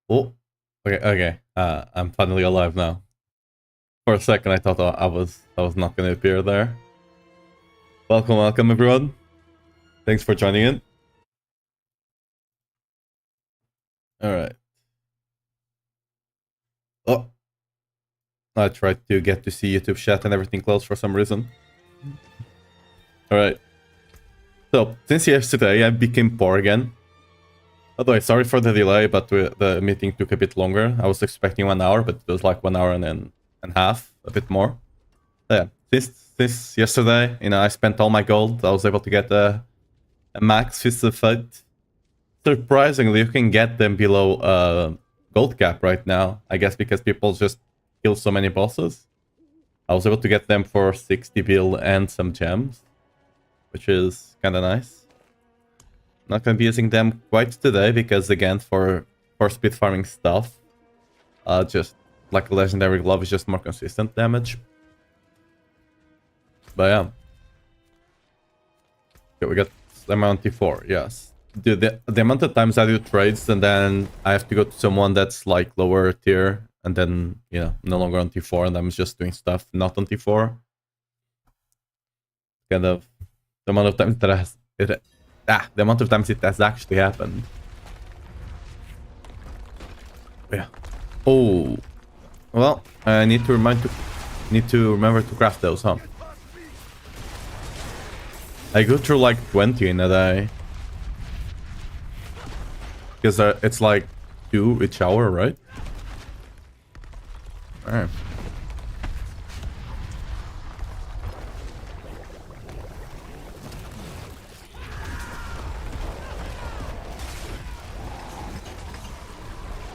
Oh, okay, okay. I'm finally alive now. For a second, I thought I was not gonna appear there. Welcome, welcome, everyone. Thanks for joining in. All right. Oh, I tried to get to see YouTube chat and everything closed for some reason. All right. So since yesterday, I became poor again. Although sorry for the delay, but the meeting took a bit longer. I was expecting 1 hour, but it was like 1 hour and a half, a bit more. Yeah. Since yesterday, I spent all my gold. I was able to get a max Fist of Fate. Surprisingly, you can get them below gold cap right now. I guess because people just kill so many bosses. I was able to get them for 60 bill and some gems, which is kind of nice. Not gonna be using them quite today because again, for speed farming stuff, just like a legendary glove is just more consistent damage. But yeah. Okay, we got amount T4, yes. Dude, the amount of times I do trades and then I have to go to someone that's like lower tier and then, no longer on T4 and I'm just doing stuff not on T4. Kind of the amount of times that the amount of times it has actually happened. Yeah. Oh. Well, I need to remember to craft those, huh? I go through like 20 in a day. Because it's like 2 each hour, right? Alright.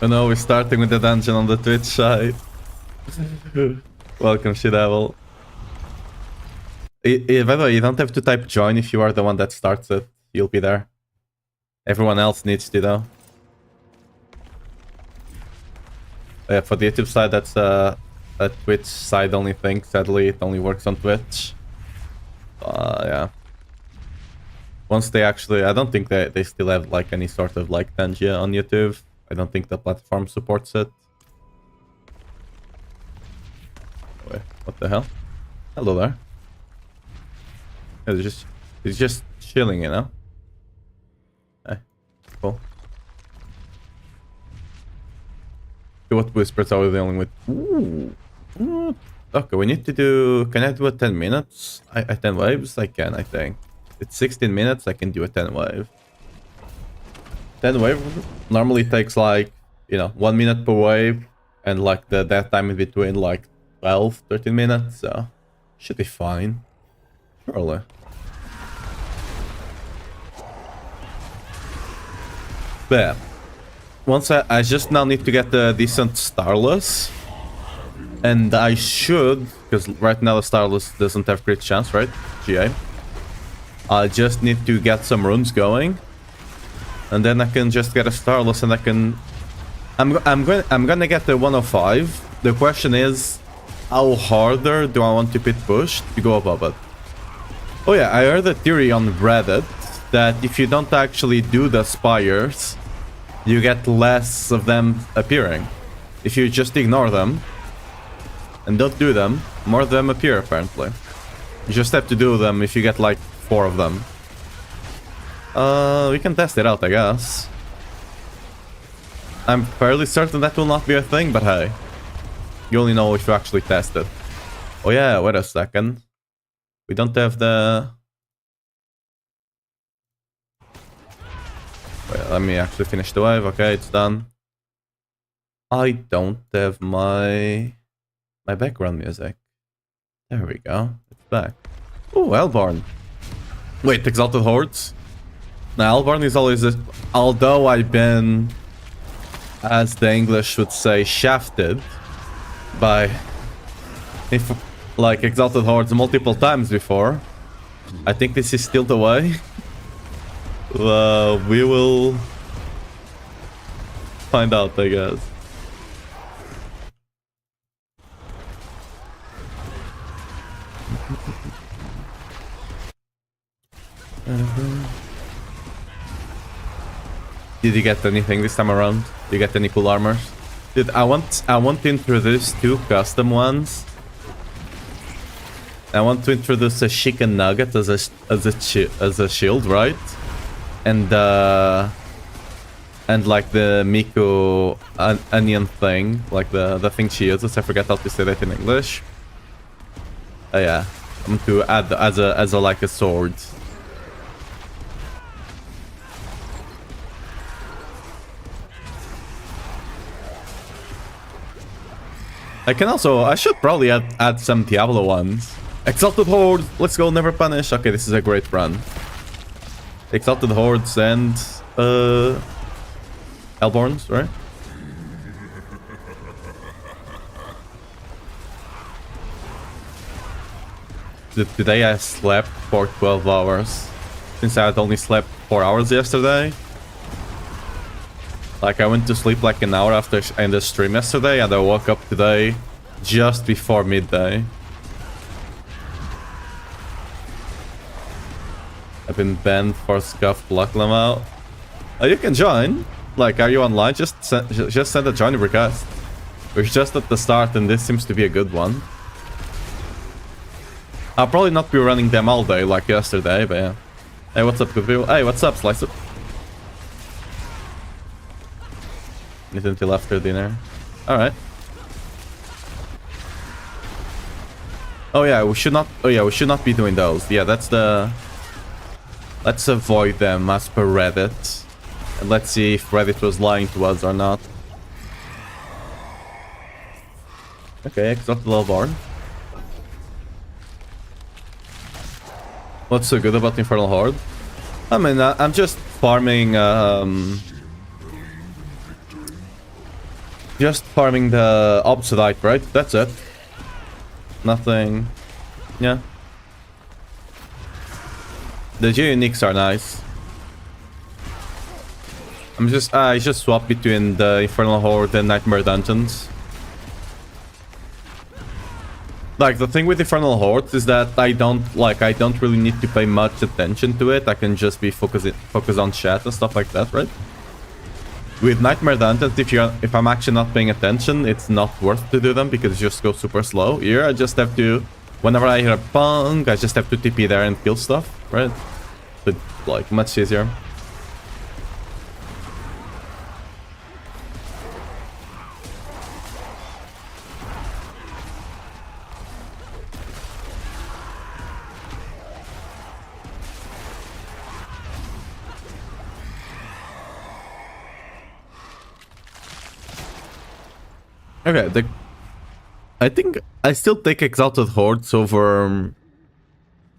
Oh no, we're starting with the dungeon on the Twitch side. Welcome, Shidavil. By the way, you don't have to type join if you are the one that starts it. You'll be there. Everyone else needs to, though. Yeah, for the YouTube side, that's a Twitch side only thing. Sadly, it only works on Twitch. Yeah. Once they actually... I don't think they still have like any sort of like Tangia on YouTube. I don't think the platform supports it. Wait, what the hell? Hello there. He's just chilling, you know? Hey, cool. What whispers are we dealing with? Ooh. Okay, we need to do... Can I do a 10 minutes? 10 waves? I can, I think. It's 16 minutes, I can do a 10 wave. 10 wave normally takes like, 1 minute per wave. And like that time in between like 12, 13 minutes. So, should be fine. Surely. But yeah. Once I just now need to get a decent Starless. And I should, because right now the Starless doesn't have crit chance, right? GA. I just need to get some runes going. And then I can just get a Starless and I can... I'm gonna get the 105. The question is, how harder do I want to pit push to go above it? Oh yeah, I heard a theory on Reddit that if you don't actually do the spires, you get less of them appearing. If you just ignore them and don't do them, more of them appear apparently. You just have to do them if you get like 4 of them. We can test it out, I guess. I'm fairly certain that will not be a thing, but hey. You only know if you actually test it. Oh yeah, wait a second. We don't have the... Wait, let me actually finish the wave. Okay, it's done. I don't have my background music. There we go. It's back. Oh, Elborn. Wait, Exalted Hordes? Now, Elborn is always... Although I've been, as the English would say, shafted by... like Exalted Hordes multiple times before. I think this is still the way. We will find out, I guess. Did you get anything this time around? You get any cool armors? Dude, I want to introduce 2 custom ones. I want to introduce a chicken nugget as a shield, right? And like the Miko onion thing, like the thing she uses. I forget how to say that in English. Oh yeah, I'm to add as a like a sword. I should probably add some Diablo ones. Exalted Horde, let's go, never punish. Okay, this is a great run. Exalted Hordes and Hellborns, right? Today I slept for 12 hours. Since I had only slept 4 hours yesterday. Like, I went to sleep like an hour after I ended the stream yesterday, and I woke up today just before midday. I've been banned for scuffed luck lamau. You can join. Like, are you online? Just send a join request. We're just at the start, and this seems to be a good one. I'll probably not be running them all day like yesterday, but yeah. Hey, what's up, good people? Hey, what's up, Slice Up? Not until after dinner. Alright. Oh yeah, we should not. Oh yeah, we should not be doing those. Yeah, that's the. Let's avoid them as per Reddit, and let's see if Reddit was lying to us or not. Okay, exalt the Lellborn. What's so good about Infernal Horde? I mean, I'm just farming. Just farming the Obsidian, right? That's it. Nothing. Yeah. The Geonics are nice. I just swap between the Infernal Horde and Nightmare Dungeons. Like, the thing with Infernal Horde is that I don't really need to pay much attention to it. I can just be focus on chat and stuff like that, right? With Nightmare Dungeons, if I'm actually not paying attention, it's not worth to do them because it just goes super slow. Here, I just have to, whenever I hear a pong, I just have to TP there and kill stuff, right? But, like, much easier. Okay, I think I still take Exalted Hordes over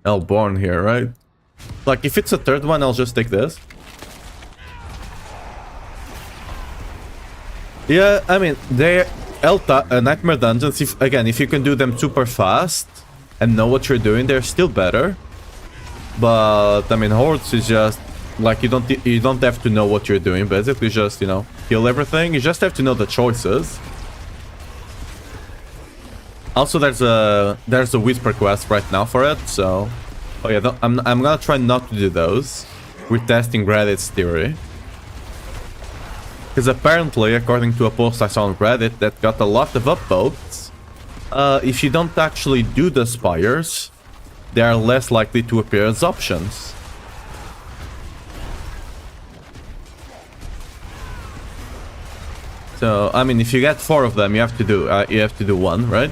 Hellborn here, right? Like, if it's a third one, I'll just take this. Yeah, I mean, they're Nightmare Dungeons, if you can do them super fast and know what you're doing, they're still better. But, I mean, Hordes is just, like, you don't have to know what you're doing, basically just, you know, kill everything. You just have to know the choices. Also, there's a Whisper quest right now for it, so... Oh yeah, I'm gonna try not to do those. We're testing Reddit's theory. Because apparently, according to a post I saw on Reddit that got a lot of upvotes, if you don't actually do the spires, they are less likely to appear as options. So, I mean, if you get 4 of them, you have to do one, right?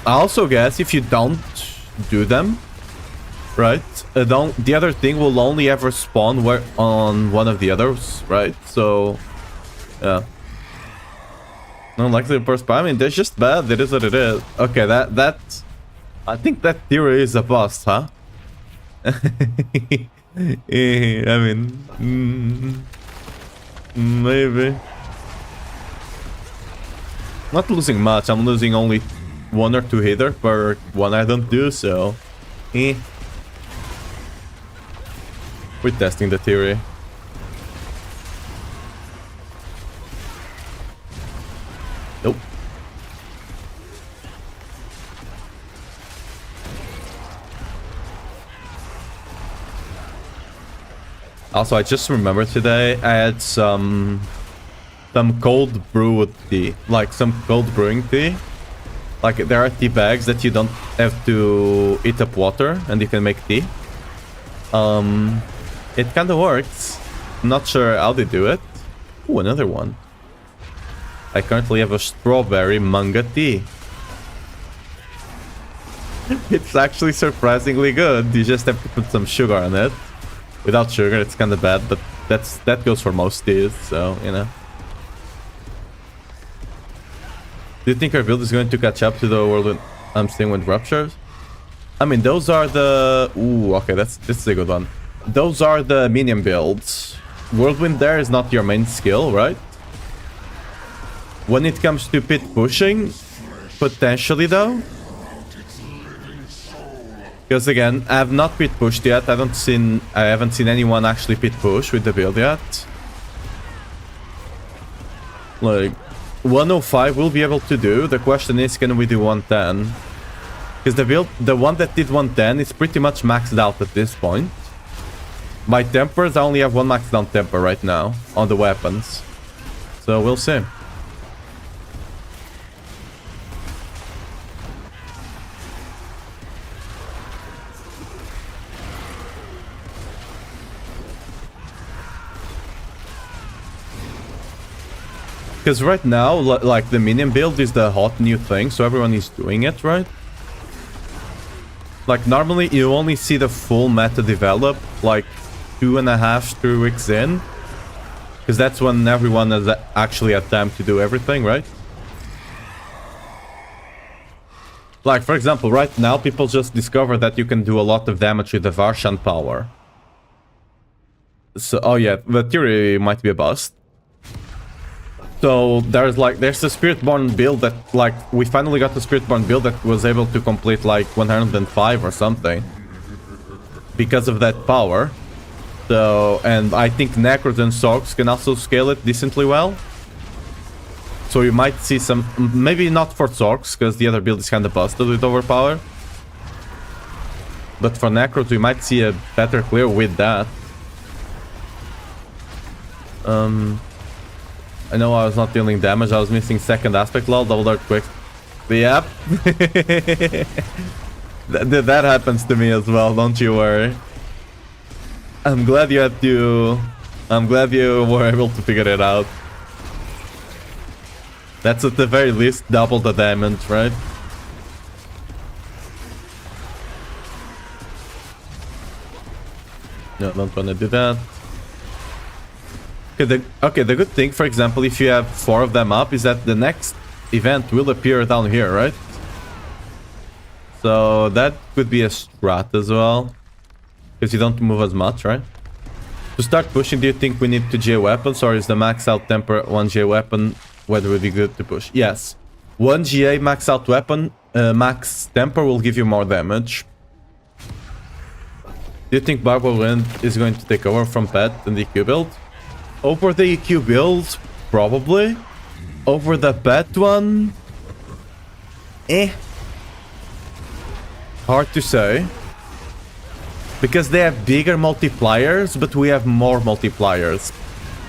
I also guess if you don't do them, right, the other thing will only ever spawn on one of the others, right? So, yeah. Not likely to burst, but I mean, they're just bad. It is what it is. Okay, I think that theory is a bust, huh? I mean, maybe. Not losing much. I'm losing only 1 or 2 hitter per one I don't do, so... We're testing the theory. Nope. Also, I just remembered today I had some cold brew tea, like some cold brewing tea. Like there are tea bags that you don't have to heat up water and you can make tea. It kind of works. I'm not sure how they do it. Ooh, another one. I currently have a strawberry manga tea. It's actually surprisingly good. You just have to put some sugar on it. Without sugar, it's kind of bad, but that goes for most teas, so, you know. Do you think our build is going to catch up to the world I'm staying with ruptures? I mean, those are the... Ooh, okay, this is a good one. Those are the minion builds. Whirlwind there is not your main skill, right? When it comes to pit pushing, potentially though. Because again, I have not pit pushed yet. I haven't seen anyone actually pit push with the build yet. Like 105 we'll be able to do. The question is, can we do 110? Because the one that did 110 is pretty much maxed out at this point. My tempers, I only have one maxed down temper right now on the weapons. So we'll see. Because right now, like, the minion build is the hot new thing, so everyone is doing it, right? Like, normally you only see the full meta develop, like, 2.5, 3 weeks in. Because that's when everyone has actually had time to do everything, right? Like, for example, right now, people just discover that you can do a lot of damage with the Varshan power. So, oh yeah, the theory might be a bust. So there's a Spiritborn build that, like, we finally got the Spiritborn build that was able to complete like 105 or something because of that power. So, and I think Necros and Sorks can also scale it decently well. So you might see some, maybe not for Sorks because the other build is kind of busted with overpower. But for Necros we might see a better clear with that. I know I was not dealing damage, I was missing second aspect lol, double earthquake. Yep. that happens to me as well, don't you worry. I'm glad you were able to figure it out. That's at the very least double the damage, right? No, don't wanna do that. Okay, the good thing, for example, if you have 4 of them up, is that the next event will appear down here, right? So that could be a strat as well. Because you don't move as much, right? To start pushing, do you think we need 2 GA weapons, or is the max out temper 1 GA weapon whether it would be good to push? Yes. 1 GA max out weapon, max temper will give you more damage. Do you think Barbar Wind is going to take over from Pet in the EQ build? Over the EQ build, probably. Over the Pet one, hard to say. Because they have bigger multipliers, but we have more multipliers.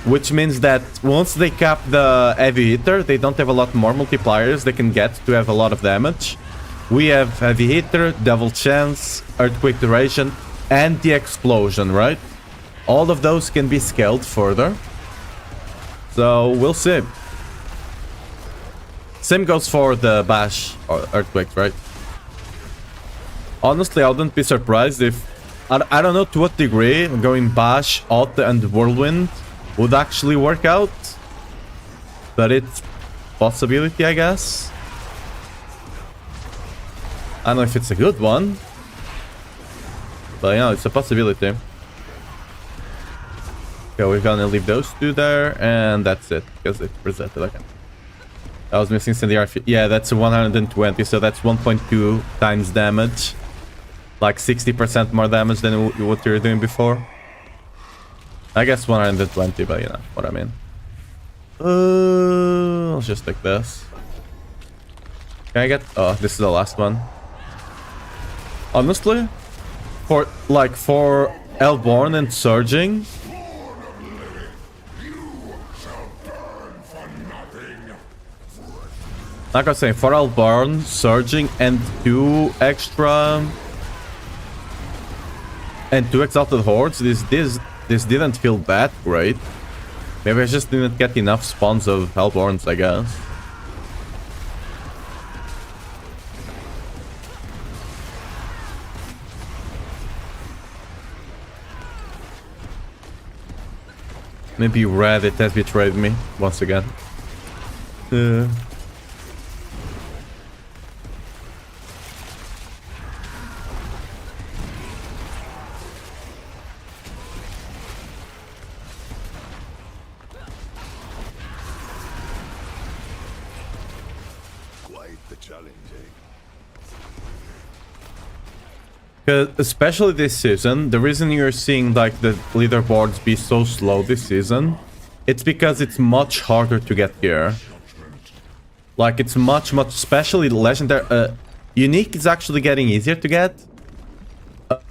Which means that once they cap the heavy hitter, they don't have a lot more multipliers they can get to have a lot of damage. We have heavy hitter, devil chance, earthquake duration, and the explosion, right? All of those can be scaled further. So we'll see. Same goes for the bash or earthquakes, right? Honestly, I wouldn't be surprised if, I don't know to what degree going bash, Alt, and whirlwind would actually work out. But it's a possibility, I guess. I don't know if it's a good one. But yeah, it's a possibility. Okay, we're gonna leave those 2 there, and that's it, because it presented. Okay. I was missing Incendiary. Yeah, that's 120, so that's 1.2 times damage. Like 60% more damage than what you were doing before. I guess 120, but you know what I mean. Let's just take this. Can I get... Oh, this is the last one. Honestly, for Hellborn and Surging, Like I was saying, for Albarn, Surging, and 2 extra... And 2 Exalted Hordes, this didn't feel that great. Maybe I just didn't get enough spawns of Hellborns, I guess. Maybe Reddit has betrayed me once again. Especially this season, the reason you're seeing like the leaderboards be so slow this season, it's because it's much harder to get gear. Like it's much, especially legendary. Unique is actually getting easier to get.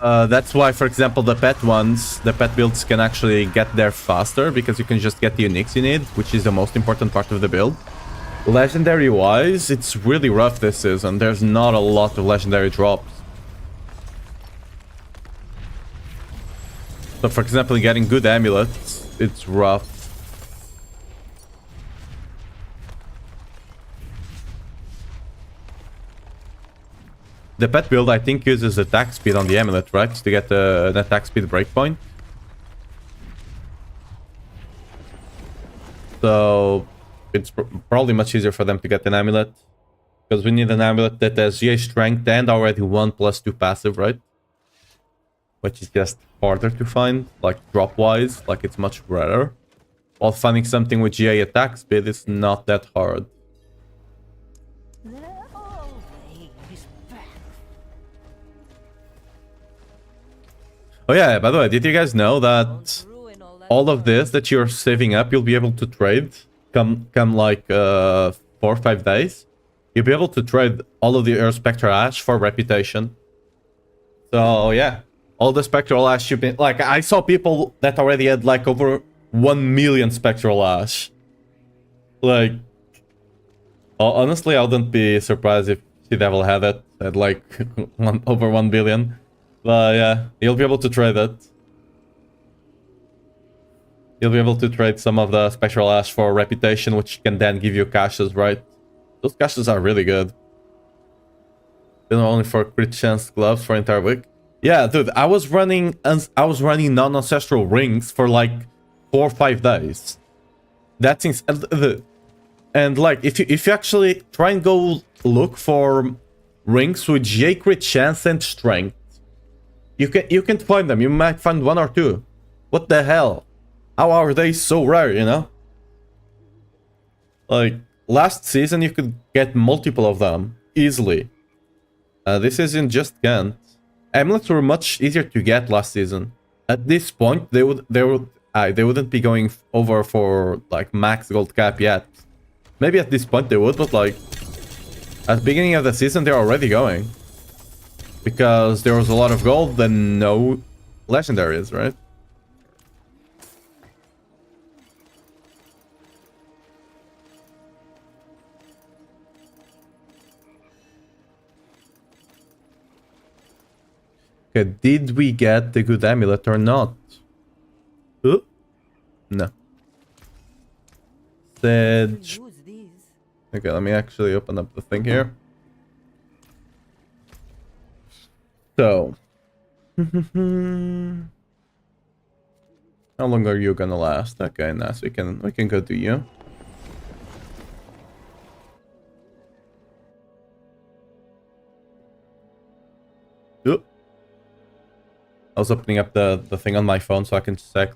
That's why, for example, the pet ones, the pet builds can actually get there faster because you can just get the uniques you need, which is the most important part of the build. Legendary wise, it's really rough this season. There's not a lot of legendary drops. So, for example, getting good amulets, it's rough. The pet build, I think, uses attack speed on the amulet, right? To get an attack speed breakpoint. So, it's probably much easier for them to get an amulet. Because we need an amulet that has GA strength and already 1+2 passive, right? Which is just harder to find, like drop-wise, like it's much rarer. While finding something with GA attack speed is not that hard. Oh yeah, by the way, did you guys know that all of this that you're saving up, you'll be able to trade come like 4 or 5 days? You'll be able to trade all of the Earth Spectral Ash for reputation. So yeah. All the Spectral Ash you've been... Like, I saw people that already had, like, over 1 million Spectral Ash. Like... Honestly, I wouldn't be surprised if Sea Devil had it at, like, over 1 billion. But, yeah, you'll be able to trade it. You'll be able to trade some of the Spectral Ash for reputation, which can then give you caches, right? Those caches are really good. You know, only for crit chance gloves for entire week. Yeah, dude, I was running non-ancestral rings for like 4 or 5 days. That's insane. And like, if you actually try and go look for rings with GA crit chance and strength, you can find them. You might find 1 or 2. What the hell? How are they so rare? You know, like last season you could get multiple of them easily. This season just can't. Amulets were much easier to get last season. At this point, they wouldn't be going over for like max gold cap yet. Maybe at this point they would, but like at the beginning of the season they're already going because there was a lot of gold and no legendaries, right? Okay, did we get the good amulet or not? No. Sedge. Okay, let me actually open up the thing here. So. How long are you gonna last? Okay, nice. We can go to you. I was opening up the thing on my phone so I can check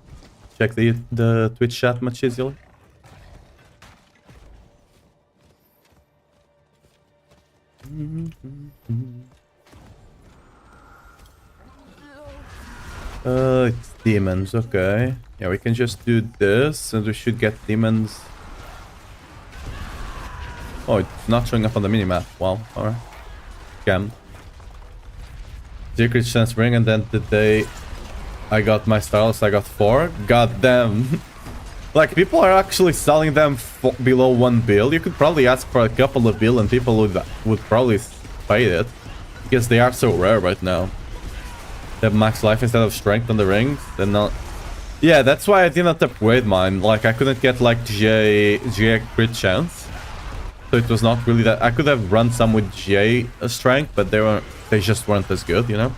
the Twitch chat much easier. It's demons, okay. Yeah, we can just do this and we should get demons. Oh, it's not showing up on the minimap. Wow, alright. Scammed. Secret chance ring, and then the day I got my stylus I got 4. God damn. Like, people are actually selling them below 1 bill. You could probably ask for a couple of bill and people would probably pay it. Because they are so rare right now. They have max life instead of strength on the rings. They're not... Yeah, that's why I didn't upgrade mine. Like, I couldn't get, like, GA crit chance. So it was not really that... I could have run some with GA strength, but they just weren't as good, you know?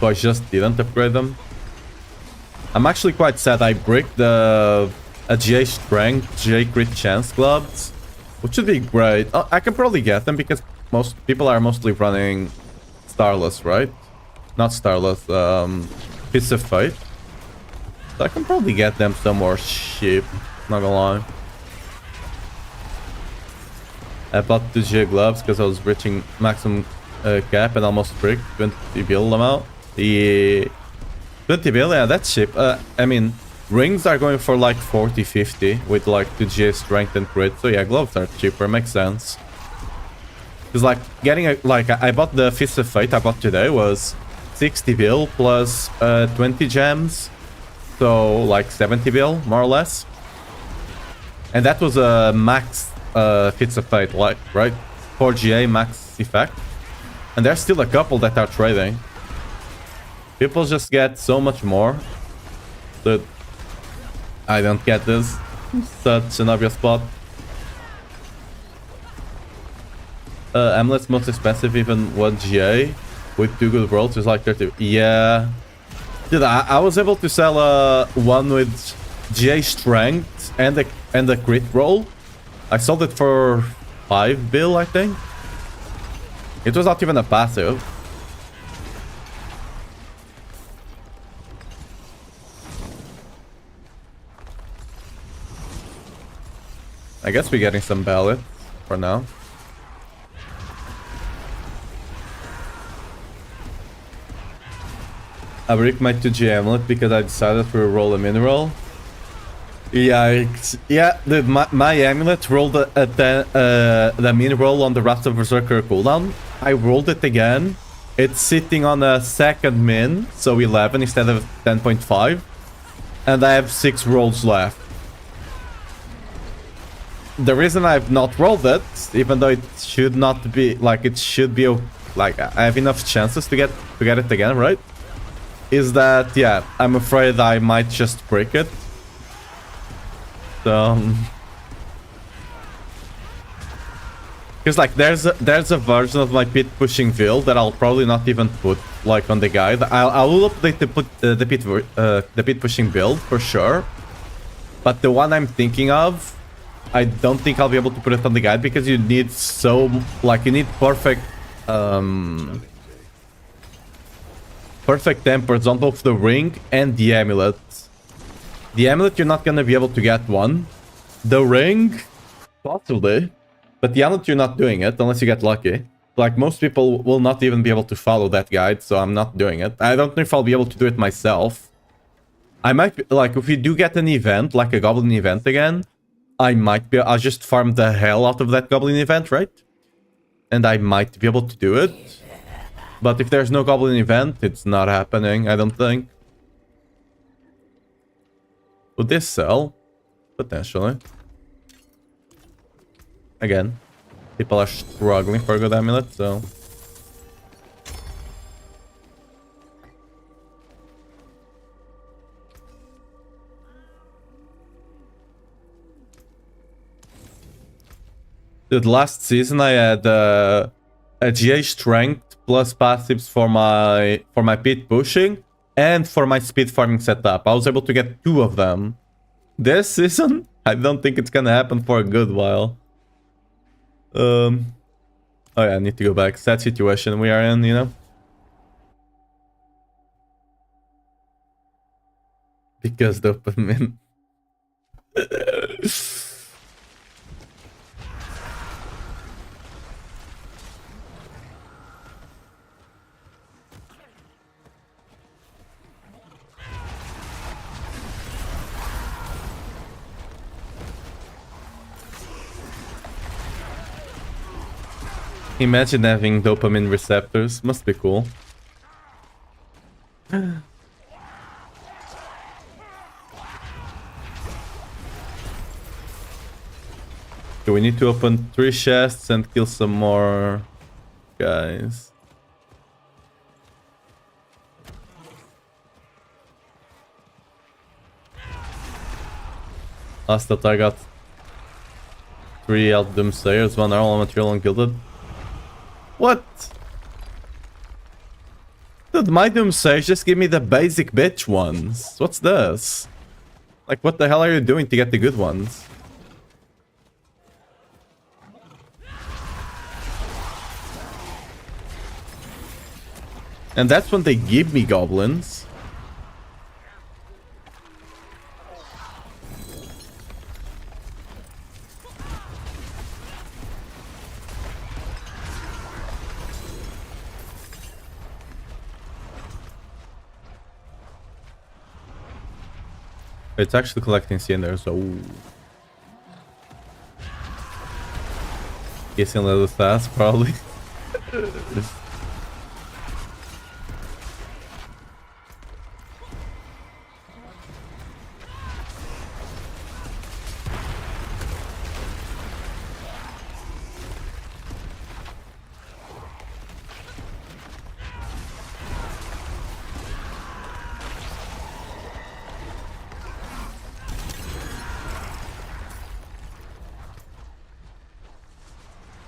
So I just didn't upgrade them. I'm actually quite sad. I bricked a GA strength, GA crit chance gloves, which would be great. I can probably get them because most people are mostly running Starless, right? Not Starless, Piece of Fight. So I can probably get them somewhere cheap, not gonna lie. I bought the GA gloves because I was reaching maximum cap and almost bricked 20 bill amount. The 20 bill, yeah, that's cheap. I mean, rings are going for like 40, 50 with like 2 GA strength and crit. So yeah, gloves are cheaper, makes sense. Because like getting a, like I bought the Fist of Fate I bought today was 60 bill plus 20 gems. So like 70 bill, more or less. And that was a max Fist of Fate, like, right? 4 GA max effect. And there's still a couple that are trading. People just get so much more that I don't get this. Such an obvious spot. Amulet's most expensive, even 1 GA with 2 good rolls is like 30. Yeah. Dude, I was able to sell one with GA strength and a crit roll. I sold it for 5 bill, I think. It was not even a passive. I guess we're getting some ballot for now. I bricked my 2G amulet because I decided to roll a mineral. Yikes. Yeah, dude, my amulet rolled the mineral on the Wrath of Berserker cooldown. I rolled it again. It's sitting on a second min, so 11 instead of 10.5. And I have 6 rolls left. The reason I've not rolled it, even though it should not be, like, it should be, like, I have enough chances to get it again, right? Is that, yeah, I'm afraid I might just break it. So... Because, like, there's a version of my pit pushing build that I'll probably not even put, like, on the guide. I will update the pit pushing build, for sure. But the one I'm thinking of, I don't think I'll be able to put it on the guide because you need you need perfect tempers on both the ring and the amulet. The amulet, you're not gonna be able to get one. The ring, possibly. But the amulet, you're not doing it unless you get lucky. Like, most people will not even be able to follow that guide, so I'm not doing it. I don't know if I'll be able to do it myself. I might be, like, if we do get an event, like a goblin event again, I'll just farm the hell out of that goblin event, right? And I might be able to do it. But if there's no goblin event, it's not happening, I don't think. Would this sell? Potentially. Again, people are struggling for a good amulet, so... Dude, last season I had a GA strength plus passives for my pit pushing and for my speed farming setup. I was able to get 2 of them. This season, I don't think it's gonna happen for a good while. Oh yeah, I need to go back. Sad situation we are in, you know? Because dopamine. Imagine having dopamine receptors. Must be cool. Do we need to open 3 chests and kill some more guys? Last that I got 3 Elf Doomsayers, 1 Armor Material Ungilded. What? Dude, my Doomsayers just give me the basic bitch ones. What's this? Like, what the hell are you doing to get the good ones? And that's when they give me goblins. It's actually collecting C in there, so... Guessing a little fast, probably.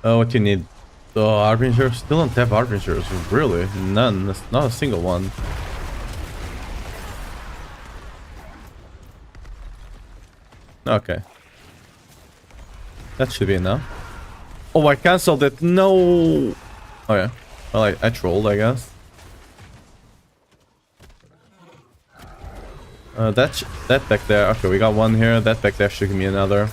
Oh, what you need? Oh, Harbingers? Still don't have Harbingers, really? None. That's not a single one. Okay. That should be enough. Oh, I cancelled it. No! Oh, yeah. Well, I trolled, I guess. That back there. Okay, we got one here. That back there should give me another.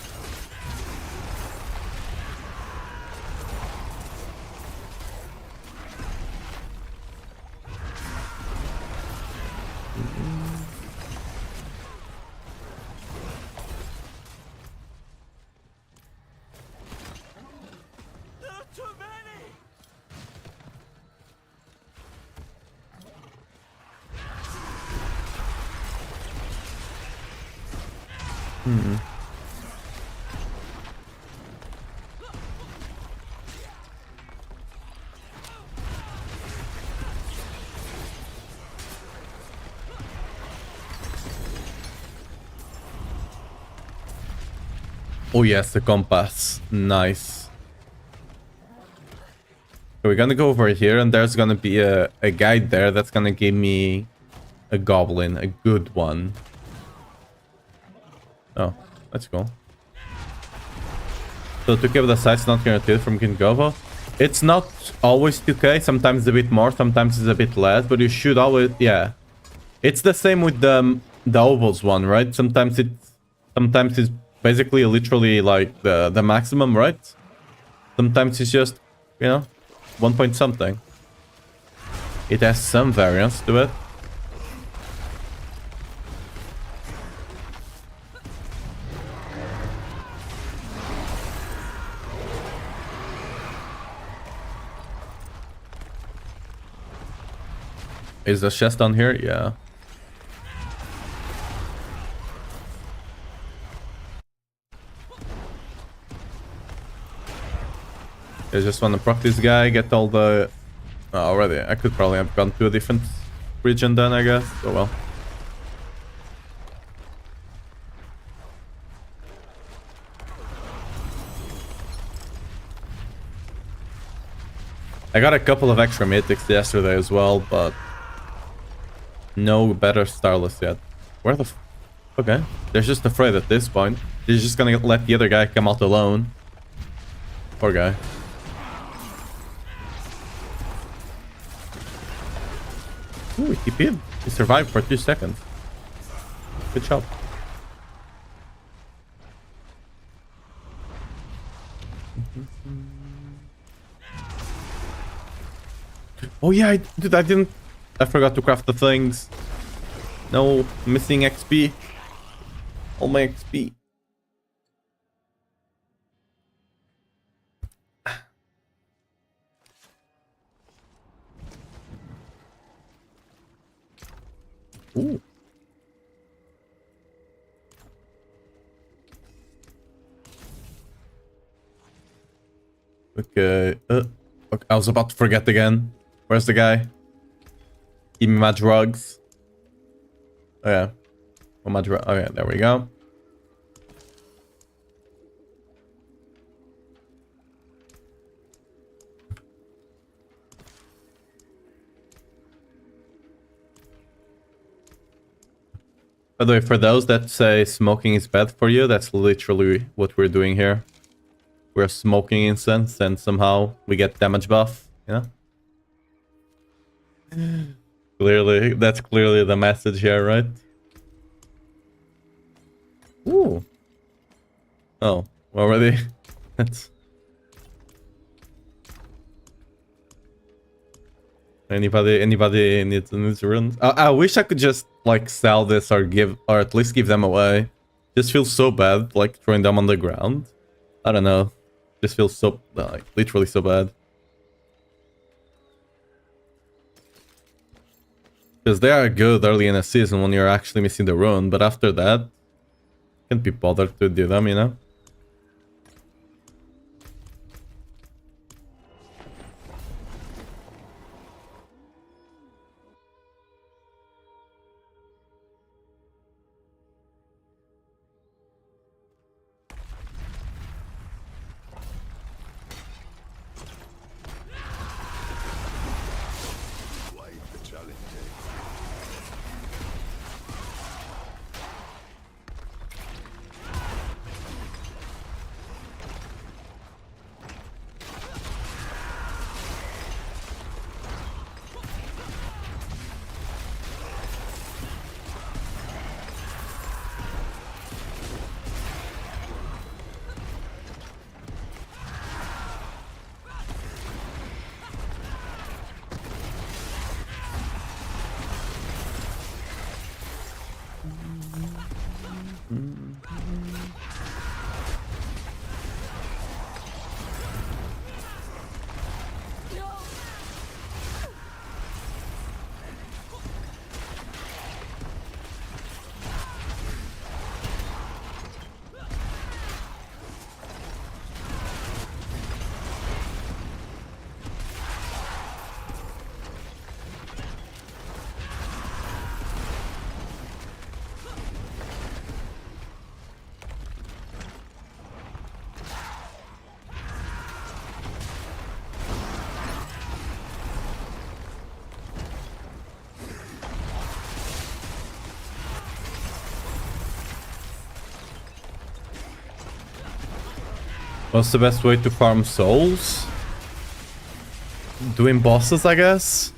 Oh yes, the compass. Nice. So we're gonna go over here and there's gonna be a guide there that's gonna give me a goblin, a good one. Oh, that's cool. So 2k with the size not guaranteed from Kingovo. It's not always 2k, sometimes a bit more, sometimes it's a bit less, but you should always, yeah. It's the same with the ovals one, right? Sometimes it's basically literally like the maximum, right? Sometimes it's just, you know, 1 point something. It has some variance to it. Is the chest down here? Yeah. I just want to proc this guy, get all the... Oh, already. I could probably have gone to a different region then, I guess. Oh well. I got a couple of extra mythics yesterday as well, but... No better Starless yet. Where the f... Okay. They're just afraid at this point. They're just gonna let the other guy come out alone. Poor guy. Ooh, he TP'd. He survived for 2 seconds. Good job. Oh yeah, dude, I didn't... I forgot to craft the things. No, missing XP. All my XP. Ooh. Okay. Okay. I was about to forget again. Where's the guy? Give me my drugs. Oh, yeah. Oh, my drug. Oh, yeah. There we go. By the way, for those that say smoking is bad for you, that's literally what we're doing here. We're smoking incense and somehow we get damage buff, you know? Clearly, that's clearly the message here, right? Ooh. Oh, already? That's... Anybody needs runes? I wish I could just like sell this or at least give them away. Just feels so bad like throwing them on the ground. I don't know. Just feels so like literally so bad. Because they are good early in a season when you're actually missing the rune, but after that, can't be bothered to do them, you know? What's the best way to farm souls? Doing bosses, I guess?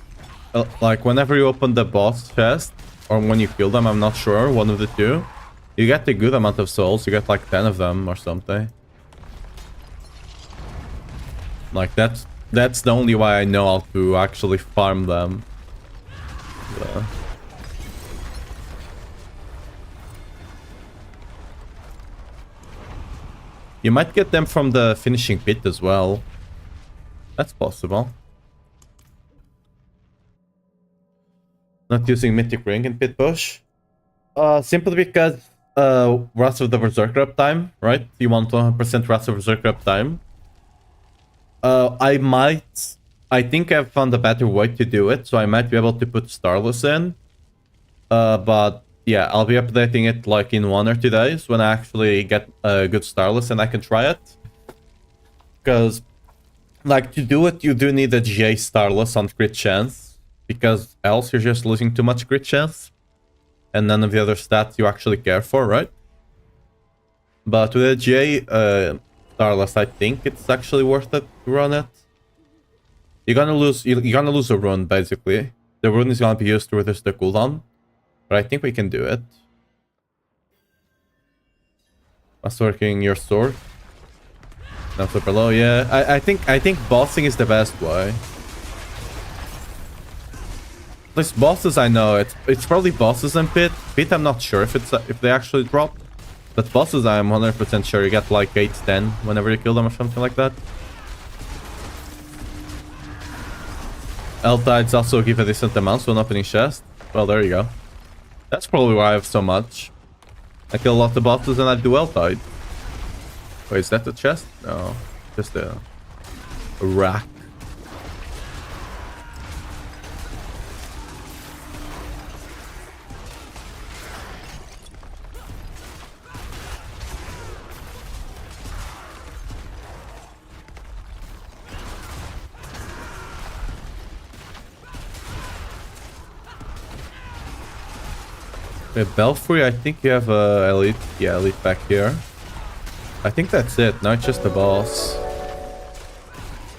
Like, whenever you open the boss chest, or when you kill them, I'm not sure, one of the two, you get a good amount of souls. You get like 10 of them or something. Like, that's the only way I know how to actually farm them. Yeah. You might get them from the finishing pit as well. That's possible. Not using Mythic Ring in Pit Push? Simply because Wrath of the Berserker uptime, right? You want 100% Wrath of Berserker uptime. I think I've found a better way to do it, so I might be able to put Starless in. But yeah, I'll be updating it like in 1 or 2 days when I actually get a good Starless and I can try it. Because, like, to do it, you do need a GA Starless on crit chance, because else you're just losing too much crit chance, and none of the other stats you actually care for, right? But with a GA Starless, I think it's actually worth it to run it. You're gonna lose a rune, basically. The rune is gonna be used to reduce the cooldown. But I think we can do it. Masterworking your sword. Not super low, yeah. I think bossing is the best way. At least bosses I know. It's probably bosses and pit. Pit I'm not sure if they actually drop. But bosses I'm 100% sure you get like 8, 10 whenever you kill them or something like that. L-Tides also give a decent amount to an opening chest. Well, there you go. That's probably why I have so much. I kill a lot of bosses and I do L-Tide. Wait, is that the chest? No. Just the... rack. Belfry, I think you have a elite. Yeah, elite back here. I think that's it. Now it's just the boss.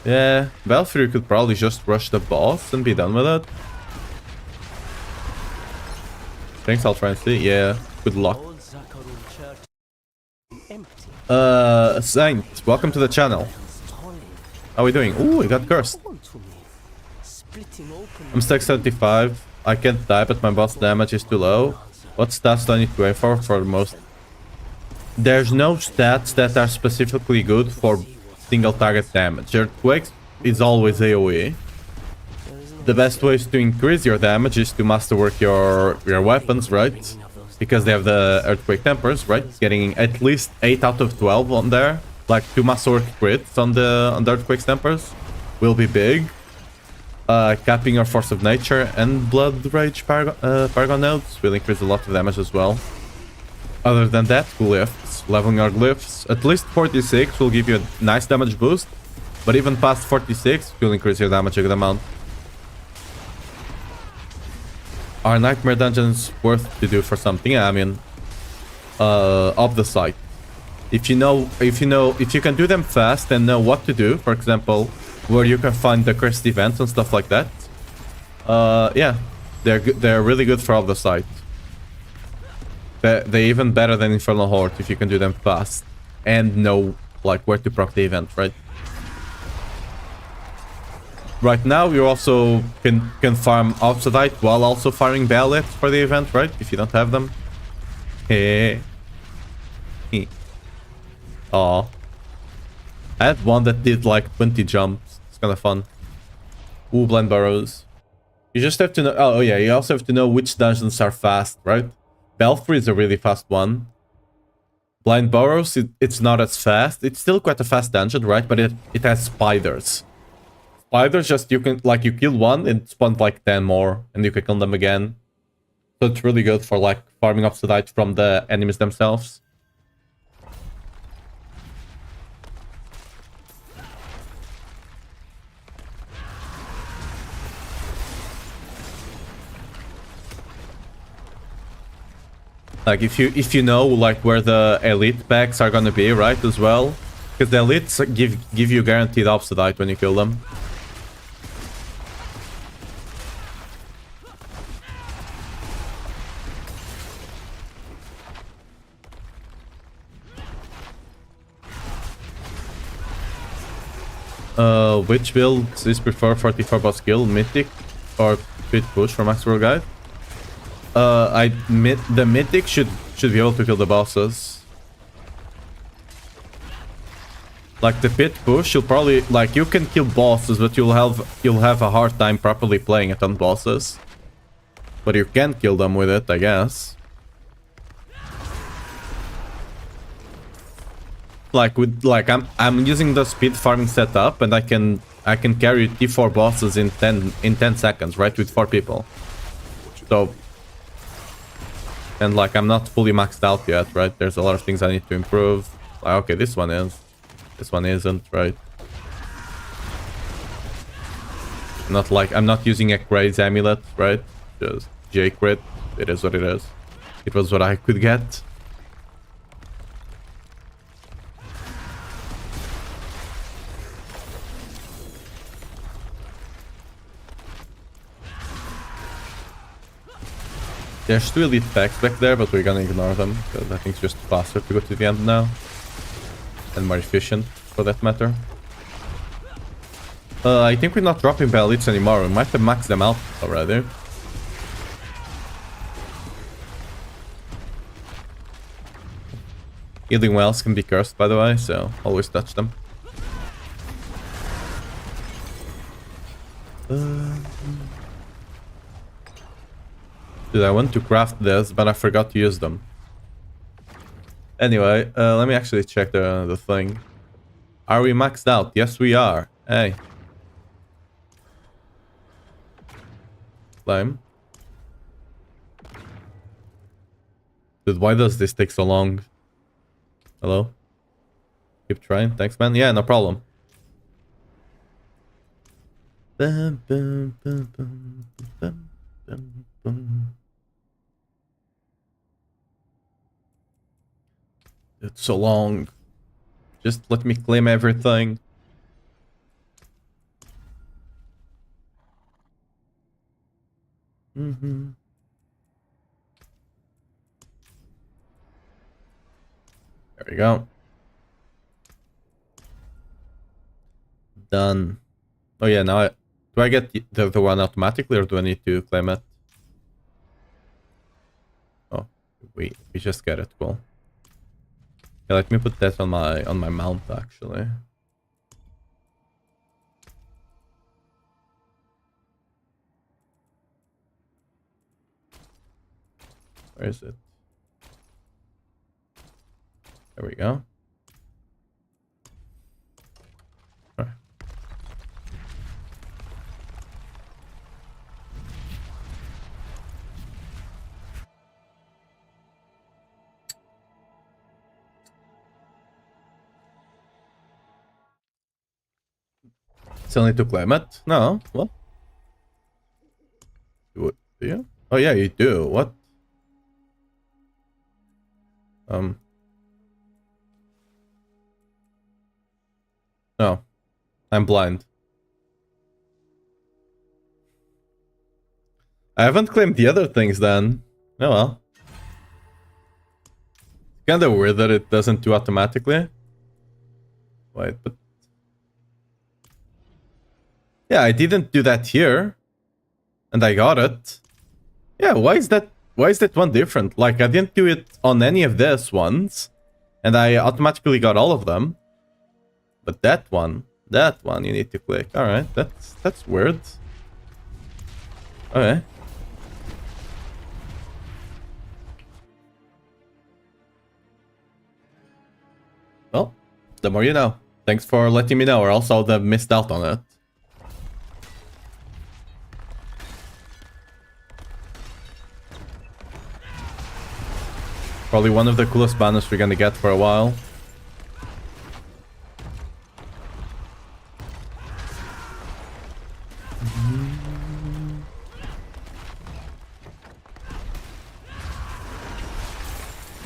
Yeah, Belfry could probably just rush the boss and be done with it. Thanks, I'll try and see. Yeah, good luck. Saint, welcome to the channel. How are we doing? Ooh, we got cursed. I'm stack 75. I can't die, but my boss damage is too low. What stats do I need to aim for the most? There's no stats that are specifically good for single target damage. Earthquakes is always AoE. The best ways to increase your damage is to masterwork your weapons, right? Because they have the Earthquake Tempers, right? Getting at least 8 out of 12 on there. Like 2 masterwork crits on the Earthquake Tempers will be big. Capping your Force of Nature and Blood Rage Paragon nodes will increase a lot of damage as well. Other than that, glyphs. Leveling our glyphs. At least 46 will give you a nice damage boost. But even past 46 will increase your damage a good amount. Are Nightmare Dungeons worth to do for something? Yeah, I mean, of the site. If you can do them fast and know what to do, for example, where you can find the cursed events and stuff like that. Yeah, they're really good for all the site. They're even better than Infernal Horde if you can do them fast and know like where to proc the event, right? Right now, you also can farm Obsidian while also farming Ballets for the event, right? If you don't have them. Hey. Aw. I had one that did like 20 jumps. It's kind of fun. Ooh, Blind Burrows. You just have to know... Oh, yeah, you also have to know which dungeons are fast, right? Belfry is a really fast one. Blind Burrows, it's not as fast. It's still quite a fast dungeon, right? But it has spiders. Spiders just, you can, like, you kill one and spawn like 10 more. And you can kill them again. So it's really good for, like, farming Obsidian from the enemies themselves. Like if you know like where the elite packs are gonna be, right, as well, because the elites give you guaranteed Obsidian when you kill them. Which builds is prefer 44 boss skill, mythic or pit push for max world guide? The mythic should be able to kill the bosses. Like the pit push, you'll probably like you can kill bosses, but you'll have a hard time properly playing it on bosses. But you can kill them with it, I guess. I'm using the speed farming setup, and I can carry T4 bosses in 10 seconds, right, with 4 people. So. And like I'm not fully maxed out yet, right? There's a lot of things I need to improve. Like, okay, this one is. This one isn't, right? I'm not using a crazy amulet, right? Just J crit. It is what it is. It was what I could get. There's 2 elite packs back there, but we're gonna ignore them, because I think it's just faster to go to the end now. And more efficient, for that matter. I think we're not dropping by elites anymore. We might have maxed them out already. Healing wells can be cursed, by the way, so always touch them. Dude, I want to craft this, but I forgot to use them. Anyway, let me actually check the thing. Are we maxed out? Yes, we are. Hey. Climb. Dude, why does this take so long? Hello? Keep trying. Thanks, man. Yeah, no problem. Bum, bum, bum, bum, bum, bum, bum. It's so long. Just let me claim everything. Mm-hmm. There we go. Done. Oh yeah, now do I get the one automatically or do I need to claim it? Oh, we just get it. Cool. Yeah, let me put that on my mount actually. Where is it? There we go. Right. Still need to claim it? No. What? Do you? Oh yeah, you do. What? No. I'm blind. I haven't claimed the other things then. Oh well. Kinda weird that it doesn't do automatically. Wait, but... Yeah, I didn't do that here. And I got it. Yeah, why is that one different? Like, I didn't do it on any of these ones. And I automatically got all of them. But that one you need to click. Alright, that's weird. Okay. Well, the more you know. Thanks for letting me know, or else I would have missed out on it. Probably one of the coolest banners we're gonna get for a while.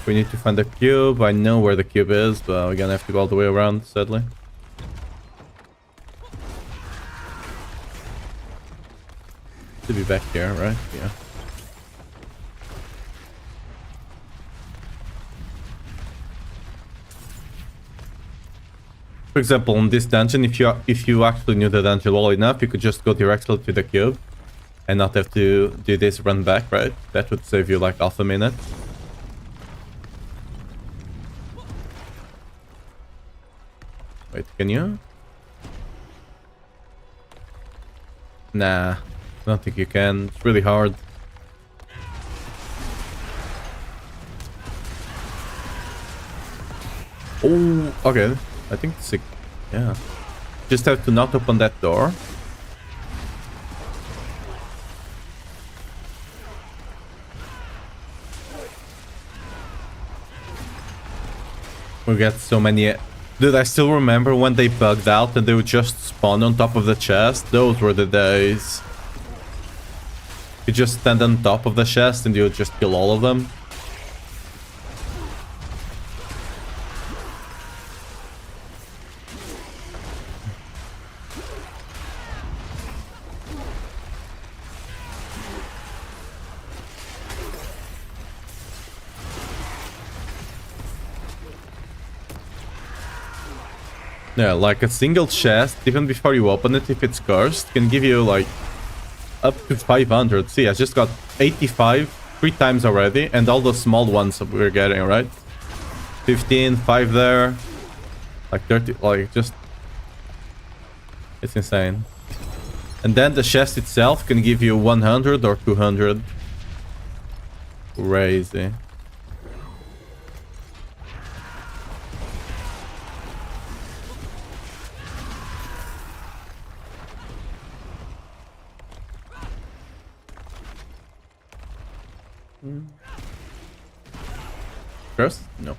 We need to find the cube. I know where the cube is, but we're gonna have to go all the way around, sadly. To be back here, right? Yeah. For example, in this dungeon, if you actually knew the dungeon well enough, you could just go directly to the cube and not have to do this run back, right? That would save you like half a minute. Wait, can you? Nah, I don't think you can. It's really hard. Oh, okay. I think it's yeah. Just have to not open that door. We get so many. Dude, I still remember when they bugged out and they would just spawn on top of the chest. Those were the days. You just stand on top of the chest and you would just kill all of them. Yeah, like a single chest, even before you open it, if it's cursed, can give you like up to 500. See, I just got 85 3 times already, and all the small ones that we're getting, right? 15, 5 there, like 30, like just... It's insane. And then the chest itself can give you 100 or 200. Crazy. First? No.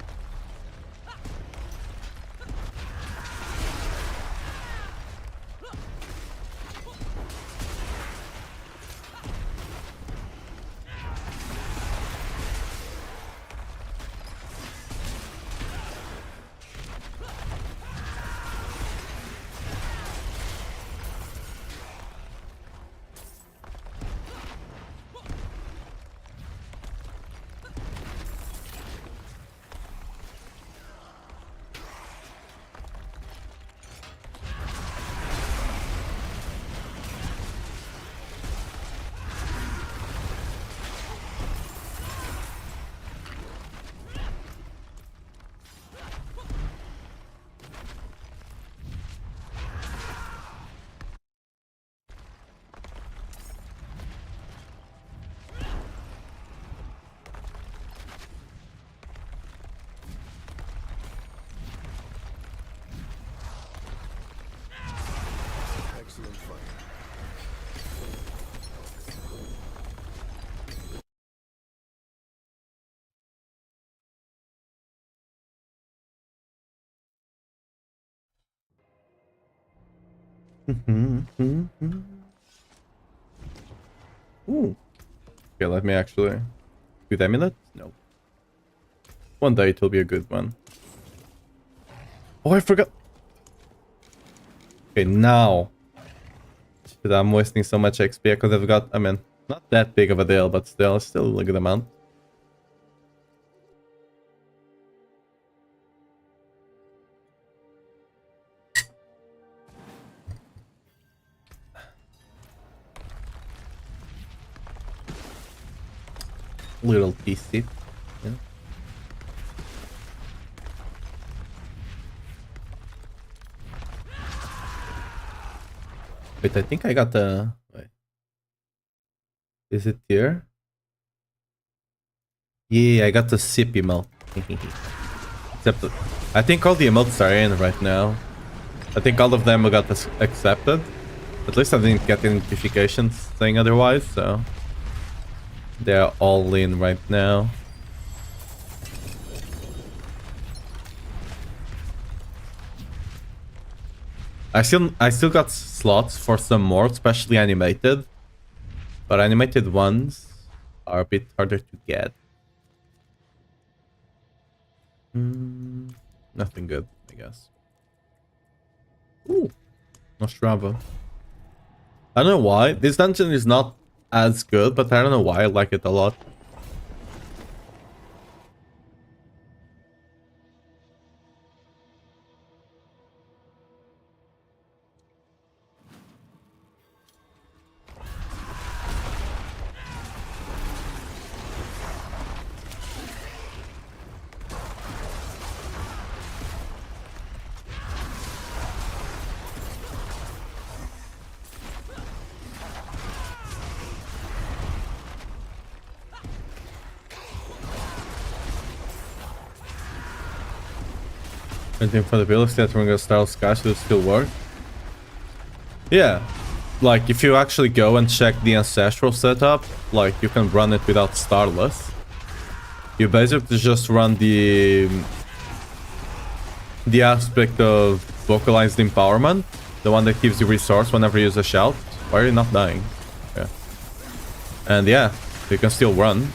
Excellent fight. Ooh. Okay, let me actually... Good amulet? No. One day it will be a good one. Oh, I forgot. Okay, now. But I'm wasting so much XP. I could have got, I mean, not that big of a deal, but still a good amount. Little PC. Yeah. Wait, I think I got the... Wait. Is it here? Yeah, I got the sip emote. Except I think all the emotes are in right now. I think all of them got accepted. At least I didn't get notifications saying otherwise, so... They're all in right now. I still got slots for some more, especially animated. But animated ones are a bit harder to get. Nothing good, I guess. Ooh, Nostrava. I don't know why. This dungeon is not as good, but I don't know why I like it a lot. Anything for the ability that we're gonna start Sky should still work. Yeah. Like, if you actually go and check the Ancestral setup, like, you can run it without Starless. You basically just run the aspect of Vocalized Empowerment, the one that gives you resource whenever you use a shout. Why are you not dying? Yeah. And yeah, you can still run.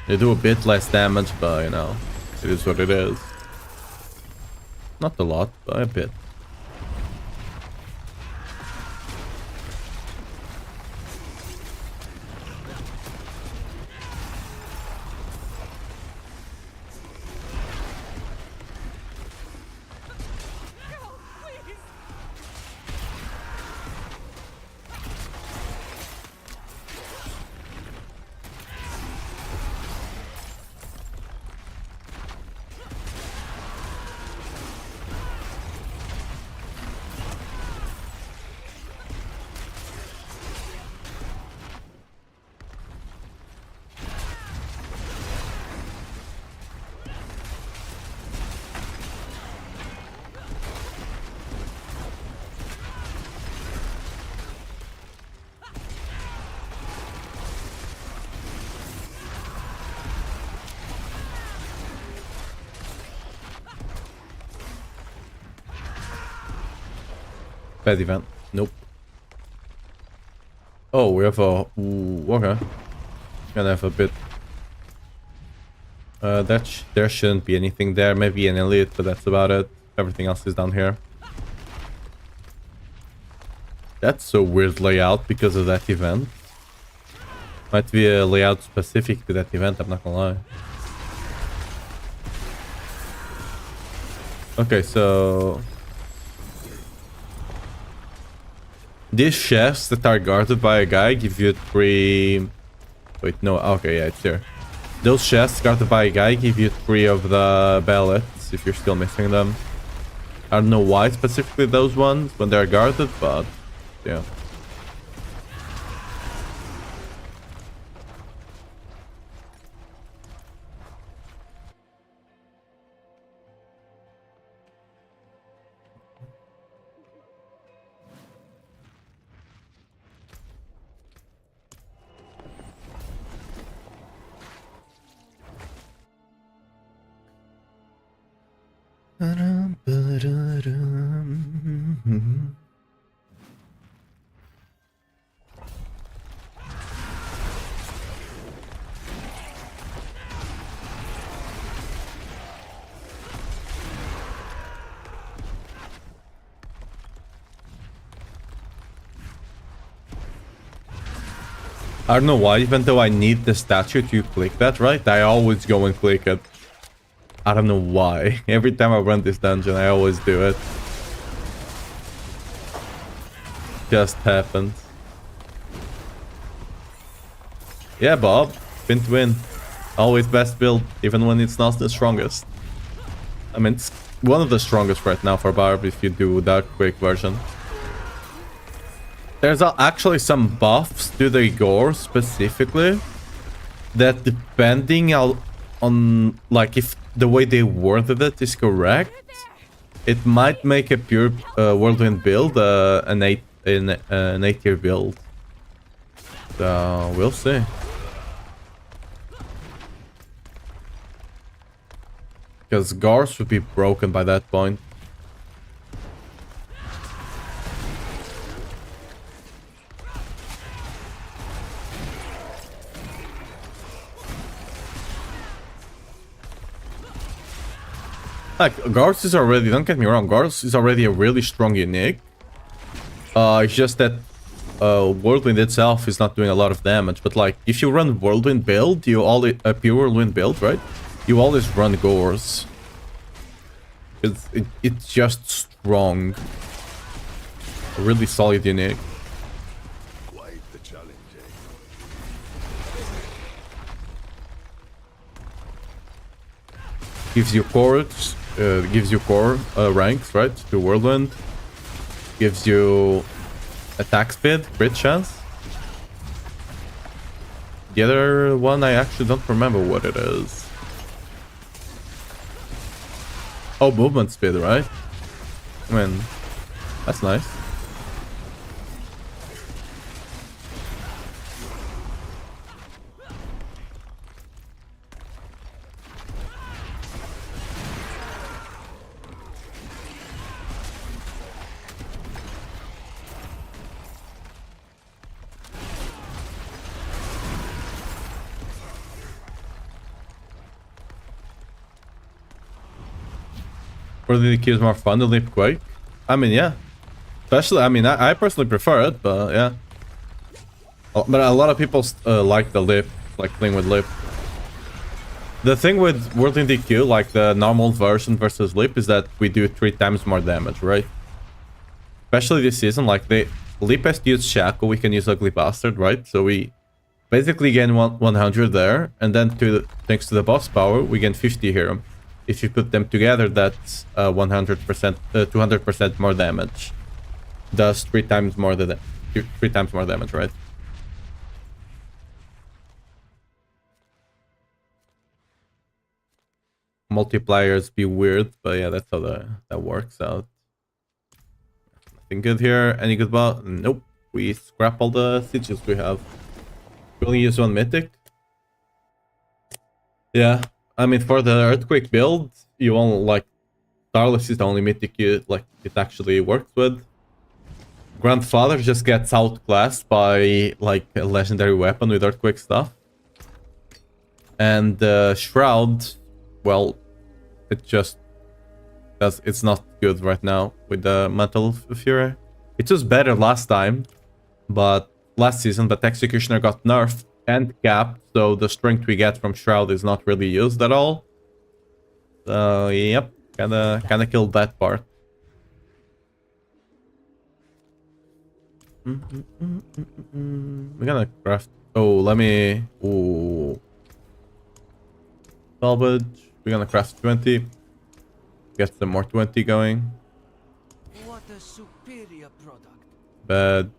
You do a bit less damage, but you know, it is what it is. Not a lot, but a bit. Bad event. Nope. Oh, we have a... Ooh, okay. Gonna have a bit... there shouldn't be anything there. Maybe an elite, but that's about it. Everything else is down here. That's a weird layout because of that event. Might be a layout specific to that event, I'm not gonna lie. Okay, so... These chests that are guarded by a guy give you 3... Wait, no, okay, yeah, it's here. Those chests guarded by a guy give you 3 of the ballets, if you're still missing them. I don't know why specifically those ones, when they're guarded, but... yeah. I don't know why, even though I need the statue to click that, right? I always go and click it. I don't know why. Every time I run this dungeon, I always do it. Just happens. Yeah, Bob. Spin&Win. Always best build, even when it's not the strongest. I mean, it's one of the strongest right now for Barb if you do that quick version. There's actually some buffs to the gore specifically that depending on like if the way they worded it is correct, it might make a pure whirlwind build an 8-tier build. So we'll see. Because Gars would be broken by that point. Like, Gars is already, don't get me wrong, Gars is already a really strong unique. It's just that Whirlwind itself is not doing a lot of damage. But like, if you run Whirlwind build, you always, a pure Whirlwind build, right? You always run Gors. It's just strong. A really solid unique. Quite the challenge, Gives you cores, gives you core ranks, right? To Whirlwind. Gives you attack speed, crit chance. The other one, I actually don't remember what it is. Oh, movement speed, right? I mean, that's nice. Probably the is more fun to Leap Quake. I mean, yeah. Especially, I mean, I personally prefer it, but yeah. But a lot of people like the Leap, like playing with Leap. The thing with World in DQ, like the normal version versus Leap, is that we do 3 times more damage, right? Especially this season, like Leap has to use Shackle, we can use Ugly Bastard, right? So we basically gain 100 there, and then thanks to the boss power, we gain 50 here. If you put them together, that's 100%, 200% more damage. Does 3 times more damage, right? Multipliers be weird, but yeah, that's how that works out. Nothing good here. Any good about? Nope. We scrap all the sieges we have. We only use 1 mythic. Yeah. I mean, for the Earthquake build, you won't like... Starless is the only mythic it actually works with. Grandfather just gets outclassed by like a legendary weapon with earthquake stuff. And Shroud, well, it just does. It's not good right now with the Mantle of Fury. It was better last time, but last season, but Executioner got nerfed and capped, so the strength we get from Shroud is not really used at all. So yep, kinda killed that part. We're gonna craft. Oh, let me. Ooh. Salvage. We're gonna craft 20. Get some more 20 going. What a superior product. Bad.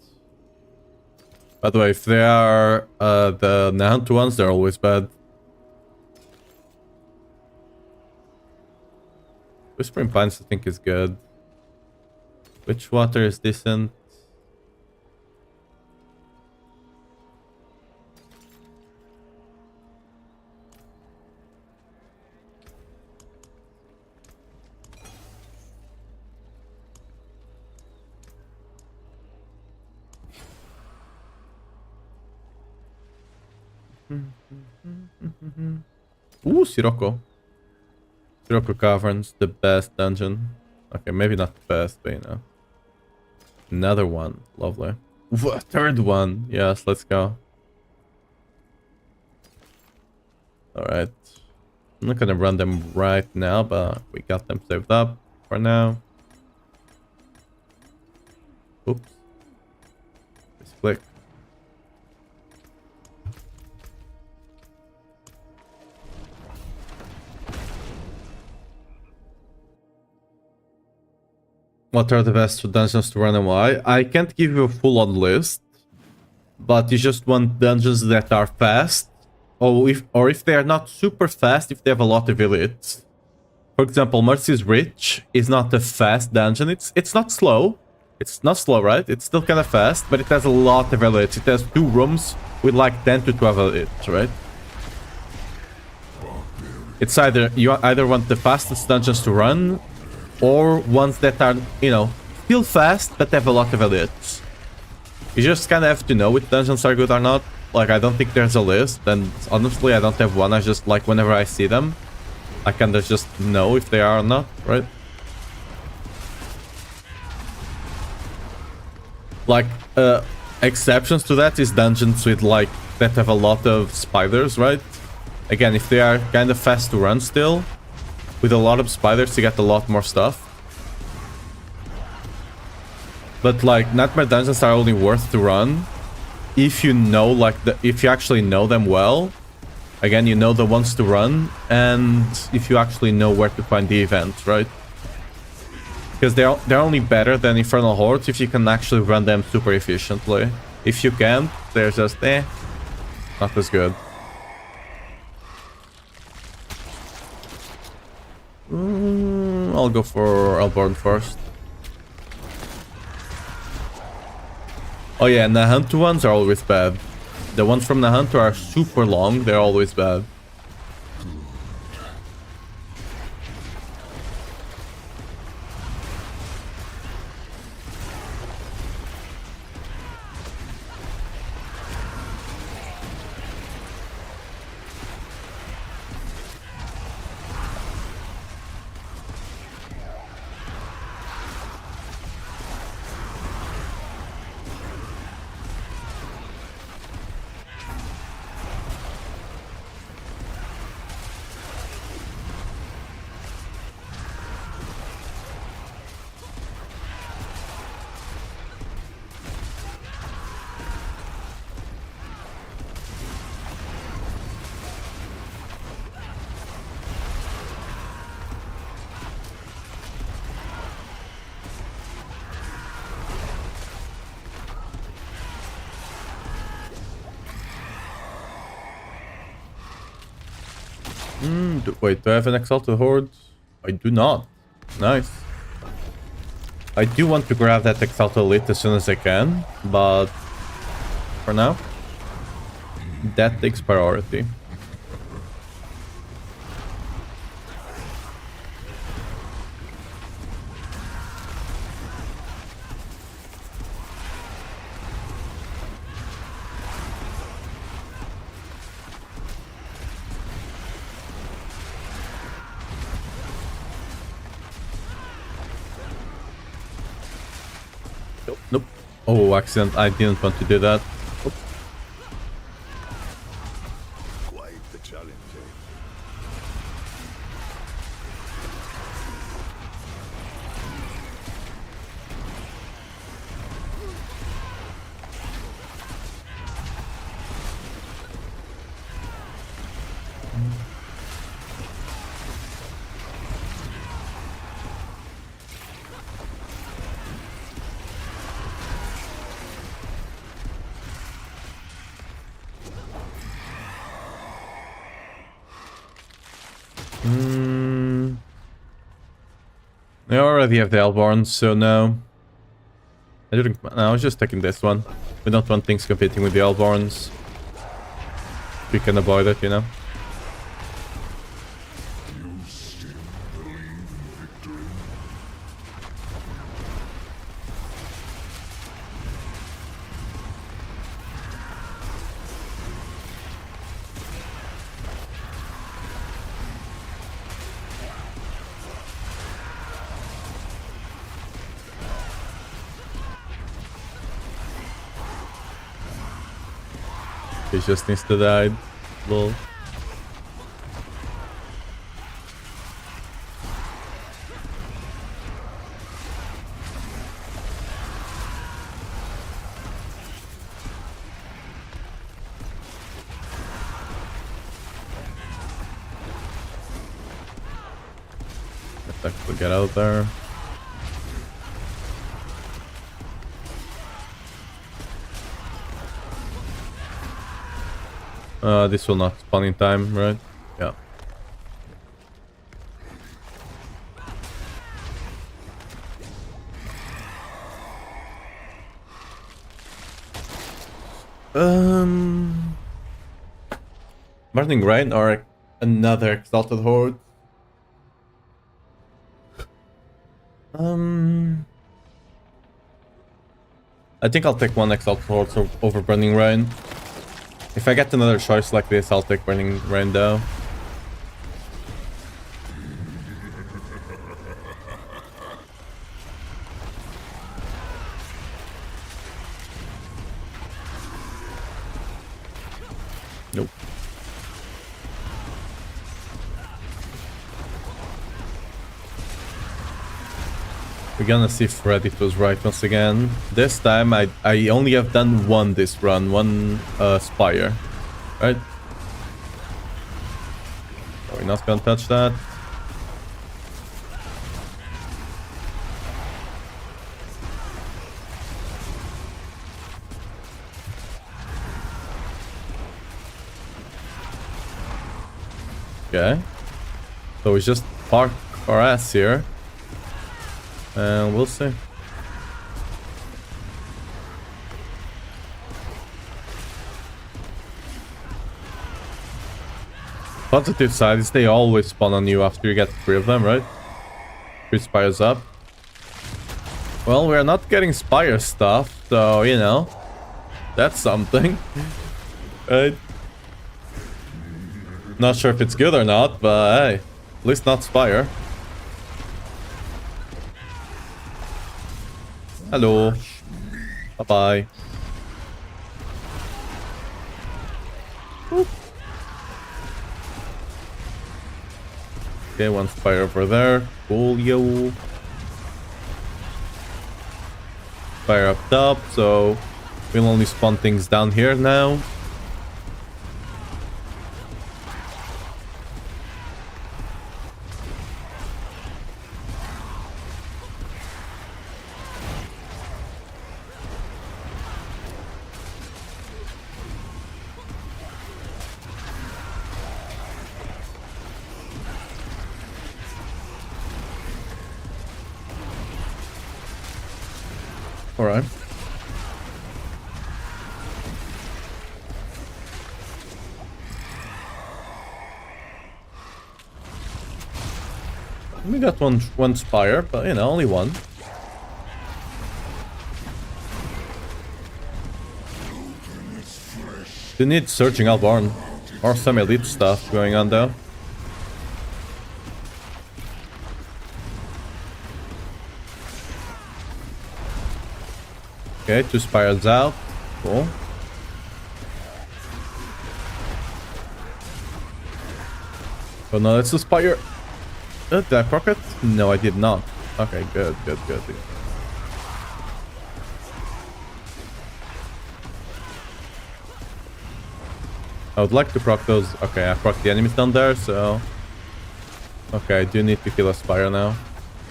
By the way, if they are the Nahant ones, they're always bad. Whispering Pines, I think, is good. Witch Water is decent. Ooh, Sirocco. Sirocco Caverns, the best dungeon. Okay, maybe not the best, but you know. Another one. Lovely. Ooh, a third one. Yes, let's go. Alright. I'm not gonna run them right now, but we got them saved up for now. Oops. Misclick. What are the best dungeons to run and why? I can't give you a full-on list, but you just want dungeons that are fast, or if they are not super fast, if they have a lot of elites. For example, Mercy's Reach is not a fast dungeon. It's not slow. It's not slow, right? It's still kind of fast, but it has a lot of elites. It has 2 rooms with like 10 to 12 elites, right? It's either you either want the fastest dungeons to run, or ones that are, you know, still fast, but have a lot of elites. You just kind of have to know if dungeons are good or not. Like, I don't think there's a list, and honestly, I don't have one. I just, like, whenever I see them, I kind of just know if they are or not, right? Like, exceptions to that is dungeons with, like, that have a lot of spiders, right? Again, if they are kind of fast to run still, with a lot of spiders, you get a lot more stuff. But like, Nightmare Dungeons are only worth to run if you know, like, if you actually know them well. Again, you know the ones to run, and if you actually know where to find the event, right? Because they're only better than Infernal Hordes if you can actually run them super efficiently. If you can't, they're just not as good. I'll go for Alborn first. Oh yeah, Nahantu ones are always bad. The ones from Nahantu are super long, they're always bad. Wait, do I have an Exalted Horde? I do not. Nice. I do want to grab that Exalted Elite as soon as I can, but for now, that takes priority. Oh, accident. I didn't want to do that. Quite the challenge, eh? I already have the Elborn, so no. I was just taking this one. We don't want things competing with the Elborns. We can avoid it, you know? He just needs to die. Lol. Let's get out there. This will not spawn in time, right? Yeah. Burning Rain or another Exalted Horde? I think I'll take one Exalted Horde over Burning Rain. If I get another choice like this, I'll take Burning Rain though. Nope. We're gonna see if Reddit was right once again. This time I only have done one this run, one Spire. Right? So we're not gonna touch that. Okay. So we just park our ass here. And we'll see. Positive side is they always spawn on you after you get 3 of them, right? 3 spires up. Well, we're not getting spire stuff, so, you know, that's something. Right? Not sure if it's good or not, but hey, at least not spire. Hello. Bye-bye. Okay, one spire over there. Cool, yo. Fire up top, so we'll only spawn things down here now. Alright. We got one spire, but you know, only one. You need Surging Albarn or some elite stuff going on though. Okay, 2 spirals out. Cool. Oh no, that's a spire. Did I proc it? No, I did not. Okay, good. I would like to proc those. Okay, I proc the enemies down there, so... Okay, I do need to kill a spire now.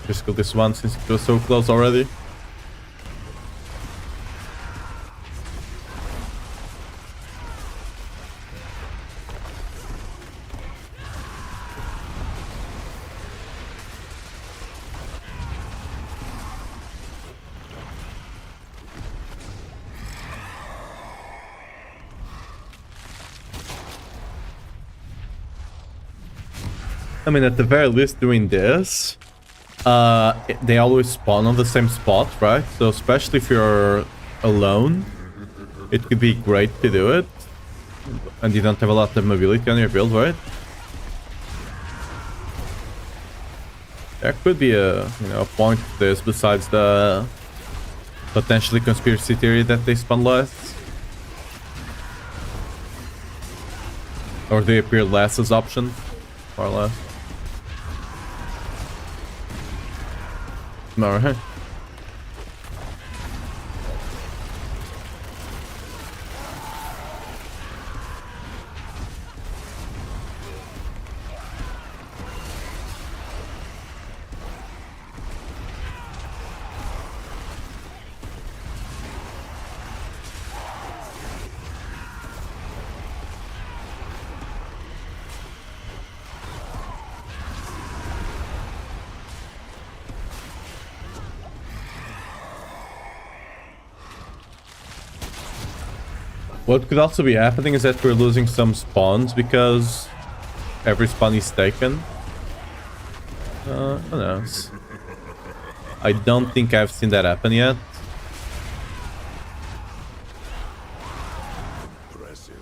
Just kill this one since it was so close already. I mean, at the very least, doing this, they always spawn on the same spot, right? So especially if you're alone, it could be great to do it. And you don't have a lot of mobility on your build, right? There could be a, a point to this besides the potentially conspiracy theory that they spawn less. Or they appear less as options, more or less. Alright. What could also be happening is that we're losing some spawns because every spawn is taken. Who knows? I don't think I've seen that happen yet. Impressive,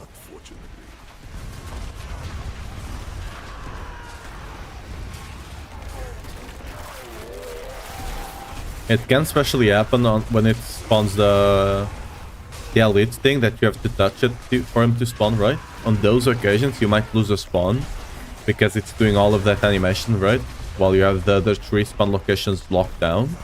unfortunately. It can especially happen when it spawns the elite thing that you have to touch it for him to spawn, right? On those occasions, you might lose a spawn because it's doing all of that animation, right? While you have the other 3 spawn locations locked down.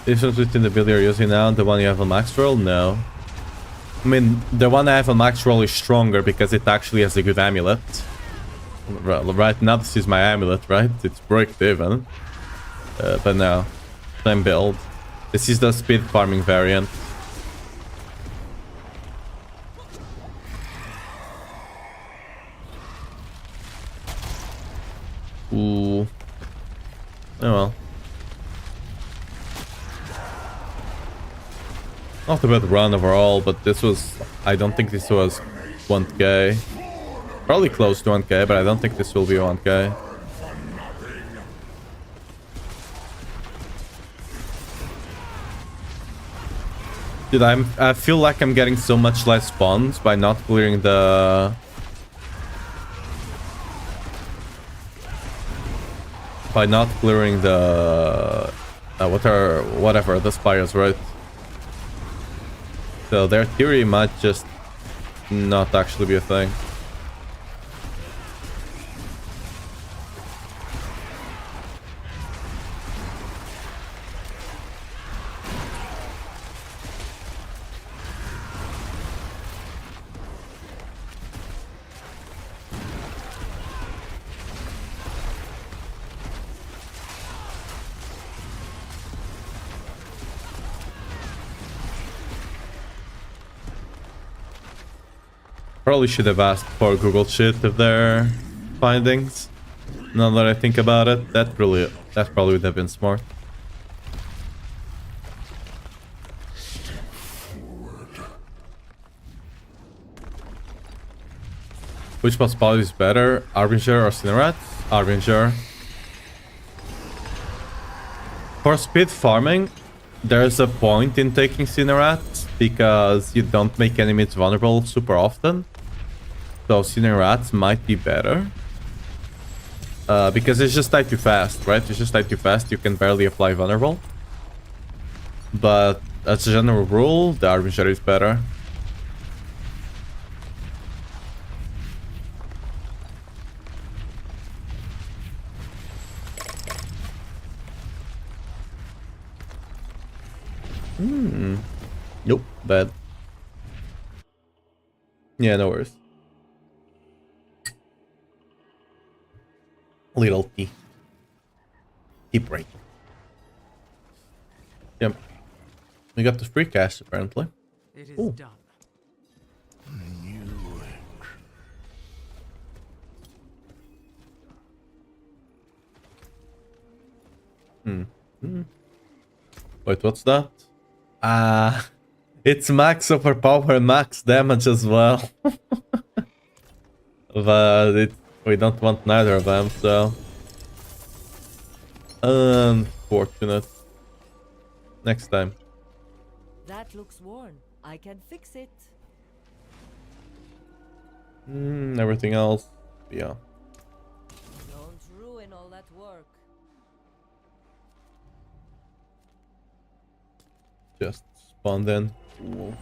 Difference between the build you're using now and the one you have on max roll? No. I mean, the one I have on max roll is stronger because it actually has a good amulet. Right now, this is my amulet, right? It's break even. But no, same build. This is the speed farming variant. Ooh. Oh well. Not a bad run overall, but this was... I don't think this was 1k. Probably close to 1k, but I don't think this will be 1k. Dude, I feel like I'm getting so much less spawns by not clearing the... By not clearing the... whatever, the spires, right? So their theory might just not actually be a thing. Probably should have asked for Google shit of their findings. Now that I think about it, that probably would have been smart. Which possibility is better, Arbinger or Cinerat? Arbinger. For speed farming, there's a point in taking Cinerat because you don't make enemies vulnerable super often. So Cinerats might be better. Because it's just die too fast, right? It's just die too fast. You can barely apply vulnerable. But as a general rule, the Harbinger is better. Nope, bad. Yeah, no worries. Little tea. Tea break. Yep. We got the free cash apparently. It is Ooh. done. Wait, what's that? Ah, it's max overpower and max damage as well. But we don't want neither of them, so... Unfortunate. Next time. That looks worn. I can fix it. Everything else, yeah. Don't ruin all that work. Just spawn then. Ooh.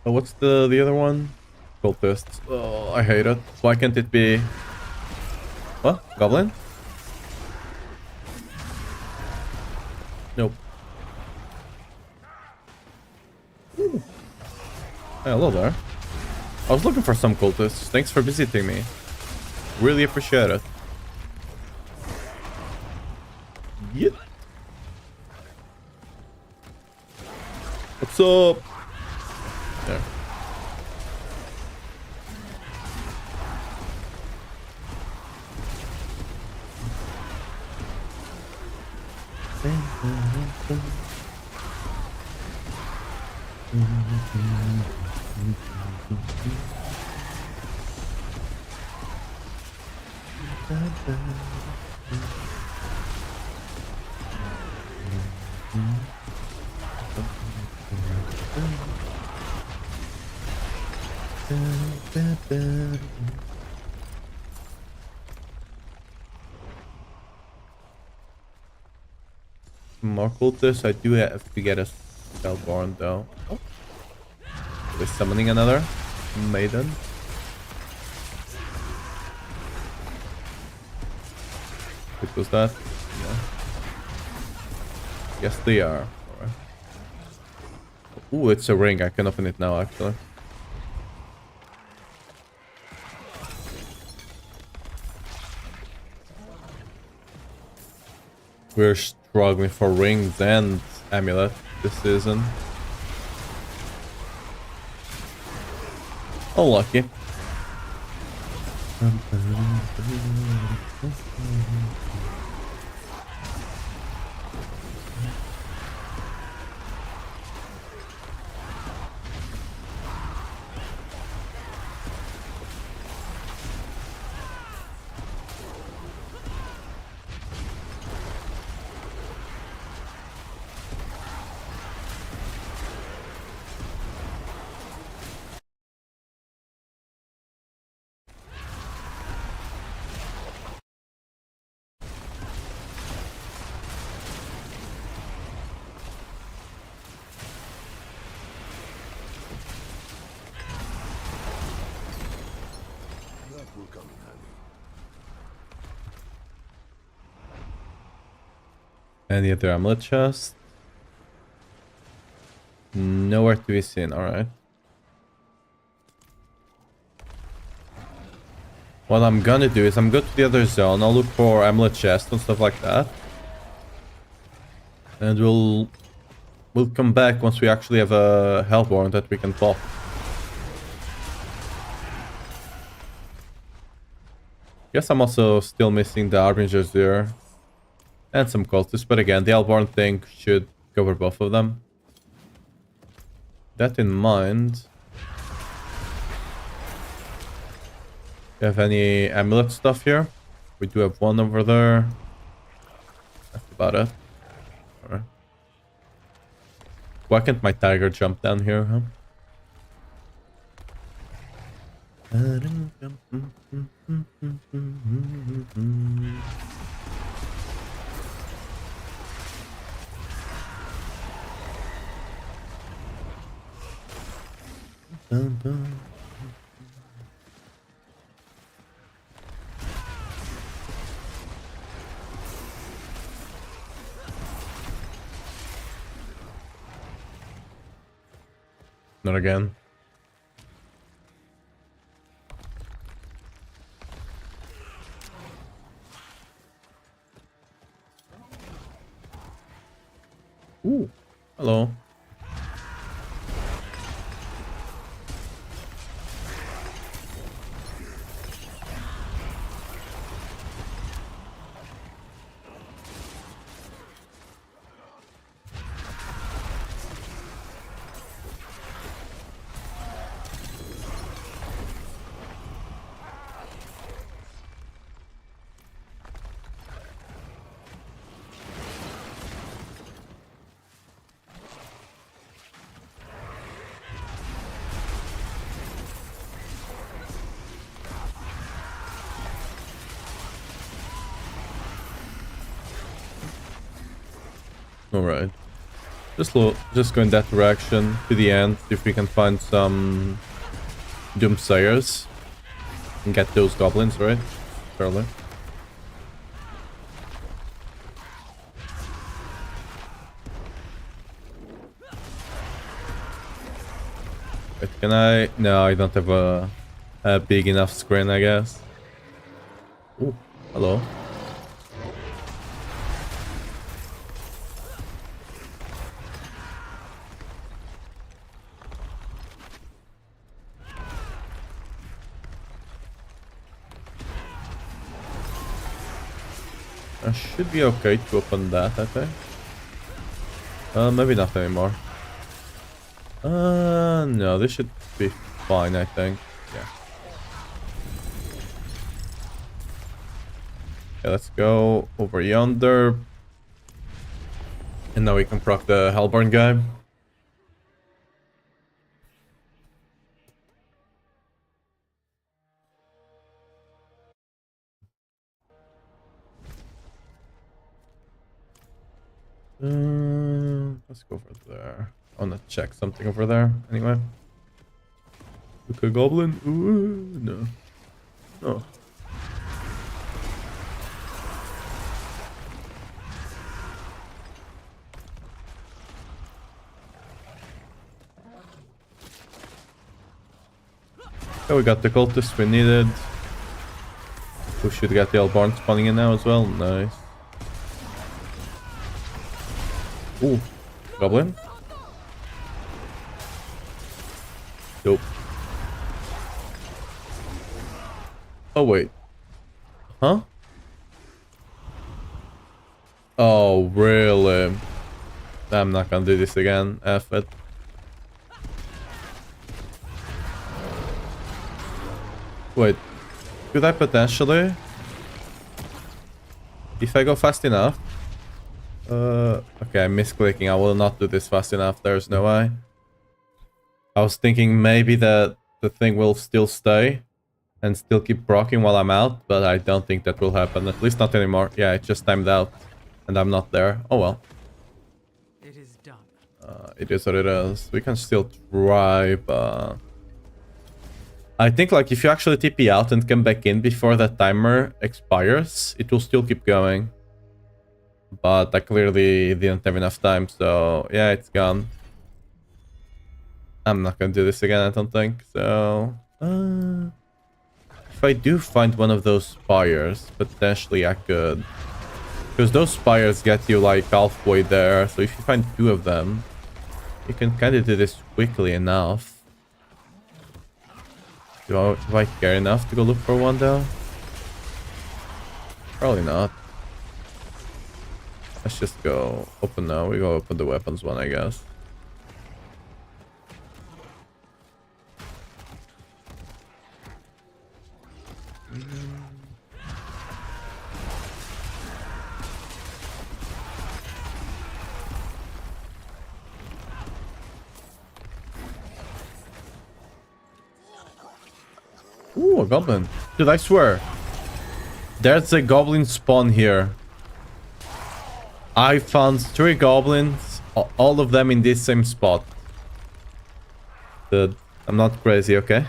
Oh, what's the other one? Cultists. Oh, I hate it. Why can't it be... What? Goblin? Nope. Ooh. Hey, hello there. I was looking for some cultists. Thanks for visiting me. Really appreciate it. Yep. What's up? There. More cultists. I do have to get a Spellborn though. Oh. We're summoning another maiden. What was that? Yeah. Yes, they are. Alright. Ooh, it's a ring. I can open it now, actually. We're struggling for rings and amulet this season. Unlucky. That will come in handy. Any other amulet chest? Nowhere to be seen, alright. What I'm gonna do is I'm go to the other zone, I'll look for amulet chests and stuff like that. And we'll come back once we actually have a Hellborn that we can pop. Guess I'm also still missing the Harbingers there. And some cultists, but again, the Hellborn thing should cover both of them. That in mind... Do you have any amulet stuff here? We do have one over there. That's about it. Alright. Why can't my tiger jump down here, huh? Not again. Ooh, hello. Alright. Just go in that direction to the end, see if we can find some Doomsayers and get those goblins, right? Surely. Wait, can I? No, I don't have a big enough screen, I guess. Ooh, hello. I should be okay to open that, I think. Maybe not anymore. No, this should be fine, I think. Yeah. Okay, let's go over yonder. And now we can proc the Hellborn guy. Let's go over there. I wanna check something over there anyway. Look, a goblin? Ooh, no. Oh. Okay, we got the cultist we needed. We should get the Hellborn spawning in now as well. Nice. Ooh, goblin. Dope. Oh, wait. Huh? Oh, really? I'm not gonna do this again. F it. Wait. Could I potentially? If I go fast enough? Okay, I'm misclicking. I will not do this fast enough. There's no way. I was thinking maybe that the thing will still stay and still keep proccing while I'm out, but I don't think that will happen. At least not anymore. Yeah, it just timed out and I'm not there. Oh well. It is done. It is what it is. We can still try, but... I think like if you actually TP out and come back in before that timer expires, it will still keep going. But I clearly didn't have enough time, so yeah, it's gone. I'm not gonna do this again, I don't think. So, if I do find one of those spires, potentially I could. Because those spires get you like halfway there, so if you find two of them, you can kind of do this quickly enough. Do I care enough to go look for one though? Probably not. Let's just go open now. We go open the weapons one, I guess. Ooh, a goblin. Dude, I swear. There's a goblin spawn here. I found 3 goblins, all of them in this same spot. Dude, I'm not crazy, okay?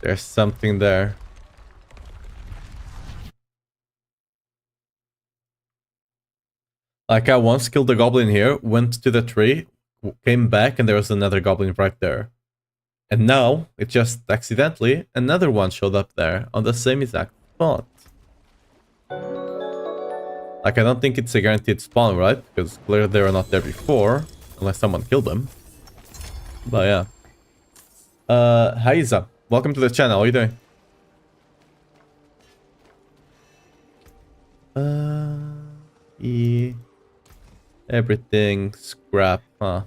There's something there. Like, I once killed a goblin here, went to the tree, came back, and there was another goblin right there. And now, it just accidentally, another one showed up there on the same exact spot. Like, I don't think it's a guaranteed spawn, right? Because clearly they were not there before, unless someone killed them. But yeah. Hi Isa, welcome to the channel. How are you doing? Yeah. Everything scrap, huh?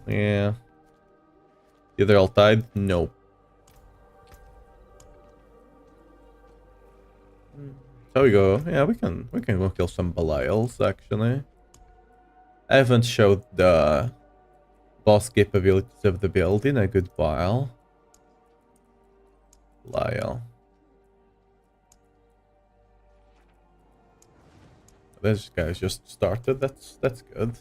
Yeah. They're all tied? No. So we go. Yeah, we can go kill some Belials actually. I haven't showed the boss capabilities of the build in a good while. Belial. This guy's just started. That's good.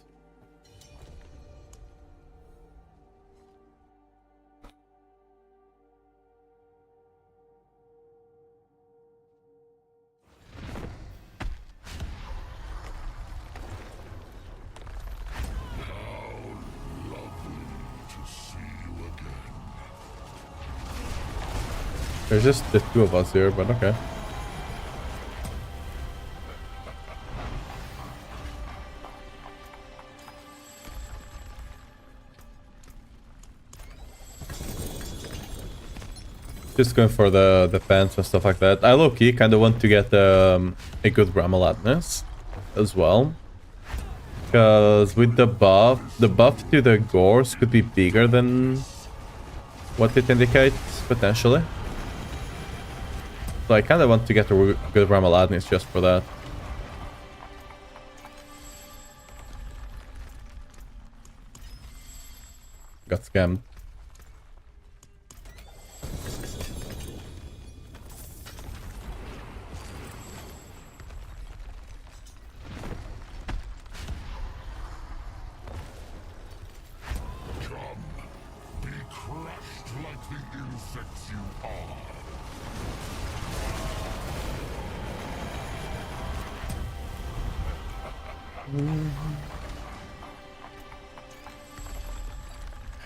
There's just the 2 of us here, but okay. Just going for the pants and stuff like that. I low-key kind of want to get a good Grameladness as well. Because with the buff to the gores could be bigger than what it indicates, potentially. So I kind of want to get a good Grameladness just for that. Got scammed.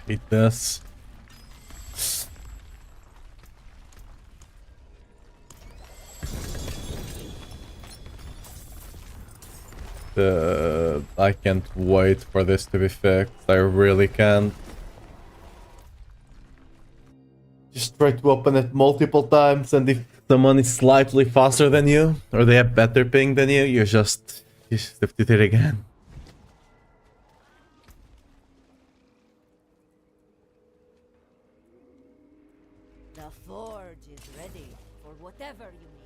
Hate this. I can't wait for this to be fixed. I really can't. Just try to open it multiple times, and if someone is slightly faster than you, or they have better ping than you just have to do it again. The forge is ready for whatever you need.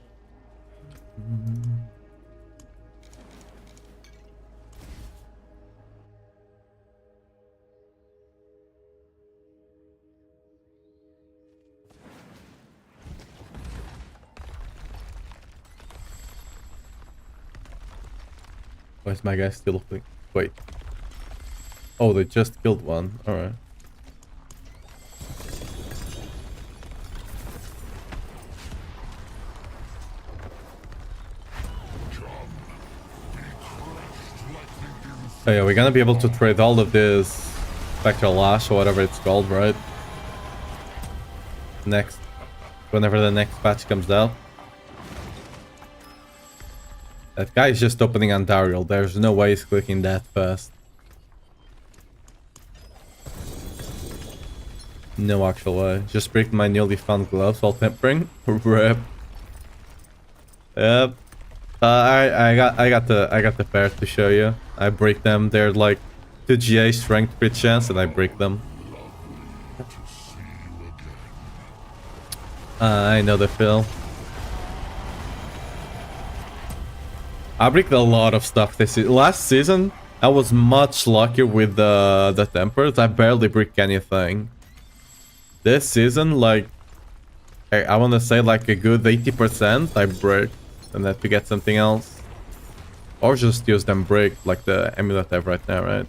Why is my guy still looking? Wait. Oh, they just killed one. Alright. Oh yeah, we're gonna be able to trade all of this Spectral Lash or whatever it's called, right? Next. Whenever the next patch comes out. That guy is just opening Andariel. There's no way he's clicking that fast. No actual way. Just break my newly found gloves while tempering. Rip. Yep. I got the pair to show you. I break them. They're like 2 GA strength crit chance, and I break them. I know the feel. I bricked a lot of stuff this season. Last season, I was much luckier with the tempers. I barely brick anything. This season, like, I want to say like a good 80% I break, and then to get something else. Or just use them break like the amulet I have right now, right?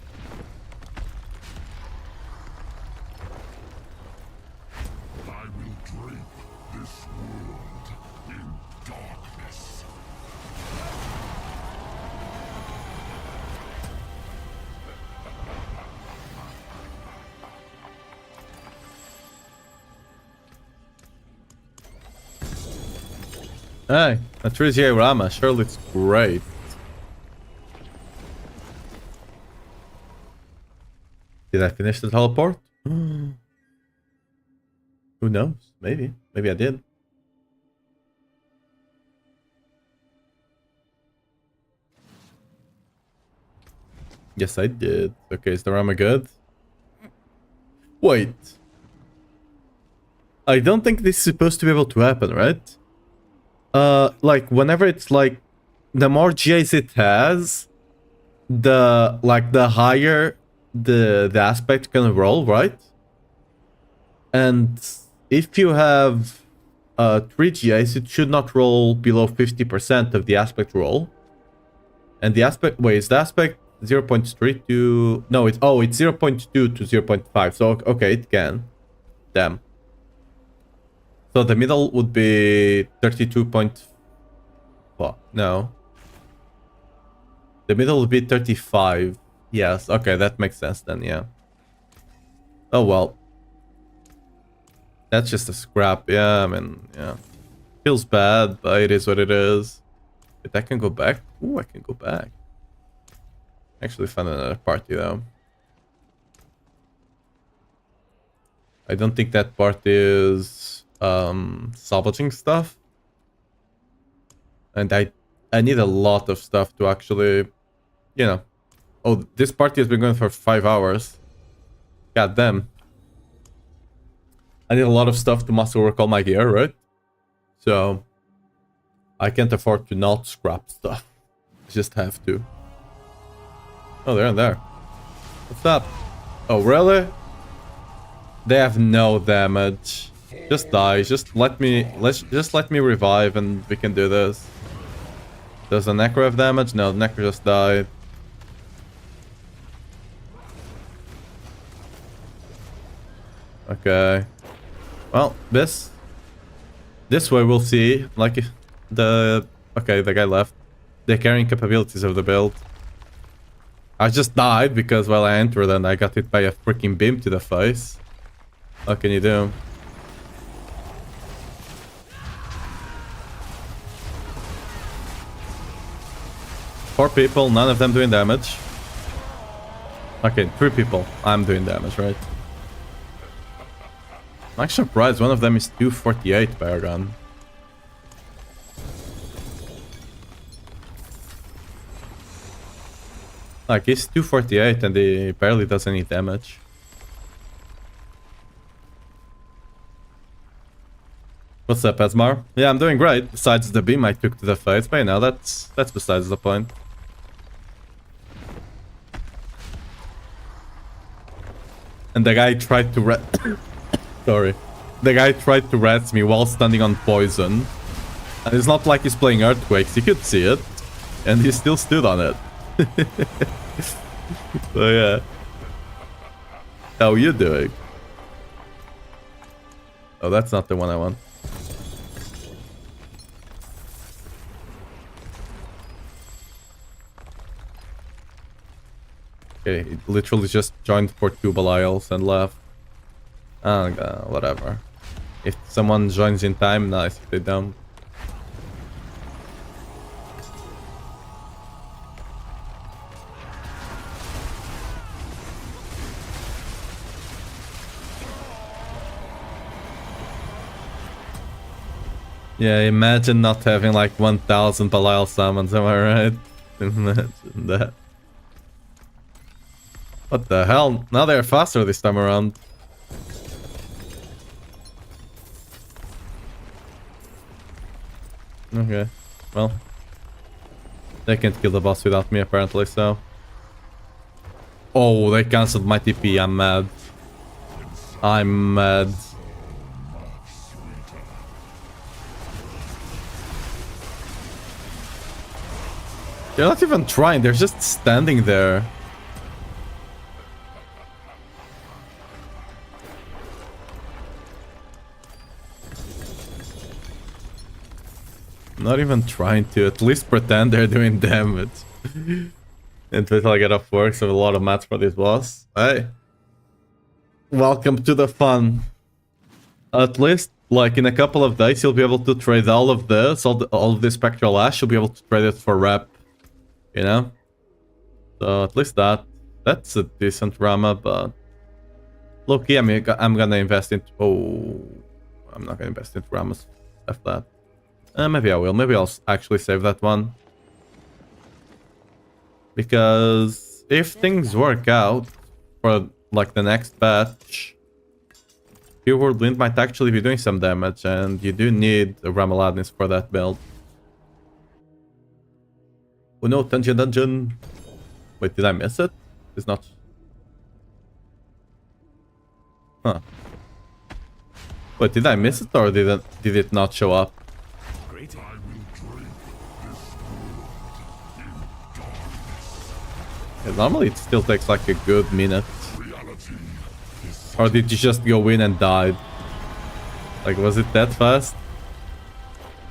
I will drape this world in darkness. Hey, a 3GA Rama, surely it's great. Did I finish the teleport? Who knows? Maybe. Maybe I did. Yes, I did. Okay, is the Rama good? Wait. I don't think this is supposed to be able to happen, right? Like, whenever it's like... The more GAs it has, the higher the aspect can roll, right? And if you have 3 GAs, it should not roll below 50% of the aspect roll. And the aspect... Wait, is the aspect 0.3 to... No, it's 0.2 to 0.5. So, okay, it can. Damn. So the middle would be 32.4. No. The middle would be 35. Yes, okay, that makes sense then, yeah. Oh, well. That's just a scrap, yeah, I mean, yeah. Feels bad, but it is what it is. But I can go back? Ooh, I can go back. Actually found another party, though. I don't think that part is salvaging stuff. And I need a lot of stuff to actually, you know. Oh, this party has been going for 5 hours. God damn. I need a lot of stuff to masterwork all my gear, right? So I can't afford to not scrap stuff. I just have to. Oh, they're in there. What's up? Oh, really? They have no damage. Just die. Just let me revive and we can do this. Does the Necro have damage? No, the Necro just died. Okay. Well, this way we'll see. Like the guy left. The carrying capabilities of the build. I just died because while I entered and I got hit by a freaking beam to the face. What can you do? Four people, none of them doing damage. Okay, 3 people. I'm doing damage, right? I'm actually surprised one of them is 248 Paragon. Like, he's 248 and he barely does any damage. What's up, Esmar? Yeah, I'm doing great. Besides the beam I took to the face, but you know, that's besides the point. And the guy tried to Sorry. The guy tried to rats me while standing on poison. And it's not like he's playing Earthquakes, you could see it. And he still stood on it. So yeah. How are you doing? Oh, that's not the one I want. Okay, he literally just joined for 2 Belials and left. Oh, God, whatever. If someone joins in time, nice. If they don't. Yeah, imagine not having like 1000 Belial summons, am I right? Imagine that. What the hell? Now they're faster this time around. Okay, well. They can't kill the boss without me apparently, so... Oh, they cancelled my TP, I'm mad. I'm mad. They're not even trying, they're just standing there. Not even trying to, at least pretend they're doing damage. And wait till I get off work, so a lot of mats for this boss. Hey. Welcome to the fun. At least, like, in a couple of days, you'll be able to trade all of this, all of this Spectral Ash, you'll be able to trade it for rep. You know? So, at least that's a decent Rama, but... Look, I mean, I'm gonna invest in... Oh... I'm not gonna invest in Ramas. F that. Maybe I will. Maybe I'll actually save that one. Because if things work out for like the next batch, Pure World Wind might actually be doing some damage, and you do need a Ramaladnis for that build. Oh no, dungeon! Wait, did I miss it? It's not... Huh. Wait, did I miss it or did it not show up? Yeah, normally it still takes like a good minute. Or did you just go in and died? Like, was it that fast?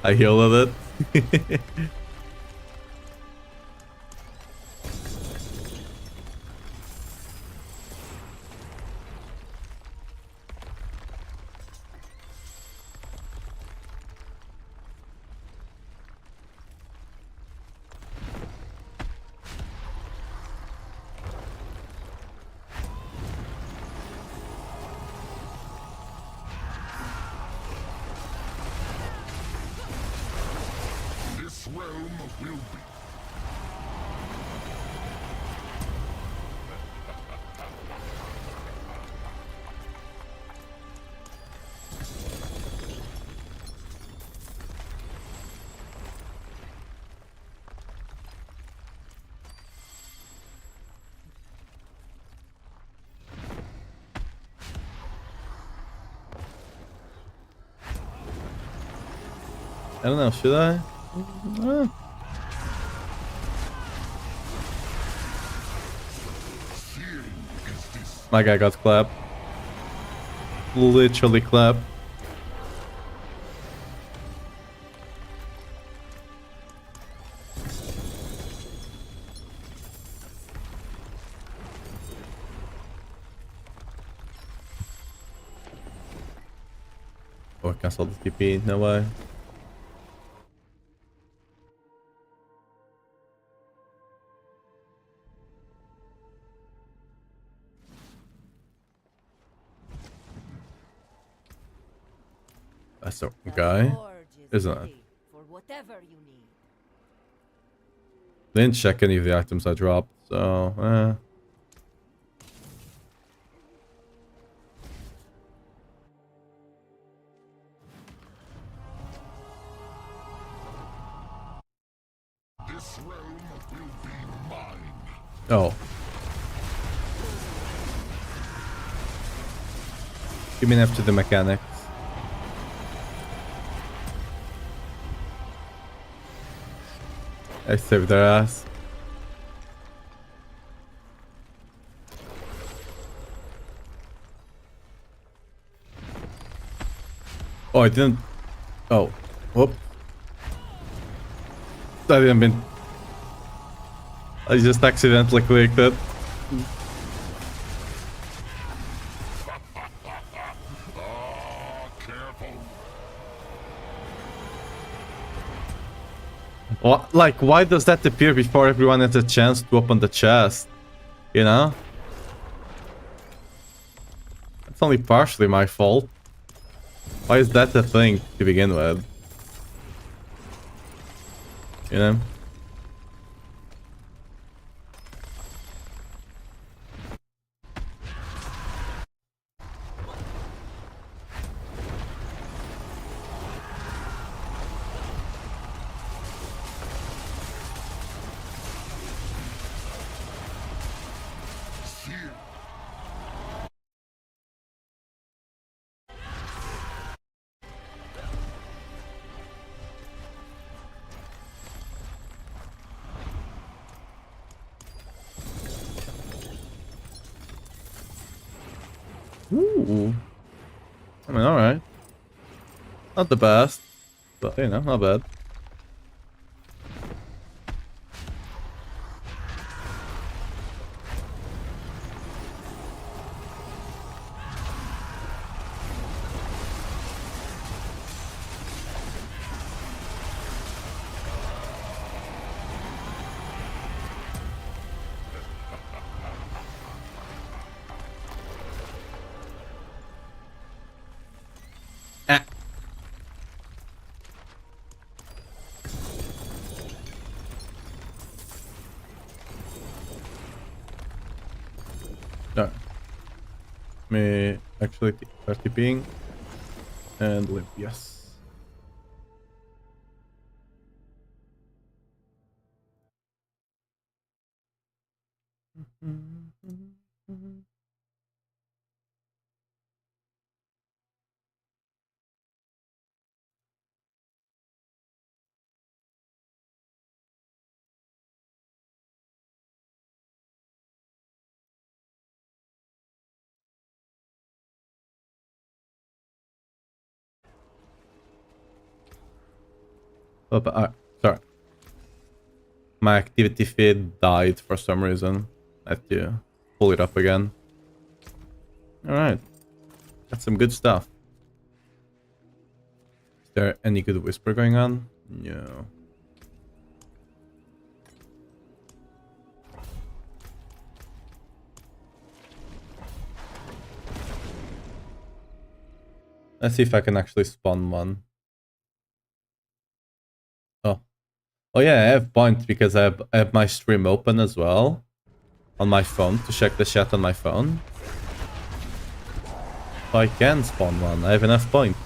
I healed it. I don't know, should I? My guy got clapped. Literally clapped. Oh, I cancelled the TP, no way. That's the guy, isn't it? For whatever you need. Didn't check any of the items I dropped, so This realm will be mine. Oh. You mean after the mechanics? I saved their ass. Oh, I didn't... Oh. Whoop. I didn't mean... I just accidentally clicked it. Like, why does that appear before everyone has a chance to open the chest? You know? It's only partially my fault. Why is that a thing to begin with? You know? Fear. Ooh. I mean, alright. Not the best, but you know, not bad. Ah. No. Me actually start TPing and live. Yes. Oh, but sorry. My activity feed died for some reason. I had to pull it up again. Alright. That's some good stuff. Is there any good whisper going on? No. Let's see if I can actually spawn one. Oh. Oh yeah, I have point because I have my stream open as well. On my phone, to check the chat on my phone. So I can spawn one. I have enough points.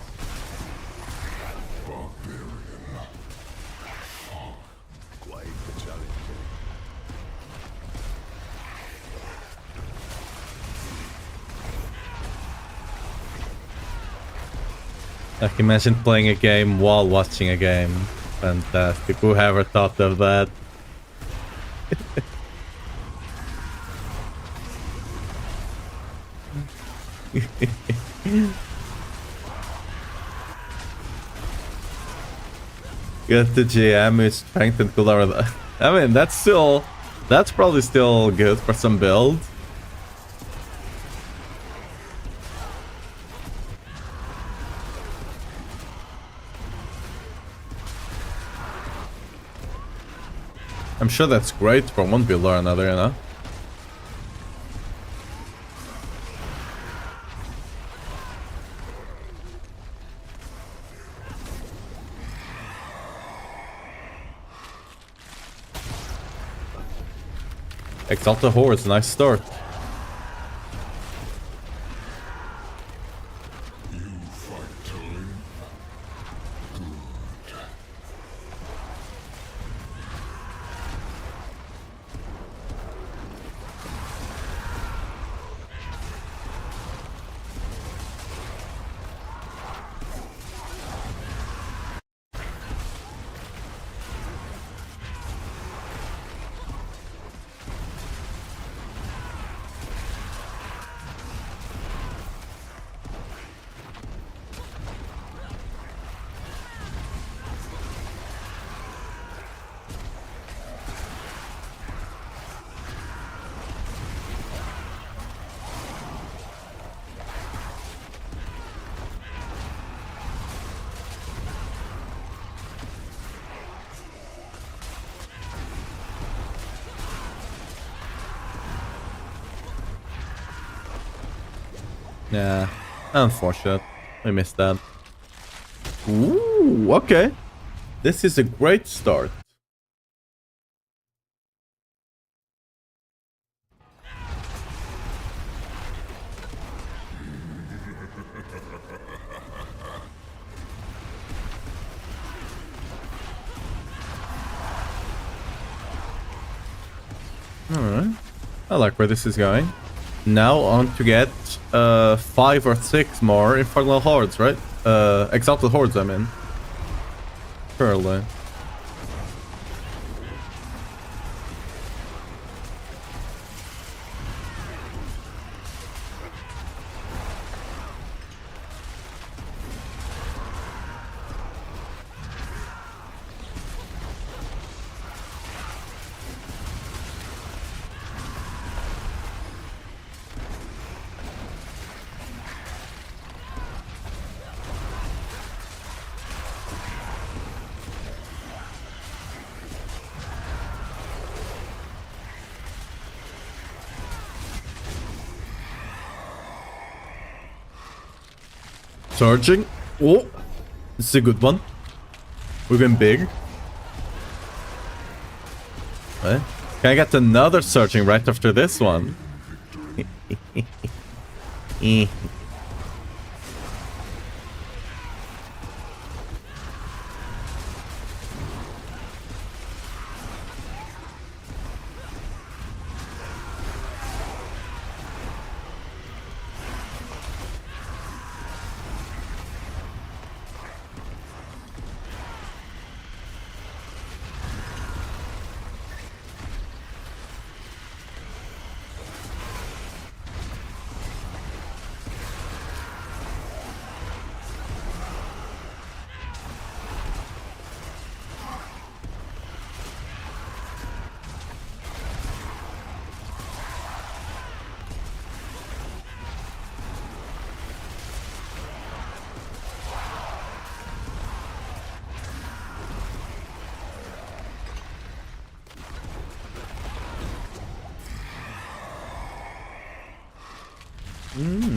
Quite the challenge. Like, imagine playing a game while watching a game. Fantastic. Whoever thought of that? Get the GM is strength and cooler. I mean, that's probably still good for some builds. I'm sure that's great for one build or another, you know? Exalted Horse, nice start. You fight to live. Yeah, unfortunate. I missed that. Ooh, okay. This is a great start. Alright. I like where this is going. Now on to get 5 or 6 more Infernal Hordes, right? Exalted Hordes, I mean. Surely. Charging. Oh, this is a good one. We've been big. Okay. Can I get another searching right after this one?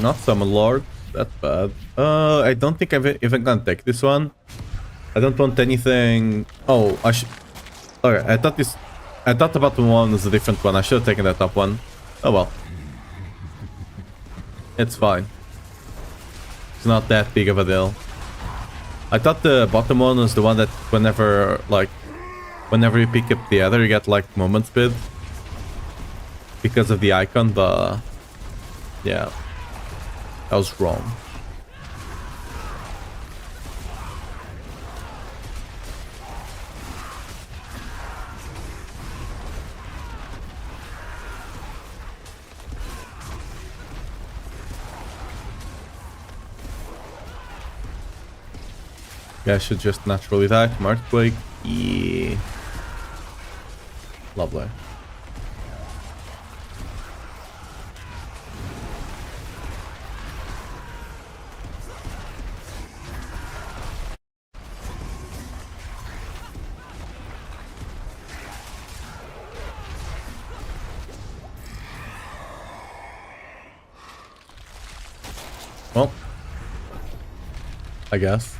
Not Summon Lord. That's bad. I don't think I've even gonna take this one. I don't want anything. Oh, I should. Okay, I thought this. I thought the bottom one was a different one. I should have taken the top one. Oh well. It's fine. It's not that big of a deal. I thought the bottom one was the one that whenever you pick up the other, you get like movement speed because of the icon, but yeah. I was wrong. Yeah, I should just naturally die from Earthquake. Yeah. Lovely. Well, I guess.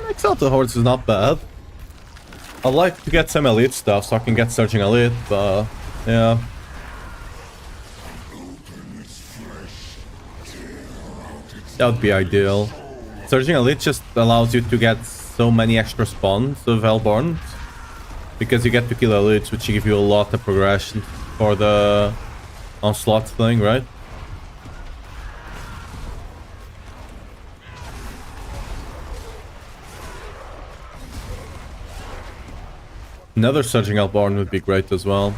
Exalted Hordes is not bad. I'd like to get some elite stuff so I can get Surging Elite, but yeah. That would be ideal. Surging Elite just allows you to get so many extra spawns of Hellborn. Because you get to kill elites, which give you a lot of progression for the onslaught thing, right? Another Surging Hellborn would be great as well.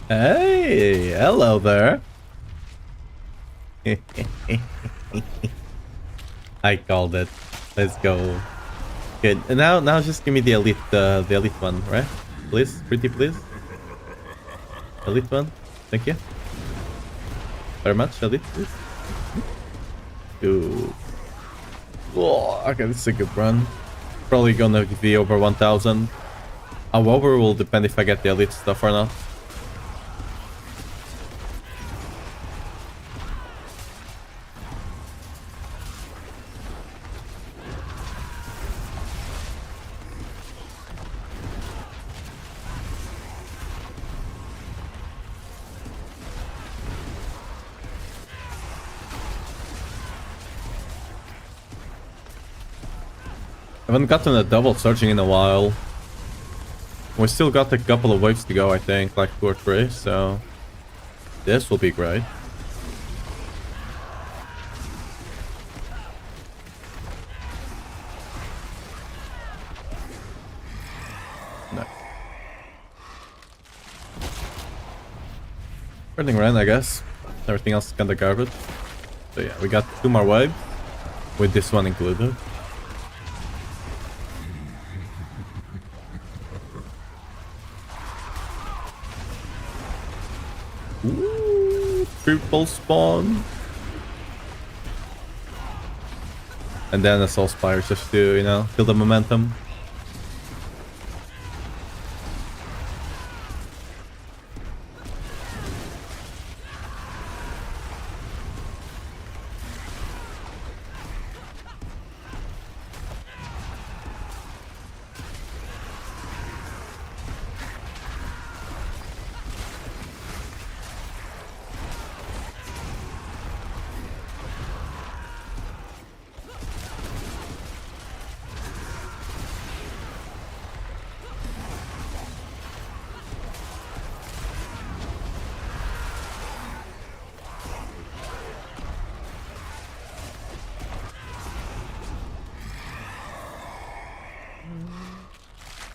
Hey, hello there. I called it. Let's go. Good. And now just give me the elite one, right? Please, pretty please. Elite one. Thank you. Very much, elite, please. Good. Oh, okay, this is a good run. Probably gonna be over 1,000. However, will depend if I get the elite stuff or not. I haven't gotten a double surging in a while. We still got a couple of waves to go, I think, like 2 or 3, so this will be great. No. Running around, I guess. Everything else is kinda garbage. So yeah, we got 2 more waves, with this one included. Ooh, triple spawn. And then a Soul Spire just to, you know, kill the momentum.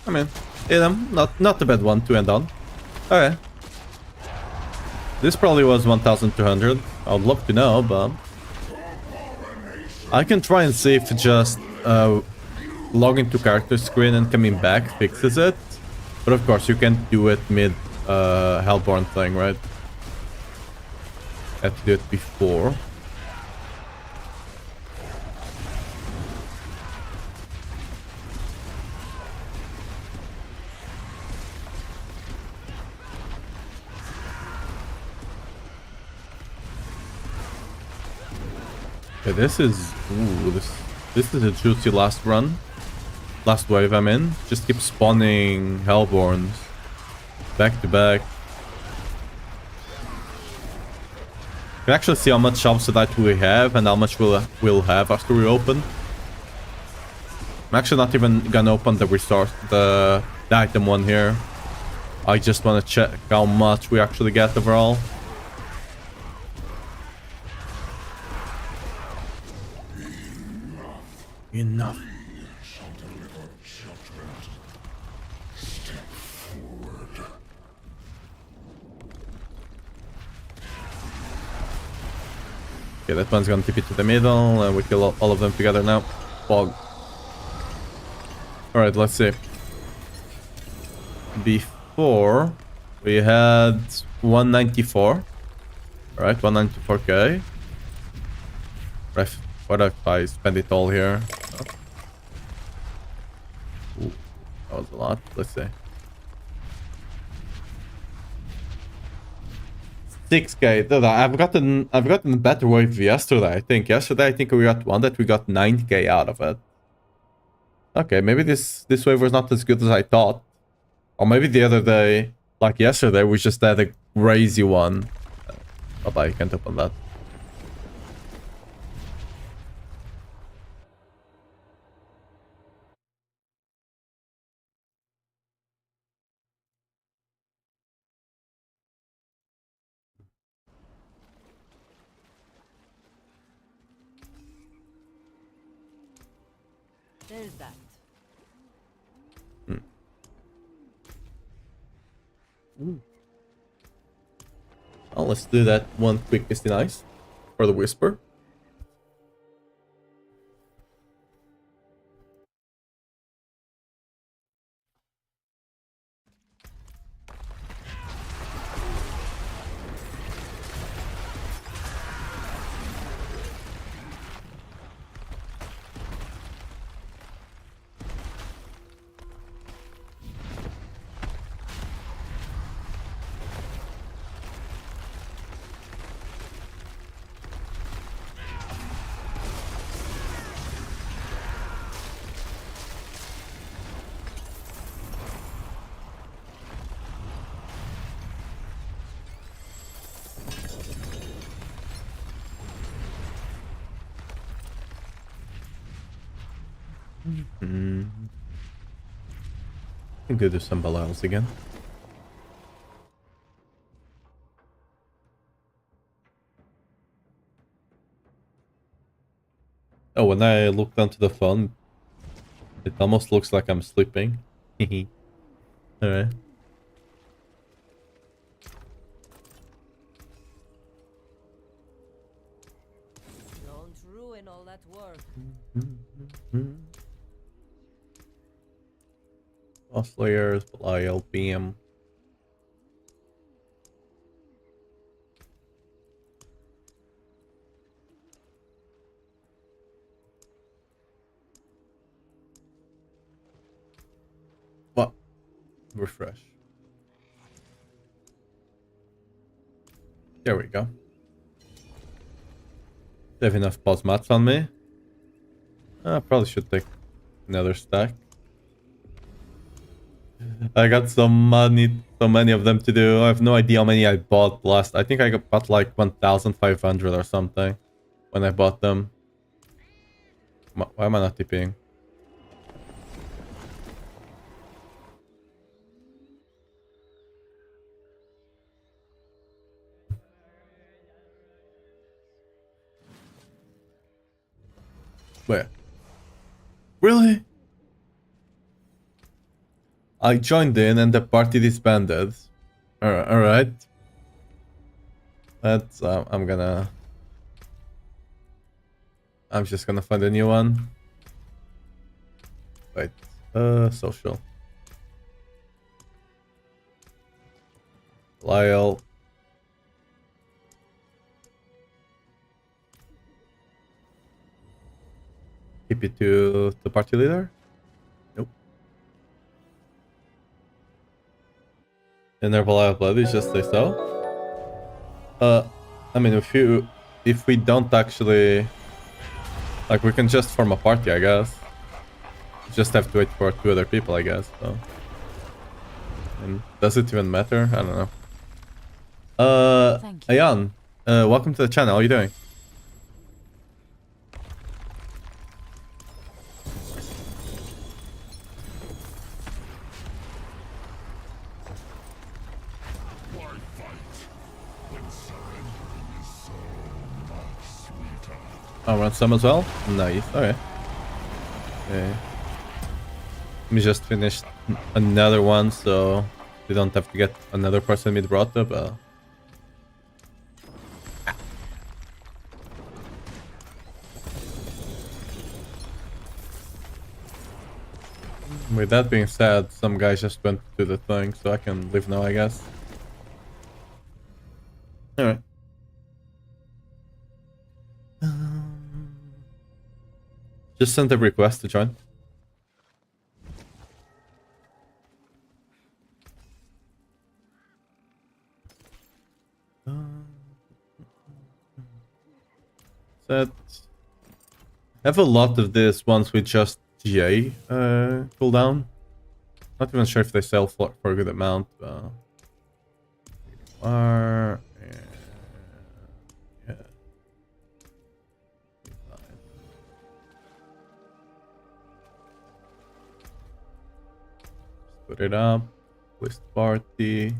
I mean, you know, not a bad one to end on. Okay. This probably was 1,200. I would love to know, but I can try and see if just logging to character screen and coming back fixes it. But of course, you can't do it mid Hellborn thing, right? Had to do it before. Okay, this is this is a juicy last run. Last wave I'm in. Just keep spawning Hellborns back to back. You can actually see how much Shelves of Light we have and how much we'll have after we open. I'm actually not even gonna open the resource, the item one here. I just want to check how much we actually get overall. Enough. Okay, that one's gonna tip it to the middle, and we kill all of them together now. Fog. Alright, let's see. Before, we had 194. Alright, 194k. Right, what if I spend it all here? Oh. Ooh, that was a lot. Let's see. 6k. Dude, I've gotten a better wave yesterday, I think. Yesterday I think we got one that we got 9k out of it. Okay, maybe this wave was not as good as I thought. Or maybe the other day, like yesterday, we just had a crazy one. Oh, I can't open that. There's that. Oh, let's do that one quick Misty Nice for the Whisper. I can go do some Belials again. Oh, when I look down to the phone, it almost looks like I'm sleeping. Alright. Don't ruin all that work. Boss layers, Belial, BM. What? Refresh. There we go. They have enough pause mats on me. I probably should take another stack. I got so many of them to do. I have no idea how many I bought last. I think I bought like 1,500 or something when I bought them. Why am I not TPing? Where? Really? I joined in and the party disbanded. Alright. That's, I'm just gonna find a new one. Wait, social. Lyle. Keep it to the party leader? Nope. And their Belial blood is just say so. I mean, if we don't actually, like, we can just form a party, I guess. Just have to wait for 2 other people, I guess. So, and does it even matter? I don't know. Thank you. Ayan, welcome to the channel. How are you doing? Why fight when surrendering is so much sweeter? Oh, run some as well? Nice. Okay. Okay. Let me just finish another one so we don't have to get another person mid-rota, but... With that being said, some guys just went to the thing, so I can leave now, I guess. Alright. Just sent a request to join. That I have a lot of this ones with just GA cooldown. Not even sure if they sell for a good amount. Are yeah. Put it up. List party.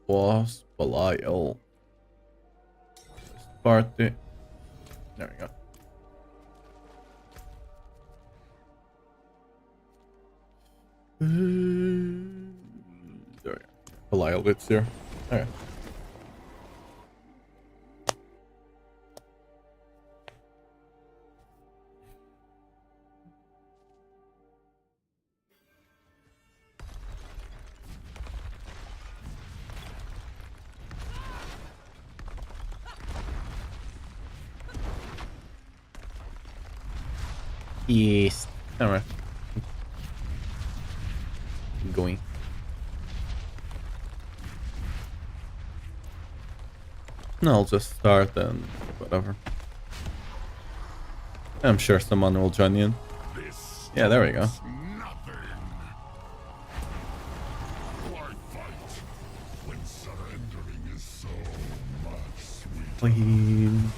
Boss Belial. List party. There we go. There we go. Belial bits here. Alright. Yes. Alright. Going. No, I'll just start and whatever. I'm sure someone will join in. This Yeah, there we go. is nothing. Why fight when surrendering is so much sweeter? Clean.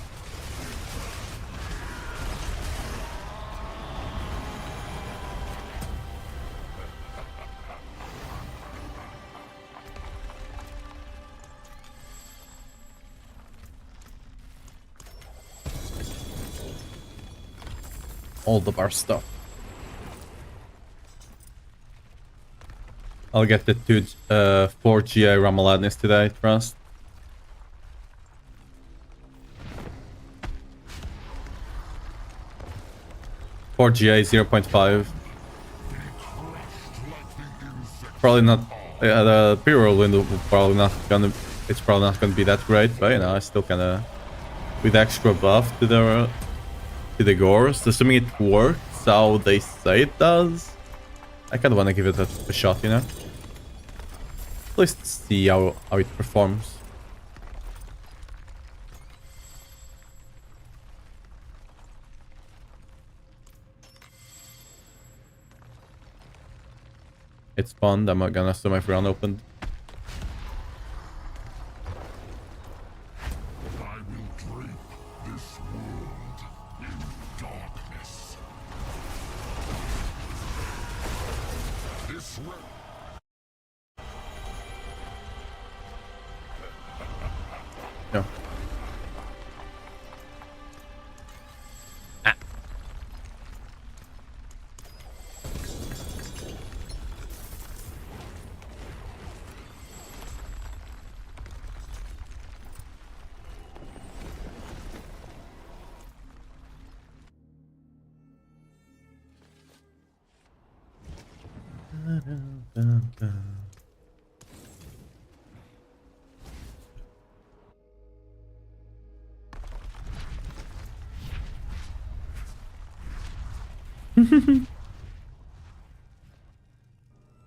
All the bar stuff. I'll get the 4 GI Ramaladness today, trust. For GA 0.5. Probably not. The pre-roll window will probably not gonna. It's probably not gonna be that great, but you know, I still kinda with extra buff to the gores, assuming it works how they say it does. I kinda wanna give it a shot, you know. At least see how it performs. It's spawned. I'm gonna assume my run opened. I will drape this world in darkness. This way. No. Ah.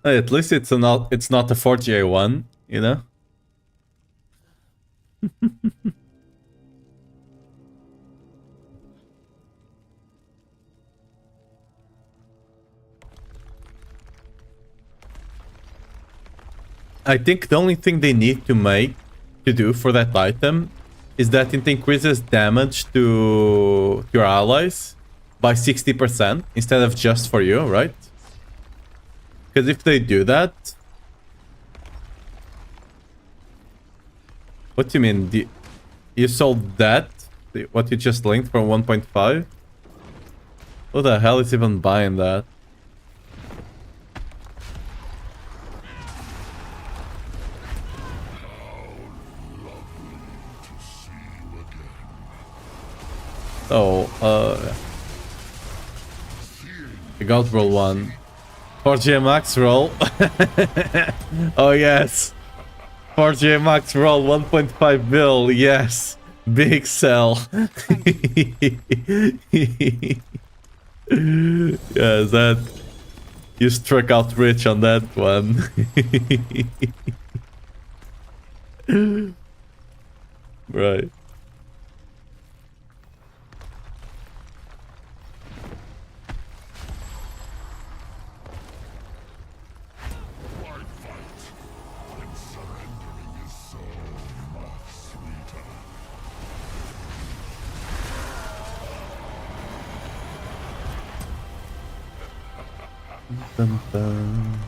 Hey, at least it's not a 4GA one, you know? I think the only thing they need to do for that item is that it increases damage to your allies by 60% instead of just for you, right? Because if they do that... What do you mean? You sold that? What you just linked for 1.5? Who the hell is even buying that? Oh, I got roll 1. 4G max roll. Oh yes. 4G max roll 1.5 bill. Yes. Big sell. Yes, that you struck out rich on that one. Right. Dun, dun.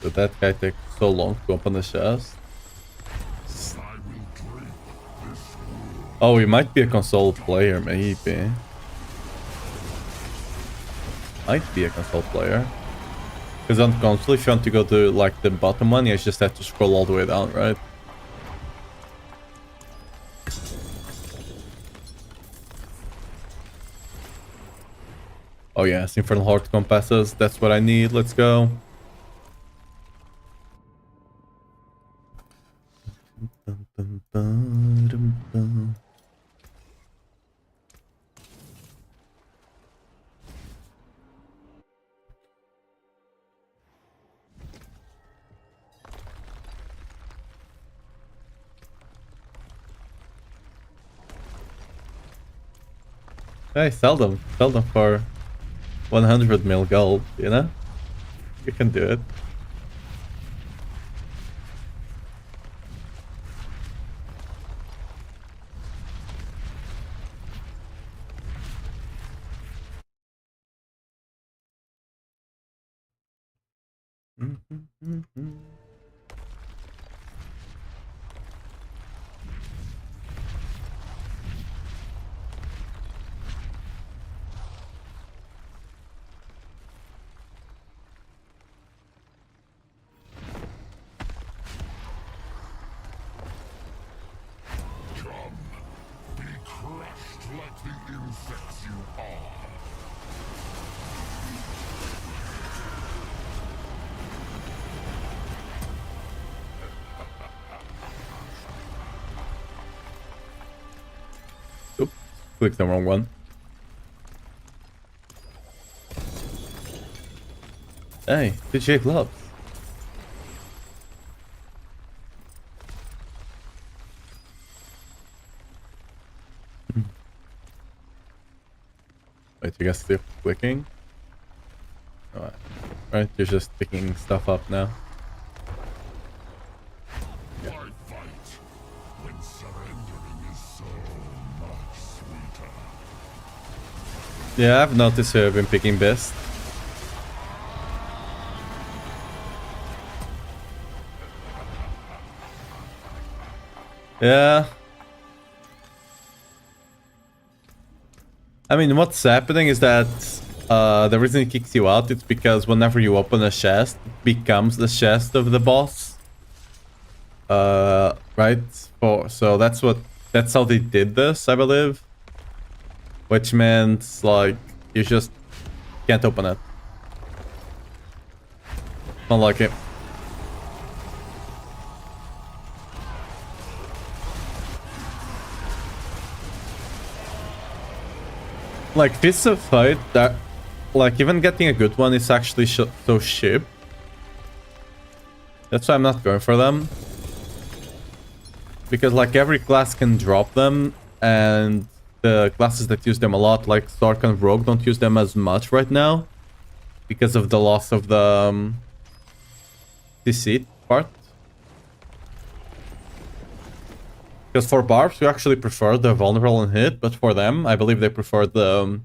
Did that guy take so long to open the chest? I will drape this world. Oh, he might be a console player, maybe. Might be a console player. Because on console, if you want to go to like the bottom one, you just have to scroll all the way down, right? Oh yes, Infernal Heart compasses. That's what I need. Let's go. Dun, dun, dun, dun, dun. Hey, sell them. Sell them for 100 mil gold, you know? You can do it. Come, be crushed like the insects you are. Oops, clicked the wrong one. Hey, DJ gloves. Wait, you guys still clicking? Alright. Right, you're just picking stuff up now. Why fight when surrendering is so much sweeter? Yeah, I've noticed who I've been picking best. Yeah. I mean, what's happening is that the reason it kicks you out is because whenever you open a chest, it becomes the chest of the boss. Right? So that's how they did this, I believe. Which meant, like, you just can't open it. Don't like it. Like, Fists of Fight, that, like, even getting a good one is actually so cheap. That's why I'm not going for them. Because, like, every class can drop them, and the classes that use them a lot, like Stark and Rogue, don't use them as much right now. Because of the loss of the CC part. Because for Barbs, we actually prefer the vulnerable and hit, but for them, I believe they prefer the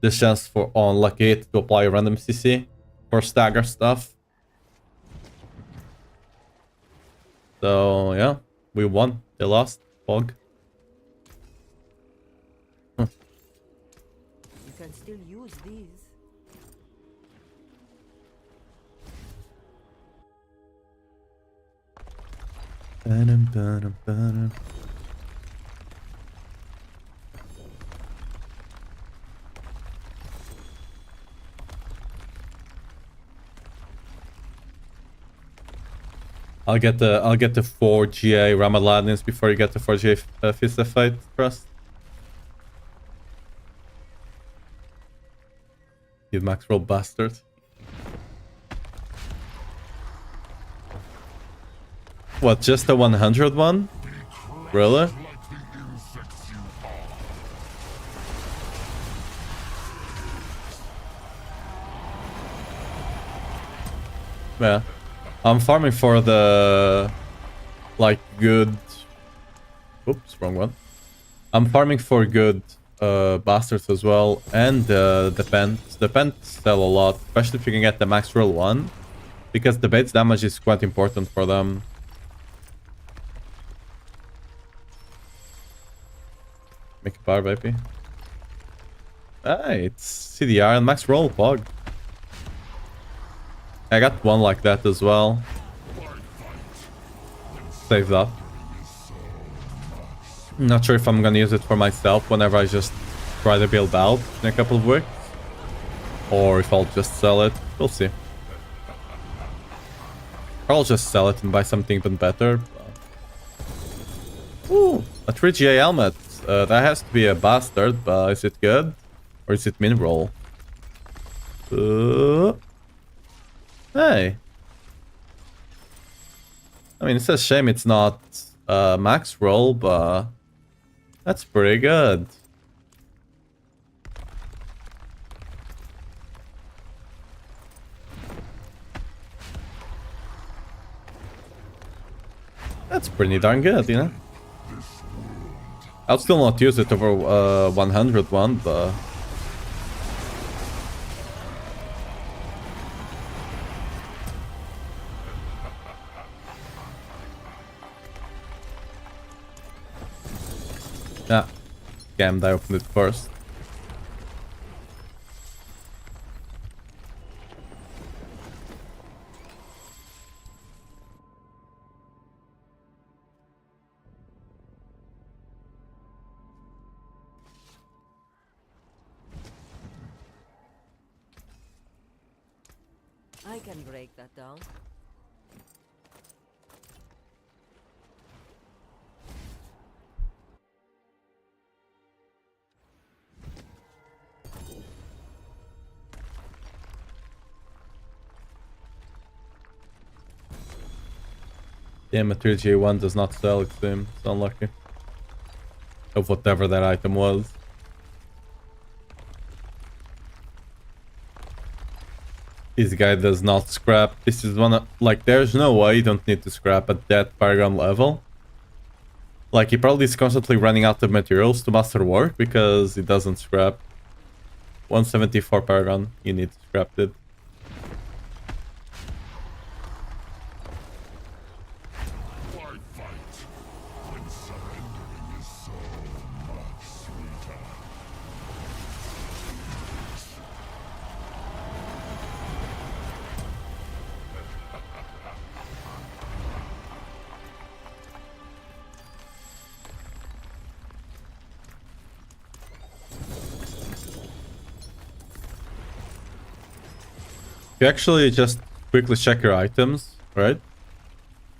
chance for on lucky hit to apply a random CC for stagger stuff. So yeah, we won. They lost. Fog. You can still use these. Ba-dum, ba-dum, ba-dum. I'll get the 4 GA Ramaladins before you get the 4 GA Fist of Fight Trust. You max roll bastard. What, just a 100 one? Really? Like the insects you are. Yeah. I'm farming for the... like, good... Oops, wrong one. I'm farming for good bastards as well, and the pents. The pents sell a lot, especially if you can get the max roll one, because the base damage is quite important for them. Make a bar, baby. Hey, it's CDR and max roll, pog. I got one like that as well. Saved up. Not sure if I'm gonna use it for myself whenever I just try to build out in a couple of weeks. Or if I'll just sell it. We'll see. Or I'll just sell it and buy something even better. Ooh, a 3GA helmet. That has to be a bastard, but is it good? Or is it min roll? Hey. I mean, it's a shame it's not max roll, but that's pretty good. That's pretty darn good, you know? I'll still not use it over 101, but... yeah. Scammed, I opened it first. I can break that down. Yeah, Material J1 does not sell, it seems. It's unlucky. Of whatever that item was. This guy does not scrap. This is one of... like, there's no way you don't need to scrap at that Paragon level. Like, he probably is constantly running out of materials to master work because he doesn't scrap. 174 Paragon, you need to scrap it. You actually just quickly check your items, right?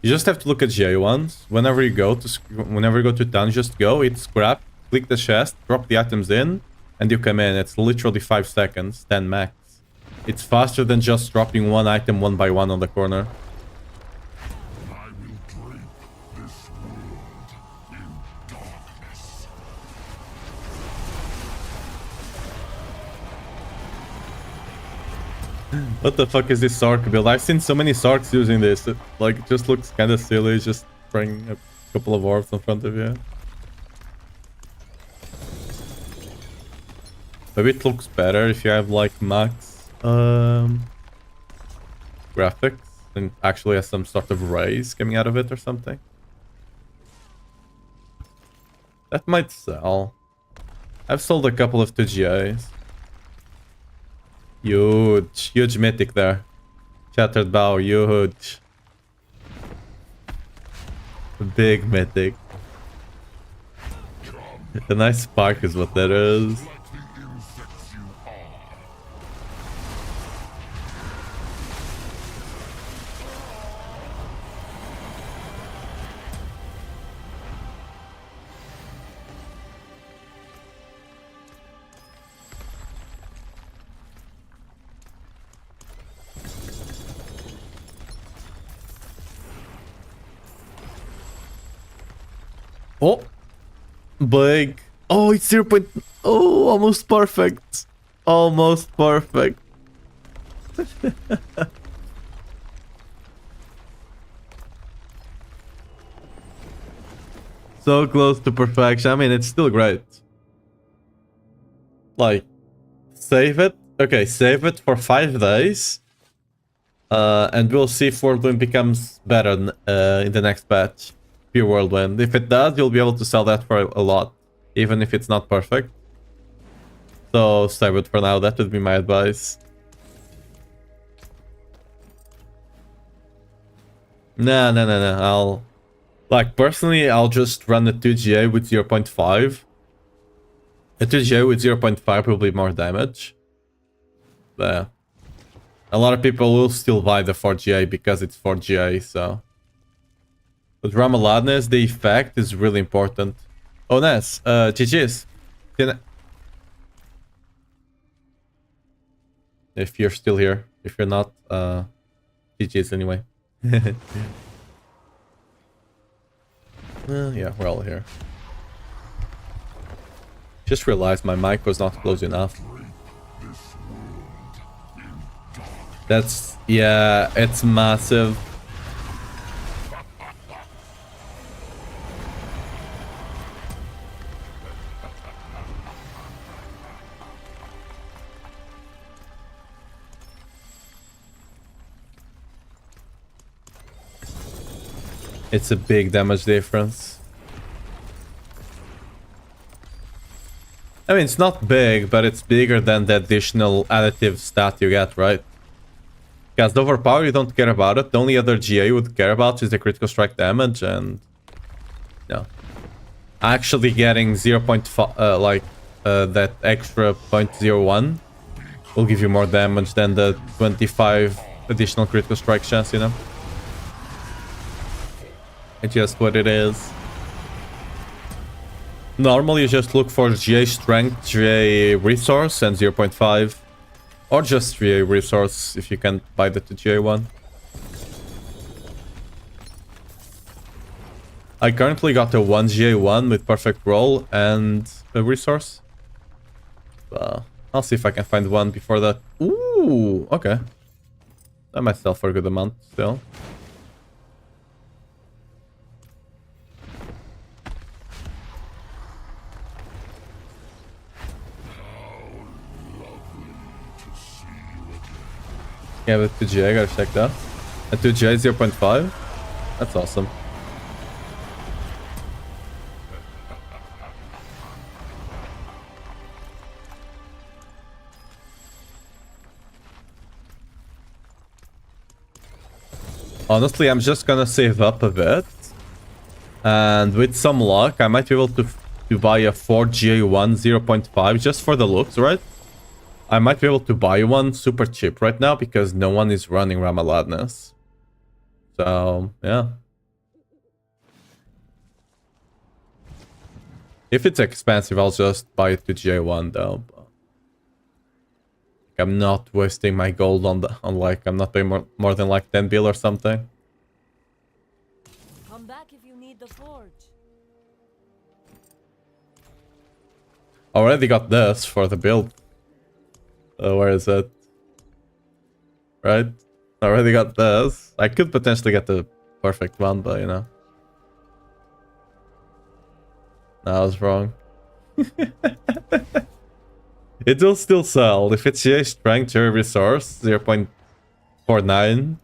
You just have to look at GA ones. Whenever you go to town, just go, hit scrap, click the chest, drop the items in, and you come in. It's literally 5 seconds, 10 max. It's faster than just dropping one item one by one on the corner. I will drape this world in darkness. What the fuck is this Sark build? I've seen so many Sarks using this. It like just looks kind of silly, just throwing a couple of orbs in front of you. Maybe it looks better if you have like max graphics and actually has some sort of rays coming out of it or something. That might sell. I've sold a couple of 2GAs. Huge mythic there. Shattered Bow, huge. Big mythic. A nice spark is what that is. Like the insects you are. Oh, big. Oh, it's 0. Oh, almost perfect. Almost perfect. So close to perfection. I mean, it's still great. Like, save it. Okay, save it for 5 days. And we'll see if Whirlwind becomes better in the next patch. Pure Whirlwind. If it does, you'll be able to sell that for a lot. Even if it's not perfect. So, save it for now. That would be my advice. No. Like, personally, I'll just run a 2GA with 0.5. A 2GA with 0.5 will be more damage. But a lot of people will still buy the 4GA because it's 4GA, so... With Ramaladness, the effect is really important. Oh, nice. GG's. If you're still here. If you're not, GG's anyway. Yeah, we're all here. Just realized my mic was not close enough. That's... yeah, it's massive. It's a big damage difference. I mean, it's not big, but it's bigger than the additional additive stat you get, right? Because the overpower, you don't care about it. The only other GA you would care about is the critical strike damage, and... no. Actually getting 0.5, that extra 0.01 will give you more damage than the 25 additional critical strike chance, you know? It's just what it is. Normally you just look for GA strength, GA resource, and 0.5. Or just GA resource if you can't buy the 2GA one. I currently got a 1GA one with perfect roll and a resource. I'll see if I can find one before that. Ooh, okay. That might sell for a good amount still. Yeah, with 2GA, I gotta check that. A 2GA 0.5? That's awesome. Honestly, I'm just gonna save up a bit. And with some luck, I might be able to buy a 4GA1 0.5 just for the looks, right? I might be able to buy one super cheap right now because no one is running Ramaladness. So, yeah. If it's expensive, I'll just buy it to GA1 though. I'm not wasting my gold on like, I'm not paying more than like 10 bill or something. Come back if you need the forge. Already got this for the build. Where is it? Right? Already got this. I could potentially get the perfect one, but you know. No, I was wrong. It will still sell. If it's GA strength, GA resource, 0.49.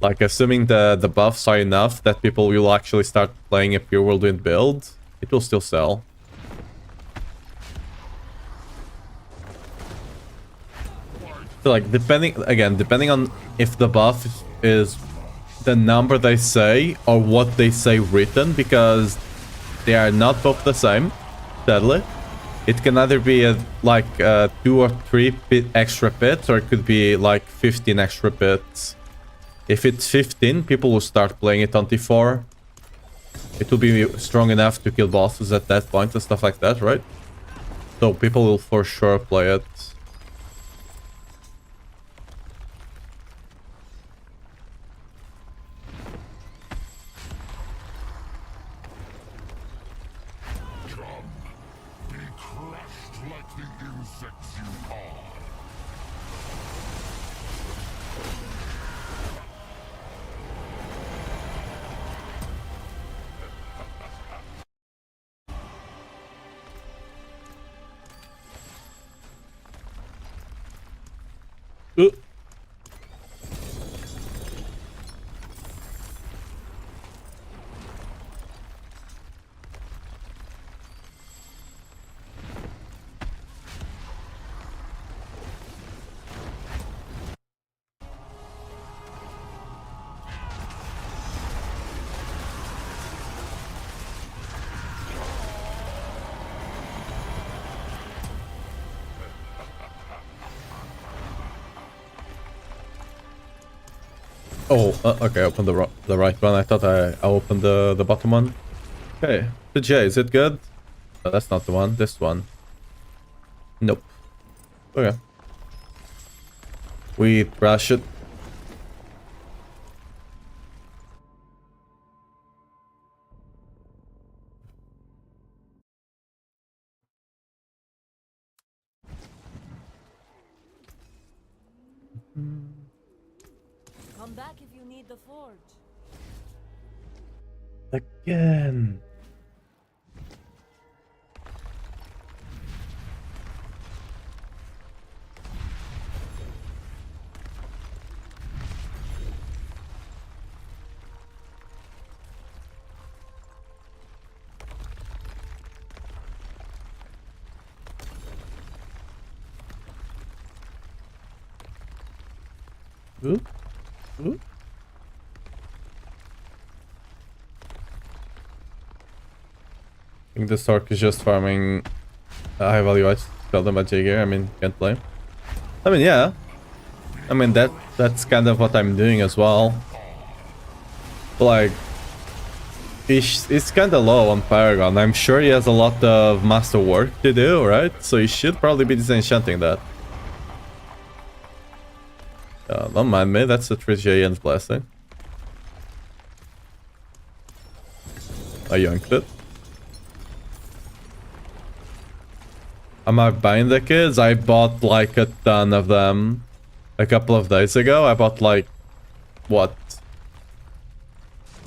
Like, assuming the buffs are enough that people will actually start playing a pure Whirlwind build, it will still sell. So, like, depending on if the buff is the number they say or what they say written, because they are not both the same, sadly. It can either be like 2 or 3 extra bits, or it could be like 15 extra bits. If it's 15, people will start playing it on T4. It will be strong enough to kill bosses at that point and stuff like that, right? So people will for sure play it. Uh. Oh, okay, I opened the right one. I thought I opened the bottom one. Okay, the J, is it good? Oh, that's not the one, this one. Nope. Okay. We trash it. Come back if you need the forge. Again. Ooh. Ooh. I think the Stark is just farming high value items. Tell them about Jaeger. I mean, can't blame. I mean, yeah. I mean, that's kind of what I'm doing as well. Like, it's kind of low on Paragon. I'm sure he has a lot of master work to do, right? So he should probably be disenchanting that. Don't mind me, that's a Trigian's blessing. I yoinked it. Am I buying the kids? I bought like a ton of them a couple of days ago. I bought like, what?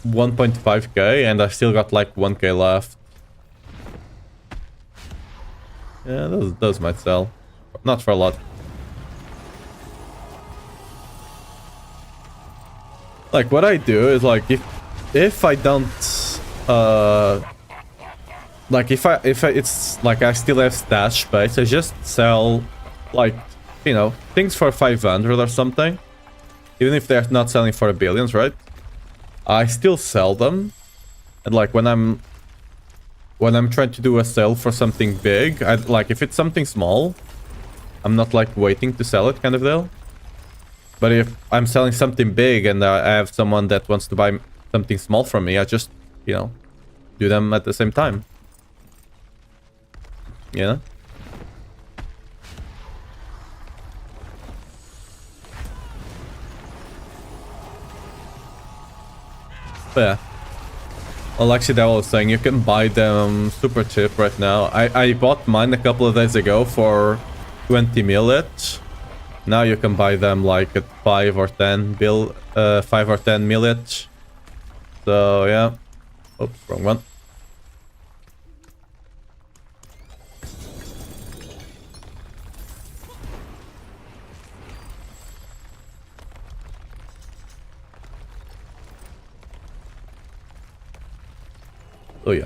1.5k and I still got like 1k left. Yeah, those might sell. Not for a lot. Like what I do is like if I don't like if it's like I still have stash space, I just sell like, you know, things for 500 or something. Even if they're not selling for billions, right? I still sell them. And like when I'm trying to do a sale for something big, I like if it's something small, I'm not like waiting to sell it kind of deal. But if I'm selling something big and I have someone that wants to buy something small from me, I just, you know, do them at the same time. Yeah. But yeah. Well, actually, that was saying you can buy them super cheap right now. I bought mine a couple of days ago for 20 mil each. Now you can buy them like at 5 or 10 mil each. So yeah. Oops, wrong one. Oh yeah.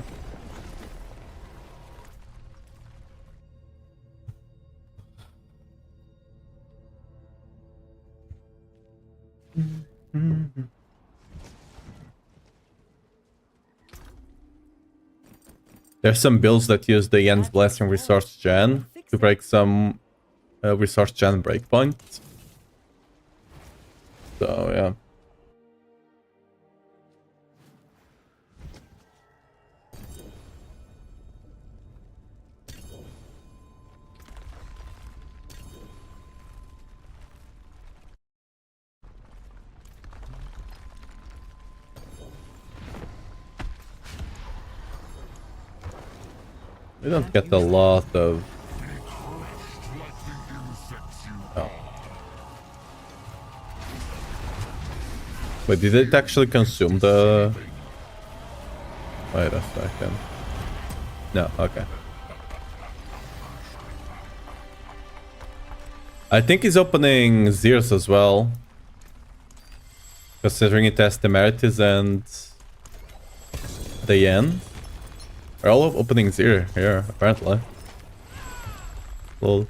There's some builds that use the Yen's Blessing Resource Gen to break some Resource Gen breakpoints. So yeah. We don't get a lot of... Oh. Wait, did it actually consume the... Wait a second. No, okay. I think he's opening Zeros as well. Considering it has Temerities and the end. They're all opening Zero here, apparently. Lol.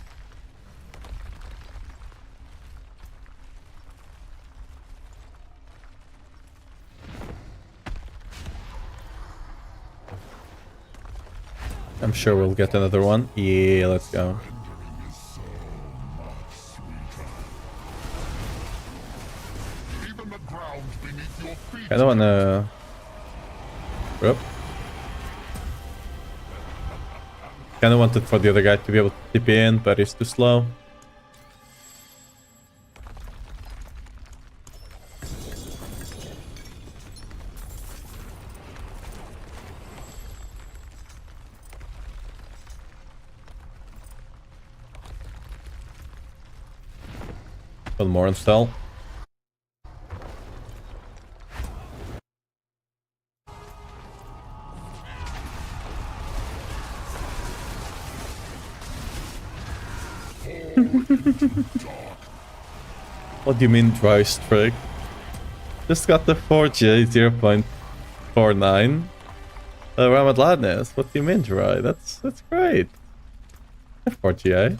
I'm sure we'll get another one. Yeah, let's go. Even the ground beneath your feet. Kinda wanna... Whoop. Kinda wanted for the other guy to be able to tip in, but he's too slow. One more install. What do you mean dry streak? Just got the 4G 0.49. Ramadladness, what do you mean dry? That's great. 4G,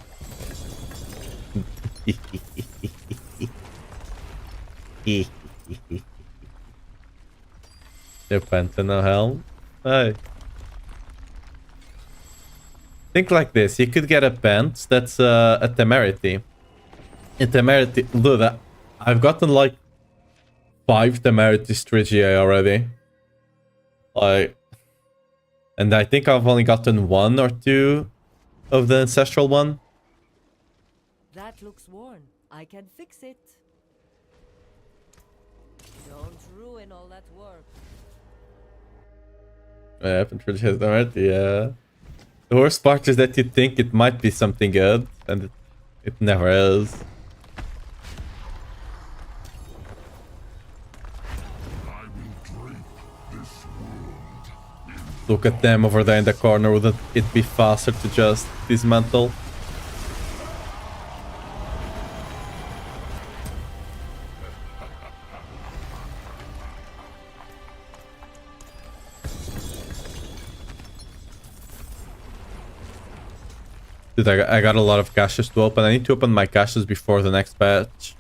No Penta, no helm. Hey. Think like this, you could get a Pent that's a Temerity. A Temerity, look, I've gotten like 5 Temerities 3GA already. Like, and I think I've only gotten 1 or 2 of the Ancestral one. That looks worn. I can fix it. Don't ruin all that work. I haven't really had Temerity, yeah. The worst part is that you think it might be something good, and it never is. I will drape this world. Look at them over there in the corner. Wouldn't it be faster to just dismantle? Dude, I got a lot of caches to open. I need to open my caches before the next patch.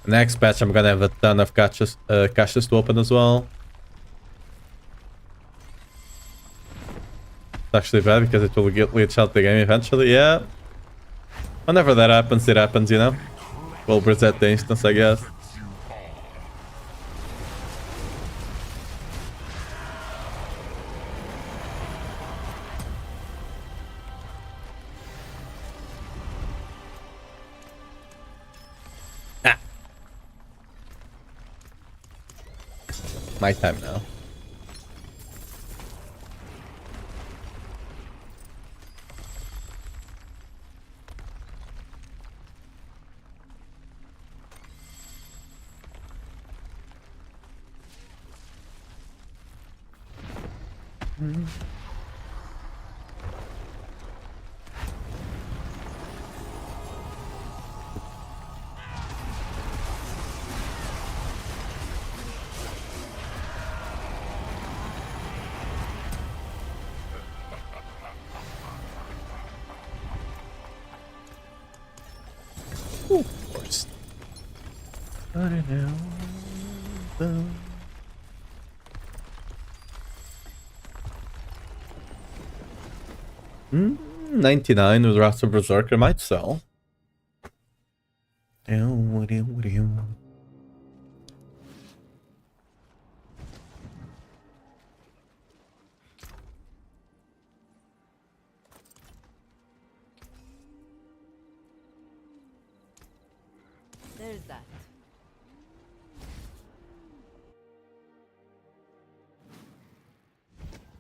The next patch, I'm gonna have a ton of caches to open as well. It's actually bad because it will glitch out the game eventually. Yeah. Whenever that happens, it happens, you know? We'll reset the instance, I guess. My time now. Ooh, of course. I don't know. 99 with Wrath of Berserker might sell. There's that.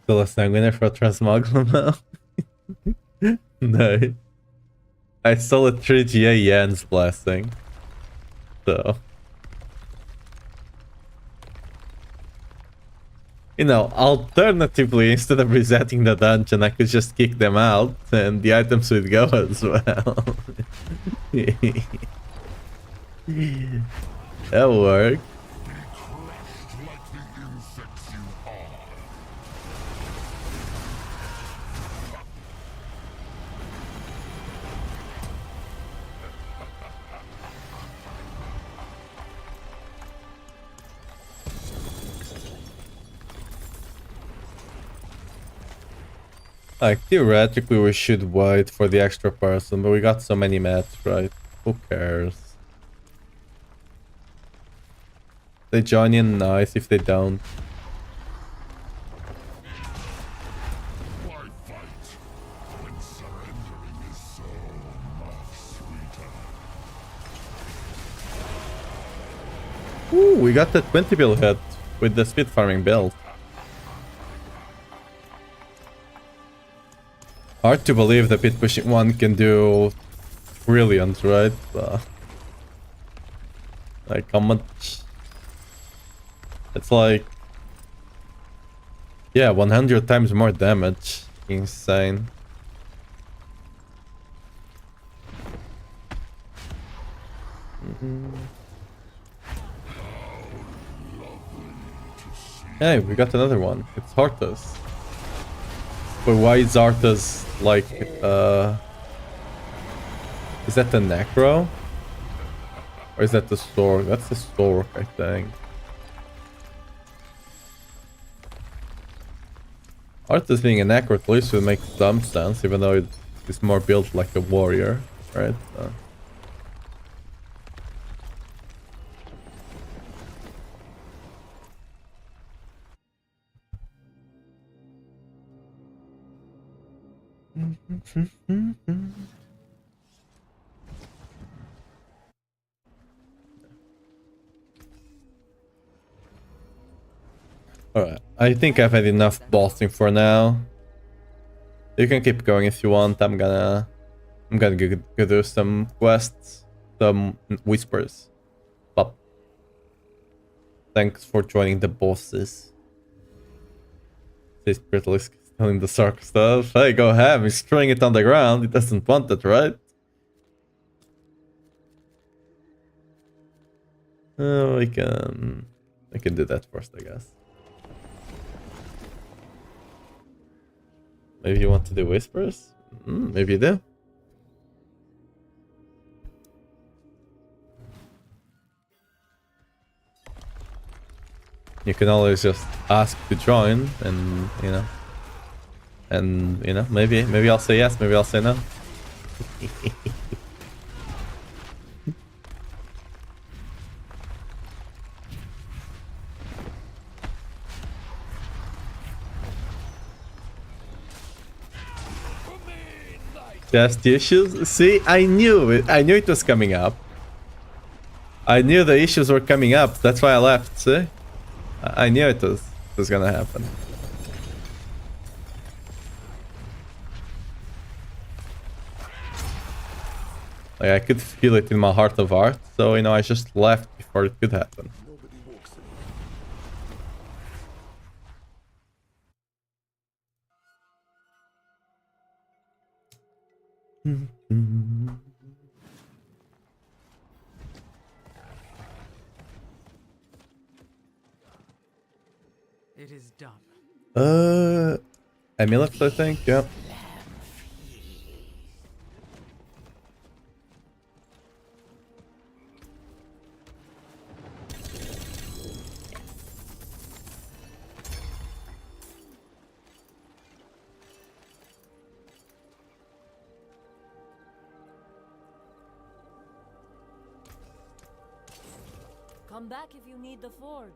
Still a sanguinary for a transmoglim now? No. I stole a 3GA Yan's blessing. So. You know, alternatively, instead of resetting the dungeon, I could just kick them out and the items would go as well. That worked. Crushed like the insects you are. Like, theoretically, we should wait for the extra person, but we got so many mats, right? Who cares? They join in, nice. If they don't, Why fight when surrendering is so much sweeter? ooh, we got the 20 bill hit with the speed farming build. Hard to believe the pit pushing one can do brilliant, right? Like, how much? It's like, yeah, 100 times more damage. Insane. Hey, we got another one. It's Arthas. But why is Arthas like, is that the Necro? Or is that the Stork? That's the Stork, I think. Arthas being a Necro at least would make some sense, even though it's more built like a warrior, right? Alright, I think I've had enough bossing for now. You can keep going if you want. I'm gonna go do some quests, some whispers. But thanks for joining the bosses. This Britlisk still in the circle stuff. Hey, go ahead. He's throwing it on the ground. He doesn't want it, right? We can do that first, I guess. Maybe you want to do whispers? Maybe you do. You can always just ask to join, and maybe I'll say yes, maybe I'll say no. That's the issues. See, I knew it. I knew it was coming up. I knew the issues were coming up. That's why I left. See, I knew it was gonna happen. Like, I could feel it in my heart of heart. So I just left before it could happen. It is done. Amulets, I think. Yeah. Come back if you need the forge.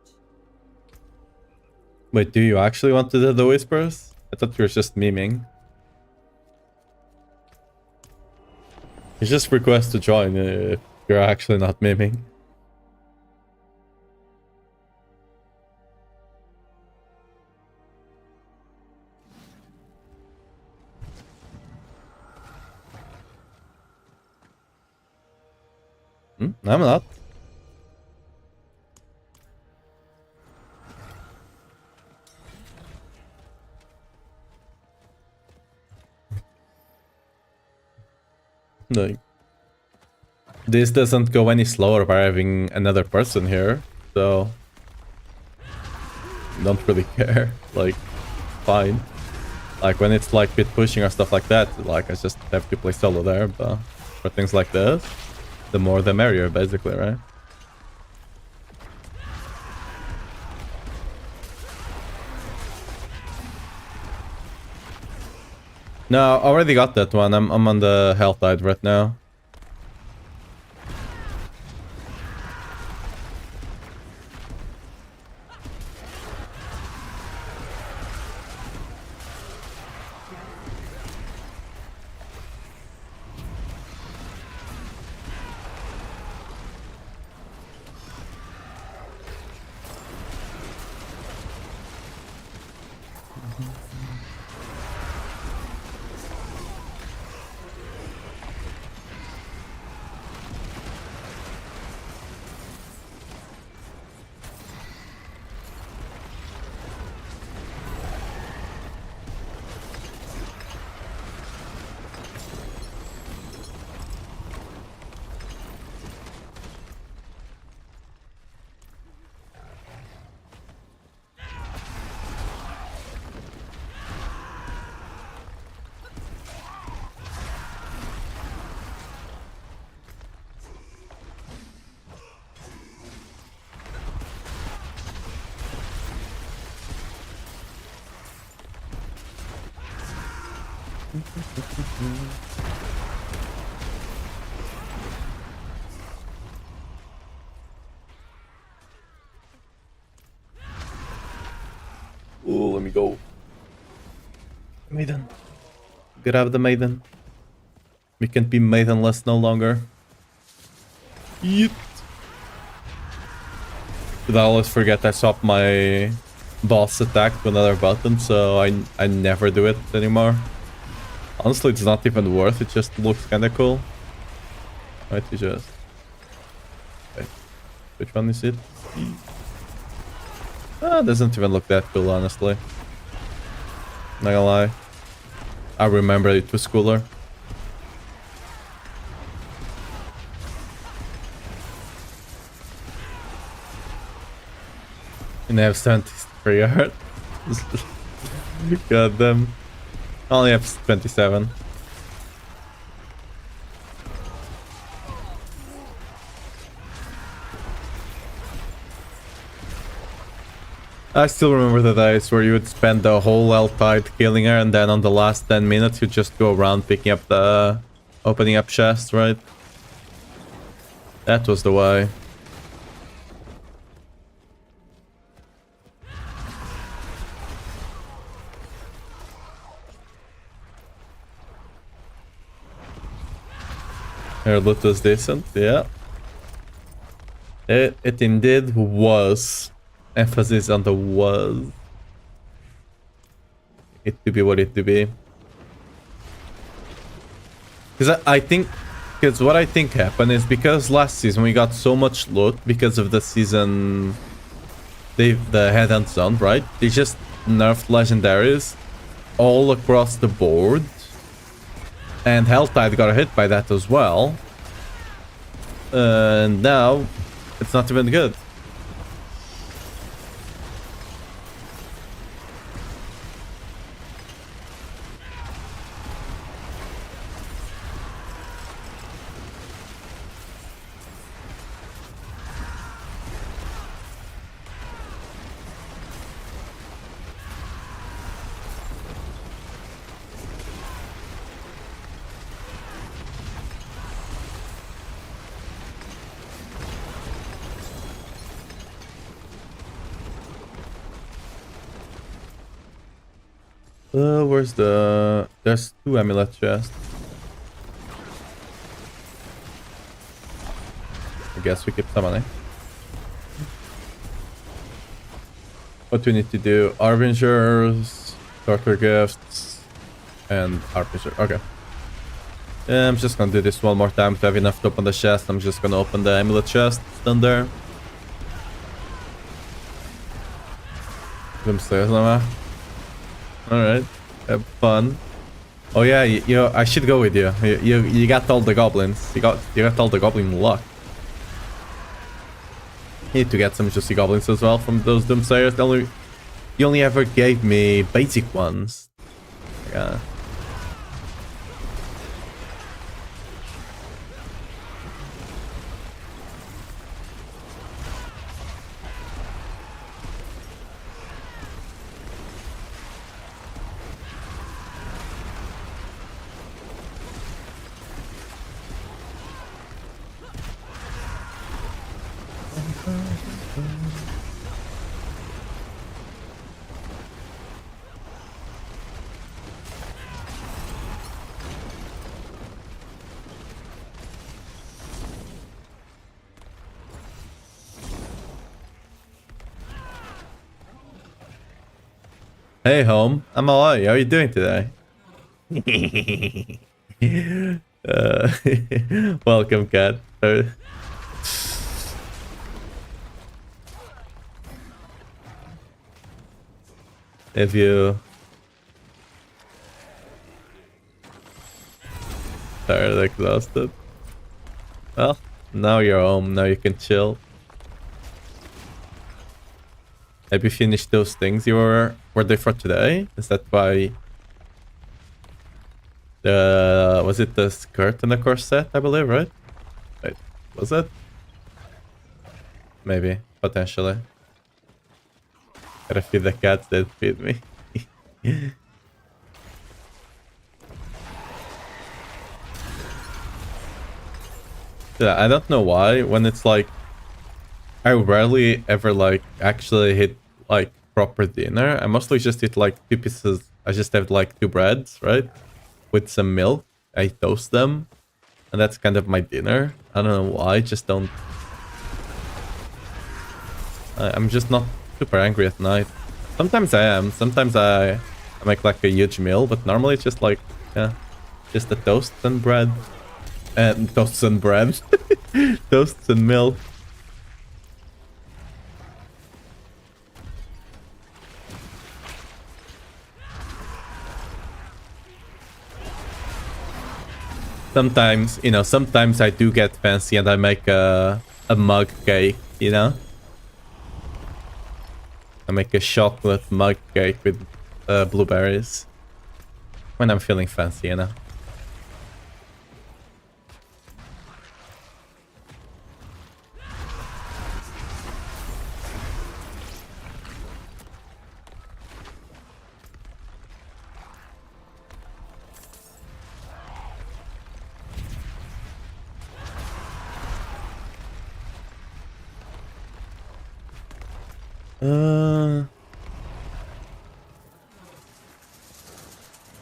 Wait, do you actually want to do the whispers? I thought you were just memeing. You just request to join if you're actually not memeing. I'm not. No. This doesn't go any slower by having another person here, so don't really care. Like, fine. Like when it's like bit pushing or stuff like that, like I just have to play solo there, but for things like this, the more the merrier, basically, right? No, I already got that one. I'm on the health side right now. Ooh, let me go. Maiden. Grab the maiden. We can't be maidenless no longer. Yeet. But I always forget I swapped my boss attack to another button, so I never do it anymore. Honestly, it's not even worth it, just looks kinda cool. Right, you just... Okay. Which one is it? Ah, doesn't even look that cool, honestly. Not gonna lie. I remember it was cooler. And I have 73 art. God damn. I only have 27. I still remember the days where you would spend the whole L-tide killing her, and then on the last 10 minutes you just go around picking up the... opening up chests, right? That was the way. Her loot was decent, yeah. It indeed was. Emphasis on the was. It to be what it to be. Because I think... Because what I think happened is because last season we got so much loot because of the season... the headhunt zone, right? They just nerfed legendaries all across the board. And Helltide got hit by that as well. And now, it's not even good. Where's the... There's 2 amulet chests. I guess we keep some money. What do we need to do? Arbingers, Torture Gifts, and Arbinger. Okay. Yeah, I'm just gonna do this one more time to have enough to open the chest. I'm just gonna open the amulet chest down there. Alright, have fun. Oh yeah, I should go with you. You got all the goblins. You got all the goblin luck. Need to get some juicy goblins as well from those doomsayers. You only ever gave me basic ones. Yeah. Hey home, I'm alright. How are you doing today? Welcome, cat. If you tired, exhausted, well, now you're home. Now you can chill. Have you finished those things you were they for today? Is that why was it the skirt and the corset, I believe, right? Wait, was it? Maybe, potentially. Gotta feed the cats that feed me. Yeah, I don't know why when it's like I rarely ever like actually hit like proper dinner. I mostly just eat like 2 pieces. I just have like 2 breads, right? With some milk. I toast them. And that's kind of my dinner. I don't know why. I just don't... I'm just not super angry at night. Sometimes I am. Sometimes I make like a huge meal. But normally it's just like, yeah, just a toast and bread. And toasts and bread. Toasts and milk. Sometimes, you know, sometimes I do get fancy and I make a mug cake, you know? I make a chocolate mug cake with blueberries. When I'm feeling fancy, you know?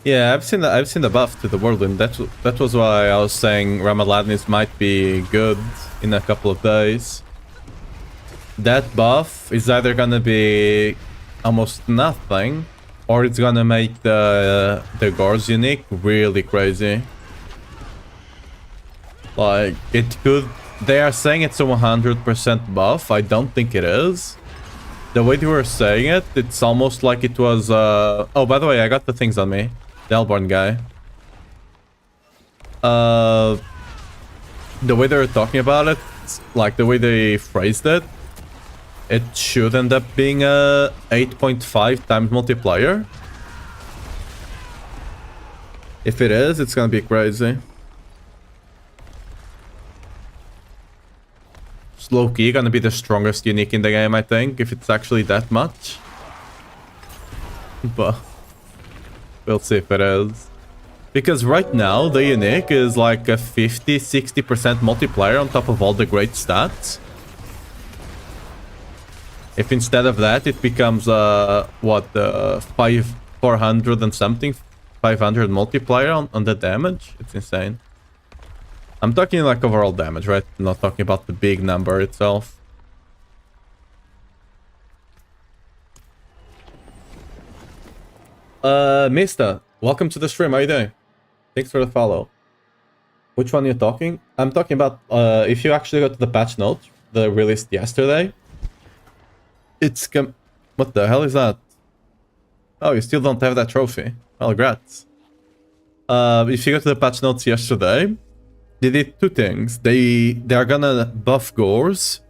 Yeah, I've seen the buff to the whirlwind. That was why I was saying Ramaladnis might be good in a couple of days. That buff is either gonna be almost nothing, or it's gonna make the Gores unique really crazy. Like it could. They are saying it's a 100% buff. I don't think it is. The way they were saying it, it's almost like it was... Oh, by the way, I got the things on me. The Elborn guy. The way they were talking about it, like the way they phrased it, it should end up being a 8.5 times multiplier. If it is, it's gonna be crazy. Low-key gonna be the strongest unique in the game, I think, if it's actually that much. But we'll see if it is. Because right now, the unique is like a 50-60% multiplier on top of all the great stats. If instead of that, it becomes, what, 400 and something, 500 multiplier on the damage? It's insane. I'm talking like overall damage, right? I'm not talking about the big number itself. Mista, welcome to the stream. How you doing? Thanks for the follow. Which one are you talking? I'm talking about if you actually go to the patch note, the released yesterday. It's what the hell is that? Oh, you still don't have that trophy. Well, grats. If you go to the patch notes yesterday, they did two things. They're gonna buff Gores.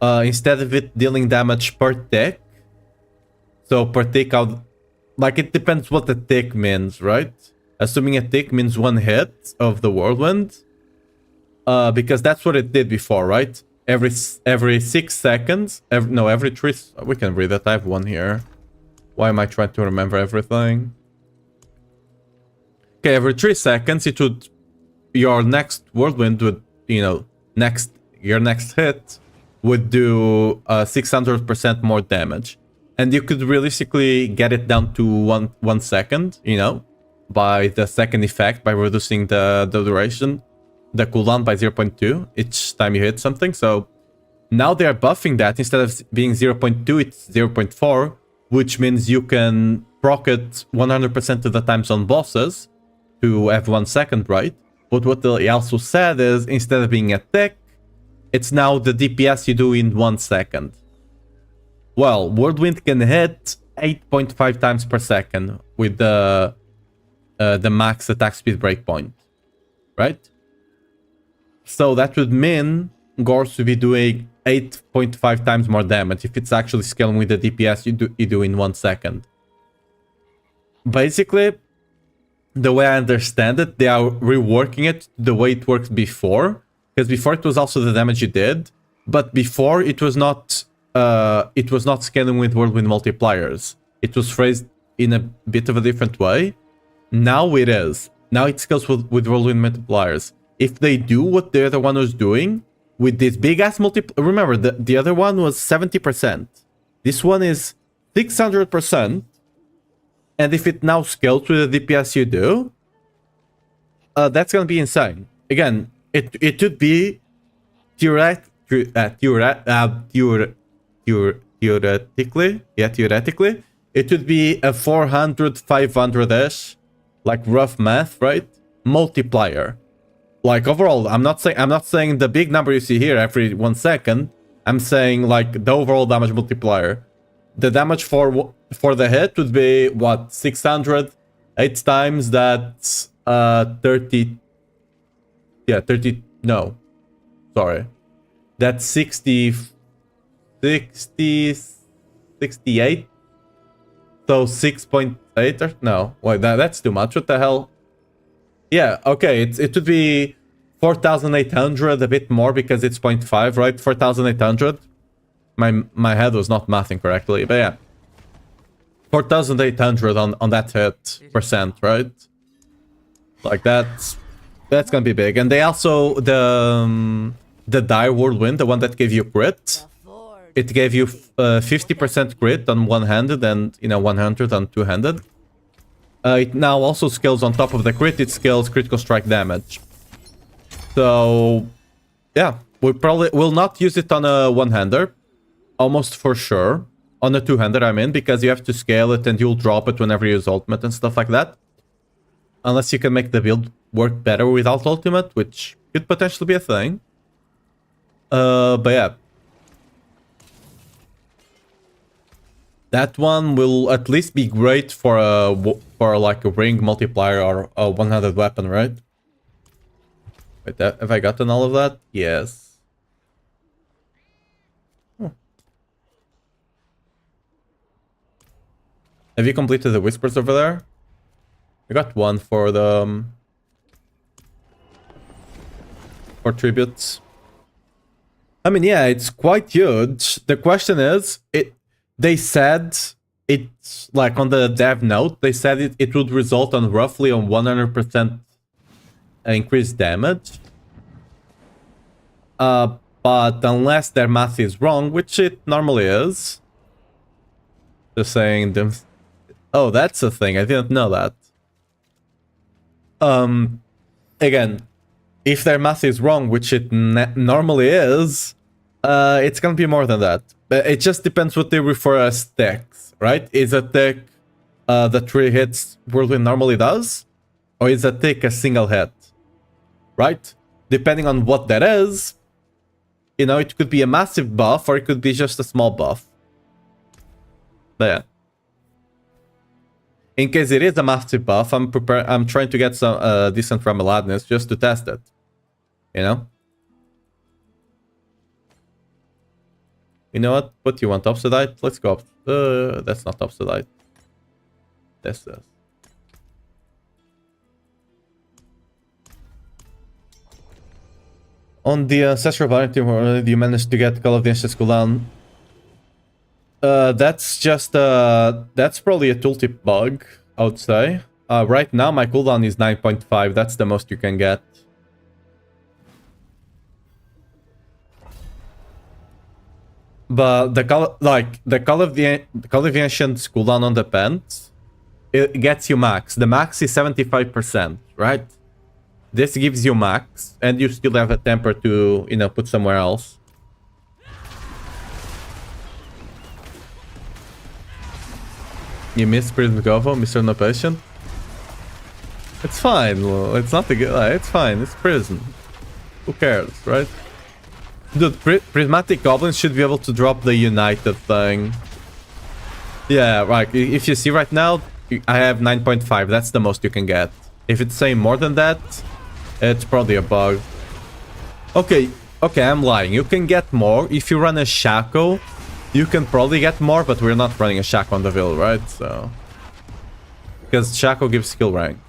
Instead of it dealing damage per tick. So per tick out, like it depends what the tick means, right? Assuming a tick means one hit of the whirlwind. Because that's what it did before, right? Every 6 seconds, every 3, we can read it, I have one here. Why am I trying to remember everything? Okay, every 3 seconds it would, your next whirlwind would, your next hit would do 600% more damage. And you could realistically get it down to 1 second, by the second effect, by reducing the duration, the cooldown by 0.2 each time you hit something. So now they're buffing that. Instead of being 0.2, it's 0.4, which means you can proc it 100% of the times on bosses to have 1 second, right? But what they also said is, instead of being a tick, it's now the DPS you do in 1 second. Well, Whirlwind can hit 8.5 times per second with the max attack speed breakpoint, right? So that would mean Gores would be doing 8.5 times more damage if it's actually scaling with the DPS you do in 1 second. Basically, the way I understand it, they are reworking it the way it worked before. Because before it was also the damage you did, but before it was not scaling with whirlwind multipliers. It was phrased in a bit of a different way. Now it is. Now it scales with whirlwind multipliers. If they do what the other one was doing with this big ass remember the other one was 70%. This one is 600%. And if it now scales with the DPS you do, that's gonna be insane. Again, it should be theoretically, it would be a 400, 500-ish, like rough math, right? Multiplier. Like overall, I'm not saying the big number you see here every 1 second. I'm saying like the overall damage multiplier. The damage for the hit would be what, 600, 8 times that's 30. Yeah, 30. No, sorry, that's 60, 68. So 6.8 or no? Wait, that's too much. What the hell? Yeah, okay, it would be 4,800, a bit more because it's 0.5, right? 4,800. My head was not mathing correctly, but yeah. 4,800 on that hit percent, right? Like that's gonna be big. And they also, the Dire Whirlwind, the one that gave you crit, it gave you 50% crit on one-handed and 100 on two-handed. It now also scales on top of the crit, it scales critical strike damage. So yeah, we probably will not use it on a one-hander, almost for sure. On a two-hander, I mean, because you have to scale it and you'll drop it whenever you use ultimate and stuff like that. Unless you can make the build work better without ultimate, which could potentially be a thing. But yeah. That one will at least be great for like a ring multiplier or a one-handed weapon, right? Wait, have I gotten all of that? Yes. Have you completed the whispers over there? I got one for the for tributes. I mean, yeah, it's quite huge. The question is, they said it's like on the dev note, they said it would result on roughly on 100% increased damage. But unless their math is wrong, which it normally is, just saying them. Oh, that's a thing. I didn't know that. Again, if their math is wrong, which it normally is, it's gonna be more than that. But it just depends what they refer as ticks, right? Is a tick the 3 hits Whirlwind normally does? Or is a tick a single hit? Right? Depending on what that is, it could be a massive buff or it could be just a small buff. But yeah. in case it is a massive buff, I'm trying to get some decent Remoladness just to test it. You know? You know what? What do you want? Obsidite? Let's go up. That's not Obsidite. That's this. On the Ancestral Bounty, you managed to get Call of the Ancients cooldown. That's just that's probably a tooltip bug, I would say. Right now my cooldown is 9.5. That's the most you can get. But the Call of the Ancients cooldown on the pants, it gets you max. The max is 75%, right? This gives you max, and you still have a temper to, you know, put somewhere else. You missed Prism Govo, Mr. No Patient? It's fine, it's not a good... it's fine, it's Prism. Who cares, right? Dude, Prismatic Goblins should be able to drop the United thing. Yeah, right, if you see right now, I have 9.5, that's the most you can get. If it's saying more than that, it's probably a bug. Okay, I'm lying. You can get more. If you run a Shaco, you can probably get more, but we're not running a Shaco on the Vil, right? So... because Shaco gives skill ranks.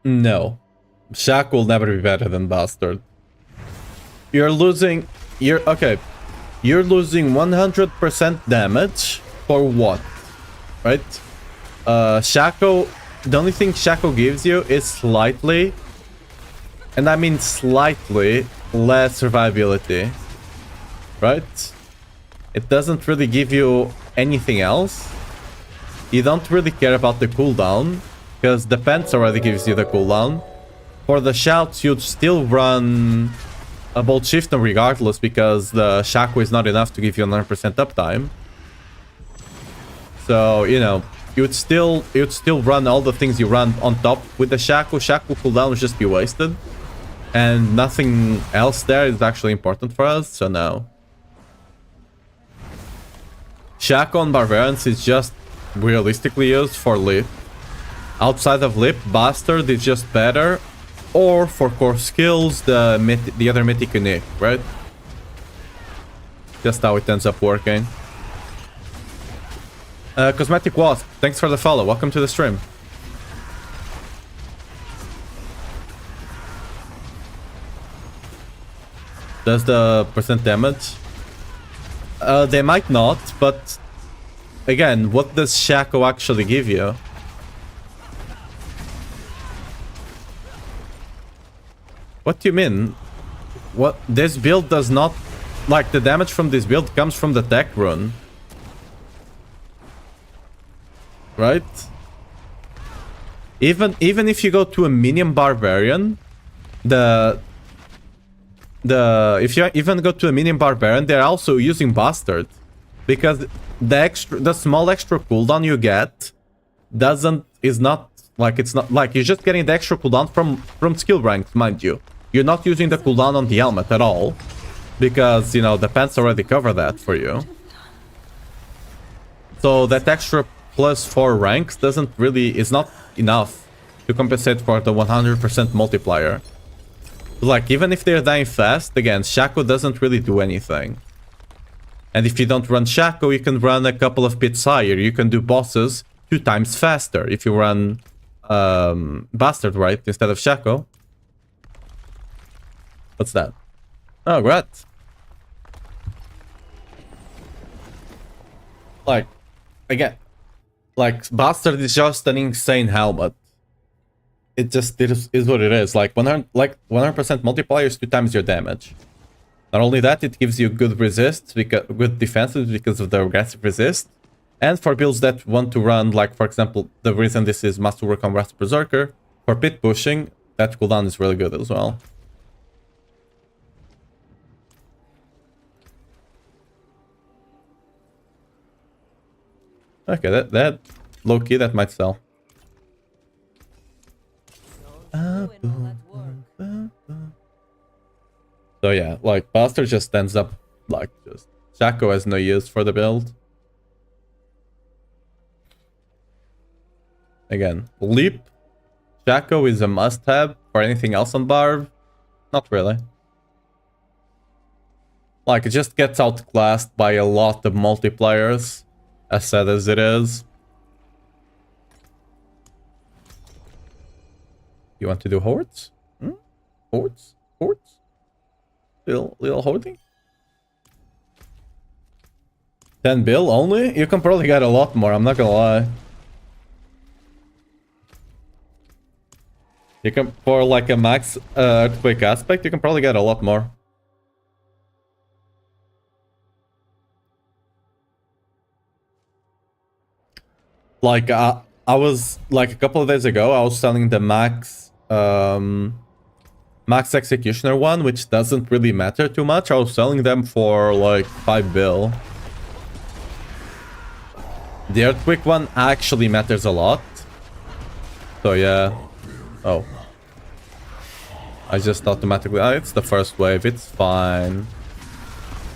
No. Shaq will never be better than Bastard. You're losing... okay. You're losing 100% damage for what? Right? Shaco... the only thing Shaco gives you is slightly... and I mean slightly less survivability. Right? It doesn't really give you anything else. You don't really care about the cooldown, because the pants already gives you the cooldown. For the shouts, you'd still run a Bolt Shifter regardless, because the Shaco is not enough to give you 100% uptime. So, you know, you'd still run all the things you run on top with the Shaco. Shaco cooldown would just be wasted. And nothing else there is actually important for us, so no. Shaco on Barbarians is just realistically used for Lip. Outside of Lip, Bastard is just better. Or for core skills, the other Mythic Unique, right? Just how it ends up working. Cosmetic Wasp, thanks for the follow. Welcome to the stream. Does the percent damage? They might not, but again, what does Shaco actually give you? What do you mean? What? This build does not... like, the damage from this build comes from the tech rune. Right? Even if you go to a minion barbarian, if you even go to a minion barbarian, they're also using Bastard. Because the small extra cooldown you get is not like, it's not like you're just getting the extra cooldown from skill ranks, mind you. You're not using the cooldown on the helmet at all, because, you know, the pants already cover that for you. So that extra +4 ranks is not enough to compensate for the 100% multiplier. Like, even if they're dying fast, again, Shaco doesn't really do anything. And if you don't run Shaco, you can run a couple of bits higher. You can do bosses 2 times faster if you run Bastard, right, instead of Shaco. What's that? Oh, great. Like, again, like, Bastard is just an insane helmet. It is what it is. Like, 100% multiplier is 2 times your damage. Not only that, it gives you good resist, good defenses because of the aggressive resist. And for builds that want to run, like, for example, the reason this is must work on Rust Berserker, for pit pushing, that cooldown is really good as well. Okay, that low key that might sell. Doing all that work. So yeah, like Buster just ends up like just Shaco has no use for the build. Again, Leap Shaco is a must-have. For anything else on Barb, not really. Like it just gets outclassed by a lot of multipliers, as sad as it is. You want to do hordes? Hordes? Hordes? Little hoarding? 10 bill only? You can probably get a lot more, I'm not gonna lie. You can, for like a max earthquake aspect, you can probably get a lot more. Like, I was, like, a couple of days ago, I was selling the max, max executioner one, which doesn't really matter too much. I was selling them for, like, 5 bill. The earthquake one actually matters a lot. So, yeah. Oh. I just automatically... Oh, it's the first wave. It's fine.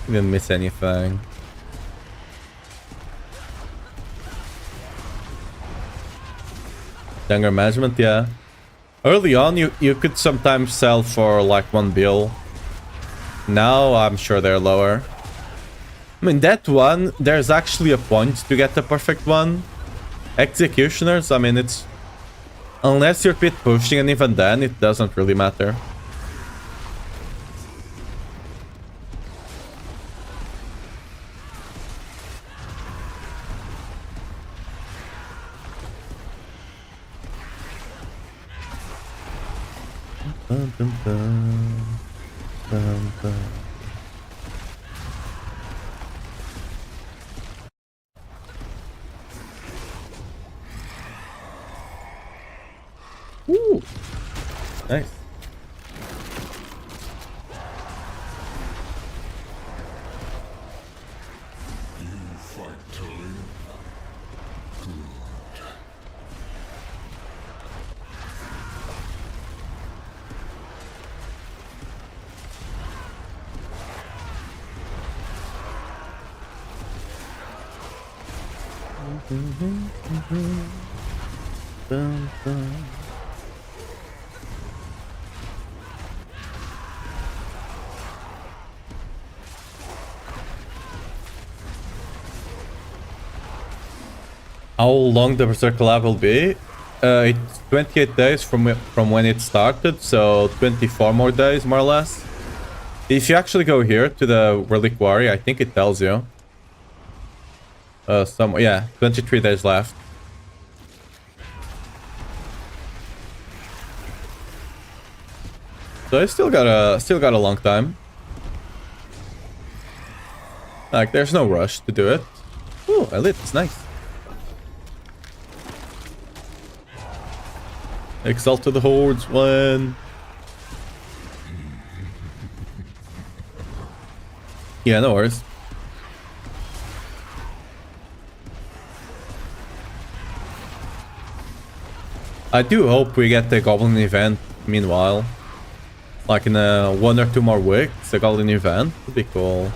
Didn't miss anything. Younger management, yeah. Early on, you could sometimes sell for like 1 bill. Now, I'm sure they're lower. I mean, that one, there's actually a point to get the perfect one. Executioners, I mean, it's... Unless you're pit pushing, and even then, it doesn't really matter. Ooh. Nice. You fight to live. How long the berserk lab will be? It's 28 days from when it started, so 24 more days, more or less. If you actually go here to the reliquary, I think it tells you. Yeah, 23 days left. So I still got a long time. Like, there's no rush to do it. Ooh, elite, it's nice. Exalt to the hordes, one. Yeah, no worries. I do hope we get the goblin event meanwhile. Like in 1 or 2 more weeks, the goblin event would be cool.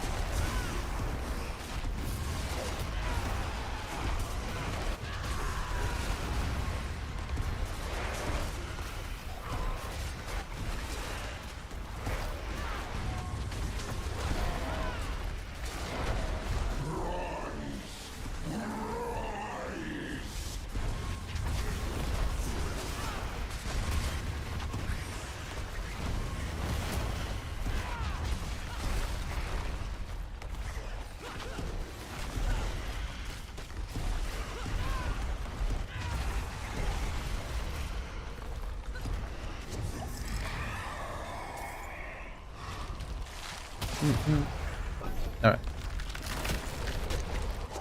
Alright.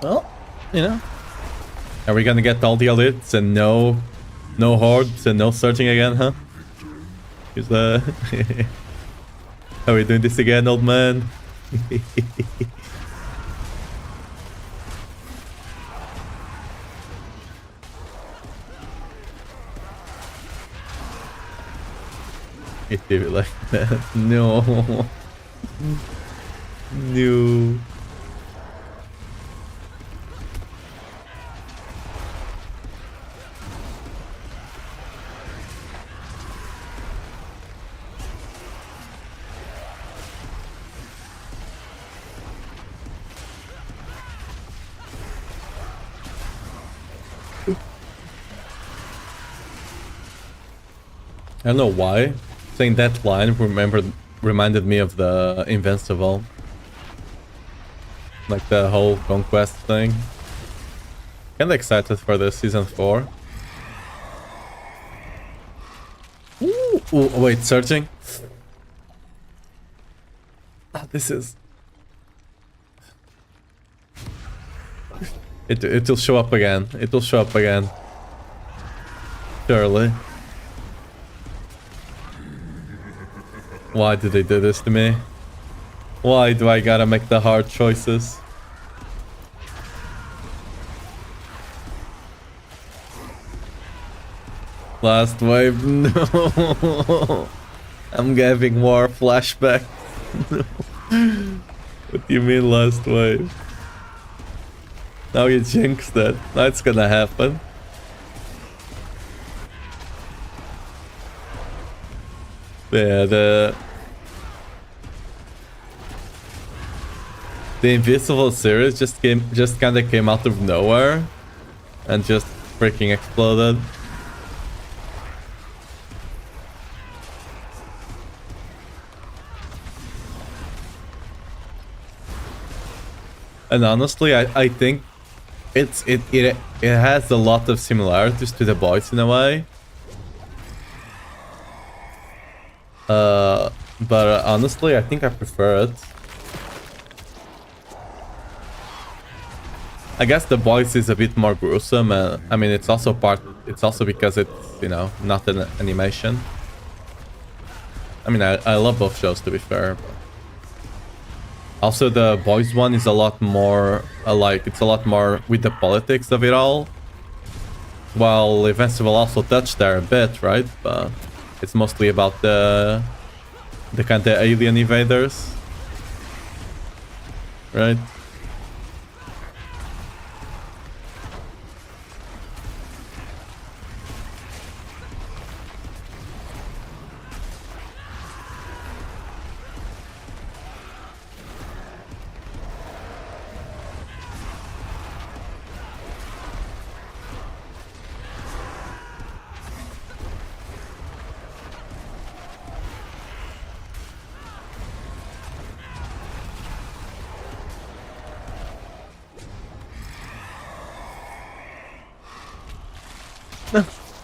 Well, you know. Are we gonna get all the elites and no hordes and no searching again, huh? He's Are we doing this again, old man? It did it like that. No. No. I don't know why. Saying that line reminded me of the Invincible. Like the whole conquest thing. Kinda excited for the season 4. Ooh, wait, searching? This is... It'll show up again. It'll show up again. Surely. Why did they do this to me? Why do I gotta make the hard choices? Last wave, no. I'm getting more flashback. What do you mean last wave? Now you jinxed it. That's gonna happen. Yeah, the Invincible series just kind of came out of nowhere and just freaking exploded. And honestly, I think it has a lot of similarities to the boys in a way. But honestly, I think I prefer it. I guess the boys is a bit more gruesome. I mean, it's also because it's, you know, not an animation. I mean, I love both shows, to be fair. But also, the boys one is a lot more it's a lot more with the politics of it all. While Invincible also touched there a bit, right? But it's mostly about the kind of alien invaders, right?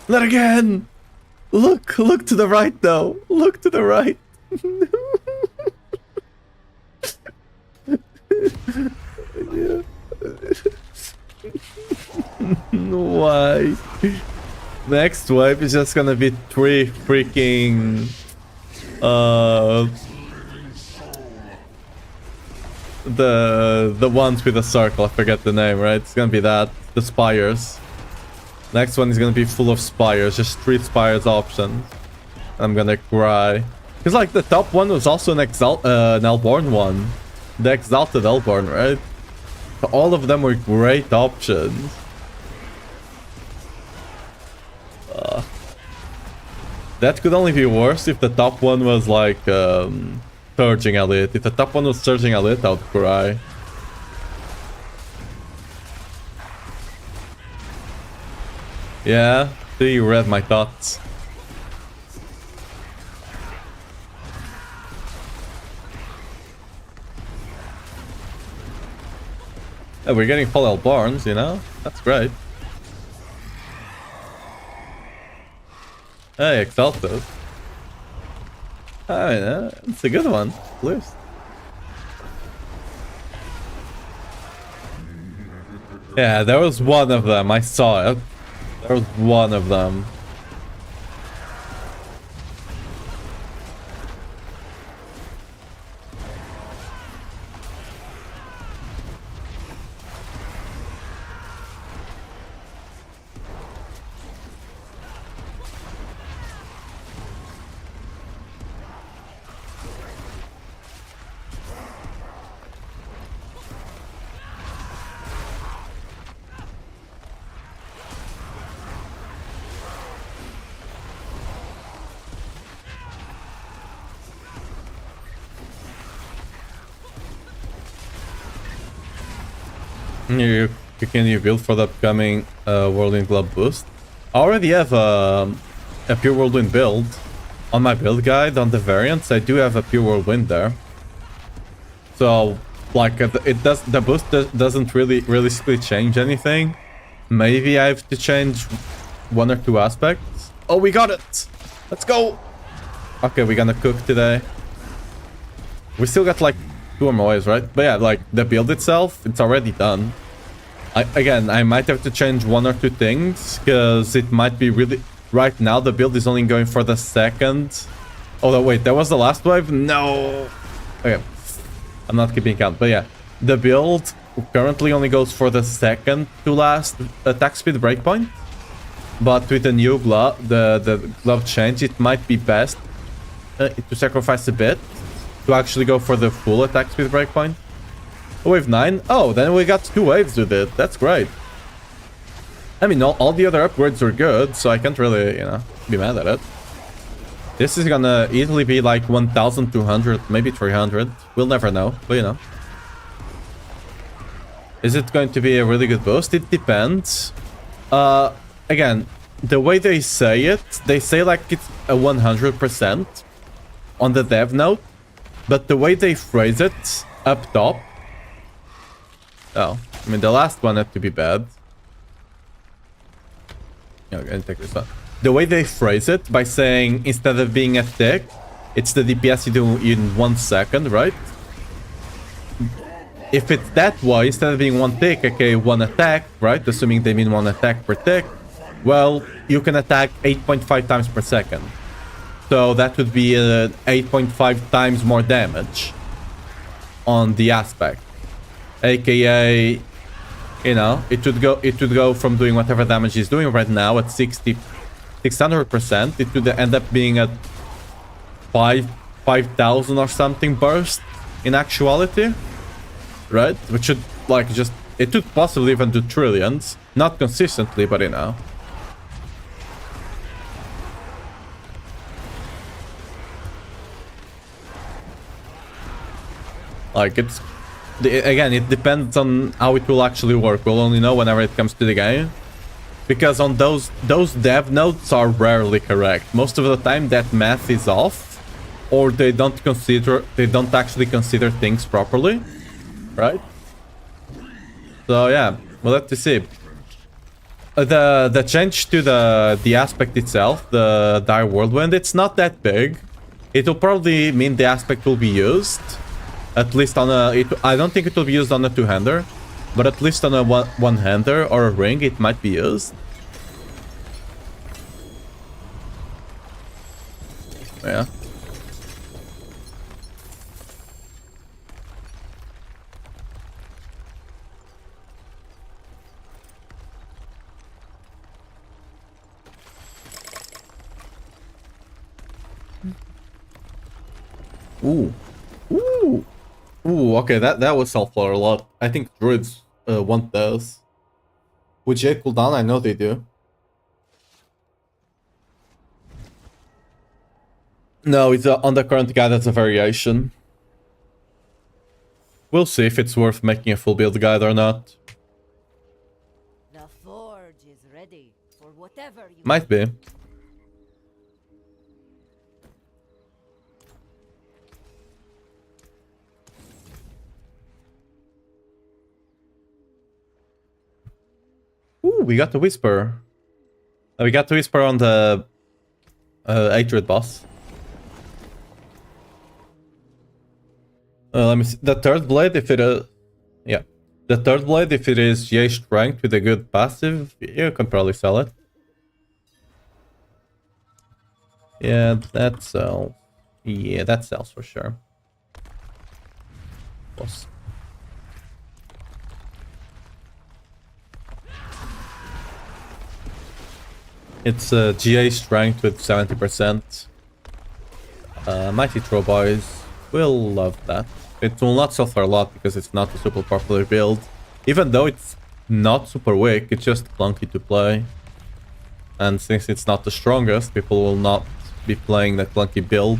Not again! Look to the right though. Look to the right. Why? Next wave is just gonna be 3 freaking the ones with the circle, I forget the name, right? It's gonna be that. The spires. Next one is gonna be full of spires, just 3 spires options. I'm gonna cry. Cause like the top one was also an Elborn one. The Exalted Elborn, right? So all of them were great options. That could only be worse if the top one was like Surging Elite. If the top one was Surging Elite, I would cry. Yeah, see, you read my thoughts. Yeah, we're getting full Elborns, you know? That's great. Hey, Exalted. I mean, it's a good one, at least. Yeah, there was one of them, I saw it. There was one of them. You can you build for the upcoming Whirlwind Glove boost? I already have a pure Whirlwind build. On my build guide, on the variants, I do have a pure Whirlwind there. So, like, the boost doesn't really realistically change anything. Maybe I have to change one or two aspects. Oh, we got it! Let's go! Okay, we're gonna cook today. We still got like 2 more ways, right? But yeah, like the build itself, it's already done. Again, I might have to change 1 or 2 things because it might be really... Right now, the build is only going for the second. Oh, wait, that was the last wave? No! Okay, I'm not keeping count, but yeah. The build currently only goes for the second to last attack speed breakpoint. But with the new glove, the glove change, it might be best to sacrifice a bit to actually go for the full attack speed breakpoint. Wave 9? Oh, then we got 2 waves with it. That's great. I mean, all the other upgrades are good, so I can't really, you know, be mad at it. This is gonna easily be like 1,200, maybe 300. We'll never know, but you know. Is it going to be a really good boost? It depends. Again, the way they say it, they say like it's a 100% on the dev note, but the way they phrase it up top... Oh, I mean, the last one had to be bad. Yeah, I'm gonna take this one. The way they phrase it, by saying instead of being a tick, it's the DPS you do in 1 second, right? If it's that way, instead of being 1 tick, okay, 1 attack, right? Assuming they mean 1 attack per tick, well, you can attack 8.5 times per second. So that would be 8.5 times more damage on the aspect. AKA, you know, it would go from doing whatever damage it's doing right now at 600%. It would end up being at 5,000 or something burst in actuality, right? Which should like just it could possibly even do trillions, not consistently, but you know. Like it's again, it depends on how it will actually work. We'll only know whenever it comes to the game, because on those dev notes are rarely correct. Most of the time that math is off, or they don't actually consider things properly, right? So yeah, we'll have to see. The change to the aspect itself, the Dire Whirlwind, it's not that big. It will probably mean the aspect will be used. At least on a... I don't think it will be used on a 2-hander. But at least on a one-hander or a ring, it might be used. Yeah. Ooh. Ooh. Ooh, okay, that was self-floor a lot. I think druids want those. With J cooldown, I know they do. No, it's on the current guide, that's a variation. We'll see if it's worth making a full build guide or not. The forge is ready for whatever you Might be. Ooh, we got the Whisper. We got the Whisper on the Hatred boss. Let me see. The third blade, if it is... Yeah. The third blade, if it is GA strength with a good passive, you can probably sell it. Yeah, that sells. Yeah, that sells for sure. Boss. It's GA strength with 70%. Mighty Throw Boys will love that. It will not sell for a lot because it's not a super popular build. Even though it's not super weak, it's just clunky to play. And since it's not the strongest, people will not be playing that clunky build.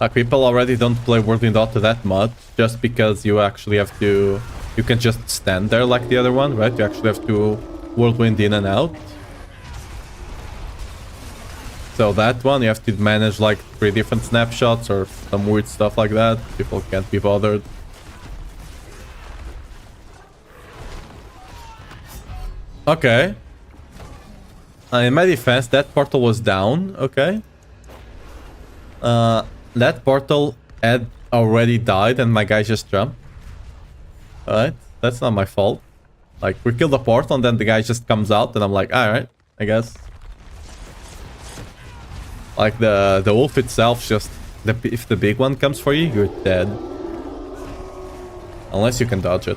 Like, people already don't play Whirlwind Auto that much, just because you actually have to... You can just stand there like the other one, right? You actually have to Whirlwind in and out. So that one, you have to manage like 3 different snapshots or some weird stuff like that. People can't be bothered. Okay. In my defense, that portal was down, okay. That portal had already died and my guy just jumped. Alright, that's not my fault. Like, we kill the portal and then the guy just comes out and I'm like, alright, I guess. Like, the wolf itself just... if the big one comes for you, you're dead. Unless you can dodge it.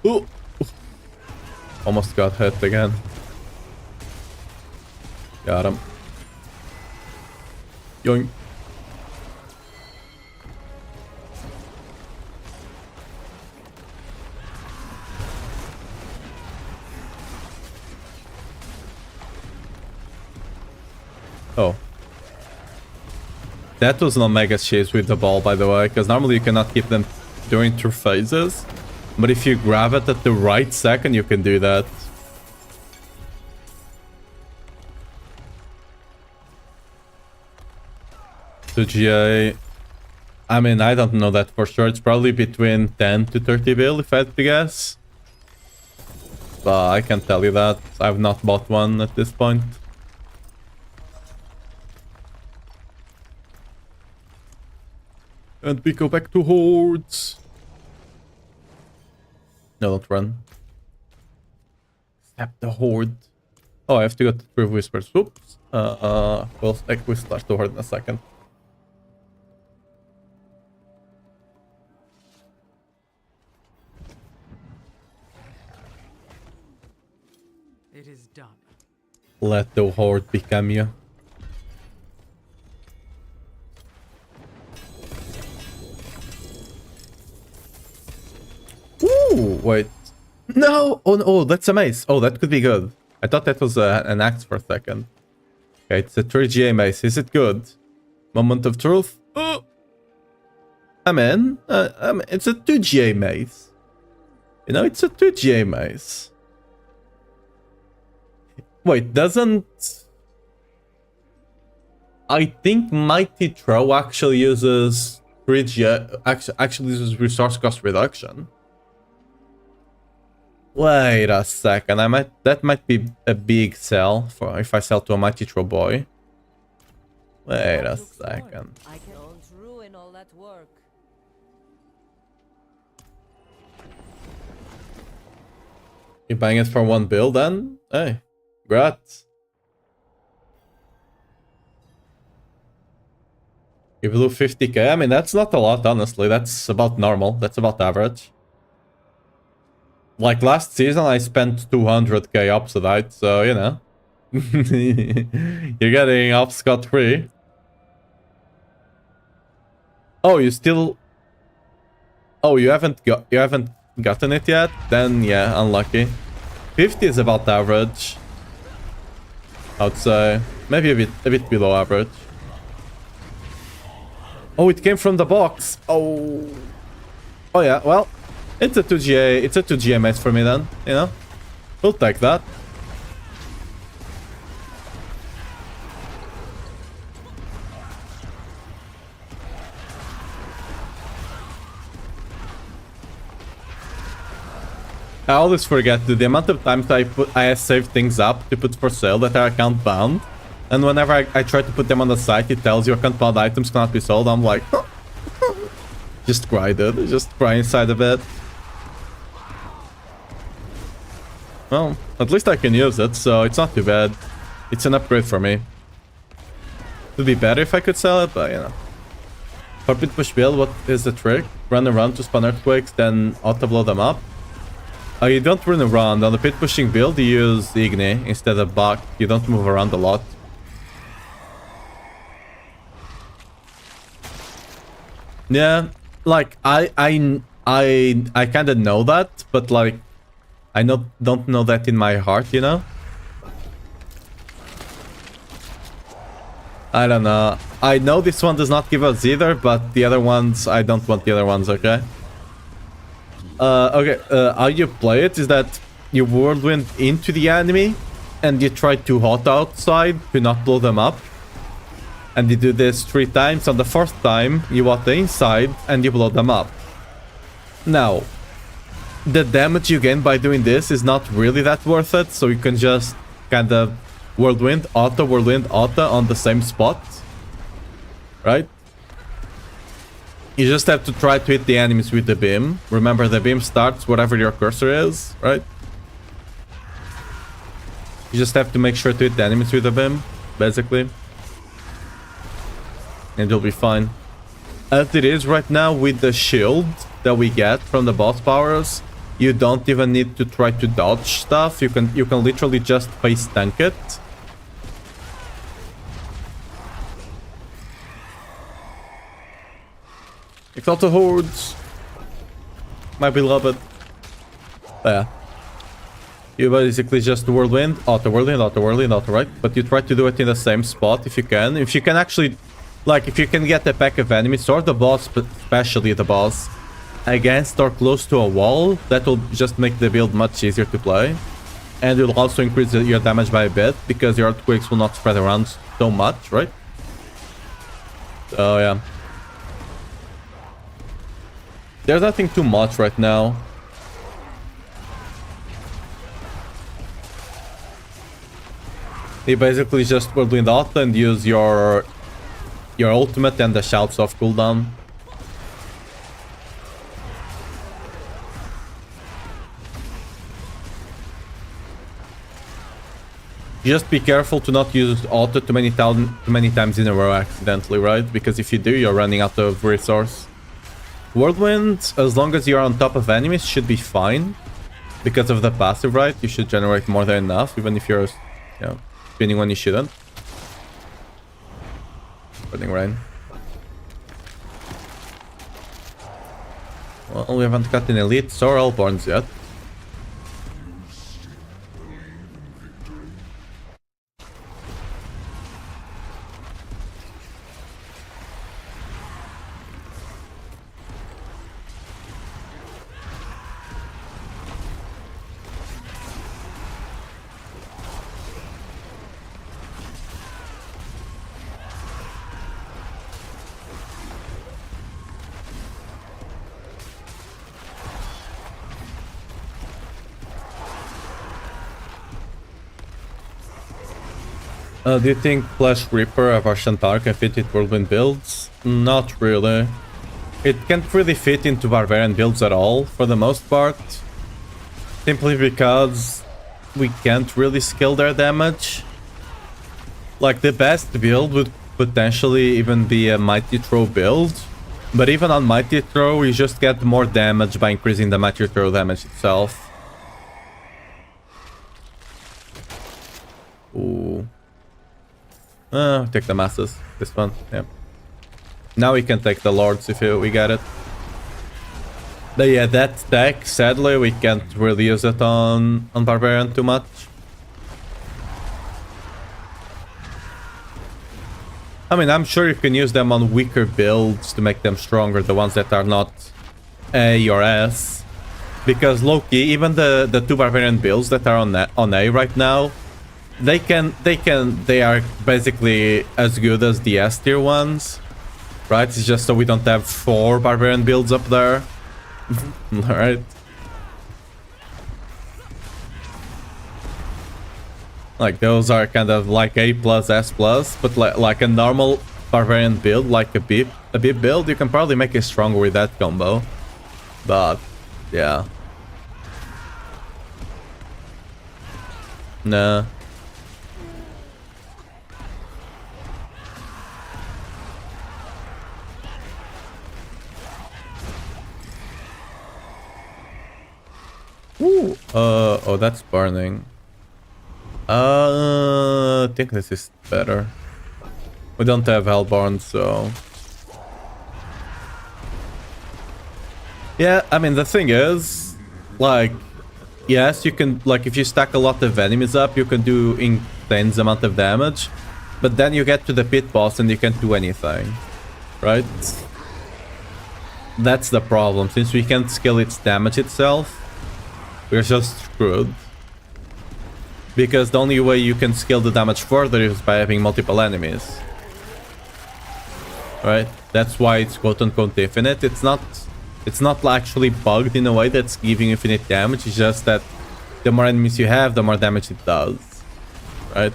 Ooh. Almost got hit again. Got him. Yoink. Oh. That was an Omega chase with the ball, by the way, because normally you cannot keep them during 2 phases. But if you grab it at the right second, you can do that. So GA... I mean, I don't know that for sure. It's probably between 10 to 30 bill, if I had to guess. But I can't tell you that. I've not bought one at this point. And we go back to hordes. No, don't run. Snap the horde. Oh, I have to go to 3 whispers. Oops. We'll start the horde in a second. It is done. Let the horde become you. Ooh, wait. No! Oh, no, that's a mace. Oh, that could be good. I thought that was an axe for a second. Okay, it's a 3GA mace. Is it good? Moment of truth. Oh! I'm in. It's a 2GA mace. You know, it's a 2GA mace. Wait, doesn't... I think Mighty Throw actually uses 3GA... Actually uses resource cost reduction. Wait a second, that might be a big sell for if I sell to a Mighty Throw boy. Wait a second. I don't ruin all that work. You buying it for 1 bill then? Hey, congrats. You blew 50k? I mean, that's not a lot, honestly. That's about normal. That's about average. Like last season, I spent 200k Obsidian, so you know. You're getting off scot-free. Oh, you still... Oh, you haven't gotten it yet? Then yeah, unlucky. 50 is about average. I would say maybe a bit below average. Oh, it came from the box. Oh. Oh yeah, well. It's a 2GA match for me then, you know? We'll take that. I always forget the amount of times I save things up to put for sale that are account bound. And whenever I try to put them on the site, it tells you account bound items cannot be sold. I'm like, just cry, dude. Just cry inside a bit. Well, at least I can use it, so it's not too bad. It's an upgrade for me. It would be better if I could sell it, but you know. For pit push build, what is the trick? Run around to spawn earthquakes, then auto-blow them up? You don't run around. On the pit pushing build, you use Igni instead of Bach. You don't move around a lot. Yeah, like I kind of know that, but like I don't know that in my heart, you know? I don't know. I know this one does not give us either, but the other ones, I don't want the other ones, okay? How you play it is that you whirlwind into the enemy and you try to hot outside to not blow them up. And you do this 3 times. On the 4th time, you hot the inside and you blow them up. Now, the damage you gain by doing this is not really that worth it, so you can just kind of whirlwind, auto, on the same spot. Right? You just have to try to hit the enemies with the beam. Remember, the beam starts wherever your cursor is, right? You just have to make sure to hit the enemies with the beam, basically. And you'll be fine. As it is right now with the shield that we get from the boss powers, you don't even need to try to dodge stuff. You can literally just face tank it. Exalted Hordes, my beloved. Yeah. You basically just whirlwind, auto, right? But you try to do it in the same spot if you can. If you can actually, like, if you can get a pack of enemies or the boss, especially the boss, against or close to a wall, that will just make the build much easier to play. And it will also increase your damage by a bit, because your earthquakes will not spread around so much, right? So, yeah. There's nothing too much right now. You basically just whirlwind out and use your ultimate and the shouts off cooldown. Just be careful to not use auto too many times in a row accidentally, right? Because if you do, you're running out of resource. Whirlwind, as long as you're on top of enemies, should be fine. Because of the passive, right? You should generate more than enough, even if you're, you know, spinning when you shouldn't. Burning Rain. Well, we haven't got an Elite or Hellborns yet. Do you think Flash Reaper of Arshantar can fit with Whirlwind builds? Not really. It can't really fit into Barbarian builds at all, for the most part. Simply because we can't really scale their damage. Like, the best build would potentially even be a Mighty Throw build. But even on Mighty Throw, you just get more damage by increasing the Mighty Throw damage itself. Ooh. Take the masses. This one, yeah. Now we can take the lords if we get it. But yeah, that deck, sadly, we can't really use it on Barbarian too much. I mean, I'm sure you can use them on weaker builds to make them stronger, the ones that are not A or S. Because low-key, even the 2 Barbarian builds that are on A right now, they are basically as good as the S tier ones, right? It's just so we don't have 4 Barbarian builds up there. Alright. Like, those are kind of like A plus, S plus, but like a normal Barbarian build, like a beep build, you can probably make it stronger with that combo. But, yeah. Nah. Ooh. Oh, that's burning. I think this is better. We don't have Hellborn, so... Yeah, I mean, the thing is, like, yes, you can, like, if you stack a lot of enemies up, you can do intense amount of damage. But then you get to the pit boss and you can't do anything, right? That's the problem. Since we can't scale its damage itself, we're just screwed. Because the only way you can scale the damage further is by having multiple enemies. Right? That's why it's quote-unquote infinite. It's not actually bugged in a way that's giving infinite damage. It's just that the more enemies you have, the more damage it does. Right?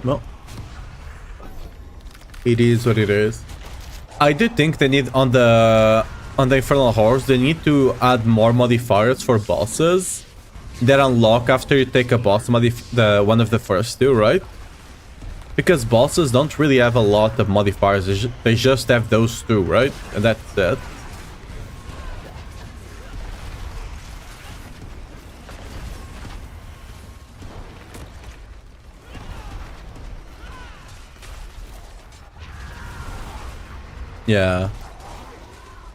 No. It is what it is. I do think they need on the Infernal Horse, they need to add more modifiers for bosses that unlock after you take a boss one of the first two, right? Because bosses don't really have a lot of modifiers. They just have those two, right? And that's it. Yeah.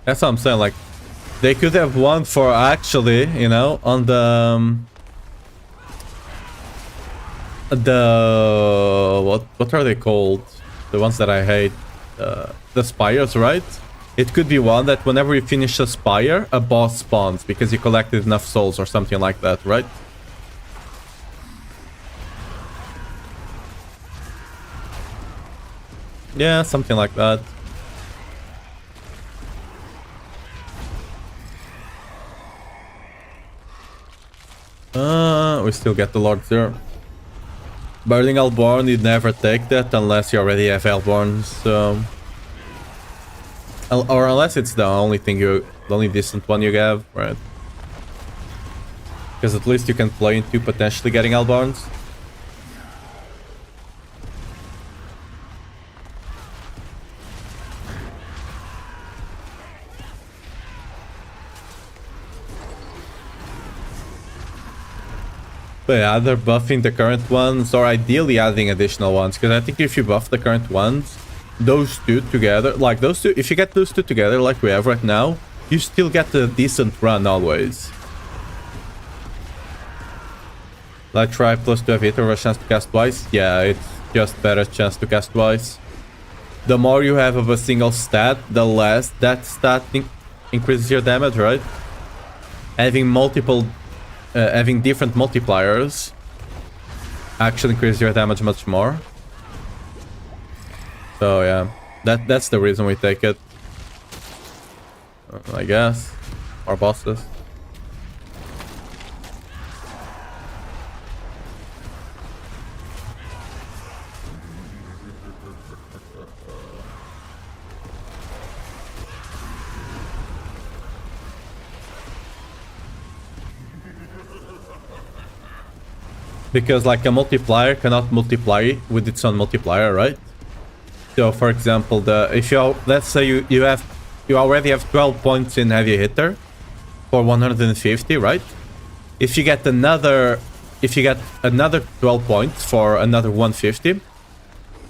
That's what I'm saying, like, they could have one for actually, you know, on the what are they called? The ones that I hate. The spires, right? It could be one that whenever you finish a spire, a boss spawns because you collected enough souls or something like that, right? Yeah, something like that. We still get the Lord there. Burning Hellborn, you'd never take that unless you already have Hellborn, so... Or unless it's the only decent one you have, right? Because at least you can play into potentially getting Hellborns. But yeah, either buffing the current ones or ideally adding additional ones. Because I think if you buff the current ones, those two together, like those two, if you get those two together like we have right now, you still get a decent run always. Like try plus 2 hit or a chance to cast twice. Yeah, it's just better chance to cast twice. The more you have of a single stat, the less that stat increases your damage, right? Having different multipliers actually increases your damage much more. So yeah, that's the reason we take it. I guess. Our bosses. Because like a multiplier cannot multiply with its own multiplier, right? So for example, let's say you already have 12 points in heavy hitter for 150, right? If you get another 12 points for another 150.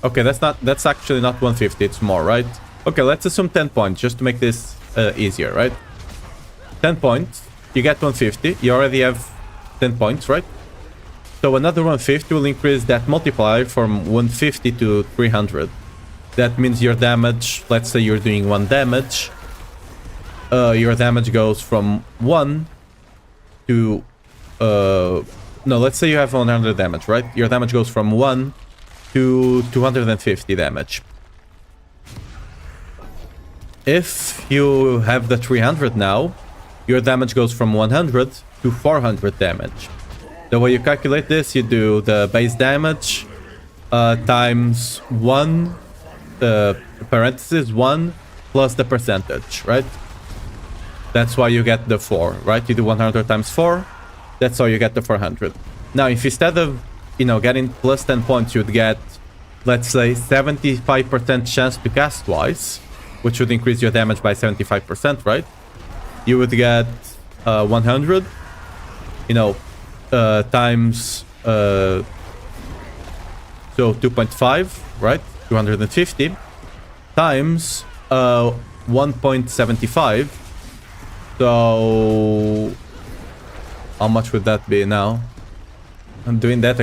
Okay, that's actually not 150, it's more, right? Okay, let's assume 10 points just to make this easier, right? 10 points, you get 150, you already have 10 points, right? So another 150 will increase that multiplier from 150 to 300. That means your damage, let's say you're doing 1 damage, your damage goes from 1 to... no, let's say you have 100 damage, right? Your damage goes from 1 to 250 damage. If you have the 300 now, your damage goes from 100 to 400 damage. The way you calculate this, you do the base damage times 1, parentheses 1 plus the percentage, right? That's why you get the 4, right? You do 100 times 4, that's how you get the 400. Now, if instead of getting plus 10 points, you'd get, let's say, 75% chance to cast twice, which would increase your damage by 75%, right? You would get 100, times, so 2.5, right? 250 times 1.75. So how much would that be now? I'm doing that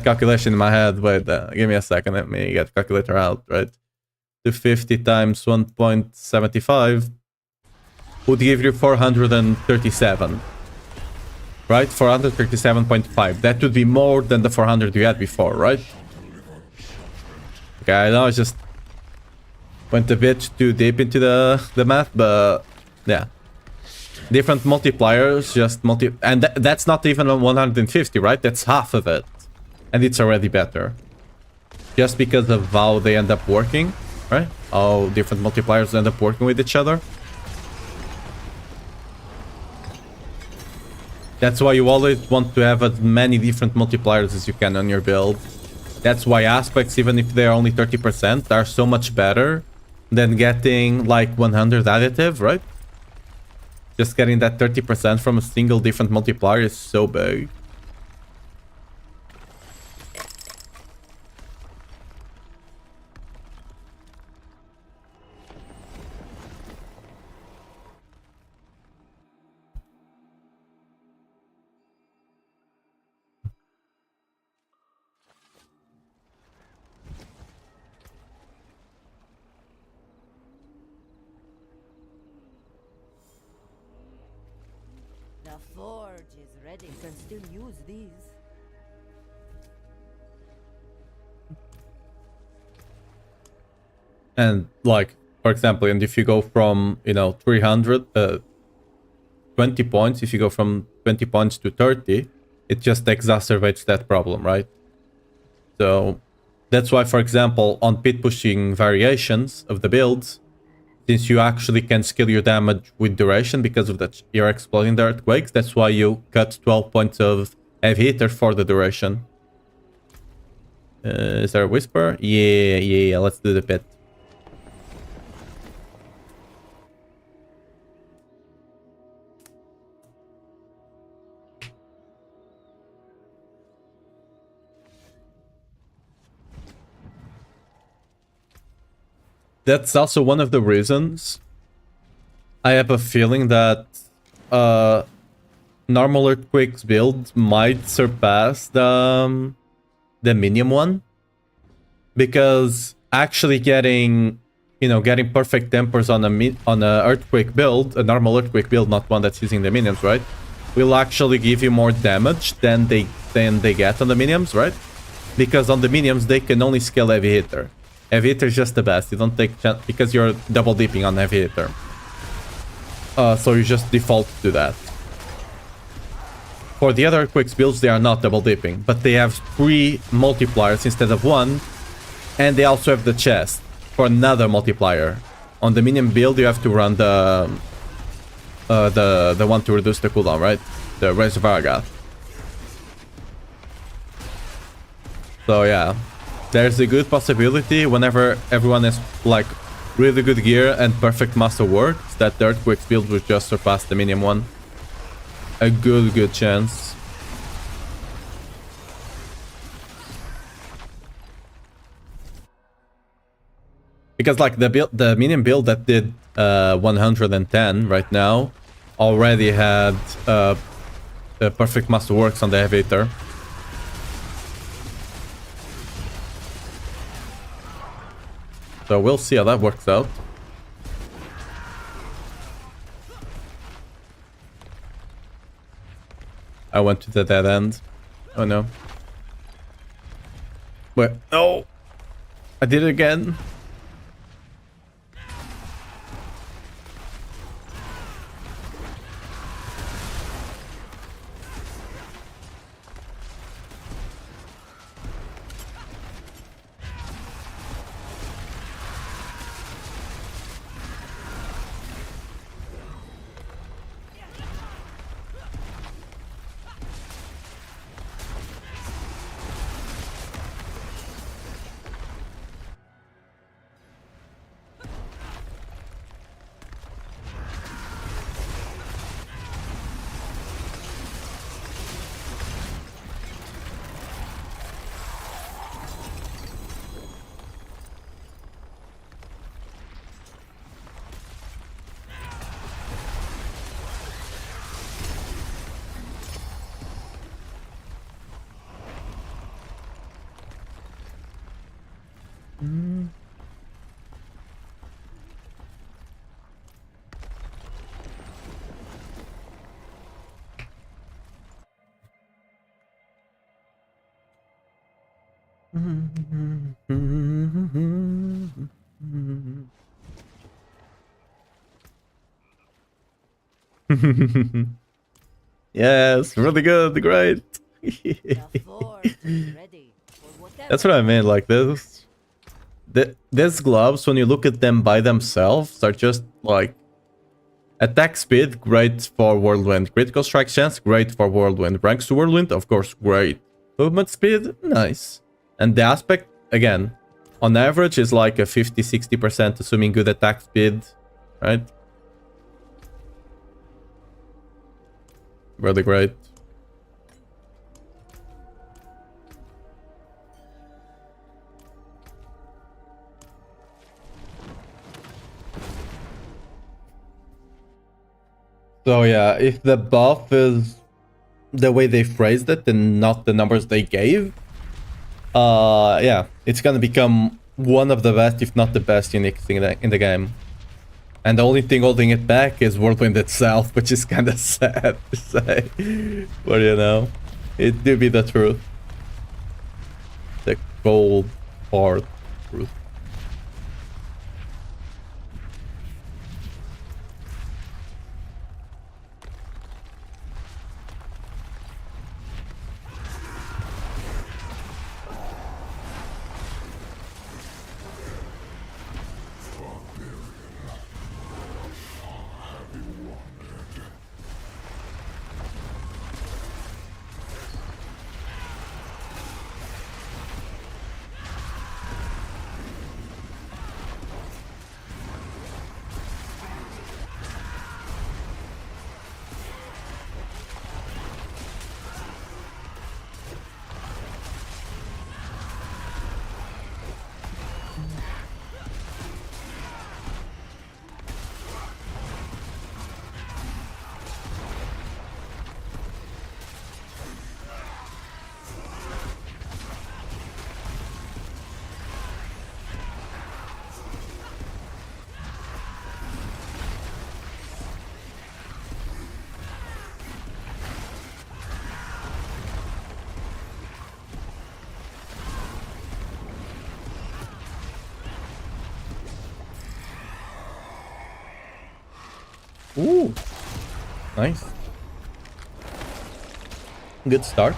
calculation in my head. Wait, give me a second. Let me get the calculator out, right? 250 times 1.75 would give you 437. Right? 437.5. That would be more than the 400 you had before, right? Okay, I know I just went a bit too deep into the math, but yeah. Different multipliers, just and that's not even on 150, right? That's half of it. And it's already better. Just because of how they end up working, right? How different multipliers end up working with each other. That's why you always want to have as many different multipliers as you can on your build. That's why aspects, even if they're only 30%, are so much better than getting like 100 additive, right? Just getting that 30% from a single different multiplier is so big. The forge is ready. You can still use these. And like, for example, and if you go from, 300, 20 points, if you go from 20 points to 30, it just exacerbates that problem, right? So that's why, for example, on pit pushing variations of the builds, since you actually can scale your damage with duration because of that you're exploding the earthquakes, that's why you cut 12 points of heavy hitter for the duration. Is there a whisper? Yeah, let's do the pit. That's also one of the reasons I have a feeling that normal earthquakes build might surpass the minion one, because actually getting perfect tempers on a earthquake build, a normal earthquake build, not one that's using the minions, right, will actually give you more damage than they get on the minions, right? Because on the minions they can only scale heavy hitter. Heavy hitter is just the best. You don't take chance because you're double dipping on heavy hitter. So you just default to that. For the other quick builds, they are not double dipping, but they have 3 multipliers instead of 1, and they also have the chest for another multiplier. On the minion build, you have to run the one to reduce the cooldown, right? The Reservoir Gath. So yeah. There's a good possibility whenever everyone has like really good gear and perfect master works that the earthquake build will just surpass the minion one. A good chance. Because like the minion build that did 110 right now already had the perfect master works on the heavy hitter. So we'll see how that works out. I went to the dead end. Oh no. Wait, no! I did it again. Yes, really good, great. The forge is ready for whatever. That's what I mean, like this. These gloves, when you look at them by themselves, are just like attack speed, great for Whirlwind. Critical strike chance, great for Whirlwind. Ranks to Whirlwind, of course, great. Movement speed, nice. And the aspect, again, on average is like a 50-60%, assuming good attack speed, right? Really great. So yeah, if the buff is the way they phrased it and not the numbers they gave, yeah, it's gonna become one of the best, if not the best, unique thing in the game. And the only thing holding it back is Whirlwind itself, which is kind of sad to say. But you know, it do be the truth. The cold, hard truth. Ooh, nice. Good start.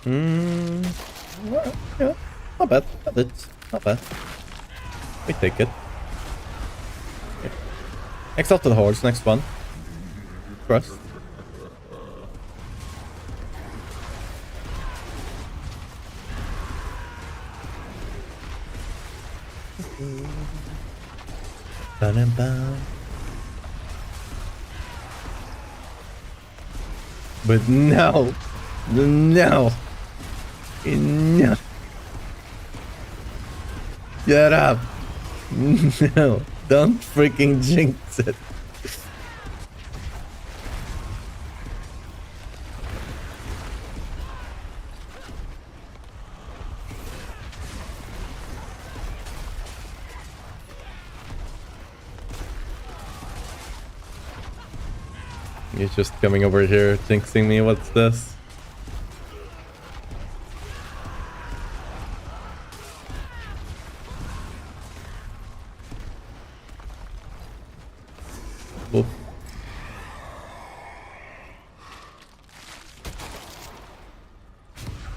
Well, yeah, not bad. Not bad. We take it. Yeah. Exalt to the hordes, next one. Trust. Ba-dum-bum. But no! No! No! Shut up! No! Don't freaking jinx it! You're just coming over here jinxing me, what's this?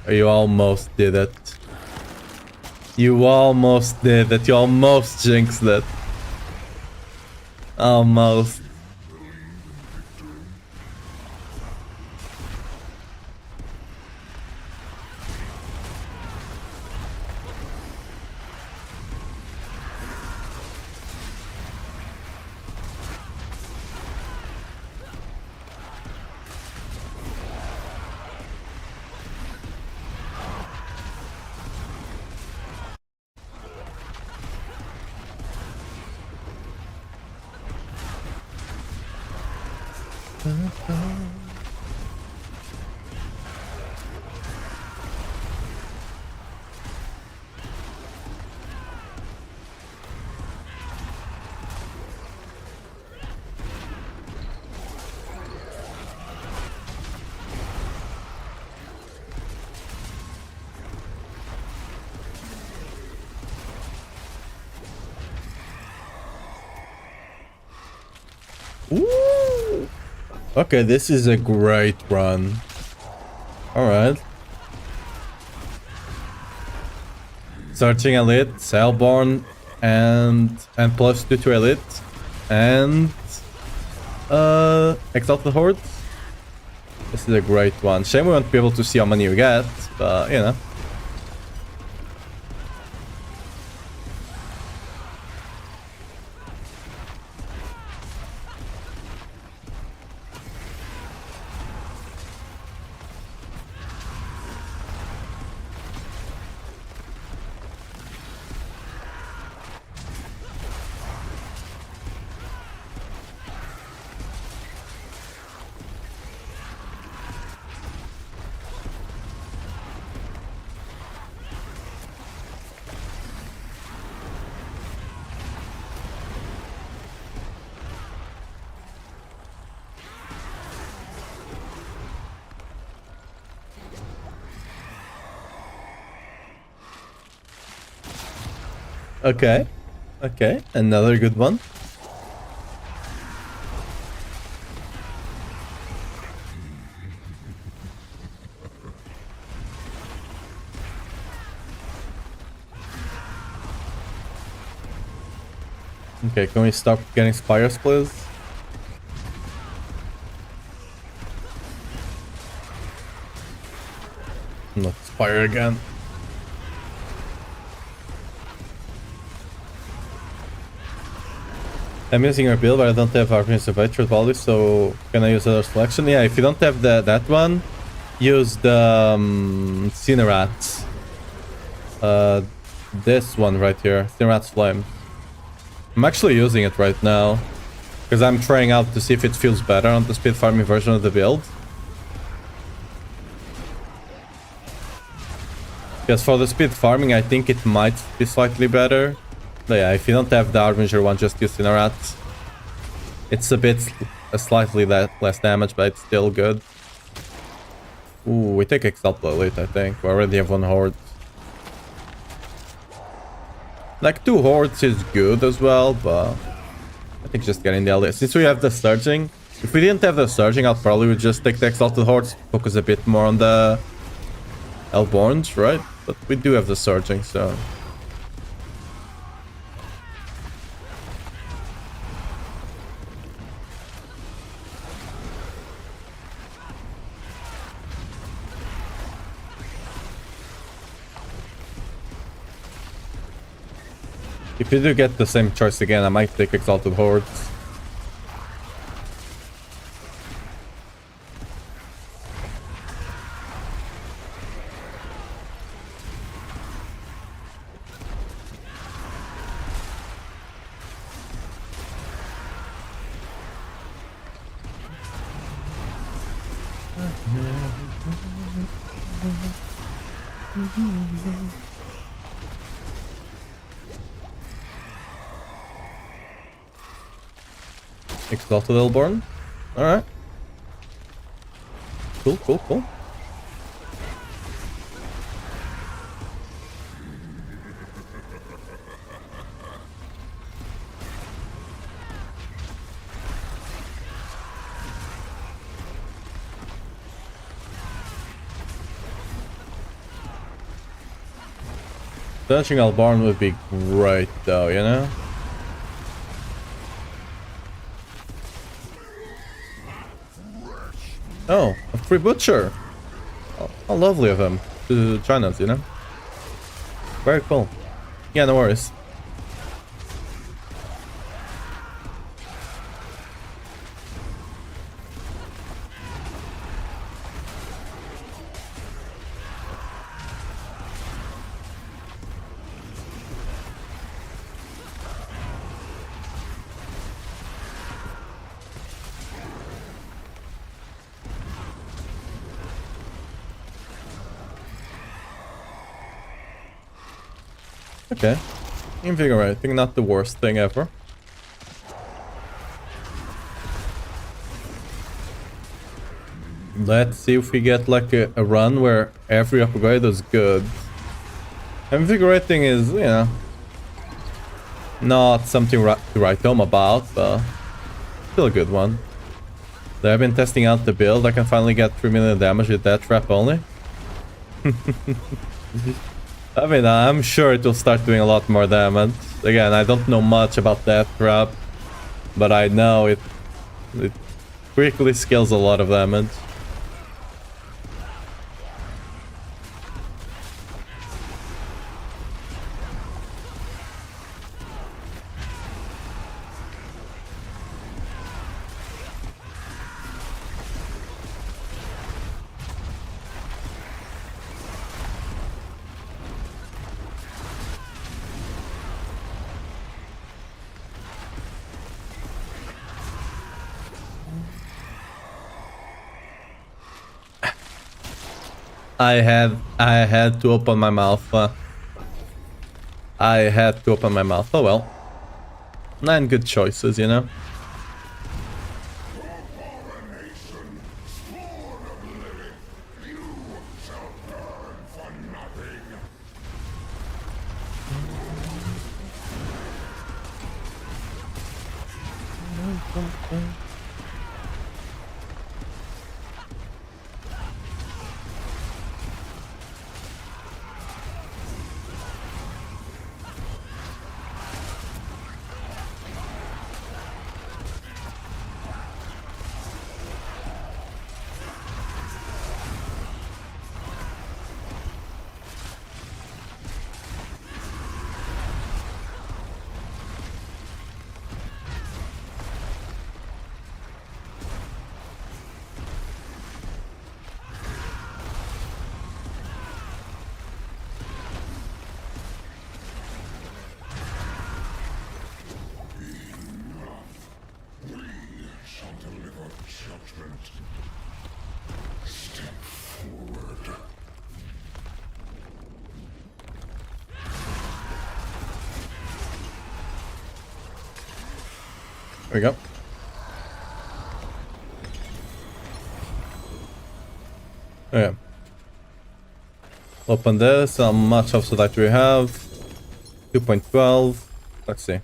You almost did it. You almost did it. You almost jinxed it. Almost. Ooh. Okay, this is a great run. Alright. Searching elite, Sailborn, and +2 to elite. And Exalted Horde. This is a great one. Shame we won't be able to see how many you get, but you know. Okay. Okay, another good one. Okay, can we stop getting spires, please? Not spire again. I'm using your build, but I don't have Arcane Survivor value, so can I use other selection? Yeah, if you don't have that one, use the Cinerats. This one right here, Cinerat's Flame. I'm actually using it right now, because I'm trying out to see if it feels better on the speed farming version of the build. Because for the speed farming, I think it might be slightly better. But yeah, if you don't have the Harbinger one, just use Cinerat. It's slightly less damage, but it's still good. Ooh, we take Exalt Elite, I think. We already have one Horde. Like, 2 Hordes is good as well, but I think just getting the Elite. Since we have the Surging, if we didn't have the Surging, I'll probably would just take the Exalted Hordes, focus a bit more on the Hellborns, right? But we do have the Surging, so... If you do get the same choice again, I might take Exalted Hordes. Exalted Hellborn. Alright. Cool, cool, cool. Searching Albarn would be great though, you know? Oh, a free butcher! Oh, how lovely of him to join us, you know? Very cool. Yeah, no worries. Okay. Invigorating, not the worst thing ever. Let's see if we get like a run where every upgrade is good. Invigorating is, you know, not something to write home about, but still a good one. I've been testing out the build. I can finally get 3 million damage with that trap only. I mean, I'm sure it will start doing a lot more damage. Again, I don't know much about that trap, but I know it quickly scales a lot of damage. I had to open my mouth. I had to open my mouth. Oh well. 9 good choices, you know. There we go. Okay. Open this. How much of that do we have? 2.12. Let's see.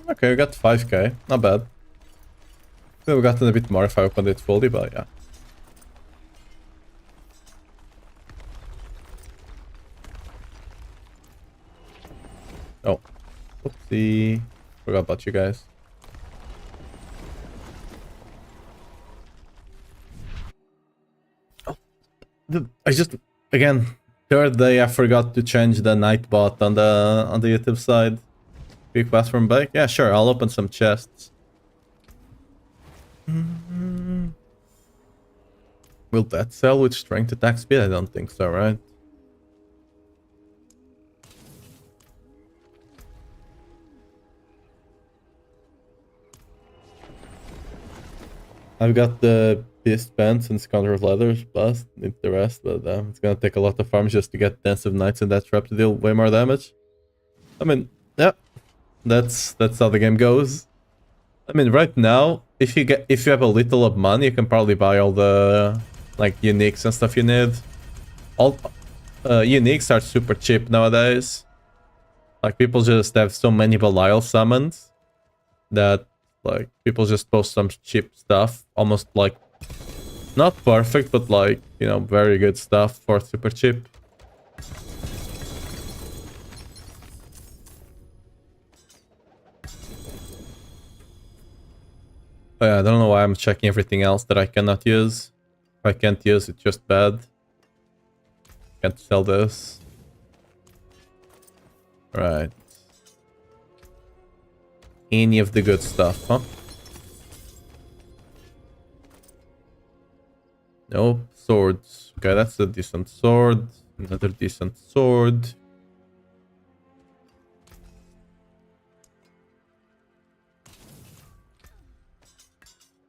Okay, we got 5k. Not bad. Could have gotten a bit more if I opened it fully, but yeah. Oh. Oopsie. Forgot about you guys. Oh. I just... Again, third day I forgot to change the nightbot on the YouTube side. Quick pass from back? Yeah, sure, I'll open some chests. Will that sell with strength attack speed? I don't think so, right? I've got the Beast Pants and Scoundrel's Leathers, plus need the rest, but it's gonna take a lot of farms just to get Dance of Knights and that trap to deal way more damage. I mean, yeah, that's how the game goes. I mean, right now, if you have a little of money, you can probably buy all the like uniques and stuff you need. All uniques are super cheap nowadays. Like people just have so many Belial summons that like people just post some cheap stuff, almost like Not perfect, but like, you know, very good stuff for super cheap. But yeah, I don't know why I'm checking everything else that I cannot use. If I can't use, it's just bad. Can't sell this. Right. Any of the good stuff, huh? Nope. Swords. Okay, that's a decent sword. Another decent sword.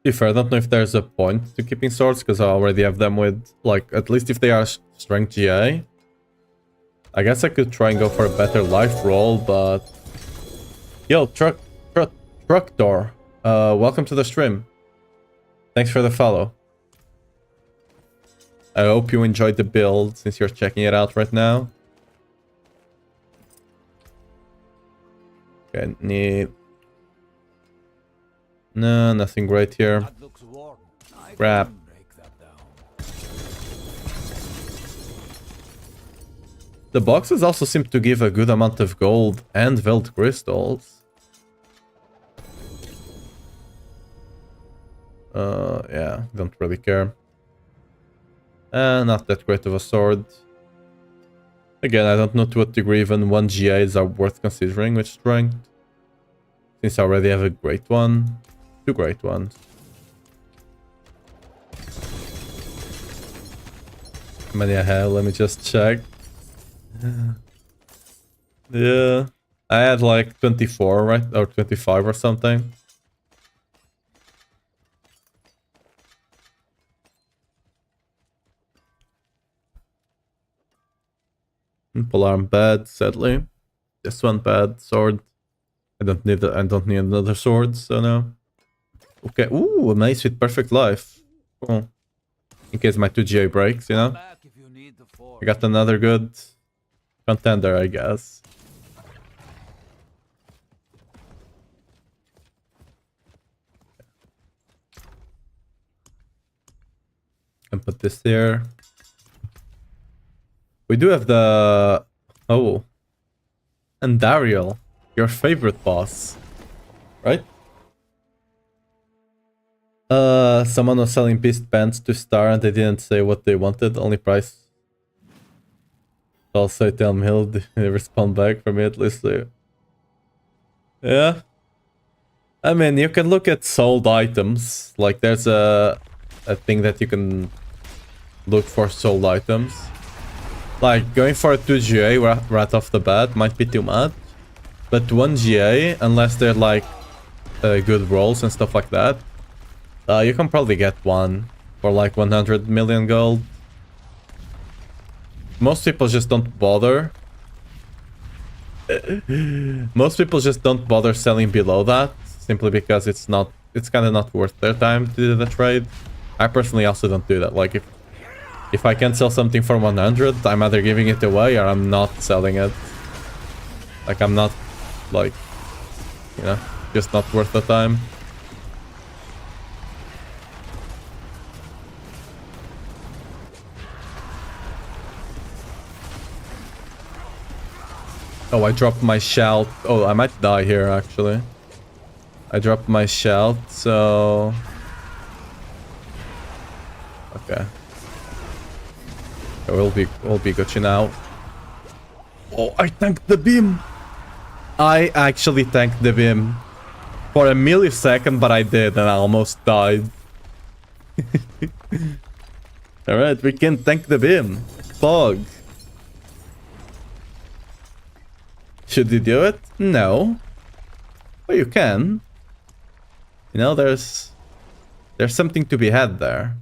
If I don't know if there's a point to keeping swords, because I already have them with, like, at least if they are strength GA. I guess I could try and go for a better life roll, but... Yo, truck door. Welcome to the stream. Thanks for the follow. I hope you enjoyed the build, since you're checking it out right now. Okay, need... No, nothing great here. Crap. The boxes also seem to give a good amount of gold and veld crystals. Yeah, don't really care. Not that great of a sword. Again, I don't know to what degree even 1 GAs are worth considering with strength. Since I already have a great one. 2 great ones. How many I have? Let me just check. Yeah. I had like 24, right? Or 25 or something. Polearm bad, sadly. This one bad. Sword. I don't need another sword, so no. Okay. Ooh, nice with perfect life. Cool. In case my 2 GA breaks, you know. I got another good contender, I guess. And put this here. We do have the... Oh. And Dariel, your favorite boss. Right? Someone was selling beast pants to Star and they didn't say what they wanted, only price. Also tell me he'll respond back for me at least. Yeah. I mean, you can look at sold items. Like there's a thing that you can look for sold items. Like going for a 2 GA right off the bat might be too much. But 1 GA, unless they're like good rolls and stuff like that, you can probably get one for like 100 million gold. Most people just don't bother. Most people just don't bother selling below that, simply because it's kind of not worth their time to do the trade. I personally also don't do that. Like if I can sell something for 100, I'm either giving it away or I'm not selling it. Like I'm not, like, you know, just not worth the time. Oh, I dropped my shout. Oh, I might die here, actually. I dropped my shout, so... Okay. We'll be Gucci now. Oh, I tanked the beam! I actually tanked the beam. For a millisecond, but I did, and I almost died. Alright, we can tank the beam. Fog. Should you do it? No. But you can. You know, there's something to be had there.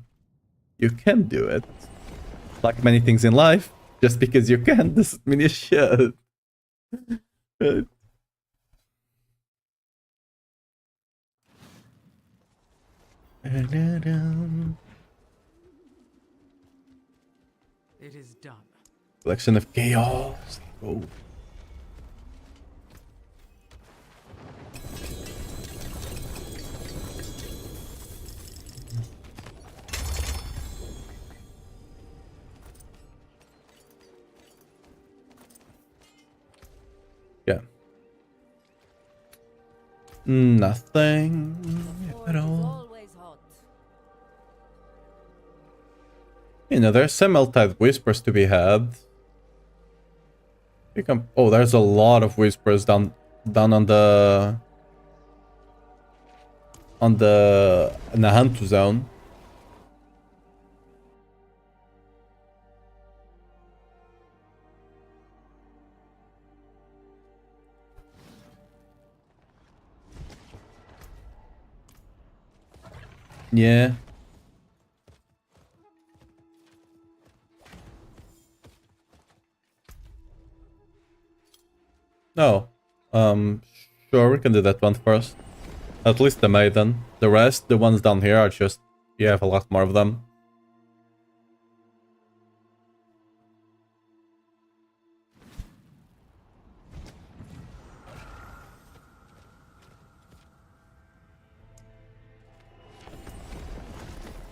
You can do it. Like many things in life, just because you can doesn't mean you should. Right. It is done. Collection of chaos. Oh. Nothing The at forge is all. always hot. You know, there's some Eltide whispers to be had. You can. Oh, there's a lot of whispers down on the Nahantu zone. Yeah. No. Sure, we can do that one first. At least the maiden. The rest, the ones down here are just... You have a lot more of them.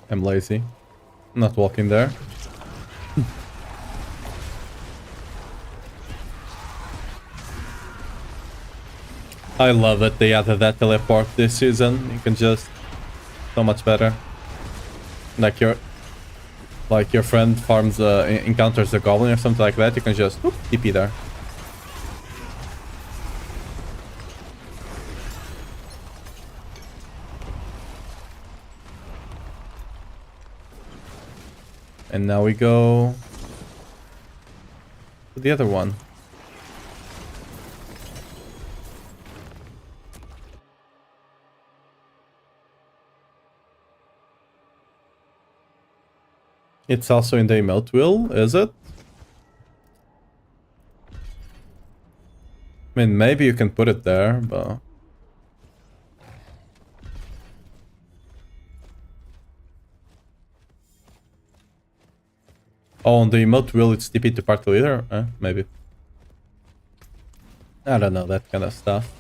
I'm lazy. I'm not walking there. I love that they added that teleport this season. You can just... So much better. Like your friend farms encounters a goblin or something like that, you can just whoop, TP there. And now we go to the other one. It's also in the emote wheel, is it? I mean, maybe you can put it there, but... Oh, on the emote wheel it's TP to party leader? Maybe. I don't know, that kind of stuff.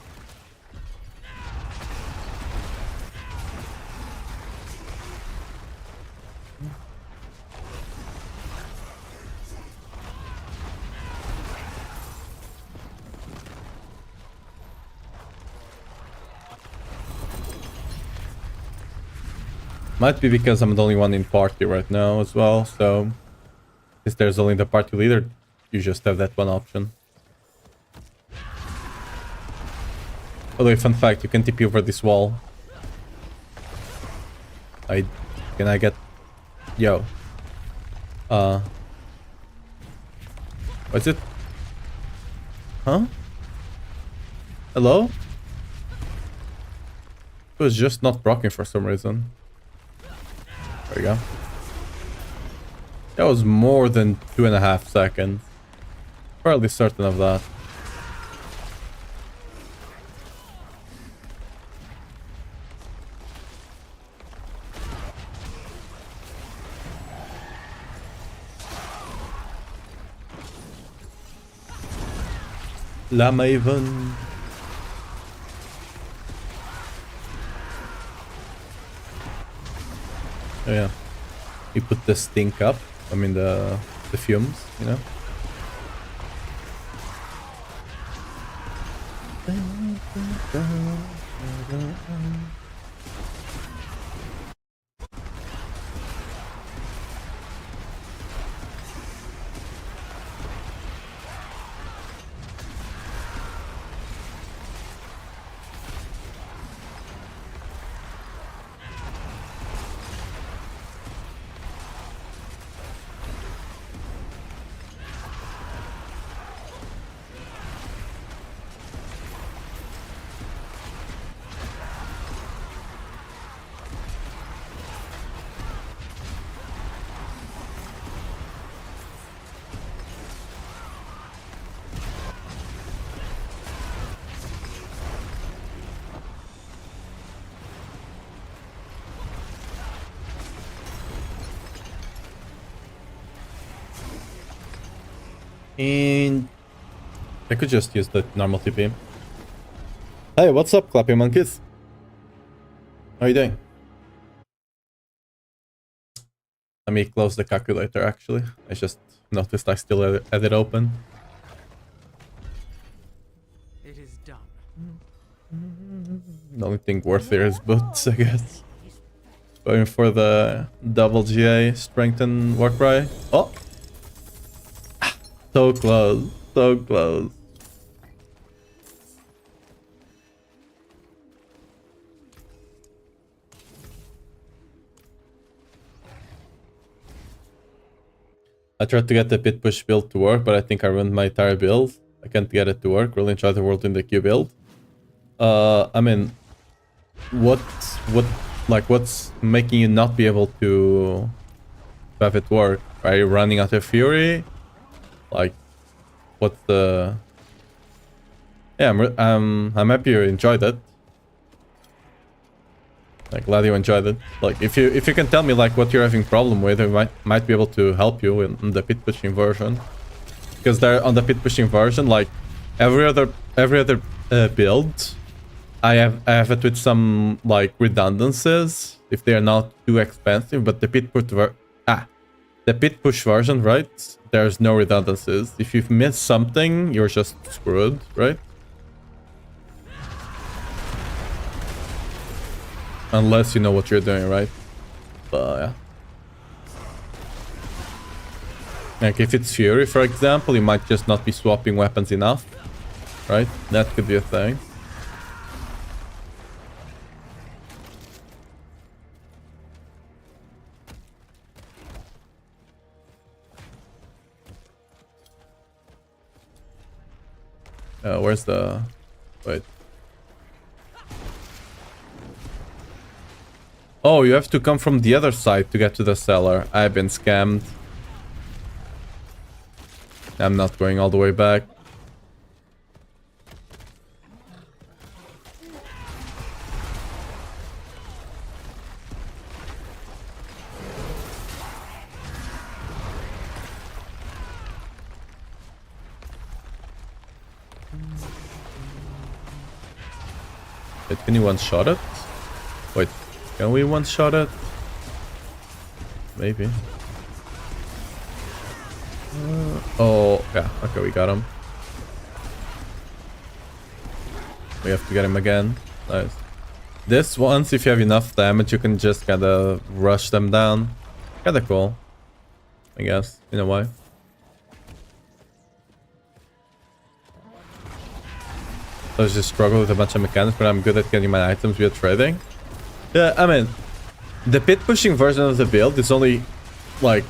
Might be because I'm the only one in party right now as well, so... Since there's only the party leader, you just have that one option. Although, fun fact, you can TP over this wall. Can I get... Yo. What's it? Huh? Hello? It was just not proccing for some reason. There we go. That was more than 2.5 seconds. Fairly certain of that. La Maven. Oh yeah. You put the stink up. I mean the fumes, you know? And I could just use the normal TP. Hey, what's up, Clappy Monkeys? How are you doing? Let me close the calculator, actually. I just noticed I still had it open. It is done. The only thing worth here is boots, I guess. Going for the double GA strengthen work right. Oh! Ah, so close. So close. I tried to get the pit push build to work, but I think I ruined my entire build. I can't get it to work. Really enjoy the world in the Q build. I mean, what's making you not be able to have it work? Are you running out of fury? Like, what's the? Yeah, I'm happy you enjoyed it. Like, glad you enjoyed it. Like, if you can tell me like what you're having problem with, I might be able to help you in the pit pushing version. Because there on the pit pushing version, like every other build, I have it with some like redundancies if they are not too expensive. But the pit push version, right? There's no redundancies. If you've missed something, you're just screwed, right? Unless you know what you're doing, right? But yeah. Like if it's Fury, for example, you might just not be swapping weapons enough, right? That could be a thing. Where's the... Wait. Oh, you have to come from the other side to get to the cellar. I've been scammed. I'm not going all the way back. Wait, can you one-shot it? Wait, can we one-shot it? Maybe. Oh, yeah. Okay, we got him. We have to get him again. Nice. This once, if you have enough damage, you can just kinda rush them down. Kinda cool. I guess, in a way. I just struggle with a bunch of mechanics, but I'm good at getting my items via trading. Yeah, I mean, the pit pushing version of the build is only, like,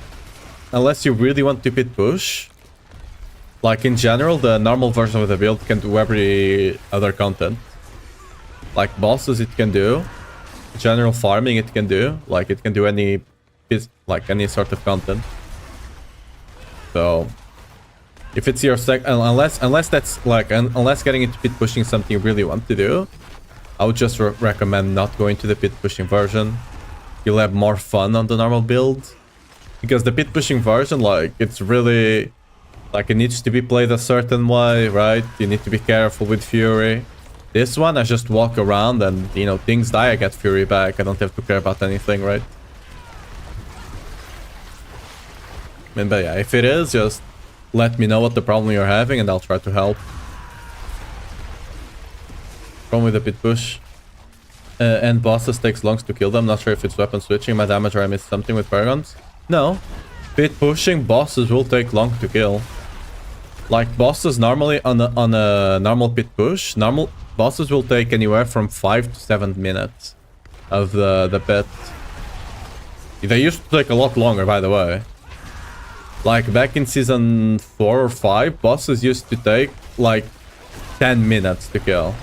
unless you really want to pit push. Like, in general, the normal version of the build can do every other content. Like, bosses it can do. General farming it can do. Like, it can do any sort of content. So... if it's your unless that's like, unless getting into pit pushing is something you really want to do, I would just recommend not going to the pit pushing version. You'll have more fun on the normal build. Because the pit pushing version, like, it's really, like, it needs to be played a certain way, right? You need to be careful with Fury. This one, I just walk around and, you know, things die, I get Fury back. I don't have to care about anything, right? I mean, but yeah, if it is, just let me know what the problem you're having and I'll try to help. Problem with the pit push. And bosses takes long to kill them. Not sure if it's weapon switching, my damage, or I missed something with paragons. No. Pit pushing bosses will take long to kill. Like bosses normally on a normal pit push, normal bosses will take anywhere from 5 to 7 minutes of the pit. They used to take a lot longer, by the way. Like, back in season 4 or 5, bosses used to take, like, 10 minutes to kill.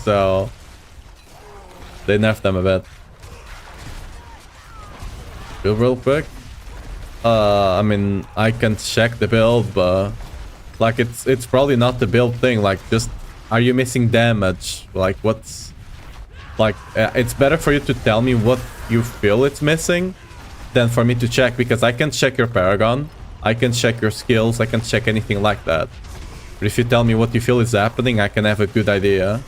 So, they nerfed them a bit. Build real quick. I mean, I can check the build, but... like, it's probably not the build thing. Like, just... are you missing damage? Like, what's... like, it's better for you to tell me what you feel it's missing than for me to check, because I can check your Paragon. I can check your skills, I can check anything like that. But if you tell me what you feel is happening, I can have a good idea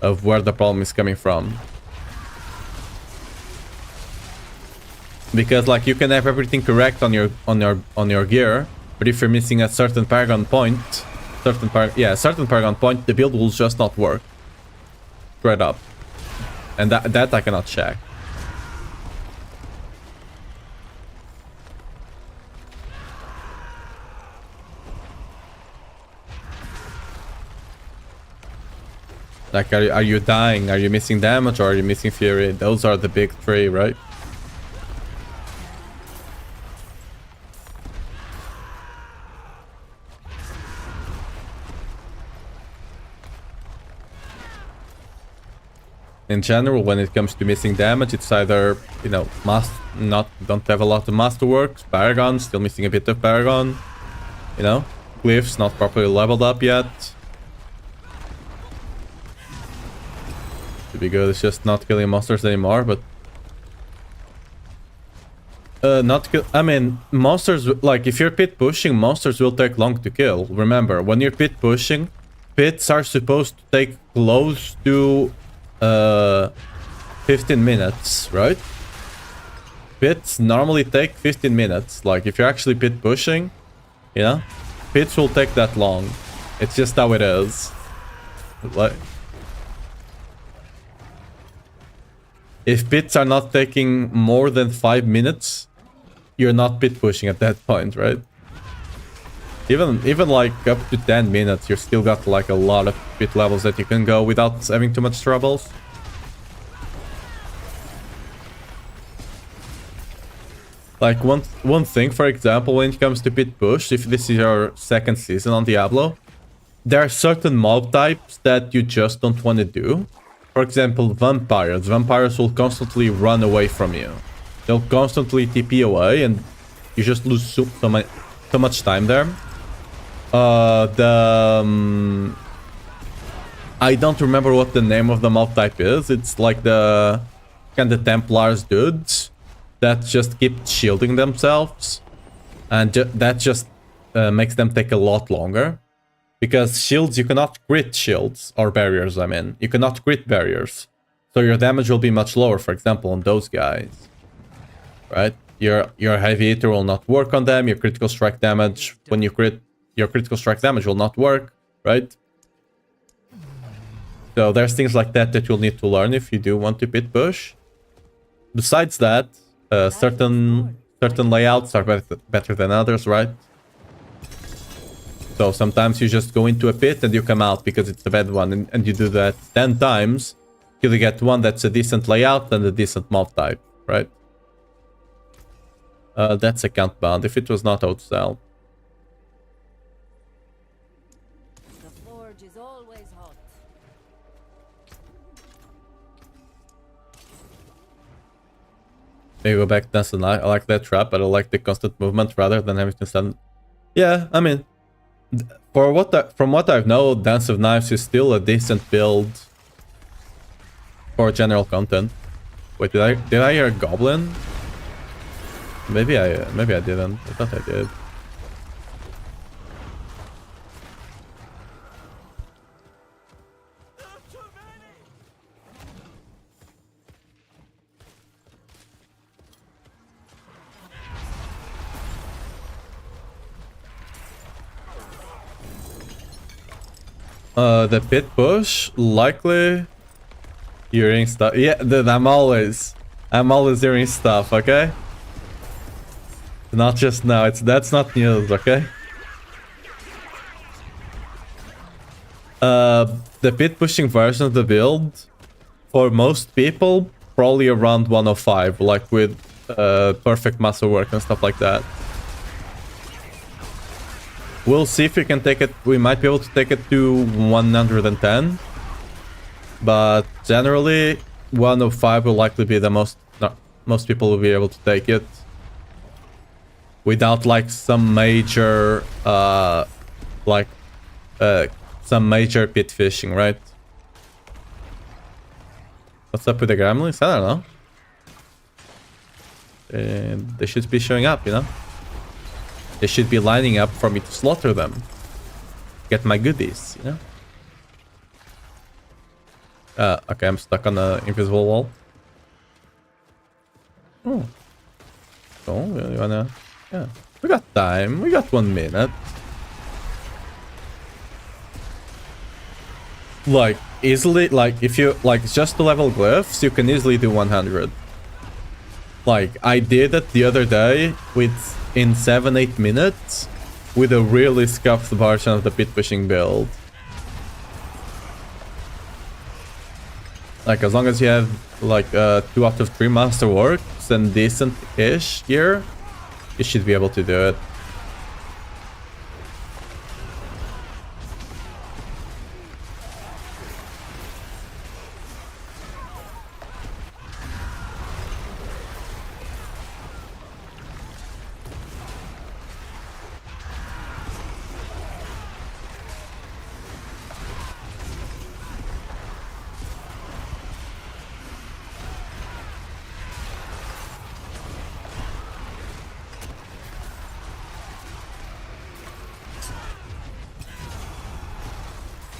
of where the problem is coming from. Because like you can have everything correct on your gear, but if you're missing a certain Paragon point, certain Paragon point, the build will just not work. straight up. And that I cannot check. Like, are you dying? Are you missing damage or are you missing fury? Those are the big three, right? In general, when it comes to missing damage, it's either, you know, don't have a lot of masterworks, Paragon, still missing a bit of Paragon, you know, Glyphs not properly leveled up yet. To be good, it's just not killing monsters anymore, but I mean, monsters, like, if you're pit pushing, monsters will take long to kill. Remember, when you're pit pushing, pits are supposed to take close to 15 minutes, right? Pits normally take 15 minutes. Like, if you're actually pit pushing, you know, pits will take that long. It's just how it is. Like, if pits are not taking more than 5 minutes, you're not pit pushing at that point, right? Even like up to 10 minutes, you still got like a lot of pit levels that you can go without having too much troubles. Like one thing, for example, when it comes to pit push, if this is your second season on Diablo, there are certain mob types that you just don't want to do. For example, vampires. Vampires will constantly run away from you. They'll constantly TP away and you just lose so much time there. I don't remember what the name of the mob type is. It's like the kind of Templars dudes that just keep shielding themselves. And that just makes them take a lot longer. Because shields, you cannot crit shields, or barriers, I mean. You cannot crit barriers. So your damage will be much lower, for example, on those guys. Right? Your heavy hitter will not work on them. Your critical strike damage, when you crit, your critical strike damage will not work, right? So there's things like that that you'll need to learn if you do want to pit push. Besides that, certain layouts are better than others, right? So sometimes you just go into a pit and you come out because it's a bad one, and you do that 10 times till you get one that's a decent layout and a decent mob type, right? That's account bound. If it was not, I would sell. The forge is always hot. There you go back, Dance and I like that trap, but I like the constant movement rather than having to stand. Yeah, I mean, from what I know, Dance of Knives is still a decent build for general content. Wait, did I hear a goblin? Maybe I didn't. I thought I did. The pit push, likely hearing stuff. Yeah, dude, I'm always hearing stuff, okay? Not just now, that's not news, okay? The pit pushing version of the build, for most people, probably around 105, like with perfect muscle work and stuff like that. We'll see if we can take it. We might be able to take it to 110. But generally, 105 will likely be the most... No, most people will be able to take it. Without like some major... some major pit fishing, right? What's up with the gremlins? I don't know. They should be showing up, you know? They should be lining up for me to slaughter them. Get my goodies, you know? Okay, I'm stuck on the invisible wall. Oh. Oh, you wanna... Yeah. We got time. We got 1 minute. Like, easily, like, if you, like, just to level glyphs, you can easily do 100. Like, I did it the other day in 7-8 minutes with a really scuffed version of the pit pushing build. Like, as long as you have, like, 2 out of 3 masterworks and decent-ish gear, you should be able to do it.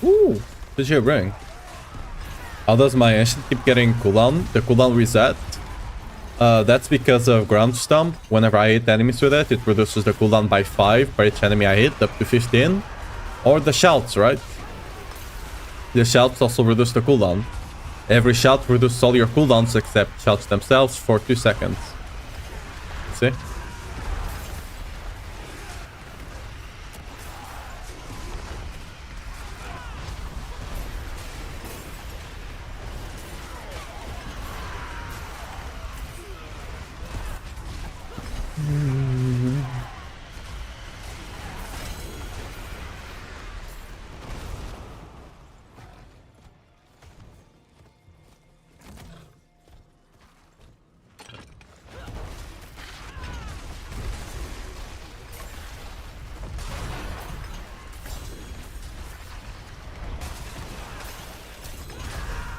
Ooh, did you bring? How does my ancient keep getting cooldown? The cooldown reset? That's because of ground stomp. Whenever I hit enemies with it, it reduces the cooldown by 5 for each enemy I hit, up to 15. Or the shouts, right? The shouts also reduce the cooldown. Every shout reduces all your cooldowns except shouts themselves for 2 seconds. See?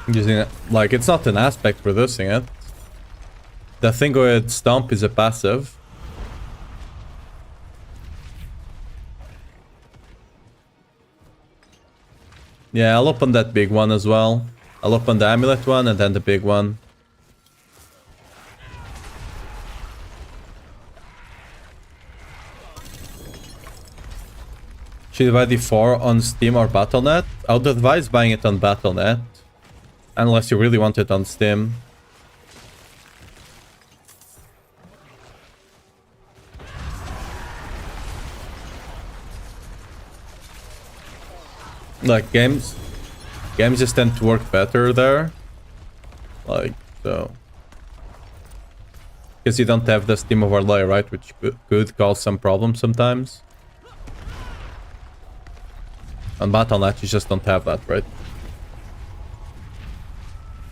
Using it, like, it's not an aspect reducing it. The thing with Stomp is a passive. Yeah, I'll open that big one as well. I'll open the amulet one and then the big one. Should I buy D4 on Steam or Battle.net? I would advise buying it on Battle.net. Unless you really want it on Steam. Like, games just tend to work better there. Like, so. Because you don't have the Steam overlay, right? Which could cause some problems sometimes. On Battle.net, you just don't have that, right?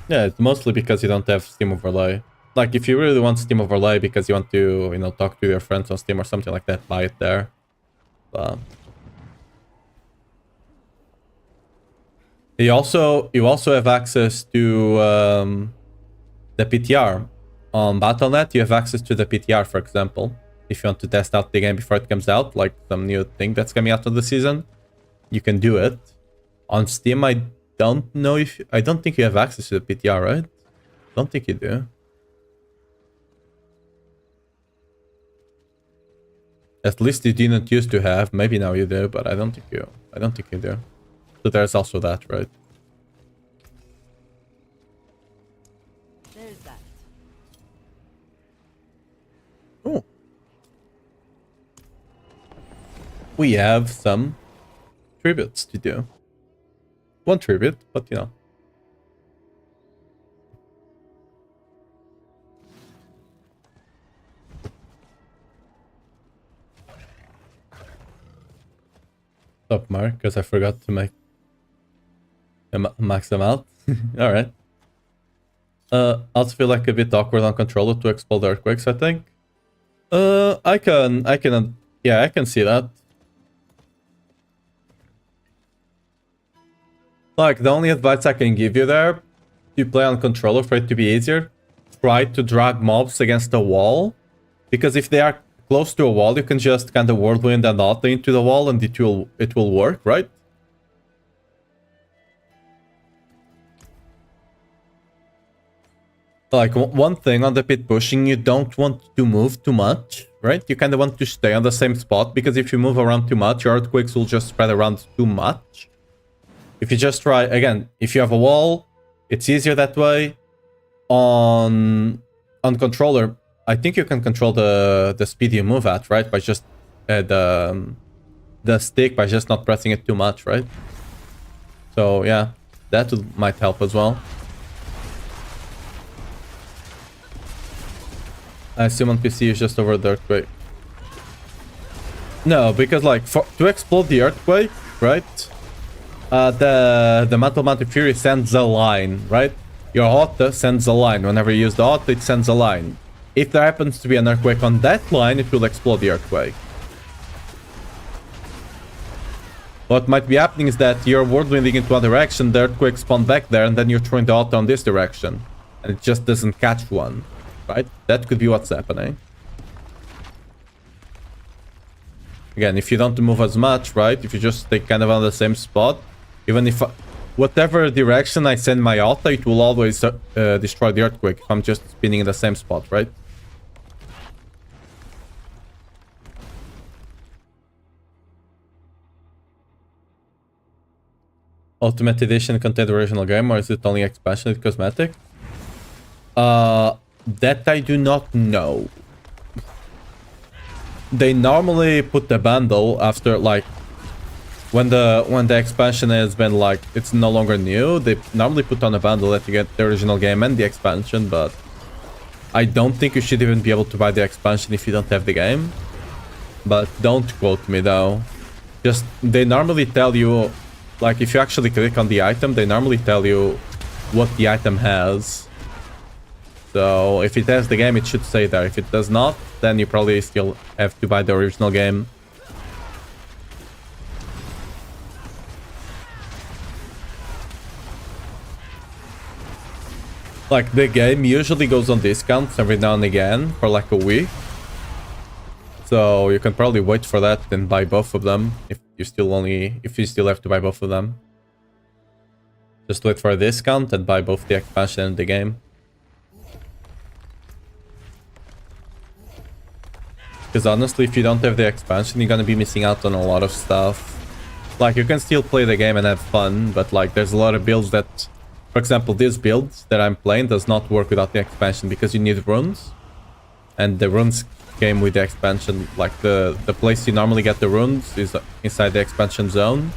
Yeah, it's mostly because you don't have Steam overlay. Like, if you really want Steam overlay because you want to, you know, talk to your friends on Steam or something like that, buy it there. But you also have access to the PTR. On Battle.net, you have access to the PTR, for example. If you want to test out the game before it comes out, like some new thing that's coming out of the season, you can do it. On Steam, I don't know if... I don't think you have access to the PTR, right? Don't think you do. At least you didn't used to have. Maybe now you do, but I don't think you do. So there's also that, right? There's that. Oh. We have some tributes to do. One tribute, but you know. Stop mark, because I forgot to make max them out. Alright. I also feel like a bit awkward on controller to explode earthquakes, I think. I can see that. Like, the only advice I can give you there, to play on controller for it to be easier, try to drag mobs against the wall. Because if they are close to a wall, you can just kind of whirlwind and auto into the wall and it will work, right? Like, one thing on the pit pushing, you don't want to move too much, right? You kind of want to stay on the same spot, because if you move around too much, your earthquakes will just spread around too much. If you just try, again, if you have a wall, it's easier that way. On controller, I think you can control the speed you move at, right? By just the stick, by just not pressing it too much, right? So yeah, that might help as well. I assume on PC is just over the earthquake. No, because like to explode the earthquake, right? The Metal Mountain Fury sends a line, right? Your auto sends a line. Whenever you use the auto, it sends a line. If there happens to be an earthquake on that line, it will explode the earthquake. What might be happening is that you're whirlwinding into one direction, the earthquake spawned back there, and then you're throwing the auto on this direction. And it just doesn't catch one, right? That could be what's happening. Again, if you don't move as much, right? If you just stay kind of on the same spot, even if whatever direction I send my auto, it will always destroy the earthquake if I'm just spinning in the same spot, right? Ultimate Edition contained the original game, or is it only expansion with cosmetic? That I do not know. They normally put the bundle after, like, when the expansion has been, like, it's no longer new, they normally put on a bundle that you get the original game and the expansion, but I don't think you should even be able to buy the expansion if you don't have the game. But don't quote me, though. Just, they normally tell you, like, if you actually click on the item, they normally tell you what the item has. So, if it has the game, it should stay there. If it does not, then you probably still have to buy the original game. Like, the game usually goes on discounts every now and again for like a week. So you can probably wait for that and buy both of them if you still have to buy both of them. Just wait for a discount and buy both the expansion and the game. Because honestly, if you don't have the expansion, you're gonna be missing out on a lot of stuff. Like, you can still play the game and have fun, but like, there's a lot of builds that... For example, this build that I'm playing does not work without the expansion because you need runes. And the runes came with the expansion. Like, the place you normally get the runes is inside the expansion zone.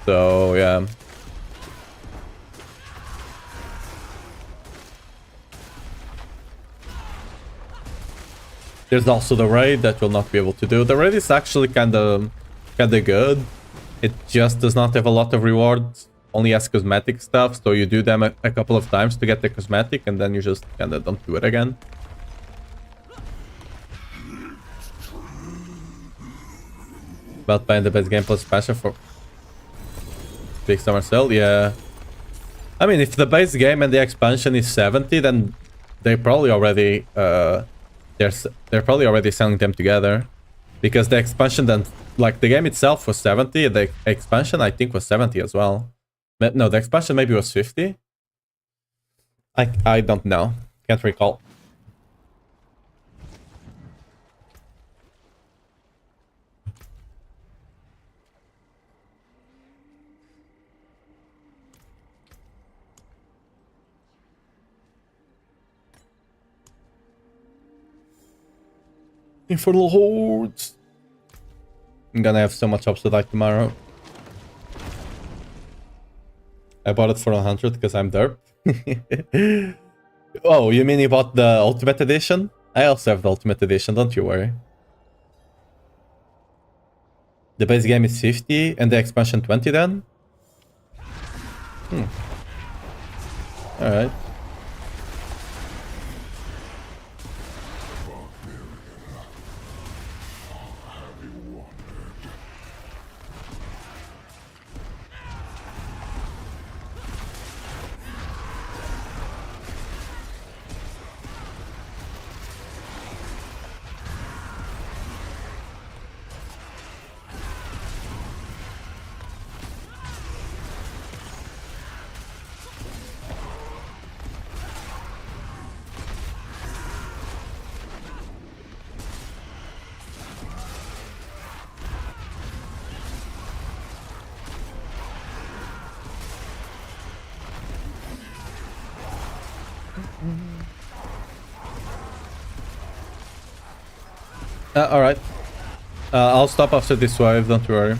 So, yeah. There's also the raid that will not be able to do. The raid is actually kinda good. It just does not have a lot of rewards. Only has cosmetic stuff, so you do them a couple of times to get the cosmetic, and then you just kinda don't do it again. About buying the best game plus expansion for big summer sale, yeah. I mean, if the base game and the expansion is 70, then they probably already they're probably already selling them together, because the expansion then, like, the game itself was 70, the expansion I think was 70 as well. No, the expansion maybe was 50. I don't know, can't recall. Infernal Hordes. I'm gonna have so much upside tomorrow. I bought it for 100 because I'm derp. Oh, you mean you bought the Ultimate Edition? I also have the Ultimate Edition, don't you worry. The base game is 50 and the expansion 20 then? Alright. Alright. I'll stop after this wave, don't worry.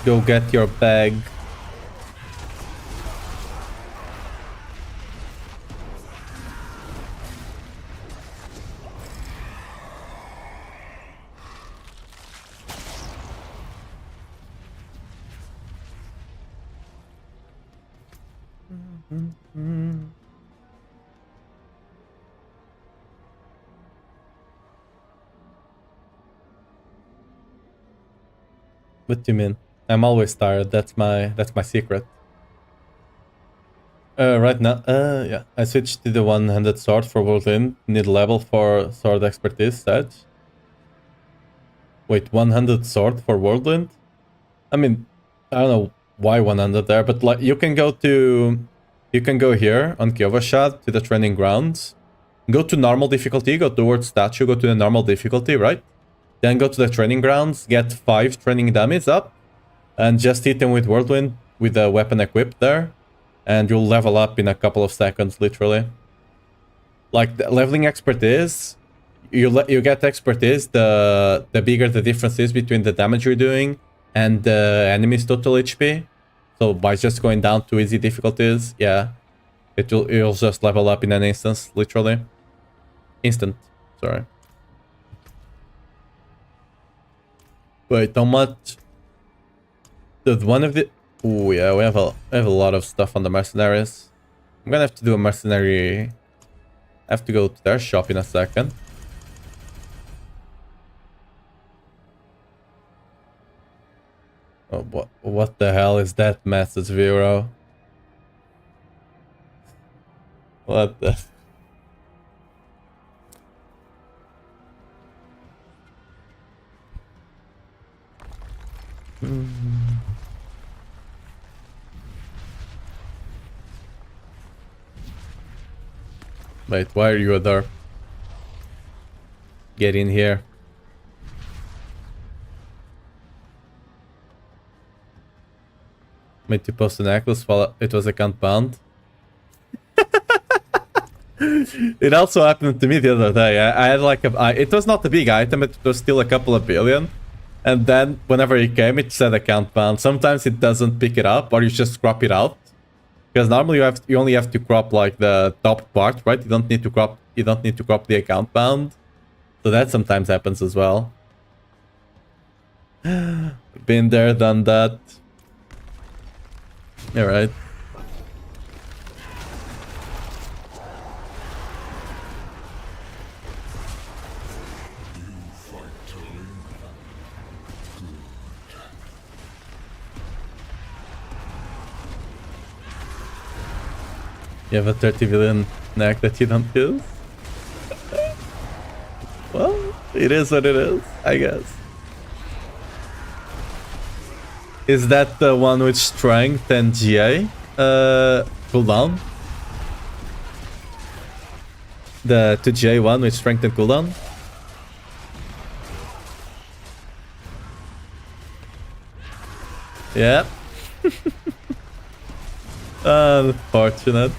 Go get your bag. What do you mean? I'm always tired. That's my secret. Right now, yeah, I switched to the one-handed sword for Whirlwind. Need level for sword expertise, such. Wait, one-handed sword for Whirlwind? I mean, I don't know why 100 there, but like you can go here on Kyovashad to the training grounds. Go to normal difficulty, go towards statue, go to the normal difficulty, right? Then go to the training grounds, get 5 training damage up, and just hit them with Whirlwind with the weapon equipped there, and you'll level up in a couple of seconds, literally. Like, the leveling expertise, you get expertise, the bigger the difference is between the damage you're doing and the enemy's total HP. So by just going down to easy difficulties, yeah, it'll just level up in an instance, literally. Instant, sorry. Wait, how much? Does one of the... Oh yeah, we have a lot of stuff on the mercenaries. I'm gonna have to do a mercenary... I have to go to their shop in a second. Oh, what the hell is that message, Vero? What the... Wait, why are you there? Get in here. Made to post a necklace while it was account bound. It also happened to me the other day. I had like it was not a big item, it was still a couple of billion. And then whenever it came, it said account bound. Sometimes it doesn't pick it up, or you just crop it out. Because normally you only have to crop like the top part, right? You don't need to crop the account bound. So that sometimes happens as well. Been there, done that. Alright. You have a 30 billion neck that you don't use? Well, it is what it is, I guess. Is that the one with strength and GA cooldown? The 2GA one with strength and cooldown? Yeah. Unfortunate.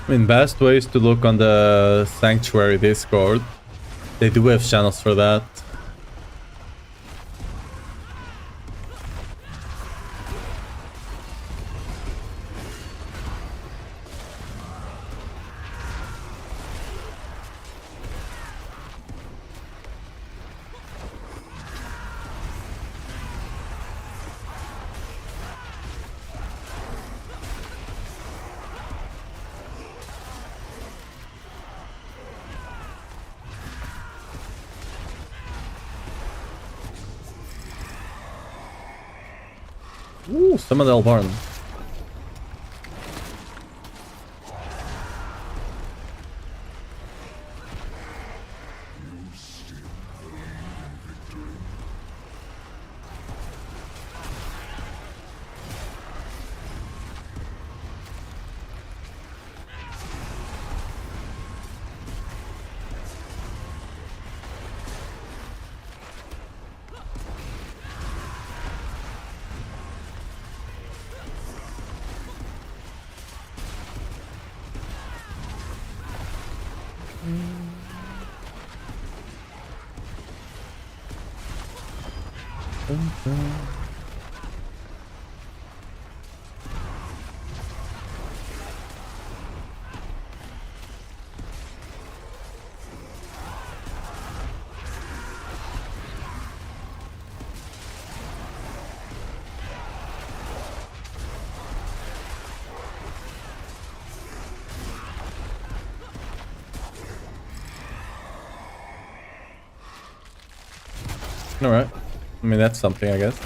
I mean, best way is to look on the Sanctuary Discord. They do have channels for that. Ooh, summon Elbarn. Alright. I mean, that's something, I guess.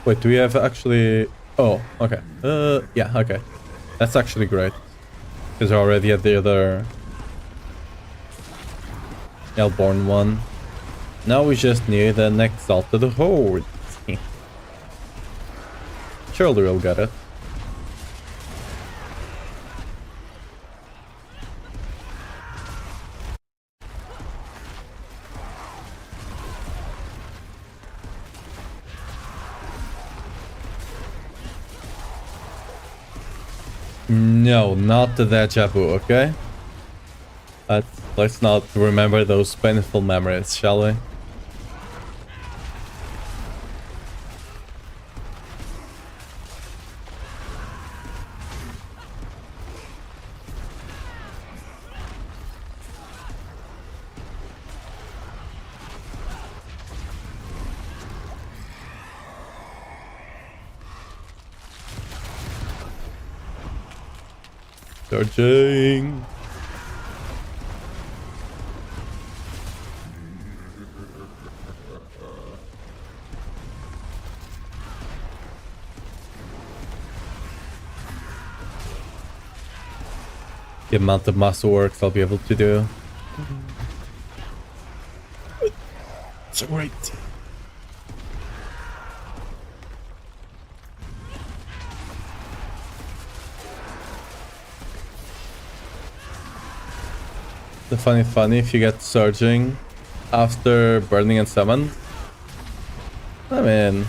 Wait, do we have actually... Oh, okay. Yeah, okay. That's actually great. Because I already had the other... Hellborn one. Now we just need an Exalted Horde. Surely we'll get it. No, not the deja vu, okay? Let's not remember those painful memories, shall we? Charging. The amount of muscle works I'll be able to do. So great. The funny if you get surging after burning and summon. I mean,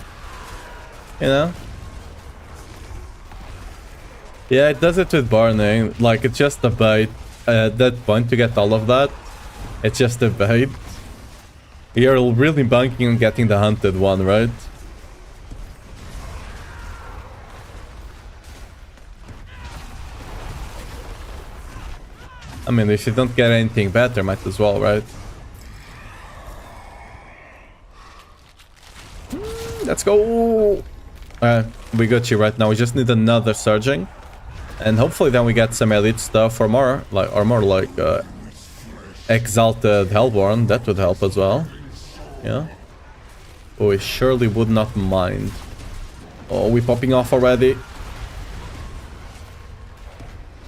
you know. Yeah, it does it with burning. Like, it's just a bait. At that point, to get all of that, it's just a bait. You're really banking on getting the hunted one, right? I mean, if you don't get anything better, might as well, right? Let's go! We got you right now. We just need another surging. And hopefully then we get some elite stuff or more like Exalted Hellborn. That would help as well. Yeah. Oh, we surely would not mind. Oh, we popping off already.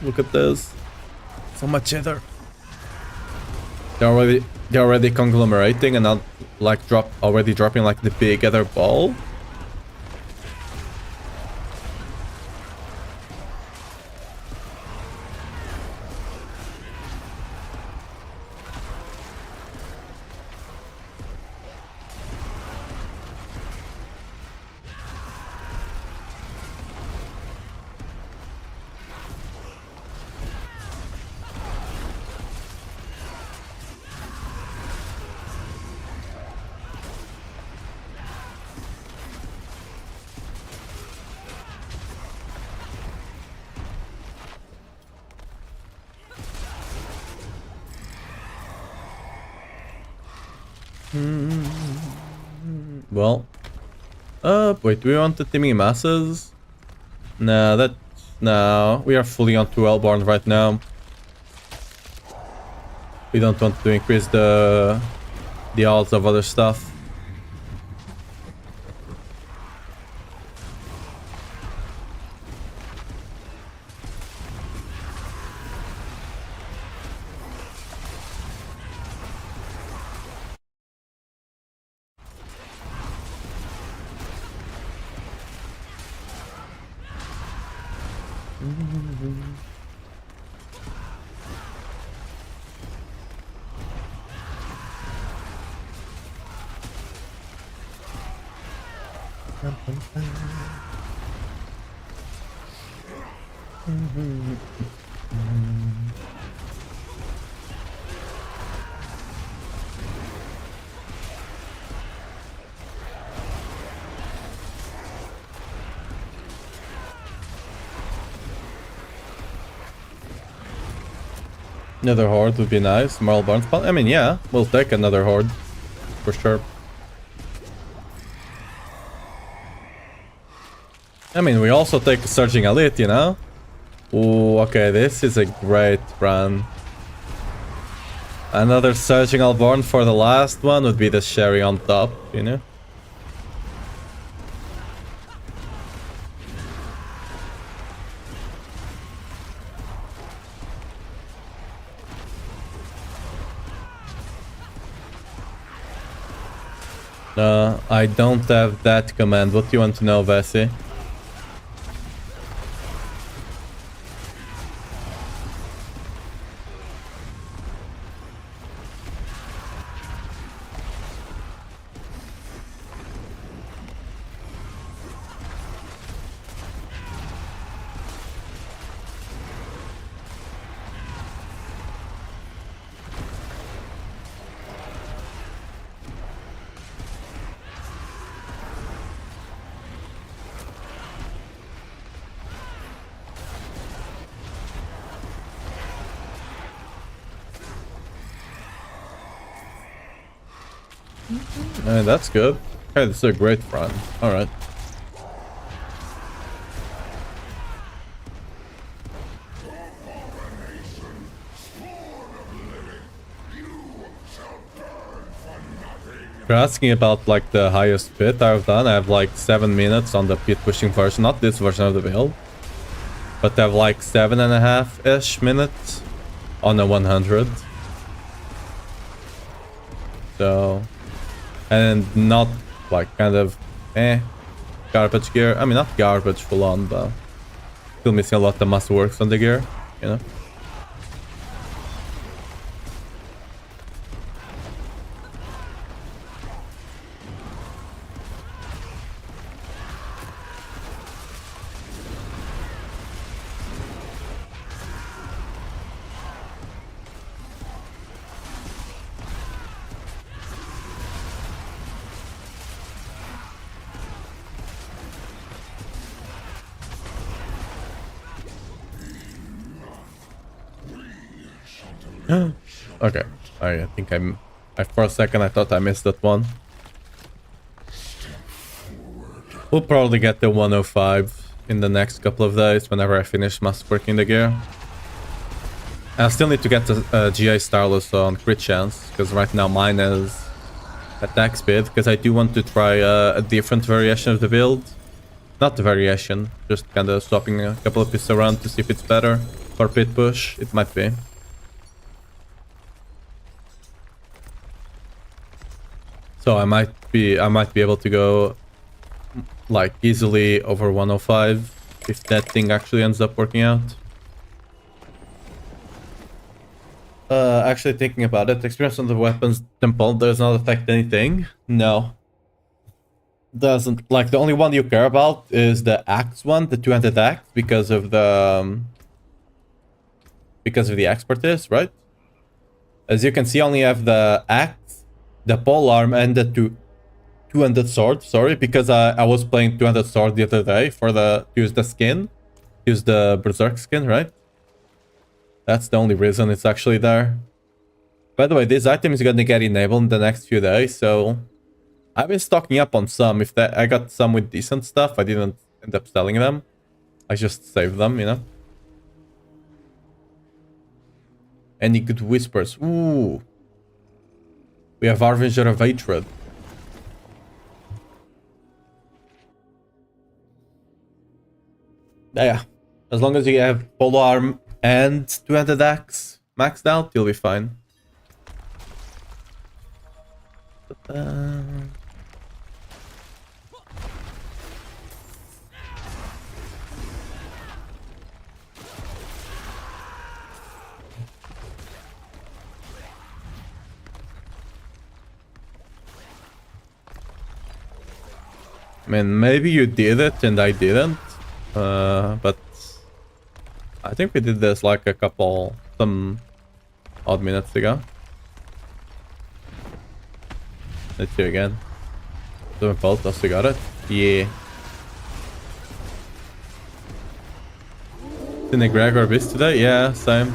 Look at this. So much ether. They're already conglomerating and not like already dropping like the big other ball. Well, wait, do we want the teaming masses? Nah, no, we are fully on 2 Hellborn right now. We don't want to increase the odds of other stuff. Another horde would be nice. Moral Barn spawn. I mean, yeah, we'll take another horde for sure. I mean, we also take a Surging Elite, you know? Ooh, okay, this is a great run. Another Surging Alborn for the last one would be the cherry on top, you know? I don't have that command. What do you want to know, Vessi? That's good. Okay, this is a great run. Alright. If you're asking about like the highest pit I've done, I have like 7 minutes on the pit pushing version, not this version of the build. But I have like 7.5-ish minutes on the 100. So... and not like kind of garbage gear. I mean, not garbage full on, but still missing a lot of muscle works on the gear, you know. Okay, I think for a second I thought I missed that one. We'll probably get the 105 in the next couple of days whenever I finish mass working the gear. I still need to get the GA Starless on crit chance, because right now mine is attack speed, because I do want to try a different variation of the build. Not the variation, just kind of swapping a couple of pieces around to see if it's better. For pit push, it might be. So I might be able to go like easily over 105 if that thing actually ends up working out. Actually thinking about it, experience on the weapons temple does not affect anything. No. Doesn't. Like, the only one you care about is the axe one, the two-handed axe, because of the expertise, right? As you can see, I only have the axe, the pole arm, and the two-handed sword. Sorry, because I was playing two-handed sword the other day for use the skin, use the berserk skin, right? That's the only reason it's actually there. By the way, this item is gonna get enabled in the next few days, so I've been stocking up on some. I got some with decent stuff, I didn't end up selling them. I just saved them, you know. Any good whispers? Ooh. We have Harbinger of Hatred. Yeah. As long as you have pole arm and two-handed axe maxed out, you'll be fine. I mean, maybe you did it and I didn't. But I think we did this like some odd minutes ago. Let's do it again. Doing both, also got it. Yeah. Didn't Gregor Beast today? Yeah, same.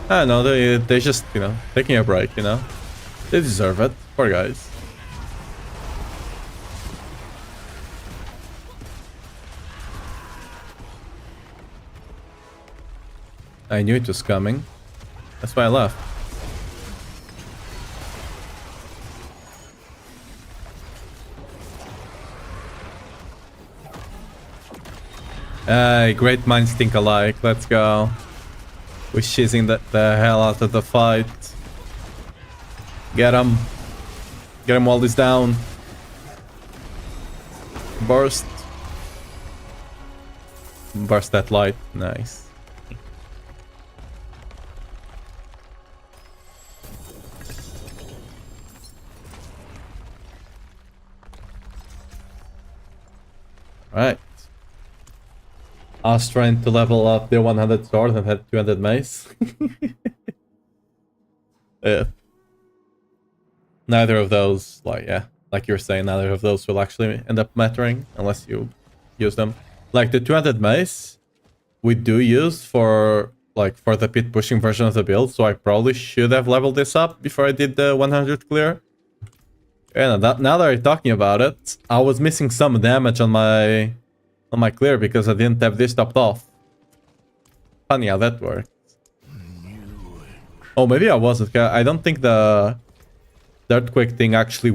I don't know, they just, you know, taking a break, you know. They deserve it. Poor guys. I knew it was coming. That's why I left. Great minds think alike. Let's go. We're shizzing the hell out of the fight. Get him. Get him while he's down. Burst. Burst that light. Nice. Right. I was trying to level up the 100 sword and had 200 mace. Yeah. Neither of those, like, yeah, like you were saying, neither of those will actually end up mattering unless you use them. Like the 200 mace, we do use for the pit pushing version of the build, so I probably should have leveled this up before I did the 100 clear. And now that I'm talking about it, I was missing some damage on my clear because I didn't have this topped off. Funny how that works. Oh, maybe I wasn't. I don't think the earthquake thing actually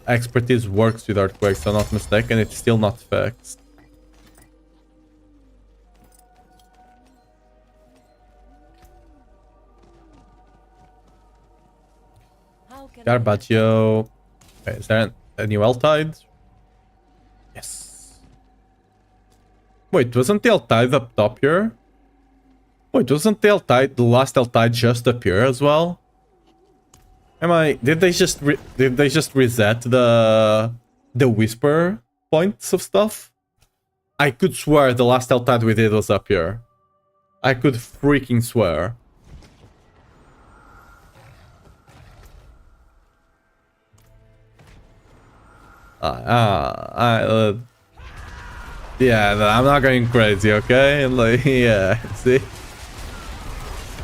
expertise works with earthquakes, so I'm not mistaken. It's still not fixed. Garbaggio. Okay, is there a new L-Tide? Yes. Wait, wasn't the L-Tide up top here? Wait, wasn't the L-Tide, the last L-Tide just appear as well? Did they just reset the whisper points of stuff? I could swear the last L-Tide we did was up here. I could freaking swear. Yeah, I'm not going crazy, okay? Like, yeah, see?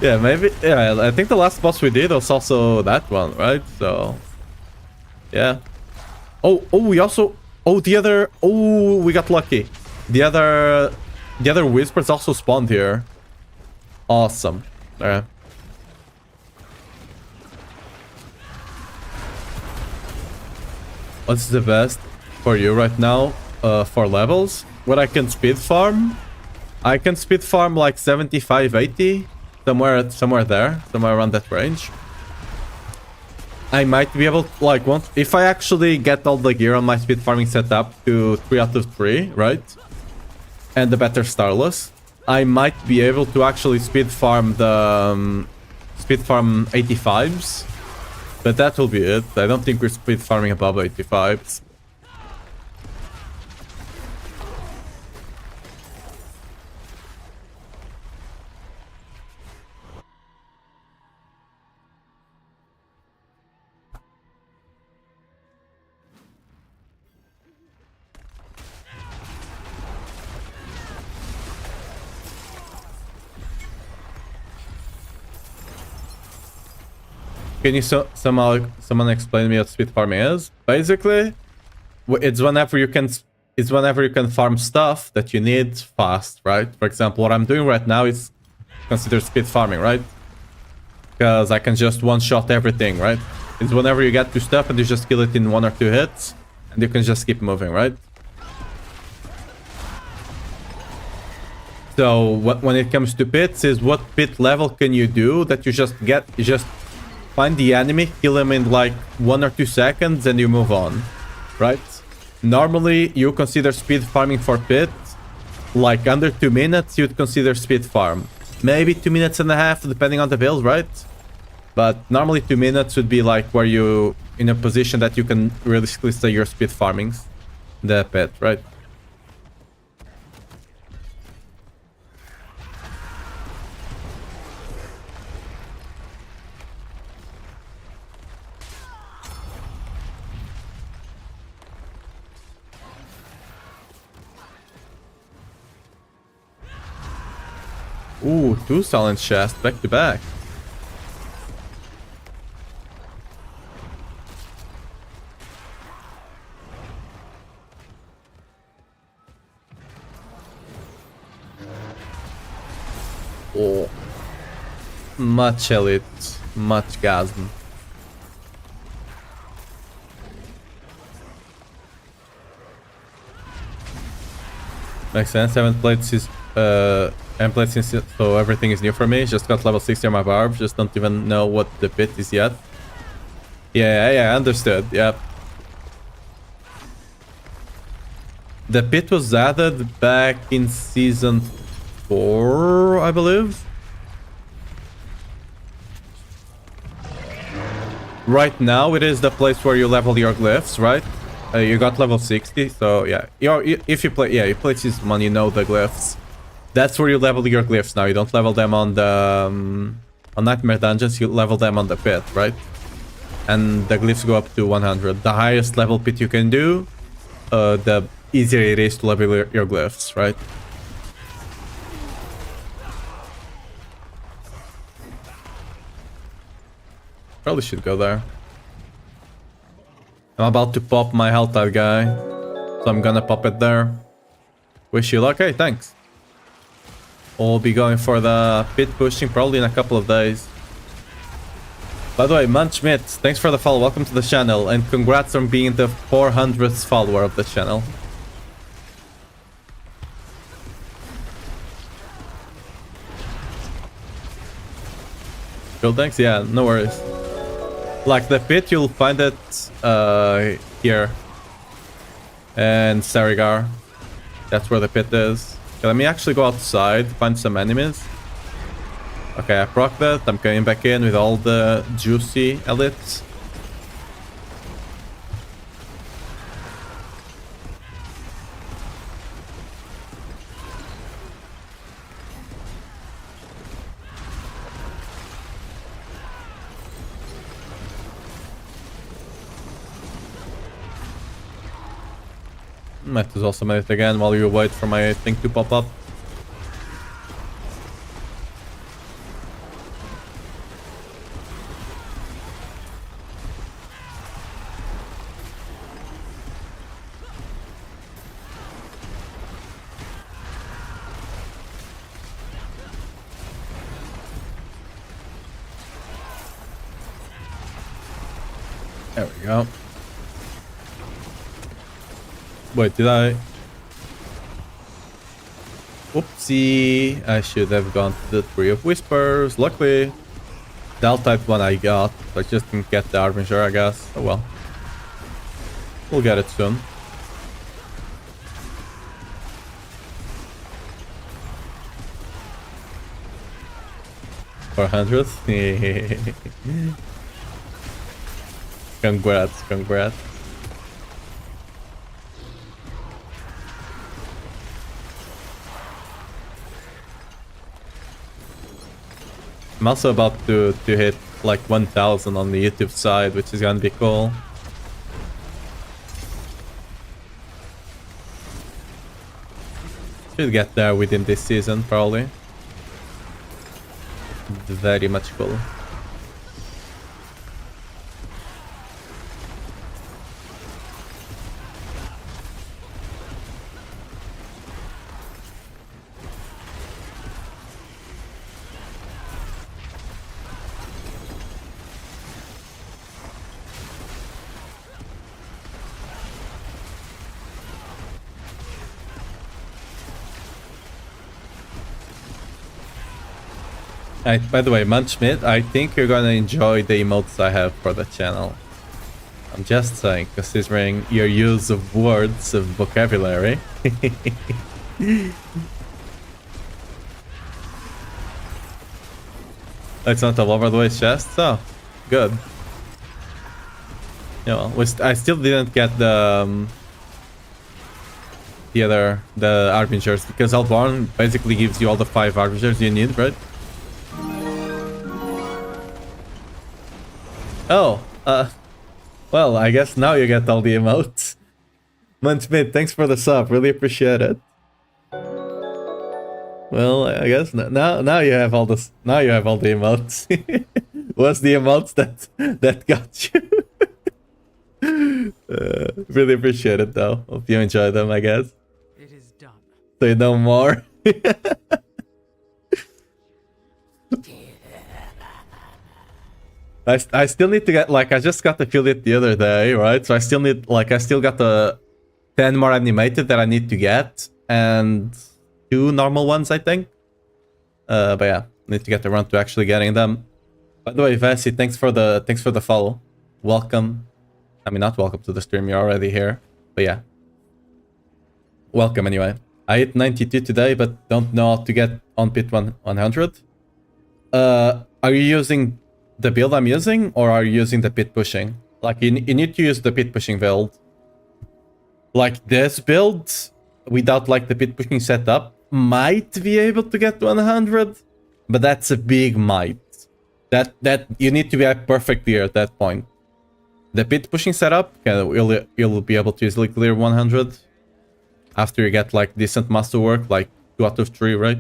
Yeah, maybe, yeah, I think the last boss we did was also that one, right? So, yeah. Oh, we also, we got lucky. The other whispers also spawned here. Awesome. Alright. What's the best for you right now for levels? What I can speed farm? I can speed farm like 75, 80. Somewhere there. Somewhere around that range. I might be able to, like, once... If I actually get all the gear on my speed farming setup to 3 out of 3, right? And the better Starless, I might be able to actually speed farm the... speed farm 85s. But that will be it. I don't think we're speed farming above 85s. Can you someone explain me what speed farming is? Basically, it's whenever you can farm stuff that you need fast, right? For example, what I'm doing right now is considered speed farming, right? Because I can just one-shot everything, right? It's whenever you get to stuff and you just kill it in 1 or 2 hits, and you can just keep moving, right? So when it comes to pits, is what pit level can you do that you just find the enemy, kill him in like 1 or 2 seconds, and you move on, right? Normally, you consider speed farming for pit, like under 2 minutes, you'd consider speed farm. Maybe 2 minutes and a half, depending on the build, right? But normally 2 minutes would be like where you in a position that you can realistically say you're speed farming the pet, right? Ooh, 2 silent chests back to back. Oh. Much elite, much gasm. Makes sense. Haven't played since, so everything is new for me. Just got level 60 on my barb. Just don't even know what the pit is yet. Yeah, understood. Yep. The pit was added back in season 4, I believe. Right now, it is the place where you level your glyphs, right? You got level 60, so yeah. If you play, yeah, you play season 1, you know the glyphs. That's where you level your glyphs now. You don't level them on the on Nightmare Dungeons. You level them on the pit, right? And the glyphs go up to 100. The highest level pit you can do, the easier it is to level your glyphs, right? Probably should go there. I'm about to pop my health out guy, so I'm gonna pop it there. Wish you luck. Hey, thanks. We'll be going for the pit pushing probably in a couple of days. By the way, Munchmit, thanks for the follow. Welcome to the channel, and congrats on being the 400th follower of the channel. Cool, thanks. Yeah, no worries. Like the pit, you'll find it here. And Sarigar. That's where the pit is. Okay, let me actually go outside, find some enemies. Okay, I proc that. I'm coming back in with all the juicy elites. Might as well summon it again while you wait for my thing to pop up. There we go. Wait, did I? Oopsie. I should have gone to the Tree of Whispers. Luckily, the L-type one I got. I just didn't get the Harbinger, I guess. Oh well. We'll get it soon. For 100th? Congrats, congrats. I'm also about to hit like 1000 on the YouTube side, which is gonna be cool. Should get there within this season, probably. Very much cool. By the way, Munchmit, I think you're gonna enjoy the emotes I have for the channel. I'm just saying, considering your use of words, of vocabulary. It's not a lower the waist chest, so good. Yeah, well, I still didn't get the the arbingers, because Albarn basically gives you all the 5 arbingers you need, right? Oh, well, I guess now you get all the emotes. Munchmid, thanks for the sub, really appreciate it. Well, I guess now you have all this. Now you have all the emotes. What's the emotes that got you? Really appreciate it though. Hope you enjoy them, I guess. It is done. Say no more. I still need to get, like, I just got the affiliate the other day, right? So I still need, like, I still got the 10 more animated that I need to get, and 2 normal ones, I think. But yeah, need to get around to actually getting them. By the way, Vassi, thanks for the follow. Welcome. I mean, not welcome to the stream, you're already here. But yeah. Welcome anyway. I hit 92 today, but don't know how to get on pit 100. Are you using the build I'm using, or are you using the pit pushing? Like, you need to use the pit pushing build. Like, this build, without like the pit pushing setup, might be able to get 100, but that's a big might. That you need to be at perfect tier at that point. The pit pushing setup, you'll be able to easily clear 100 after you get like decent master work, like 2 out of 3, right?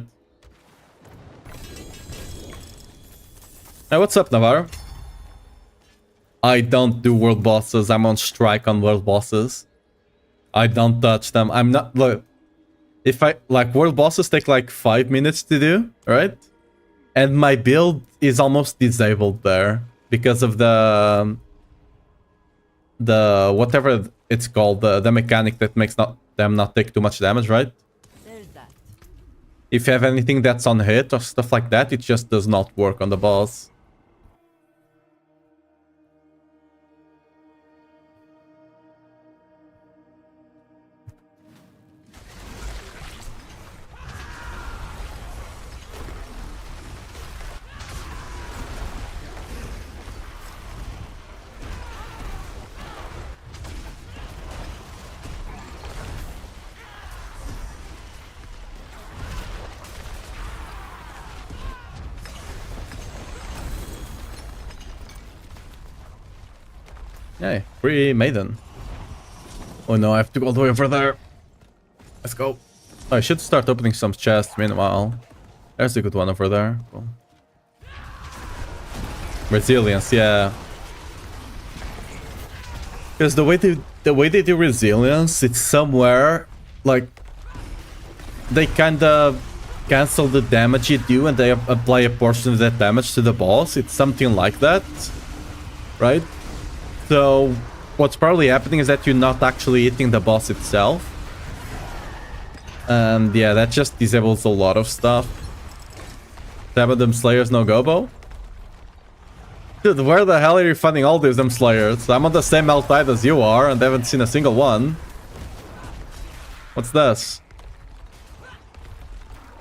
Hey, what's up, Navarro? I don't do world bosses. I'm on strike on world bosses. I don't touch them. I'm not... Look, if I... Like, world bosses take like 5 minutes to do, right? And my build is almost disabled there because of the whatever it's called, the mechanic that makes them not take too much damage, right? There's that. If you have anything that's on hit or stuff like that, it just does not work on the boss. Hey, free maiden. Oh no, I have to go all the way over there. Let's go. I should start opening some chests meanwhile. There's a good one over there. Cool. Resilience, yeah. Because the way they do resilience, it's somewhere like they kind of cancel the damage you do and they apply a portion of that damage to the boss. It's something like that, right? So what's probably happening is that you're not actually hitting the boss itself. And yeah, that just disables a lot of stuff. Them Slayers no gobo? Dude, where the hell are you finding all these Slayers? I'm on the same tide as you are and I haven't seen a single one. What's this?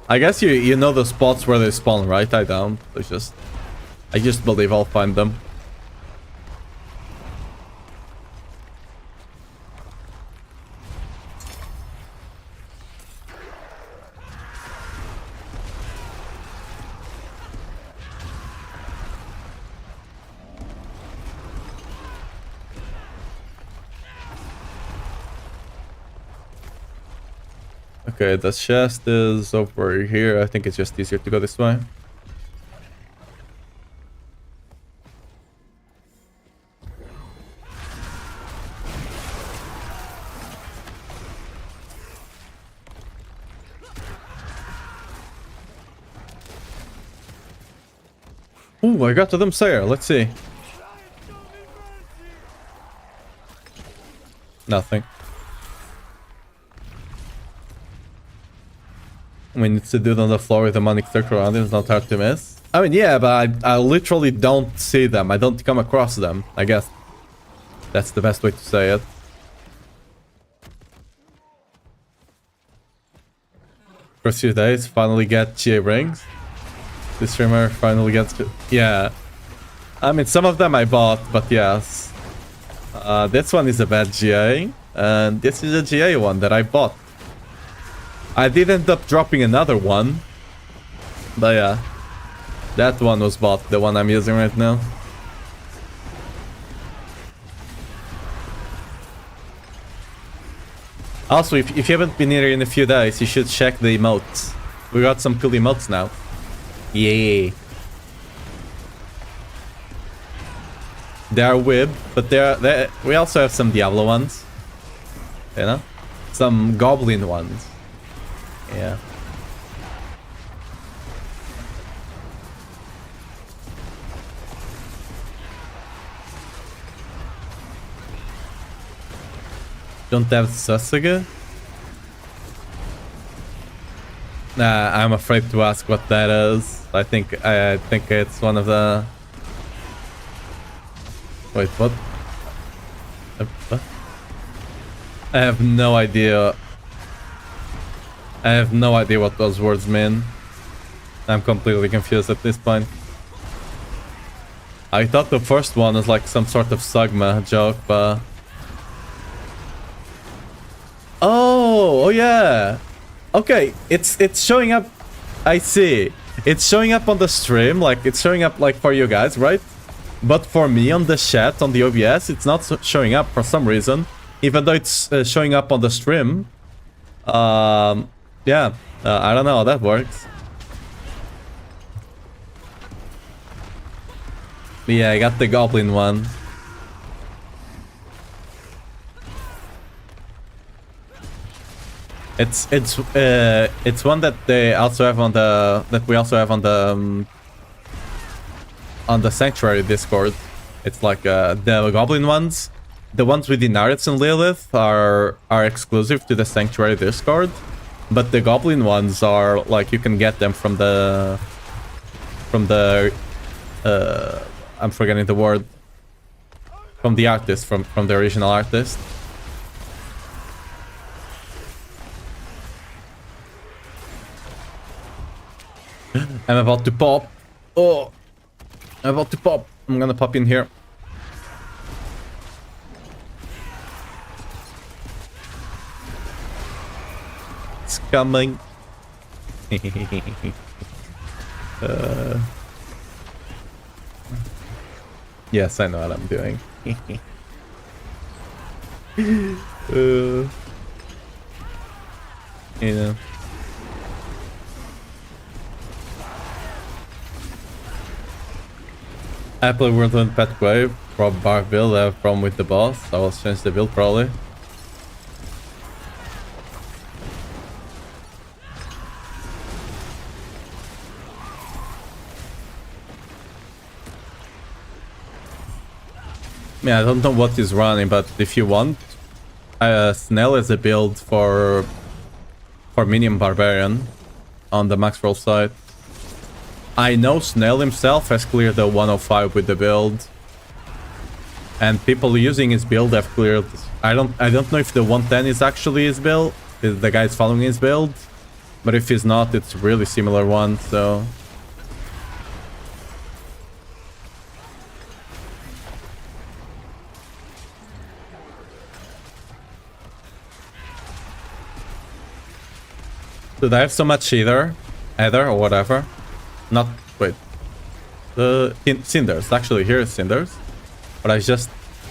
I guess you know the spots where they spawn, right? I don't. I just believe I'll find them. Okay, the chest is over here. I think it's just easier to go this way. Ooh, I got to them Slayer. Let's see. Nothing. I mean, it's a dude on the floor with a demonic circle around him. It's not hard to miss. I mean, yeah, but I literally don't see them. I don't come across them. I guess that's the best way to say it. First few days, finally get GA rings. This streamer finally gets to... Yeah. I mean, some of them I bought, but yes. This one is a bad GA, and this is a GA one that I bought. I did end up dropping another one, but yeah. That one was bought, the one I'm using right now. Also, if you haven't been here in a few days, you should check the emotes. We got some cool emotes now. Yeah. They are whip, but we also have some Diablo ones. You know? Some goblin ones. Yeah. Don't have Sasuke? Nah, I'm afraid to ask what that is. I think it's one of the... Wait, what? What? I have no idea. I have no idea what those words mean. I'm completely confused at this point. I thought the first one was like some sort of Sagma joke, but... Oh yeah. Okay, it's showing up. I see. It's showing up on the stream, like it's showing up like for you guys, right? But for me on the chat on the OBS, it's not showing up for some reason, even though it's showing up on the stream. Yeah, I don't know how that works. But yeah, I got the goblin one. It's one that they also have on the we also have on the Sanctuary Discord. It's like the goblin ones, the ones with the Naruto and Lilith are exclusive to the Sanctuary Discord, but the goblin ones are like you can get them from the I'm forgetting the word, from the artist, from the original artist. I'm about to pop. Oh, I'm about to pop. I'm gonna pop in here. It's coming. Yes, I know what I'm doing. You know. I play World on Pet Wave, Rob Bar build, I have a problem with the boss. I will change the build probably. Yeah, I don't know what is running, but if you want, Snell is a build for Minion Barbarian on the max roll side. I know Snell himself has cleared the 105 with the build, and people using his build have cleared. I don't know if the 110 is actually his build, if the guy's following his build, but if he's not, it's a really similar one. So did I have so much either or whatever? Not, wait. Cinders. Actually, here is Cinders. But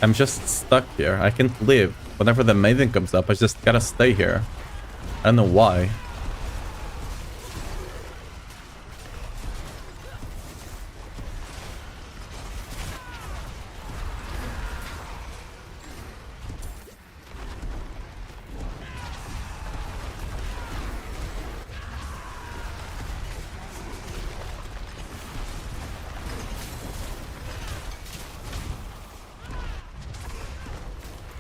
I'm just stuck here. I can't leave. Whenever the maiden comes up, I just gotta stay here. I don't know why.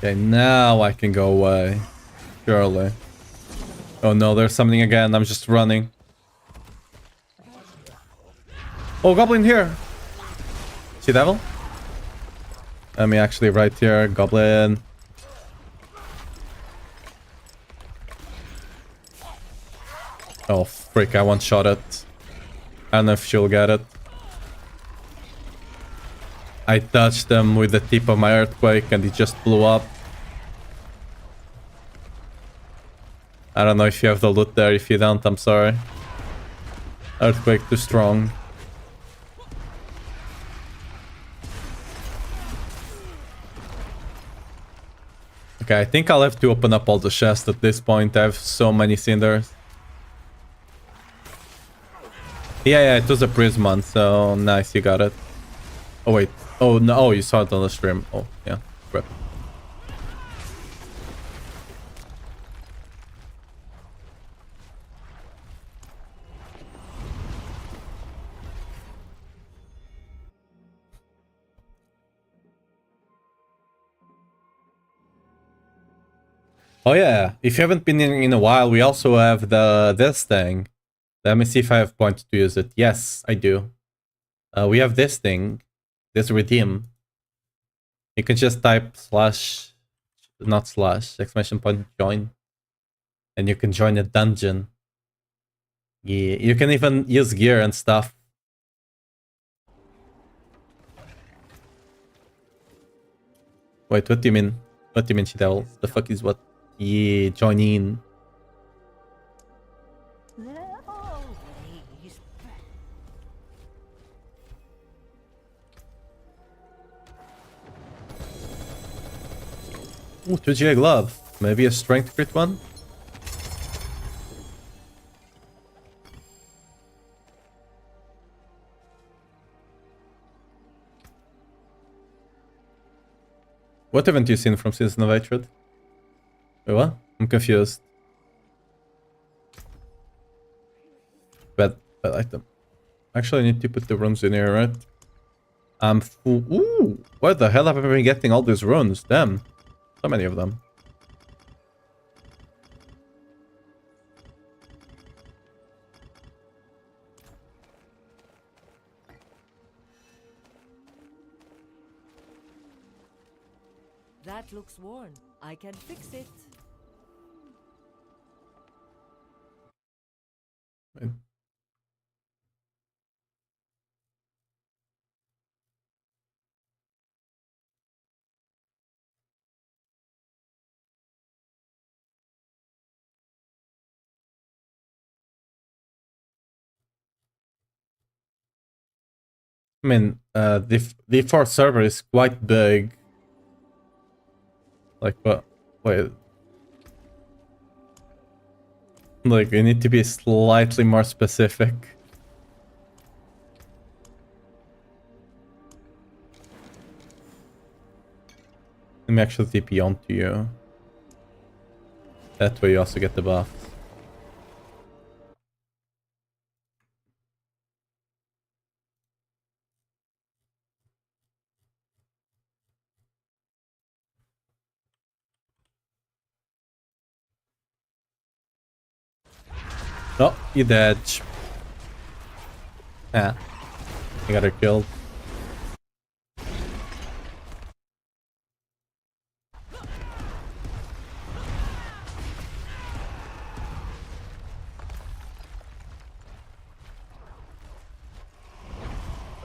Okay, now I can go away. Surely. Oh no, there's something again. I'm just running. Oh, goblin here. See devil? Let me actually right here. Goblin. Oh, frick. I one-shot it. I don't know if she'll get it. I touched them with the tip of my earthquake and it just blew up. I don't know if you have the loot there. If you don't, I'm sorry. Earthquake too strong. Okay, I think I'll have to open up all the chests at this point. I have so many cinders. Yeah, it was a prism, so nice, you got it. Oh, wait. Oh, no, oh, you saw it on the stream. Oh, yeah. Rip. Oh, yeah. If you haven't been in a while, we also have this thing. Let me see if I have points to use it. Yes, I do. We have this thing. This redeem. You can just type slash, not slash, exclamation point join. And you can join a dungeon. Yeah, you can even use gear and stuff. Wait, what do you mean? What do you mean, Chidel? The fuck is what? Yeah, join in. Always. Ooh, 2GA glove. Maybe a strength crit one? What haven't you seen from Season of Hatred? Wait, what? I'm confused. Bad item. Actually, I need to put the runes in here, right? I'm full. Ooh! Where the hell have I been getting all these runes? Damn. So many of them. That looks worn. I can fix it. Wait. I mean, the fourth server is quite big. Like, what? Wait. Like, you need to be slightly more specific. Let me actually TP onto you. That way you also get the buff. Oh, you dead. Yeah. I got her killed.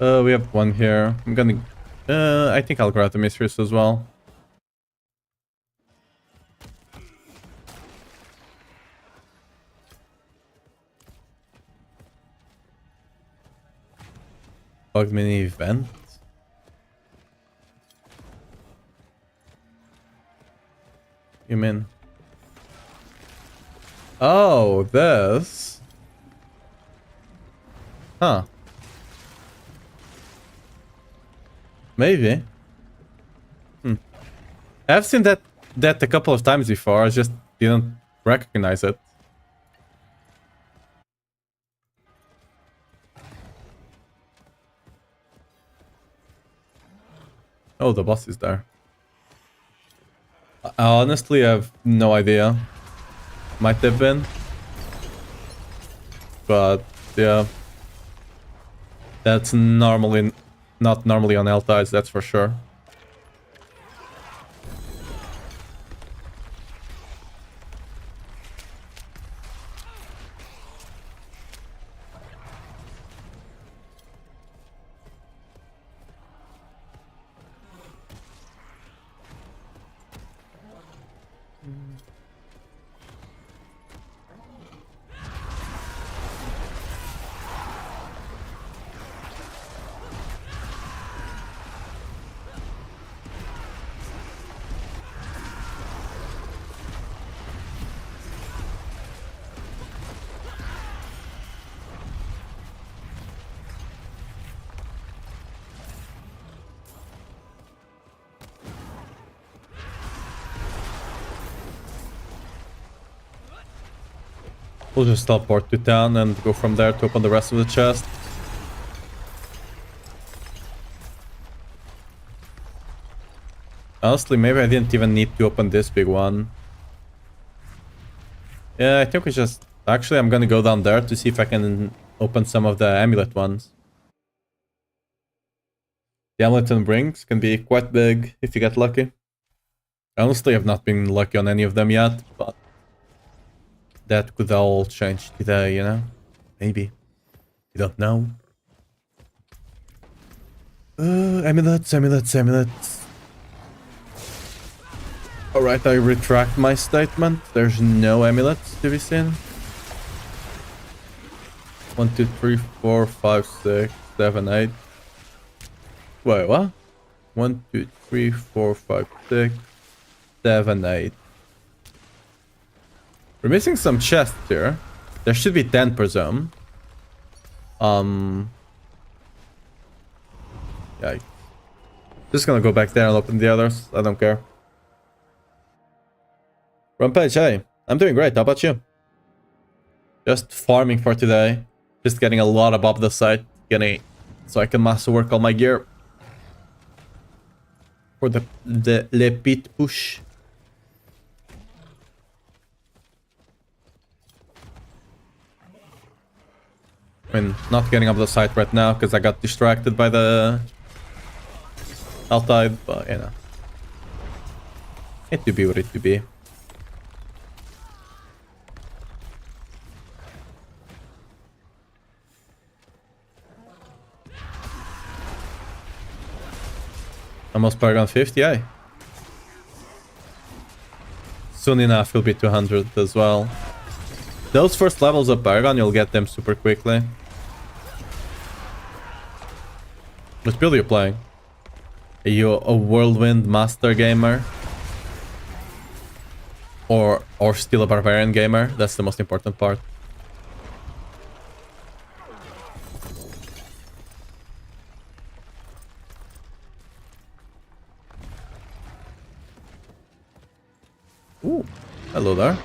We have one here. I'm gonna... I think I'll grab the mistress as well. Bug mini event? You mean? Oh, this? Huh. Maybe. I've seen that a couple of times before. I just didn't recognize it. Oh, the boss is there. I honestly have no idea. Might have been. But, yeah. That's normally... not normally on Altais, that's for sure. We'll just teleport to town and go from there to open the rest of the chest. Honestly, maybe I didn't even need to open this big one. Yeah, I think we just... Actually, I'm gonna go down there to see if I can open some of the amulet ones. The amulet and rings can be quite big if you get lucky. Honestly, I've not been lucky on any of them yet, but... that could all change today, you know? Maybe. You don't know. Amulets, amulets, amulets. Alright, I retract my statement. There's no amulets to be seen. 1, 2, 3, 4, 5, 6, 7, 8. Wait, what? 1, 2, 3, 4, 5, 6, 7, 8. We're missing some chests here. There should be 10 per zone. Yeah. Just gonna go back there and open the others. I don't care. Rampage, hey. I'm doing great. How about you? Just farming for today. Just getting a lot above the site. So I can masterwork all my gear. For the Le Pit push. I mean, not getting up the site right now because I got distracted by the Altide, but you know. It to be what it to be. Almost Paragon 50, aye. Soon enough will be 200 as well. Those first levels of Paragon, you'll get them super quickly. Which build are you playing? Are you a Whirlwind Master gamer? Or still a Barbarian gamer? That's the most important part. Ooh, hello there.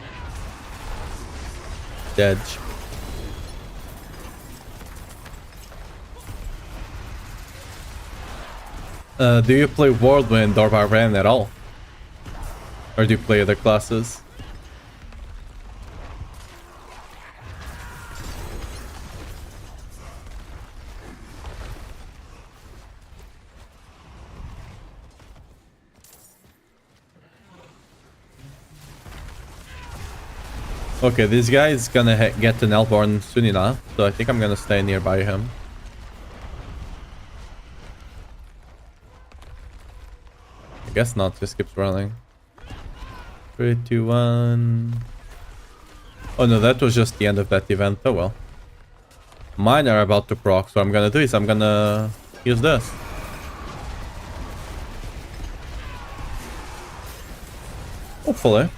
Dead. Do you play Whirlwind or Barbarian at all? Or do you play other classes? Okay, this guy is gonna get an Elborn soon enough, so I think I'm gonna stay nearby him. I guess not, just keeps running. 3, 2, 1... Oh no, that was just the end of that event. Oh well. Mine are about to proc, so what I'm gonna do is I'm gonna use this. Hopefully,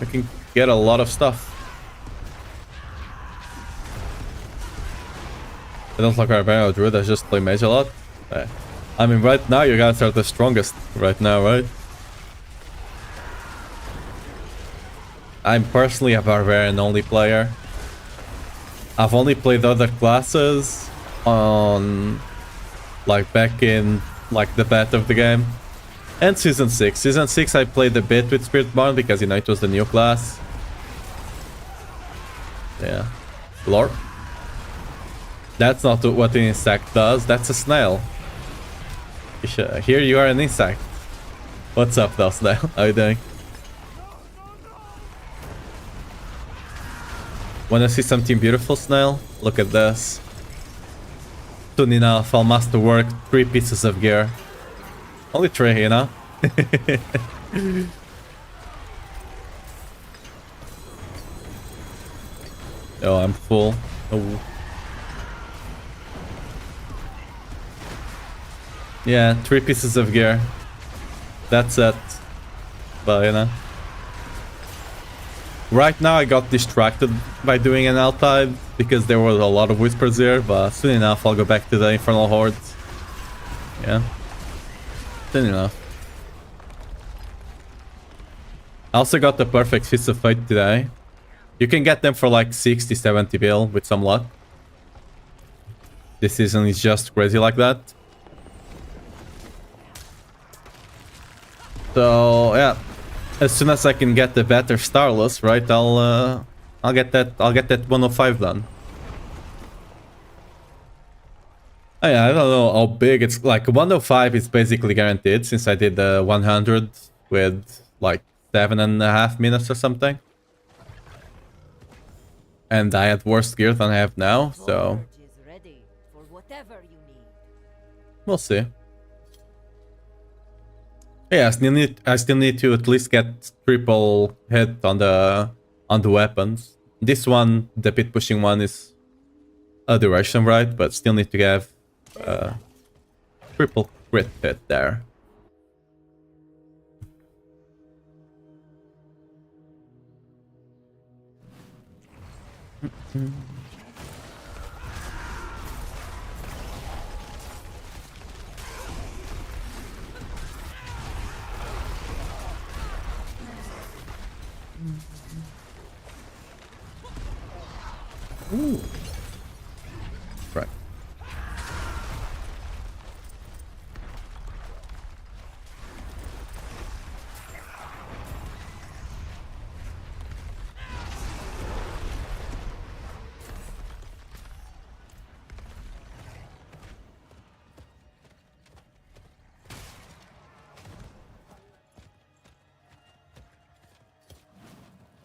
I can get a lot of stuff. I don't like Barbarian or Druid, I just play Mage a lot. I mean, right now you guys are the strongest right now, right? I'm personally a Barbarian only player. I've only played other classes on... like back in like the beta of the game. And Season 6. Season 6 I played a bit with Spiritborn because, you know, it was the new class. Yeah. Lore. That's not what an insect does, that's a snail. Here you are an insect. What's up though, snail? How are you doing? Wanna see something beautiful, snail? Look at this. Soon enough, I'll masterwork 3 pieces of gear. Only 3, you know? Oh, I'm full. Oh. Yeah, 3 pieces of gear. That's it. But, you know. Right now I got distracted by doing an Altide because there was a lot of whispers here, but soon enough I'll go back to the Infernal Hordes. Yeah. Soon enough. I also got the perfect Fist of Fate today. You can get them for like 60, 70 bill with some luck. This season is just crazy like that. So yeah, as soon as I can get the better Starless, right, I'll get that 105 done. Oh, yeah, I don't know how big it's like. 105 is basically guaranteed since I did the 100 with like 7.5 minutes or something. And I had worse gear than I have now, so Forge is ready for whatever you need. we'll see. Yeah, I still need to at least get triple hit on the weapons. This one, the pit pushing one, is a duration, right? But still need to have triple crit hit there. Ooh. Right.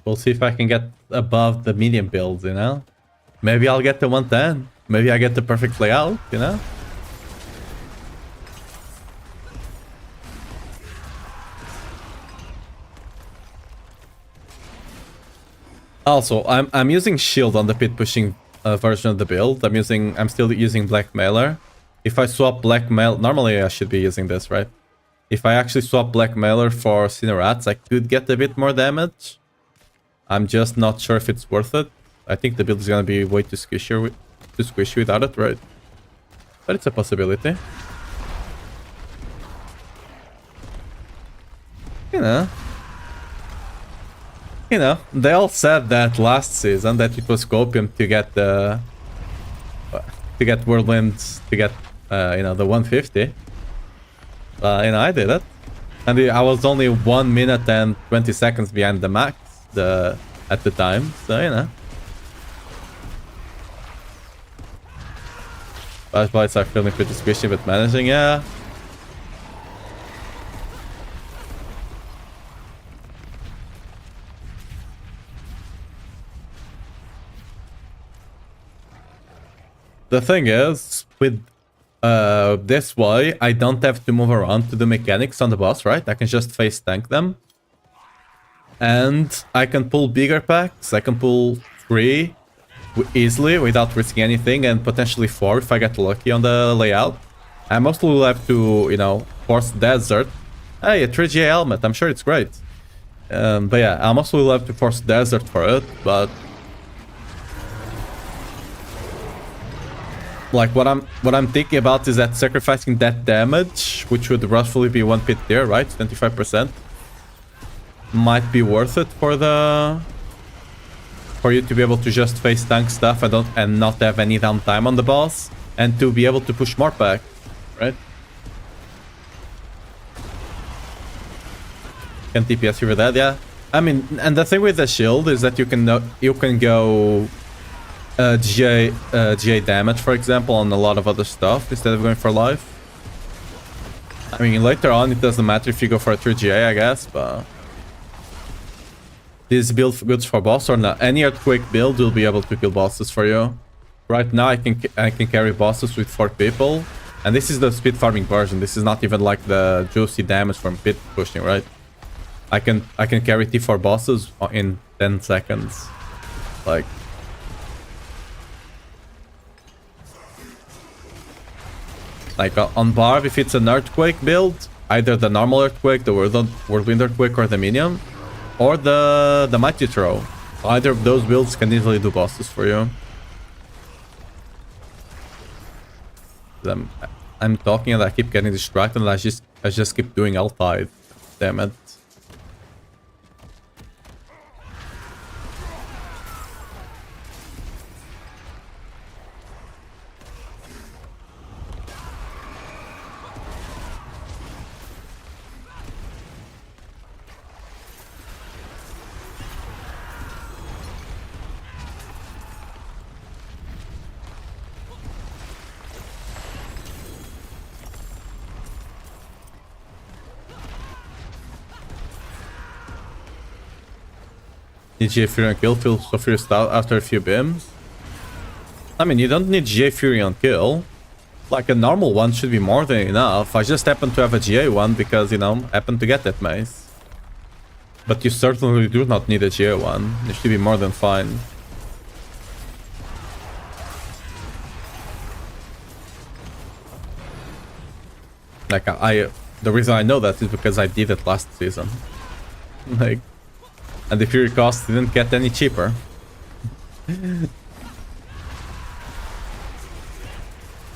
We'll see if I can get above the medium builds, you know? Maybe I'll get the 110. Maybe I get the perfect layout, you know? Also, I'm using shield on the pit pushing version of the build. I'm still using black mailer. If I swap black mail, normally I should be using this, right? If I actually swap black mailer for Cinerats, I could get a bit more damage. I'm just not sure if it's worth it. I think the build is gonna be way too squishy without it, right? But it's a possibility. You know, they all said that last season that it was copium to get the Whirlwinds to get the 150. I did it, and I was only 1 minute and 20 seconds behind the max at the time. So Flash bites are feeling pretty squishy, but managing, yeah. The thing is, with this way, I don't have to move around to the mechanics on the boss, right? I can just face tank them. And I can pull bigger packs. I can pull 3 easily without risking anything, and potentially 4 if I get lucky on the layout. I mostly will have to, force desert. Hey, a 3GA helmet. I'm sure it's great. But yeah, I mostly will have to force desert for it, but like what I'm thinking about is that sacrificing that damage, which would roughly be 1 pit there, right? 25%, might be worth it for you to be able to just face tank stuff and not have any downtime on the boss, and to be able to push more back, right? Can TPS over that, yeah. I mean, and the thing with the shield is that you can go GA damage, for example, on a lot of other stuff instead of going for life. I mean, later on it doesn't matter if you go for a 3GA, I guess, but this build good for boss or not? Any earthquake build will be able to kill bosses for you. Right now I can carry bosses with 4 people, and this is the speed farming version. This is not even like the juicy damage from pit pushing, right? I can carry T4 bosses in 10 seconds. Like, on Barb, if it's an earthquake build, either the normal earthquake, the whirlwind earthquake, or the minion, or the mighty throw. Either of those builds can easily do bosses for you. I'm talking and I keep getting distracted, and I just keep doing L5. Damn it. Need GA Fury on kill, feel so fierced out after a few bims. I mean, you don't need GA Fury on kill. Like, a normal one should be more than enough. I just happen to have a GA one because, you know, happen to get that mace. But you certainly do not need a GA one. It should be more than fine. Like, the reason I know that is because I did it last season. Like, and the Fury cost didn't get any cheaper.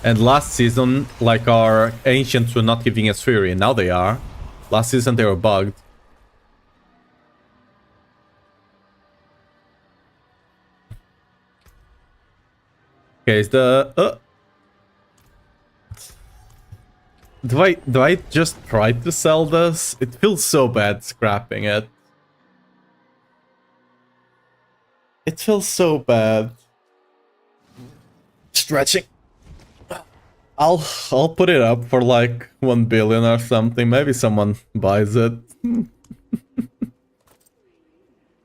And last season, like, our ancients were not giving us Fury, now they are. Last season they were bugged. Okay, is the... Do I just try to sell this? It feels so bad scrapping it. It feels so bad. Stretching. I'll put it up for like 1 billion or something. Maybe someone buys it.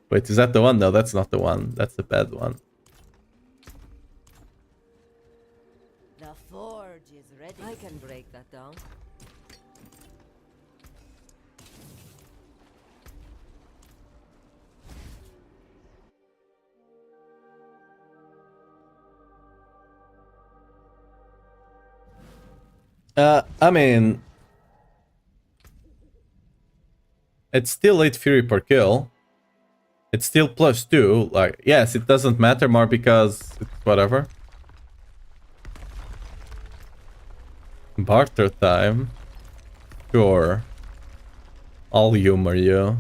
Wait, is that the one? No, that's not the one. That's the bad one. The forge is ready. I can break that down. I mean, it's still 8 Fury per kill. It's still +2. Like, yes, it doesn't matter more because it's whatever. Barter time. Sure. I'll humor you.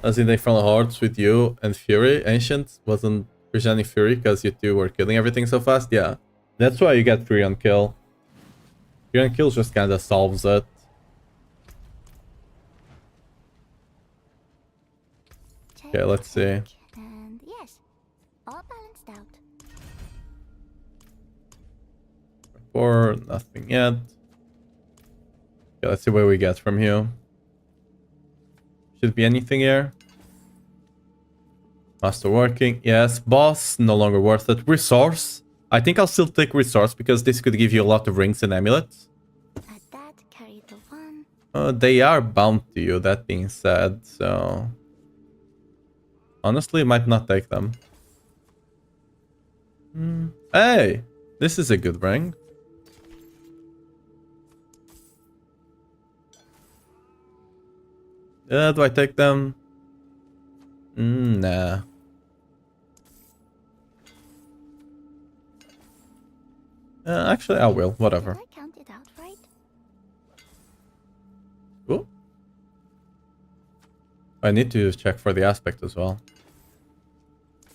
As in they from the hordes with you and Fury. Ancient wasn't presenting Fury because you two were killing everything so fast. Yeah. That's why you get Fury on kill. Fury on kill just kinda solves it. Okay, let's see. And yes, all balanced out. Or nothing yet. Okay, let's see what we get from you. Should be anything here. Master working. Yes. Boss, no longer worth it. Resource. I think I'll still take resource because this could give you a lot of rings and amulets. Add that, carry the one. They are bound to you, that being said, so... Honestly, might not take them. Hey! This is a good ring. Do I take them? Nah. Actually, I will. Whatever. Did I count it out right? Cool. I need to check for the aspect as well.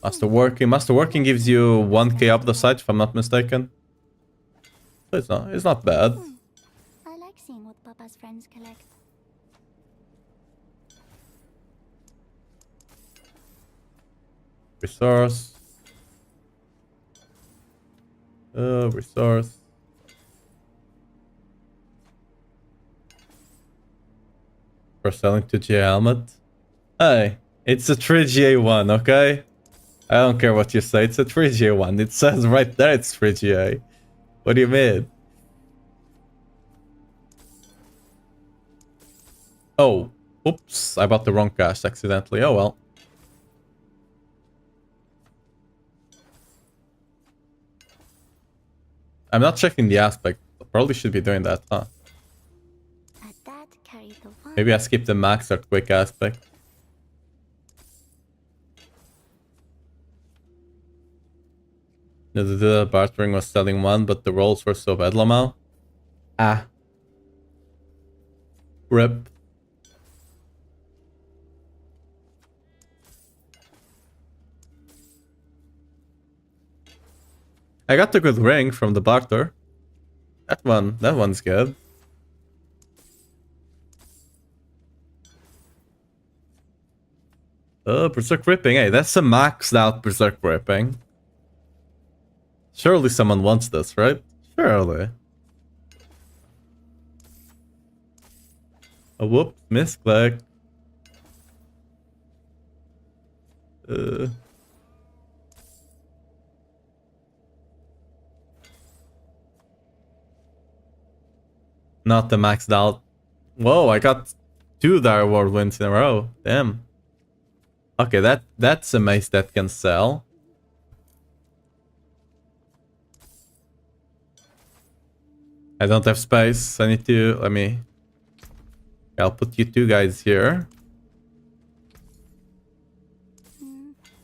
Master working. Master working gives you 1k up the side, if I'm not mistaken. So it's not bad. I like seeing what Papa's friends collect. Resource. Resource. For selling to GA helmet. Hey, it's a 3GA one, okay? I don't care what you say, it's a 3GA one. It says right there it's 3GA. What do you mean? Oh, oops, I bought the wrong cash accidentally. Oh well. I'm not checking the aspect. Probably should be doing that, huh? Add that, carry the one. Maybe I skipped the max or quick aspect. The bartering was selling one, but the rolls were so bad, Lamau. Ah. Rip. I got a good ring from the barter. That one's good. Oh, berserk ripping. Hey, that's a maxed out berserk ripping. Surely someone wants this, right? Surely. Oh, whoop, misclick. Not the maxed out. Whoa, I got 2 Dire War wins in a row. Damn. Okay, that's a mace that can sell. I don't have space. I need to... Let me... I'll put you 2 guys here.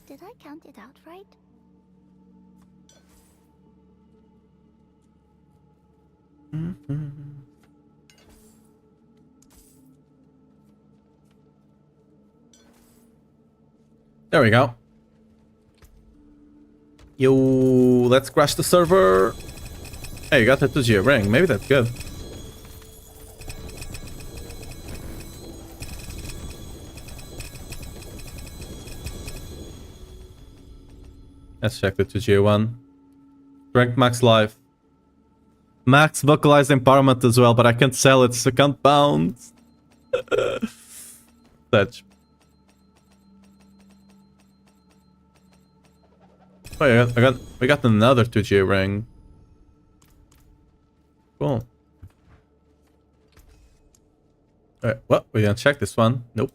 Did I count it out right? There we go. Yo, let's crash the server. Hey, you got a 2G ring. Maybe that's good. Let's check the 2G one. Strength max life. Max vocalized empowerment as well, but I can't sell it, so I can't bounce. Touch. Oh yeah, we got another 2G ring. Cool. Alright, what? We didn't check this one. Nope.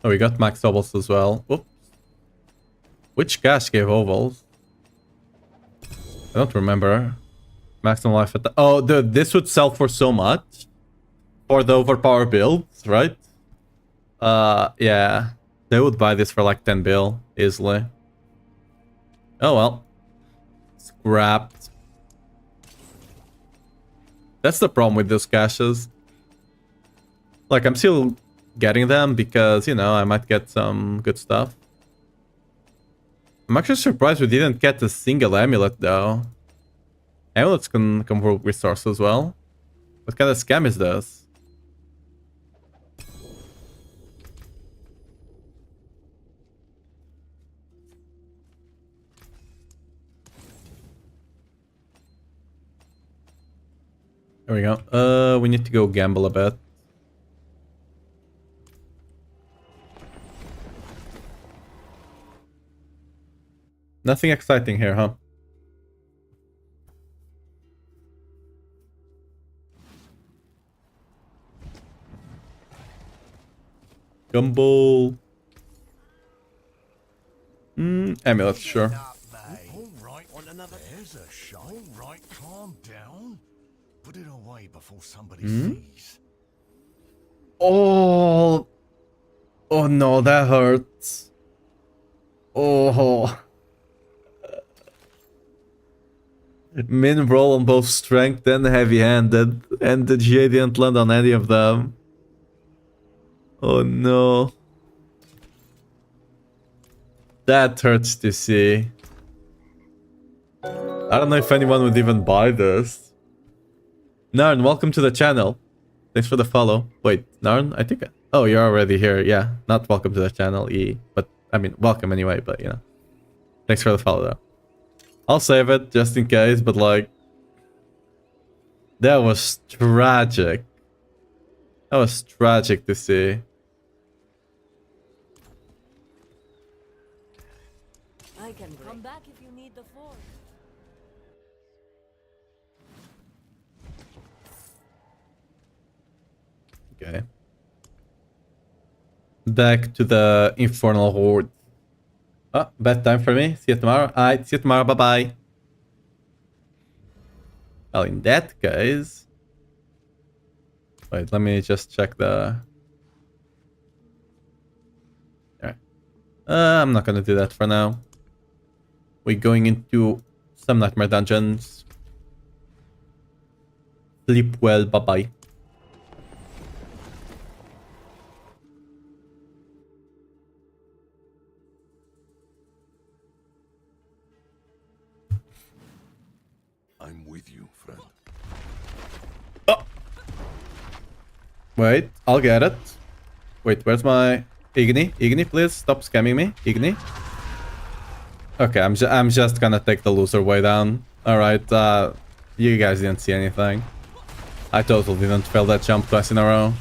Oh, we got max ovals as well. Whoops. Which cache gave ovals? I don't remember. Maximum life at the... Oh, dude, this would sell for so much. For the overpower builds, right? Yeah. They would buy this for like 10 bill, easily. Oh well. Scrapped. That's the problem with those caches. Like, I'm still getting them because, you know, I might get some good stuff. I'm actually surprised we didn't get a single amulet, though. Amulets can come for resource as well. What kind of scam is this? There we go. We need to go gamble a bit. Nothing exciting here, huh? Gumball. Amulet, sure. Alright, there's a shot. Alright, calm down. Put it away before somebody sees. Oh. Oh no, that hurts. Oh. Min roll on both strength and heavy-handed, and the GA didn't land on any of them. Oh no. That hurts to see. I don't know if anyone would even buy this. Narn, welcome to the channel. Thanks for the follow. Wait, Narn, I think... Oh, you're already here. Yeah, not welcome to the channel, E. But, I mean, welcome anyway, but, you know. Thanks for the follow, though. I'll save it, just in case, but, like... That was tragic. That was tragic to see. I can come back if you need the forge. Okay. Back to the Infernal Horde. Oh, bad time for me. See you tomorrow. Alright, see you tomorrow. Bye-bye. Well, in that case... Wait, let me just check the... Alright. I'm not gonna do that for now. We're going into some Nightmare Dungeons. Sleep well. Bye-bye. I'm with you, friend. Oh. Wait, I'll get it. Wait, where's my Igni? Igni, please stop scamming me. Igni. Okay, I'm just gonna take the loser way down. All right, you guys didn't see anything. I totally didn't fail that jump twice in a row.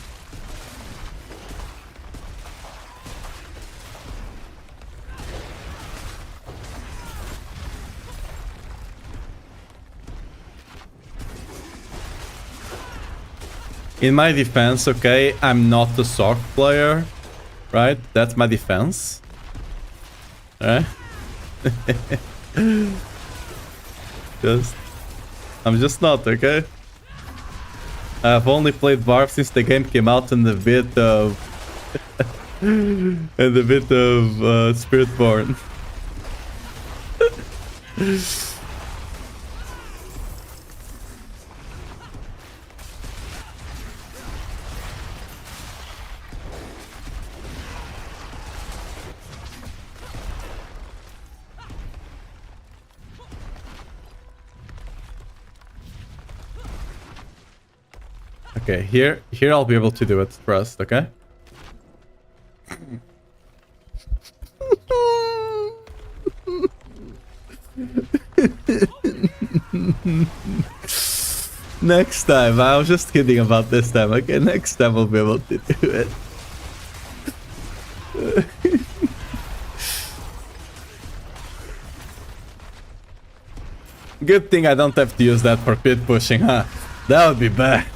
In my defense, okay, I'm not a sword player, right? That's my defense. Alright? I'm just not, okay? I've only played Barb since the game came out in the bit of... in the bit of Spiritborn. Okay, here I'll be able to do it. Trust, okay? Next time, I was just kidding about this time. Okay, next time I'll be able to do it. Good thing I don't have to use that for pit pushing, huh? That would be bad.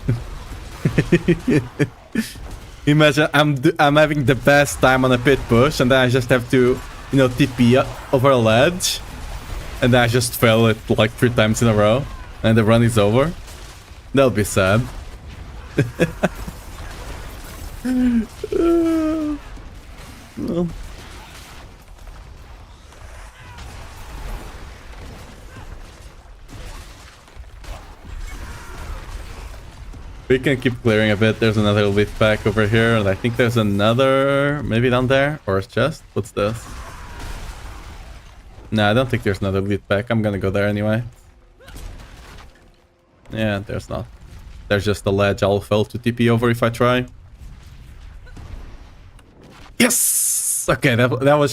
Imagine I'm having the best time on a pit push, and then I just have to, you know, TP over a ledge, and then I just fail it like 3 times in a row, and the run is over. That'll be sad. Well. We can keep clearing a bit. There's another lead pack over here, and I think there's another maybe down there, or it's just what's this? No, I don't think there's another lead pack. I'm gonna go there anyway. Yeah, there's not. There's just a ledge I'll fail to TP over if I try. Yes! Okay, that was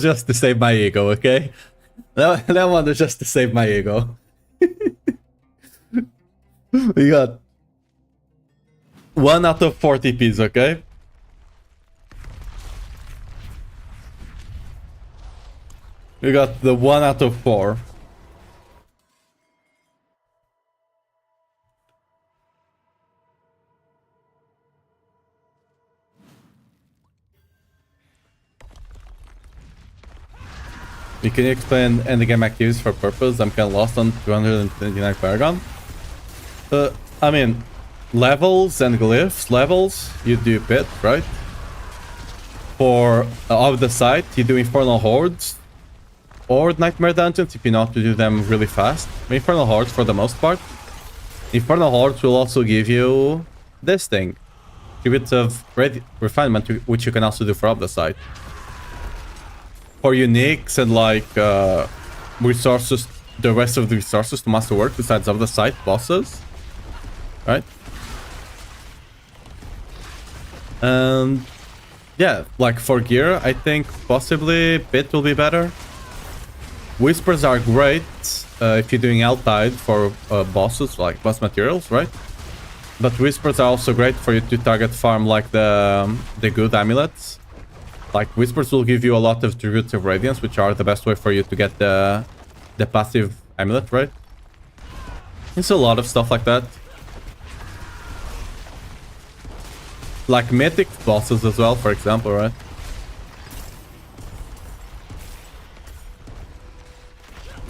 just to save my ego, okay? That one was just to save my ego. We got 1 out of 4 TPs, okay? We got the 1 out of 4. Can you explain endgame activities for purpose? I'm kind of lost on 229 Paragon. I mean, levels and glyphs. Levels, you do pit, right? For of the site, you do Infernal Hordes or Nightmare Dungeons if you know how to do them really fast. Infernal Hordes for the most part. Infernal Hordes will also give you this thing. Tributes of Refinement, which you can also do for of the site. For uniques and like resources, the rest of the resources to masterwork besides of the site bosses. Right? And yeah, like for gear, I think possibly Pit will be better. Whispers are great if you're doing Altide for bosses, like boss materials, right? But Whispers are also great for you to target farm like the good amulets. Like Whispers will give you a lot of Tributes of Radiance, which are the best way for you to get the passive amulet, right? It's a lot of stuff like that. Like mythic bosses as well, for example, right?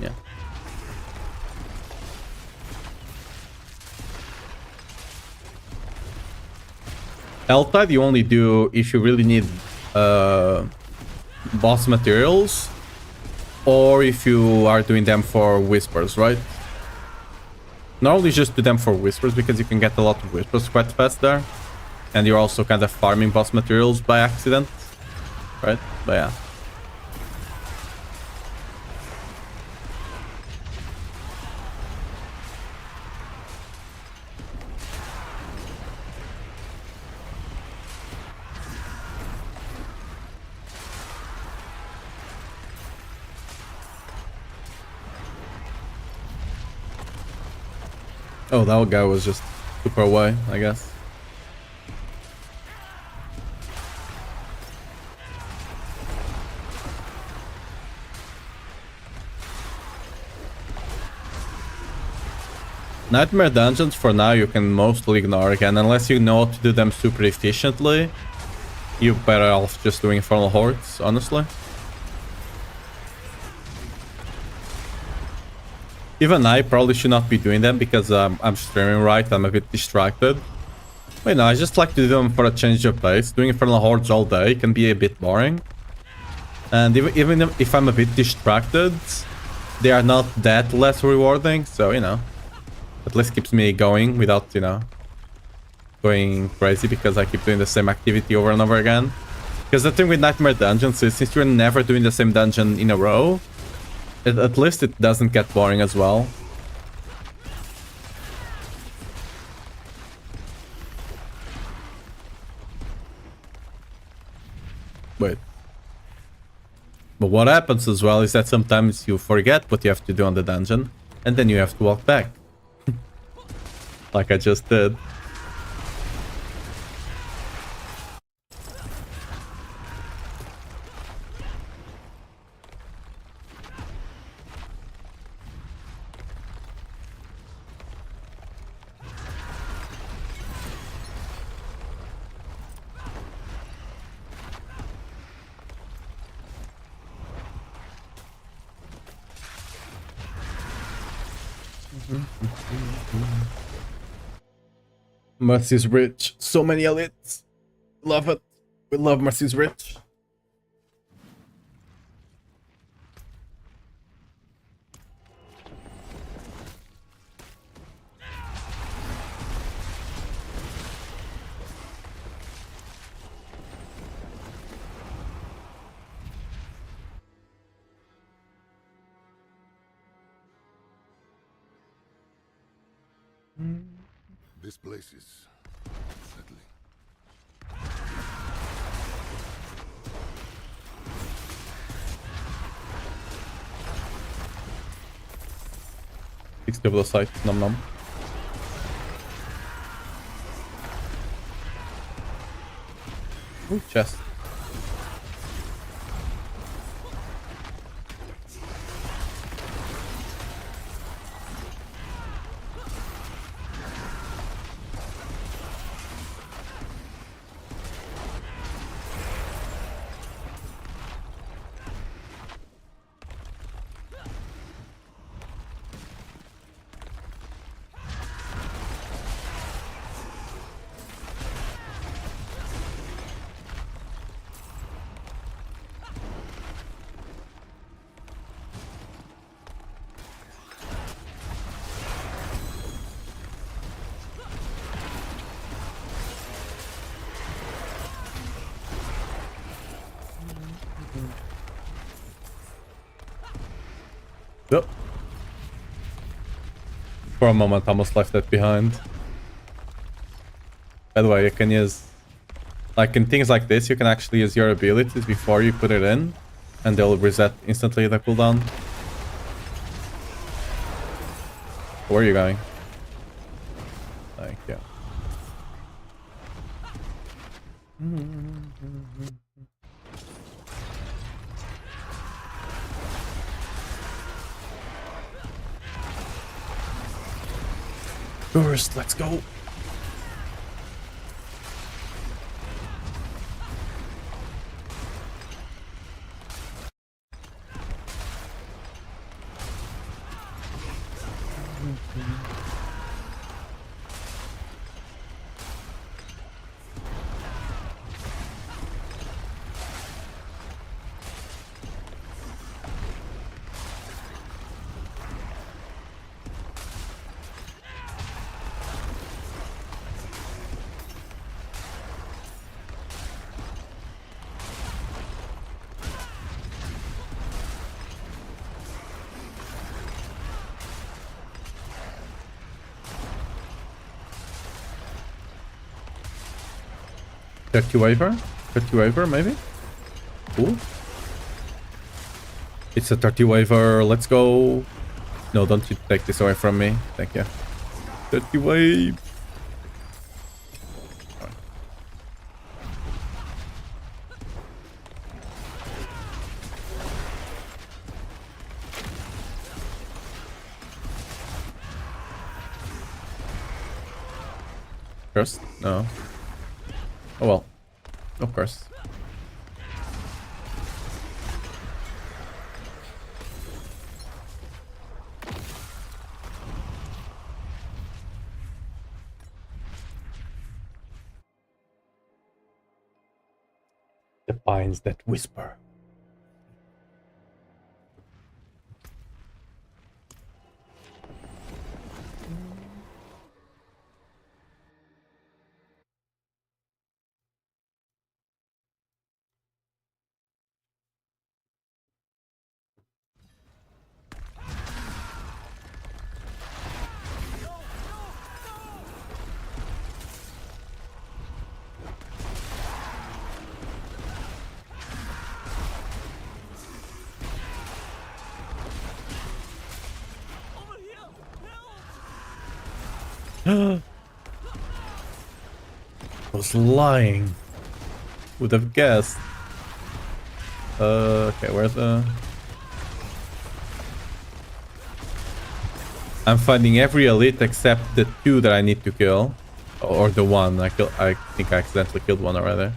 Yeah. Altide you only do if you really need boss materials, or if you are doing them for Whispers, right? Normally just do them for Whispers because you can get a lot of Whispers quite fast there. And you're also kind of farming boss materials by accident, right? But yeah. Oh, that guy was just super away, I guess. Nightmare dungeons for now you can mostly ignore again, unless you know how to do them super efficiently. You're better off just doing Infernal Hordes, honestly. Even I probably should not be doing them because I'm streaming, right? I'm a bit distracted. But no, I just like to do them for a change of pace. Doing Infernal Hordes all day can be a bit boring. And even if I'm a bit distracted, they are not that less rewarding. So, you know, at least keeps me going without, you know, going crazy because I keep doing the same activity over and over again. Because the thing with Nightmare Dungeons is since you're never doing the same dungeon in a row, at least it doesn't get boring as well. Wait. But what happens as well is that sometimes you forget what you have to do on the dungeon, and then you have to walk back. Like I just did. Mercy's Rich. So many elites. Love it. We love Mercy's Rich. This place is unsettling. Fix Diablo site. Nom nom. Ooh, chest. Yep. For a moment, I almost left that behind. By the way, you can use... Like, in things like this, you can actually use your abilities before you put it in. And they'll reset instantly the cooldown. Where are you going? Thank you. First, let's go. Dirty Waver, maybe? Ooh. It's a Dirty Waver, let's go. No, don't you take this away from me. Thank you. Dirty Wave. Cursed? No. Oh well. Of course. The pines that whisper. I was lying. Would have guessed. Okay, where's the... I'm finding every elite except the 2 that I need to kill. Or the 1. I think I accidentally killed 1 already.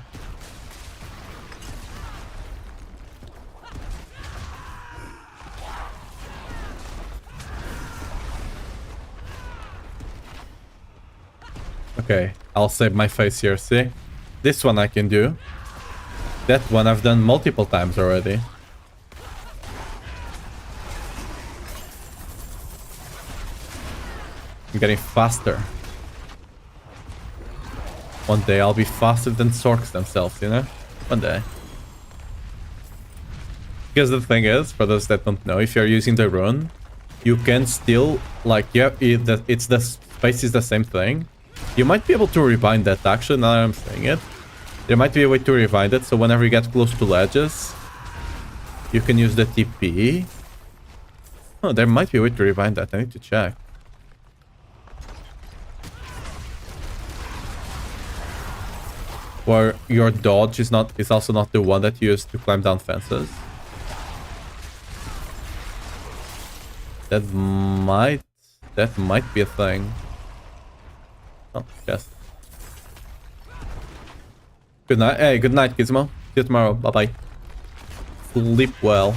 Okay, I'll save my face here, see? This one I can do. That one I've done multiple times already. I'm getting faster. One day I'll be faster than Sorks themselves, you know? One day. Because the thing is, for those that don't know, if you're using the rune, you can still, like, yeah, it's the space is the same thing. You might be able to rebind that, actually, now that I'm saying it. There might be a way to rebind it, so whenever you get close to ledges, you can use the TP. Oh, there might be a way to rebind that. I need to check. Where your dodge is also not the one that you use to climb down fences. That might be a thing. Oh, yes. Good night. Hey, good night, Gizmo. See you tomorrow. Bye bye. Sleep well.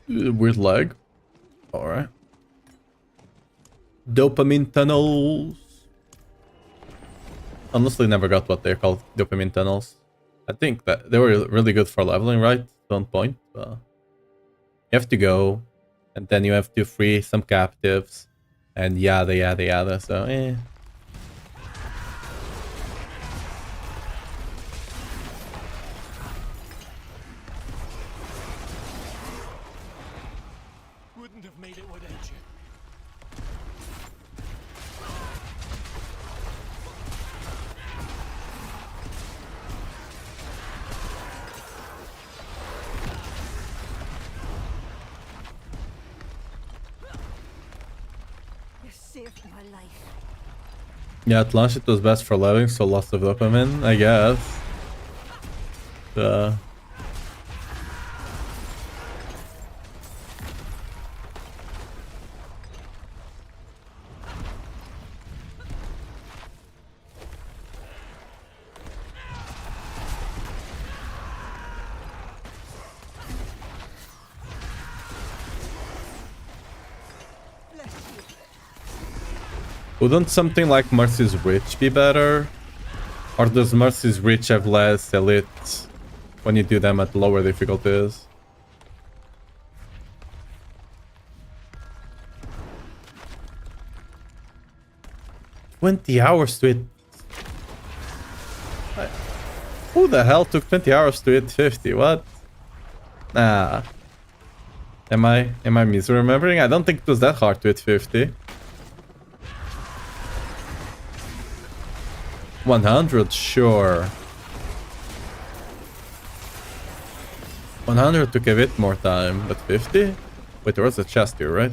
Weird lag. Alright. Dopamine tunnels. Honestly, never got what they're called. Dopamine tunnels. I think that they were really good for leveling, right? At one point. You have to go. And then you have to free some captives. And yada yada yada. So, eh. Wouldn't have made it without you. You saved my life. Yeah, at launch it was best for leveling, so lots of dopamine, I guess. Wouldn't something like Mercy's Reach be better? Or does Mercy's Reach have less elites when you do them at lower difficulties? $20 hours to hit. Who the hell took 20 hours to hit 50? What? Nah. Am I misremembering? I don't think it was that hard to hit 50. 100, sure. 100 took a bit more time, but 50? Wait, there was a chest here, right?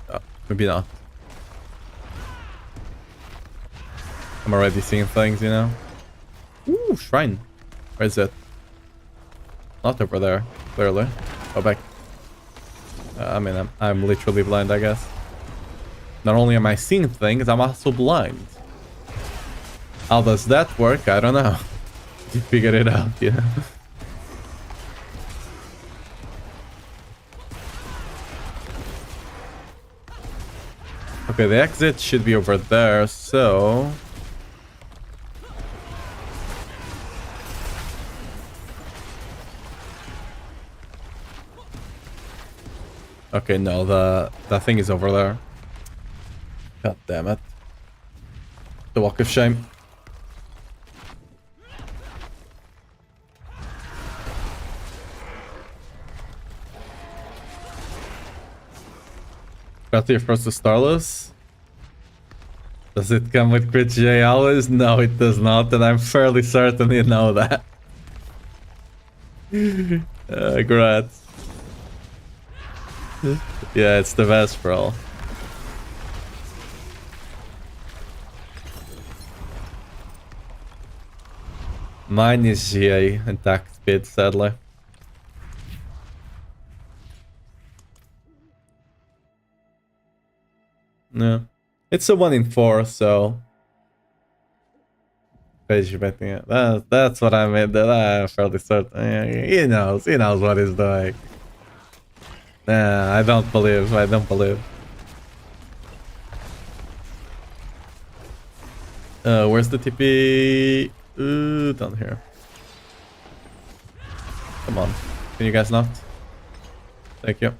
Oh, maybe not. I'm already seeing things, you know? Ooh, shrine. Where is it? Not over there, clearly. Go back. I mean, I'm literally blind, I guess. Not only am I seeing things, I'm also blind. How does that work? I don't know. You figured it out, you know? Okay, the exit should be over there, so... Okay, no, the thing is over there. God damn it. The walk of shame. Got here first to Starless. Does it come with crit J always? No, it does not, and I'm fairly certain you know that. Congrats. Yeah, it's the best, bro. Mine is GA and attack speed, sadly. Yeah. It's a 1 in 4, so... Page betting it. That's what I meant. That I'm fairly certain. He knows what he's doing. Nah, I don't believe. Where's the TP? Ooh, down here. Come on. Can you guys not? Thank you.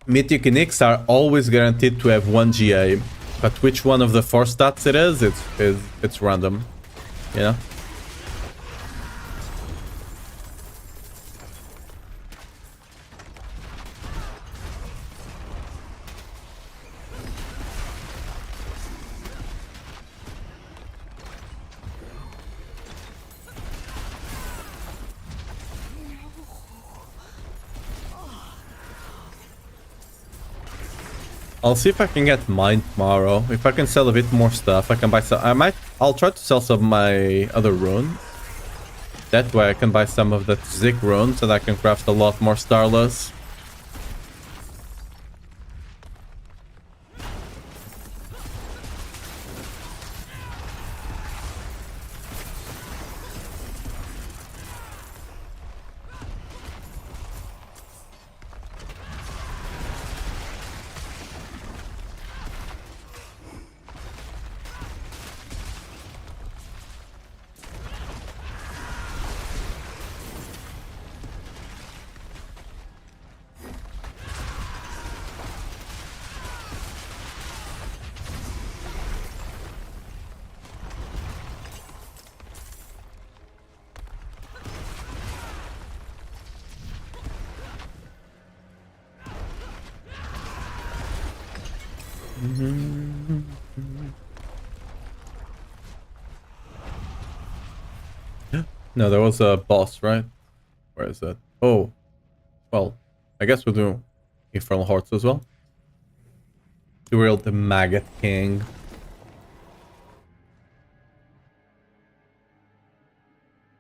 Mythic Nix are always guaranteed to have 1 GA, but which one of the 4 stats it is, it's random, you know? I'll see if I can get mine tomorrow. If I can sell a bit more stuff, I can buy some. I'll try to sell some of my other runes. That way I can buy some of the Zik runes and I can craft a lot more Starless. No, there was a boss, right? Where is that? Oh, well, I guess we'll do Infernal Hearts as well. The Maggot King.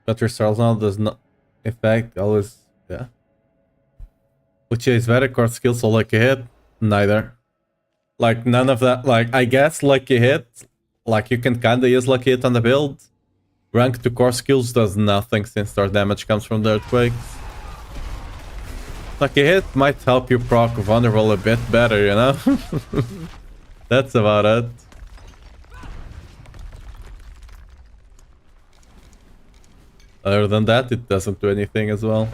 But your stars now does not affect always, yeah. Which is better core skills or lucky hit? Neither. Like none of that. Like I guess lucky hit, like you can kinda use lucky hit on the build. Rank to core skills does nothing since their damage comes from the earthquakes. Lucky hit might help you proc vulnerable a bit better, you know? That's about it. Other than that, it doesn't do anything as well.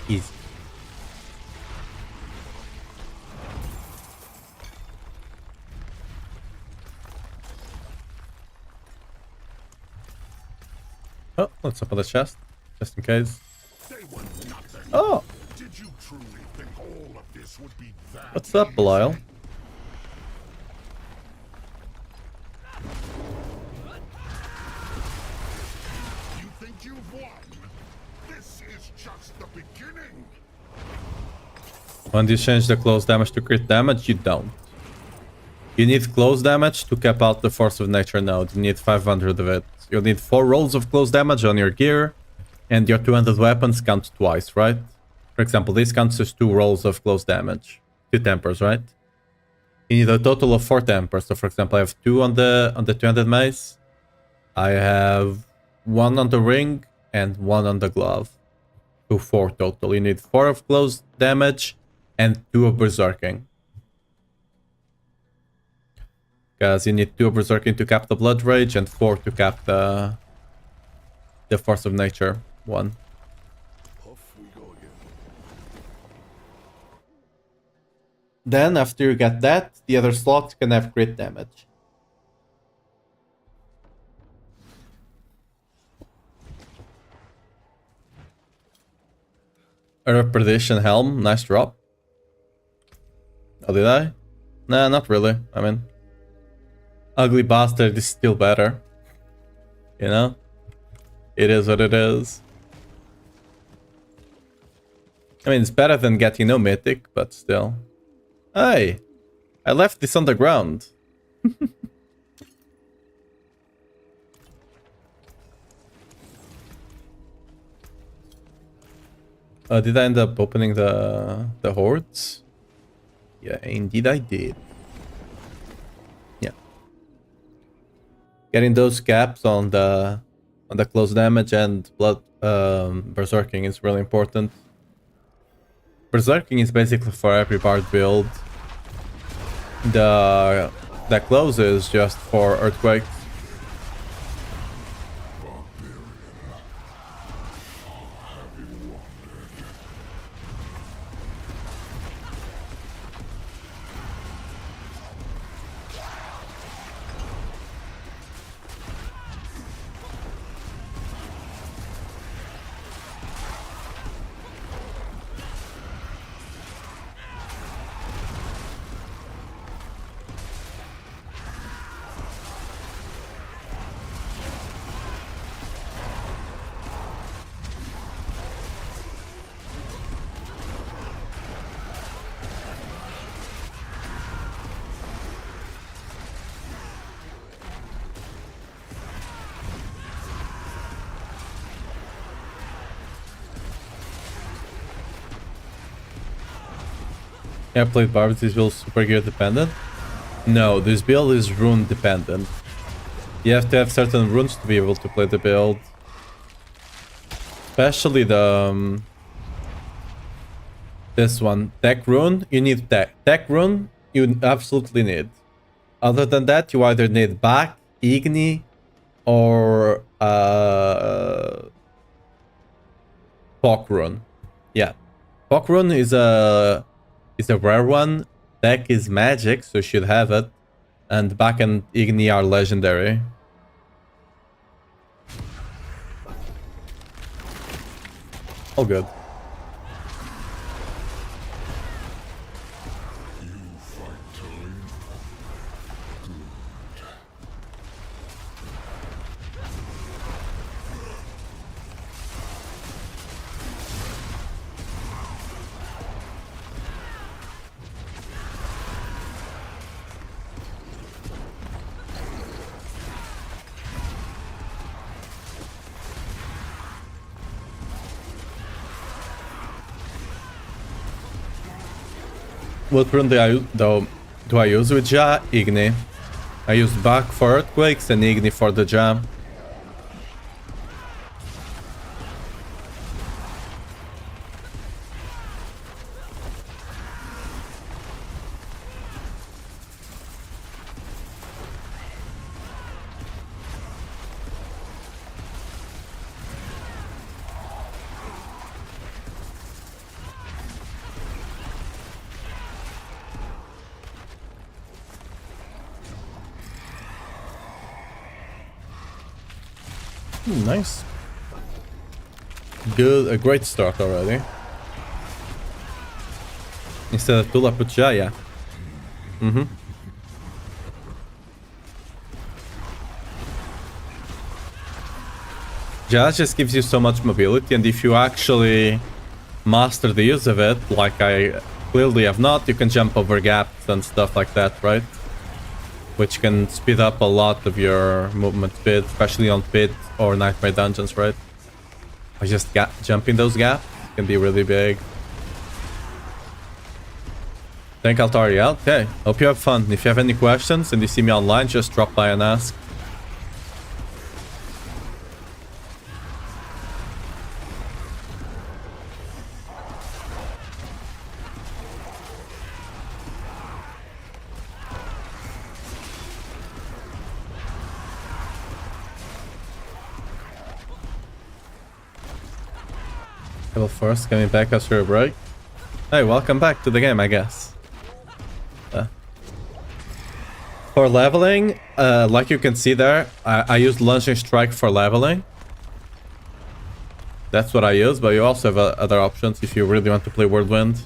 Easy. Oh, let's open the chest, just in case. They were nothing. Oh, Did you truly think all of this would be that what's up, Belial? You think you've won? This is just the beginning. When you change the close damage to crit damage, you don't. You need close damage to cap out the force of nature node. You need 500 of it. You'll need 4 rolls of close damage on your gear, and your 200 weapons count twice, right? For example, this counts as 2 rolls of close damage. 2 tempers, right? You need a total of 4 tempers. So for example, I have 2 on the 200 mace. I have 1 on the ring and 1 on the glove. So 4 total. You need 4 of close damage and 2 of berserking. Because you need 2 of berserking to cap the blood rage and 4 to cap the force of nature 1. Off we go again. Then after you get that, the other slots can have crit damage. A Perdition Helm, nice drop. Oh, did I? Nah, not really. I mean, Ugly Bastard is still better. You know? It is what it is. I mean, it's better than getting no mythic, but still. Hey! I left this on the ground. Did I end up opening the hordes? Yeah, indeed I did. Yeah. Getting those caps on the close damage and blood berserking is really important. Berserking is basically for every bard build. The close is just for earthquakes. I played Barbs, this build super gear dependent? No, this build is rune dependent. You have to have certain runes to be able to play the build. Especially the... this one. Tech rune, you need tech. Tech rune, you absolutely need. Other than that, you either need back, igni, or... Fog rune. Yeah. Fog rune is a rare one. Tech is magic, so you should have it. And back and igni are legendary. All good. What rune do I use with Ja? Igni. I use back for earthquakes and igni for the Ja. Nice. Good, a great start already. Instead of Tula put Jaya. Jazz just gives you so much mobility, and if you actually master the use of it, like I clearly have not, you can jump over gaps and stuff like that, right? Which can speed up a lot of your movement speed, especially on pit or nightmare dungeons, right? Or just jumping those gaps can be really big. Thank Altari. Okay, hope you have fun. If you have any questions and you see me online, just drop by and ask. Level first, coming back after a break. Hey, welcome back to the game, I guess. For leveling, like you can see there, I use Lunging Strike for leveling. That's what I use, but you also have other options if you really want to play Whirlwind.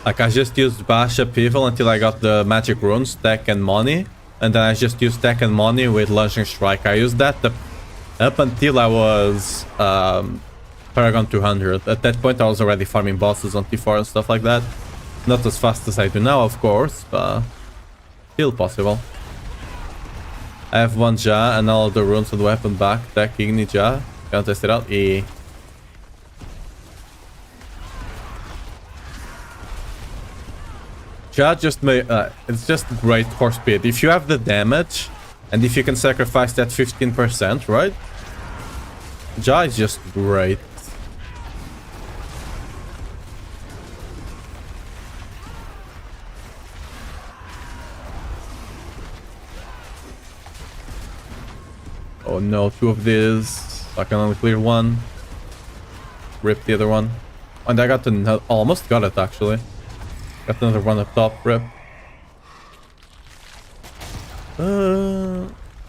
Like, I just used Bash Upheaval until I got the Magic Runes, Tech and Money. And then I just used Tech and Money with Lunging Strike. I used that up until I was Paragon 200. At that point I was already farming bosses on T4 and stuff like that. Not as fast as I do now, of course, but still possible. I have one Ja and all of the runes on the weapon back. Tech Igni Ja. Can I test it out? E. Ja just it's just great for speed. If you have the damage and if you can sacrifice that 15%, right? Ja is just great. Oh no, two of these. I can only clear one. Rip the other one. And I got almost got it actually. Got another one up top, rip.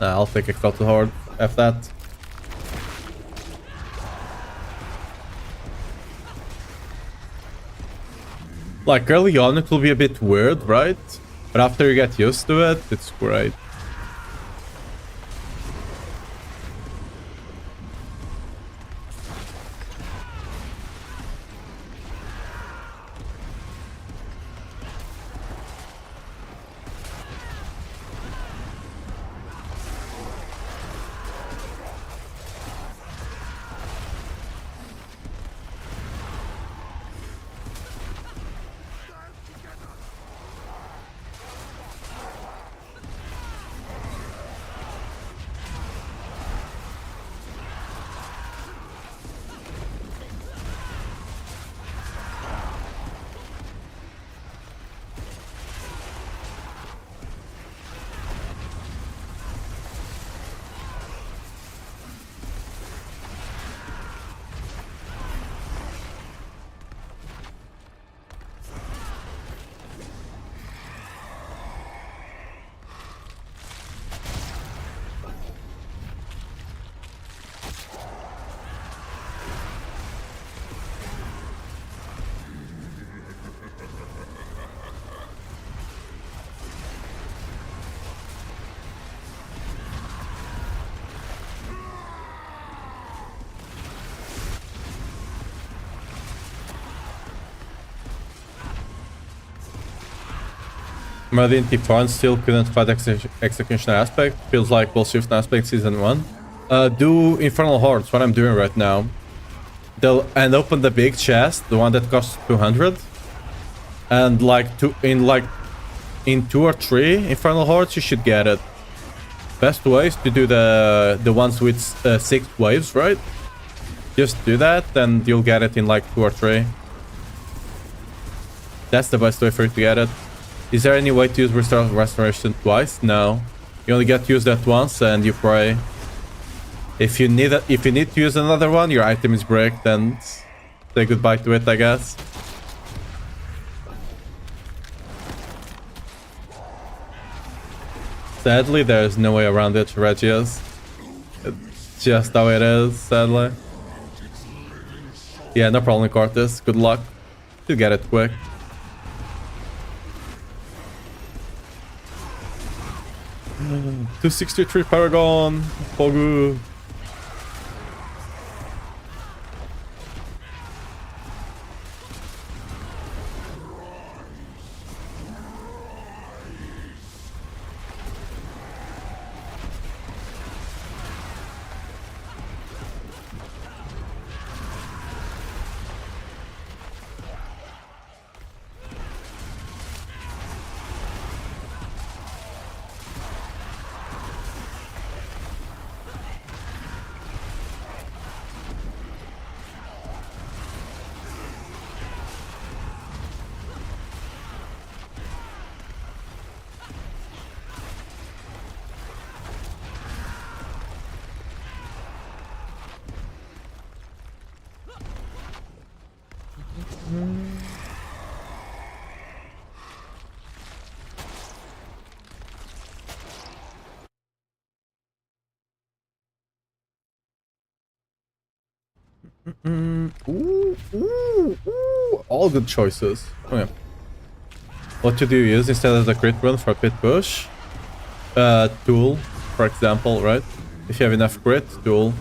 I'll take a felt hard. F that. Like early on it will be a bit weird, right? But after you get used to it, it's great. Meridian T4 still couldn't fight Executioner Aspect. Feels like Bull Shift Aspect Season 1. Do Infernal Hordes, what I'm doing right now. And open the big chest, the one that costs 200. And in 2 or 3 Infernal Hordes you should get it. Best way is to do the ones with 6 waves, right? Just do that and you'll get it in like 2 or 3. That's the best way for you to get it. Is there any way to use Restoration twice? No. You only get to use that once and you pray. If you need to use another one, your item is bricked, then say goodbye to it, I guess. Sadly, there's no way around it, Regius. It's just how it is, sadly. Yeah, no problem, Cortis. Good luck. You get it quick. $263 Paragon. Pogu. All good choices. Okay. What do you use instead of the crit run for pit push? Tool, for example, right? If you have enough crit, tool.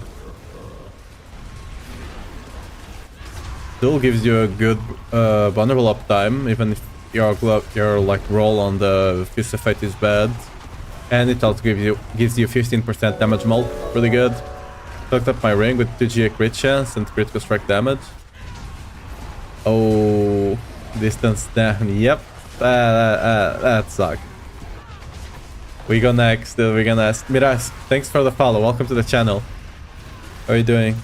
Tool gives you a good vulnerable uptime, even if your like roll on the Fist of Fate is bad. And it also gives you 15% damage mult, really good. Fucked up my ring with 2GA crit chance and critical strike damage. Oh, distance down. Yep, that sucked. We go next. We go next. Miras, thanks for the follow. Welcome to the channel. How are you doing?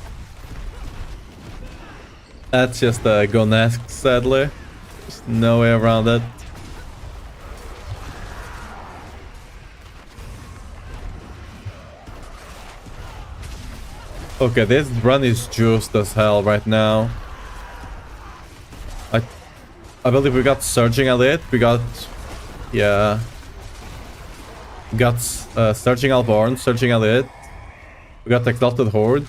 That's just a go next, sadly. There's no way around it. Okay, this run is juiced as hell right now. I believe we got Surging Elite. We got... Yeah. We got Surging Alborn, Surging Elite. We got Exalted Horde.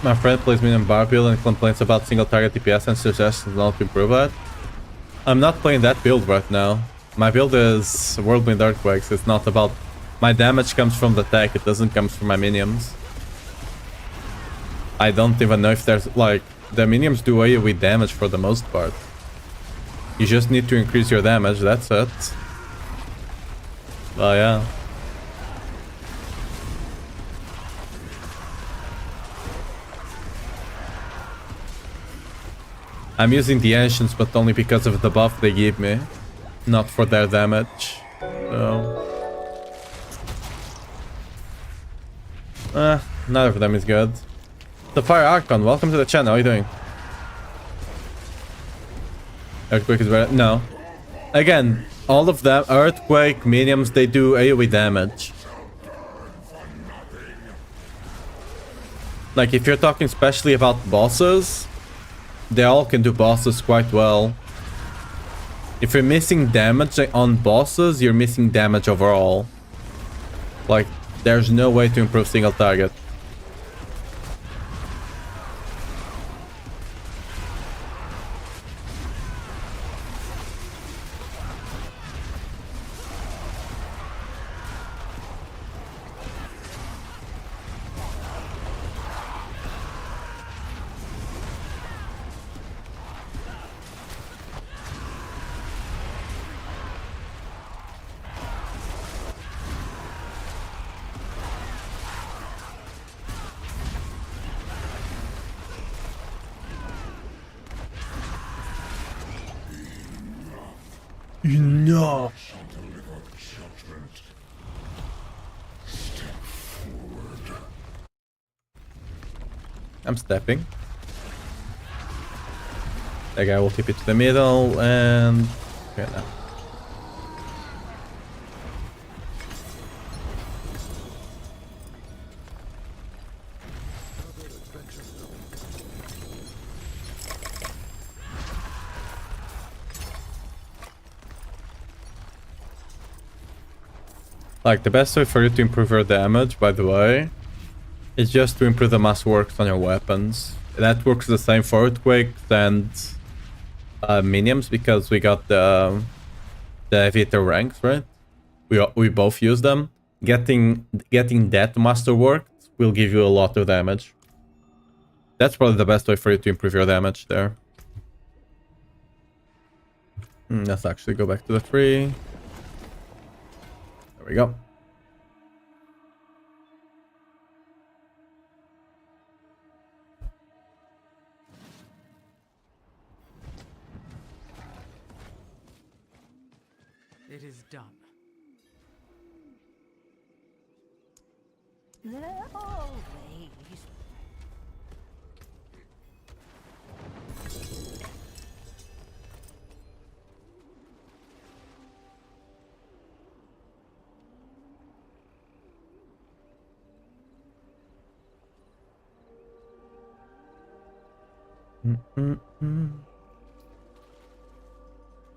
My friend plays medium bar build and complains about single target DPS and suggests not to improve that. I'm not playing that build right now. My build is Whirlwind Earthquakes. It's not about... My damage comes from the tech, it doesn't come from my minions. I don't even know if there's... Like, the minions do AoE damage for the most part. You just need to increase your damage, that's it. Oh yeah. I'm using the Ancients, but only because of the buff they give me. Not for their damage. So... neither of them is good. The Fire Archon, welcome to the channel, how are you doing? Earthquake is very... No. Again, all of them, Earthquake, minions, they do AoE damage. Like, if you're talking especially about bosses... They all can do bosses quite well. If you're missing damage on bosses, you're missing damage overall. Like, there's no way to improve single target. Enough. Shall deliver judgment. I'm stepping. That guy will tip it to the middle and... Okay, now. Like, the best way for you to improve your damage, by the way, is just to improve the mass works on your weapons. That works the same for earthquakes and minions, because we got the Aviator ranks, right? We both use them. Getting that masterwork will give you a lot of damage. That's probably the best way for you to improve your damage there. Let's actually go back to the tree. There we go. It is done. Always.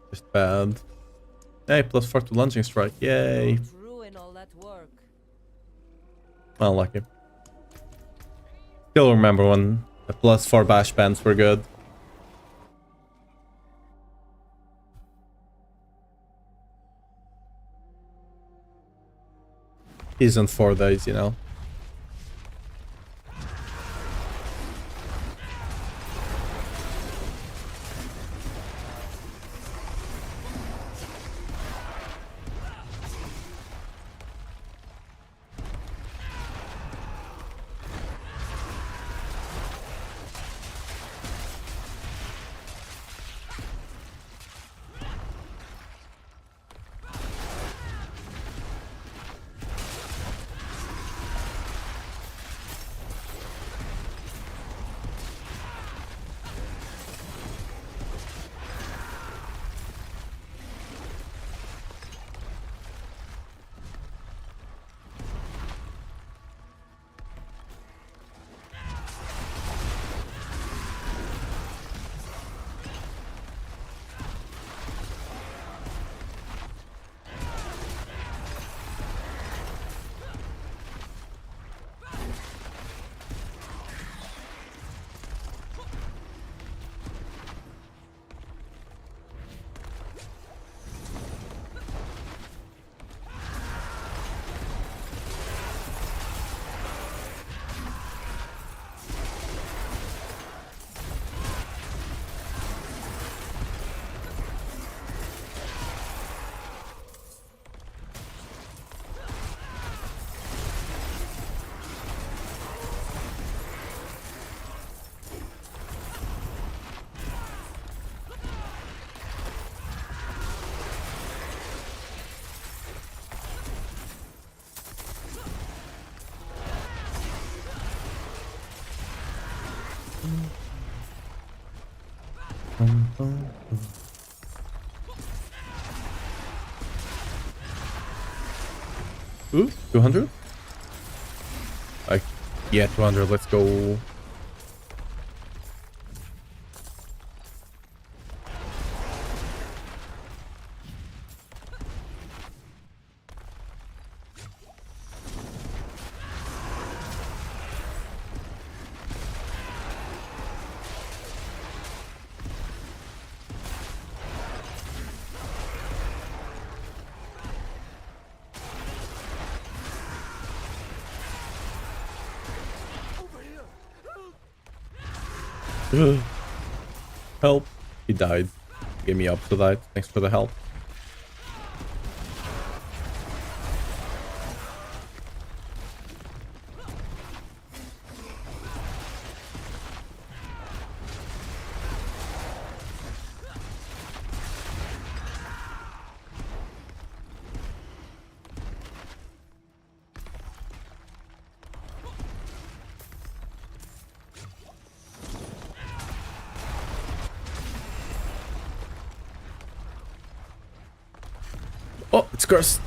Just bad. Hey, +4 to lunging strike. Yay. Don't ruin all that work. Well, lucky. Still remember when the +4 bash bands were good. Isn't 4 days, you know. Ooh, 200? Like, yeah, 200, let's go. Help. He died. Gave me up to that. Thanks for the help. Oh, it's cursed.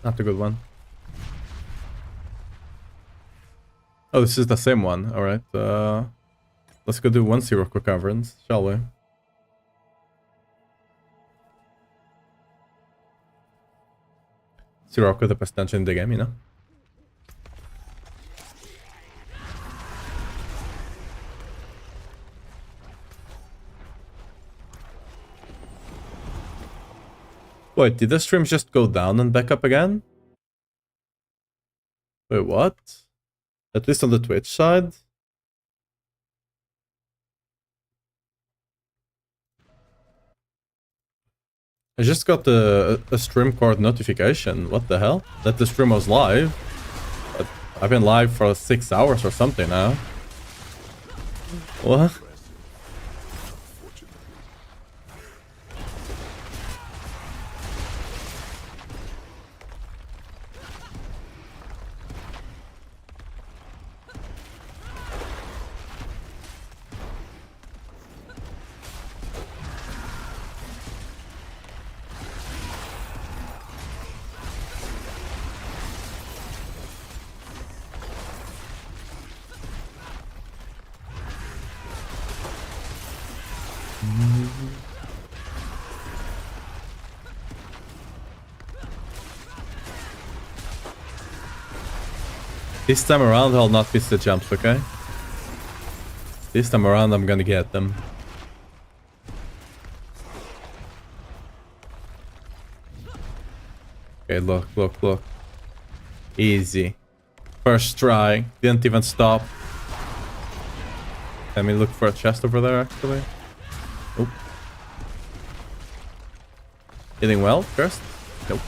Not a good one. Oh, this is the same one. Alright. Let's go do one Sirocco Caverns, shall we? Sirocco, the best dungeon in the game, you know? Wait, did the stream just go down and back up again? Wait, what? At least on the Twitch side? I just got a stream card notification. What the hell? That the stream was live. But I've been live for 6 hours or something now. What? This time around I'll not miss the jumps, okay? This time around I'm gonna get them. Okay, look. Easy. First try. Didn't even stop. Let me look for a chest over there, actually. Oh. Hitting well first? Nope.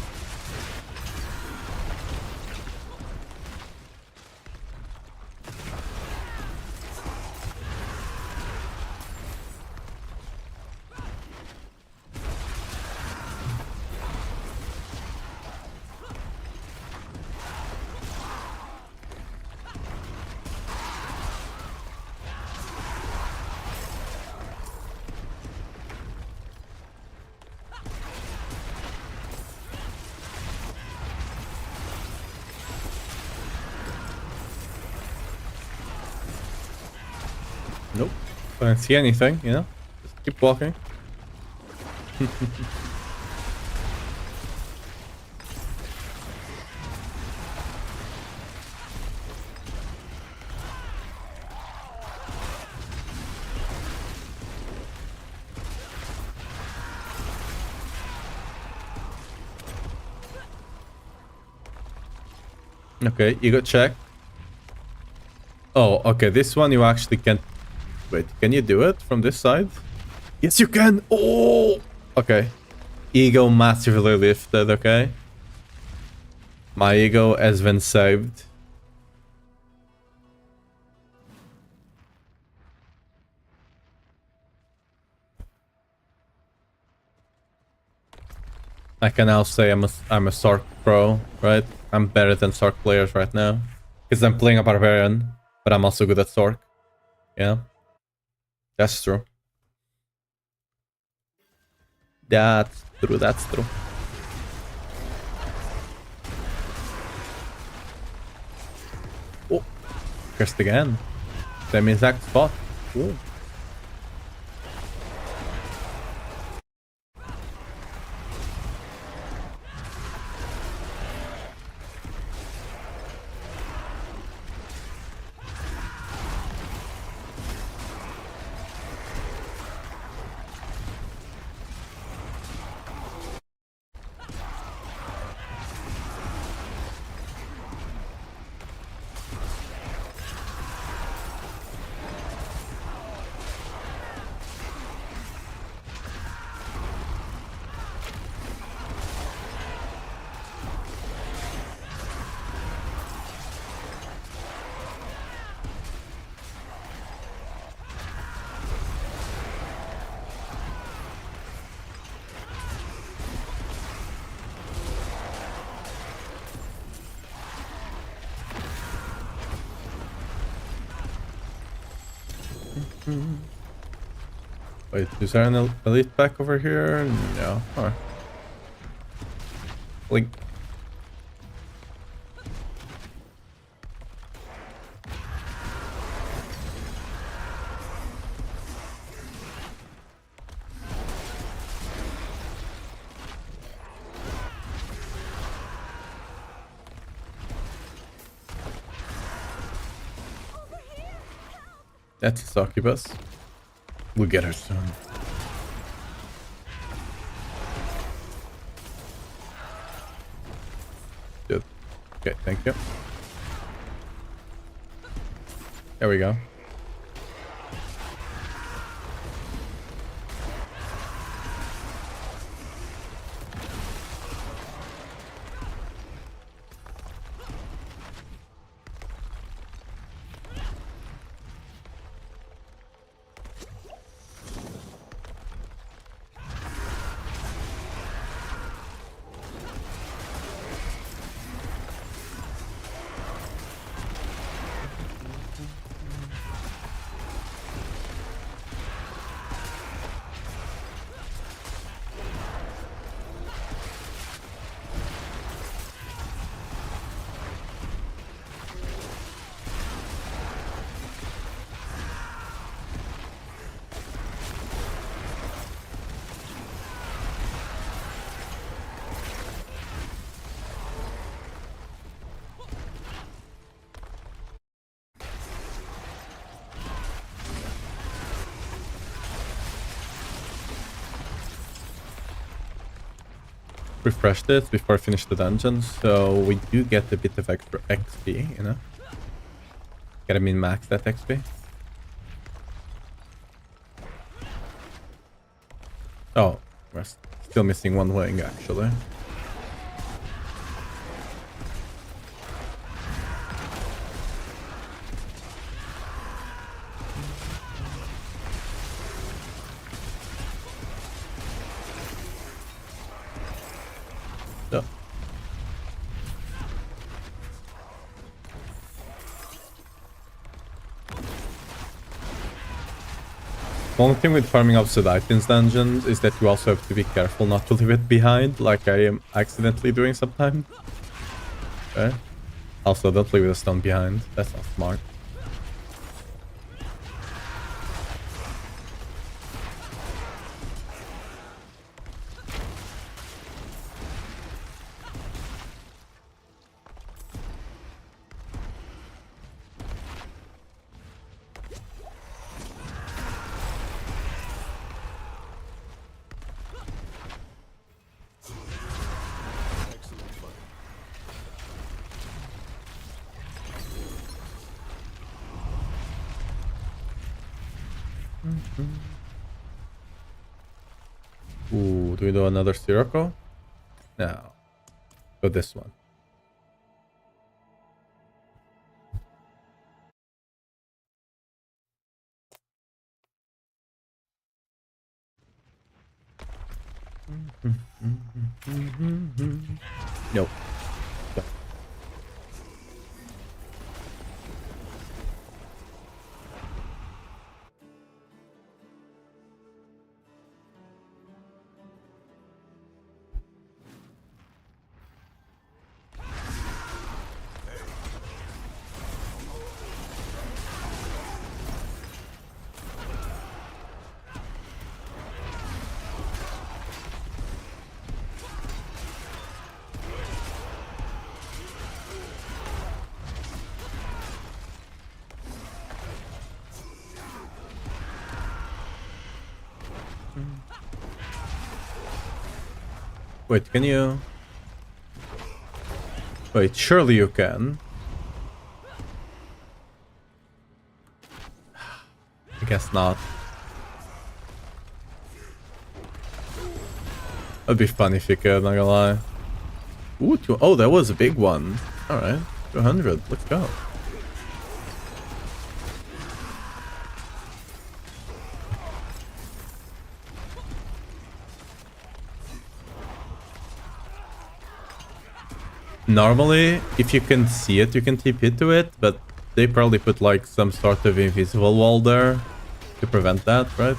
Nope. I don't see anything, you know? Just keep walking. Okay, ego check. Oh, okay, this one you actually can't... Wait, can you do it from this side? Yes, you can! Oh! Okay. Ego massively lifted, okay? My ego has been saved. I can now say I'm a Sark pro, right? I'm better than Sark players right now. Because I'm playing a Barbarian, but I'm also good at Sark. Yeah. That's true. That's true, that's true. Oh, cursed again. Same exact spot. Oh. Wait, is there an elite pack over here? No. Alright. Link. That's a succubus. We'll get her soon. Good. Okay, thank you. There we go. Refreshed it before I finish the dungeon, so we do get a bit of extra XP, you know? Gotta min-max that XP. Oh, we're still missing one wing, actually. So. One thing with farming up Sedaitin's dungeons is that you also have to be careful not to leave it behind, like I am accidentally doing sometimes. Okay. Also, don't leave a stone behind. That's not smart. Ooh, do we do another Sirocco? No. Go this one. Nope. Go. Wait, can you... Wait, surely you can. I guess not. That'd be fun if you could, not gonna lie. Ooh, oh, that was a big one. Alright, 200, let's go. Normally, if you can see it, you can TP to it, but they probably put like some sort of invisible wall there to prevent that, right?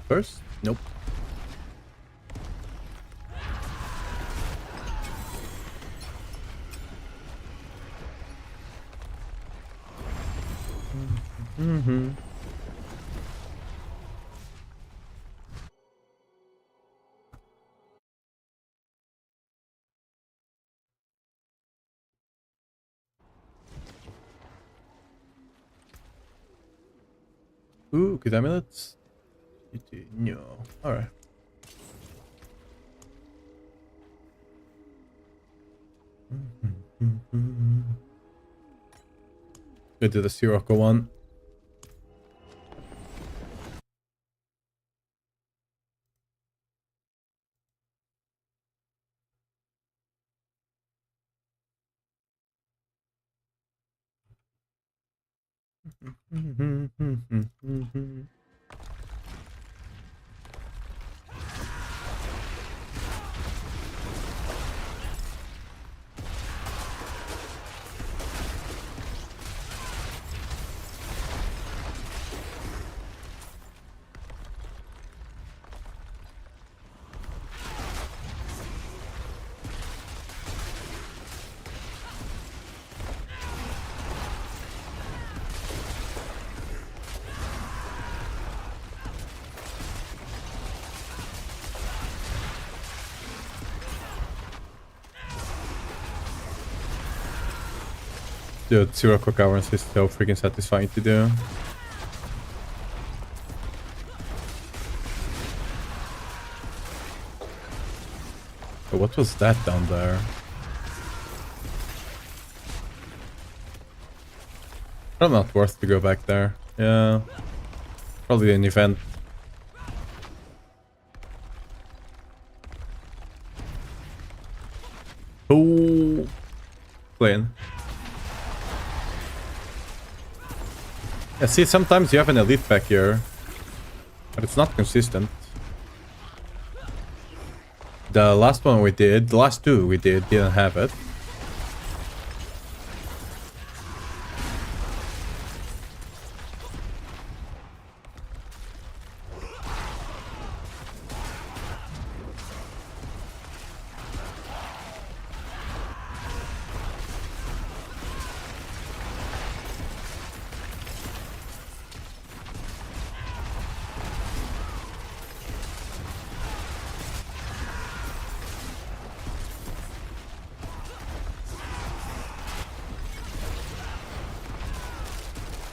First? Nope. Mm-hmm. Ooh, good amulets? No. Alright. Go do the Sirocco one. Dude, Sirocco governance is so freaking satisfying to do. But what was that down there? Probably not worth to go back there. Yeah. Probably an event. Oh, clean. Yeah, see, sometimes you have an elite back here, but it's not consistent. The last one we did, the last two we did, didn't have it.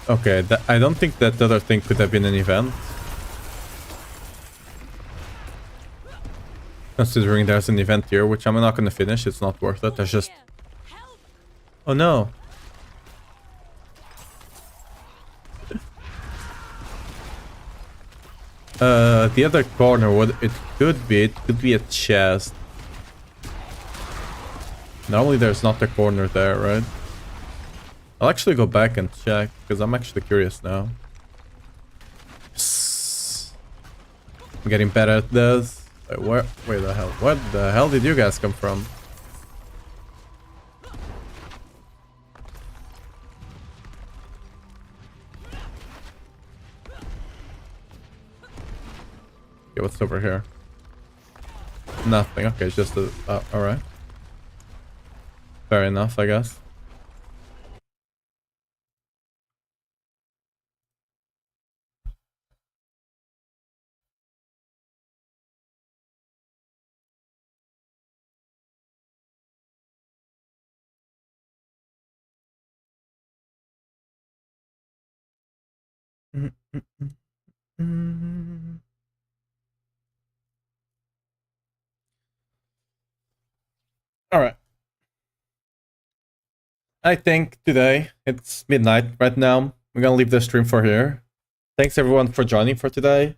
Okay, I don't think that other thing could have been an event. Considering there's an event here, which I'm not going to finish, it's not worth it. There's just... Oh no. The other corner, what it could be a chest. Normally there's not a corner there, right? I'll actually go back and check, because I'm actually curious now. Yes. I'm getting better at this. Wait, where the hell? What the hell did you guys come from? Okay, what's over here? Nothing. Okay, it's just a... alright. Fair enough, I guess. Alright. I think today, it's midnight right now. We're gonna leave the stream for here. Thanks everyone for joining for today.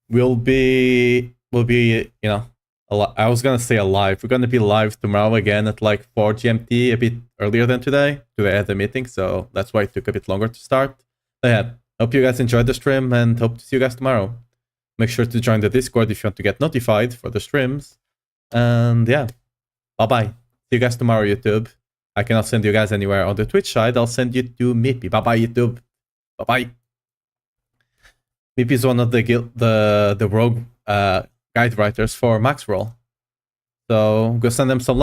We'll be, you know, I was gonna say alive. We're gonna be live tomorrow again at like 4 GMT, a bit earlier than today. Today I had the meeting, so that's why it took a bit longer to start. But yeah, hope you guys enjoyed the stream and hope to see you guys tomorrow. Make sure to join the Discord if you want to get notified for the streams. And yeah, bye-bye. See you guys tomorrow, YouTube. I cannot send you guys anywhere on the Twitch side. I'll send you to Mippy. Bye-bye, YouTube. Bye-bye. Mippy is one of the rogue guide writers for Maxroll. So go send them some love.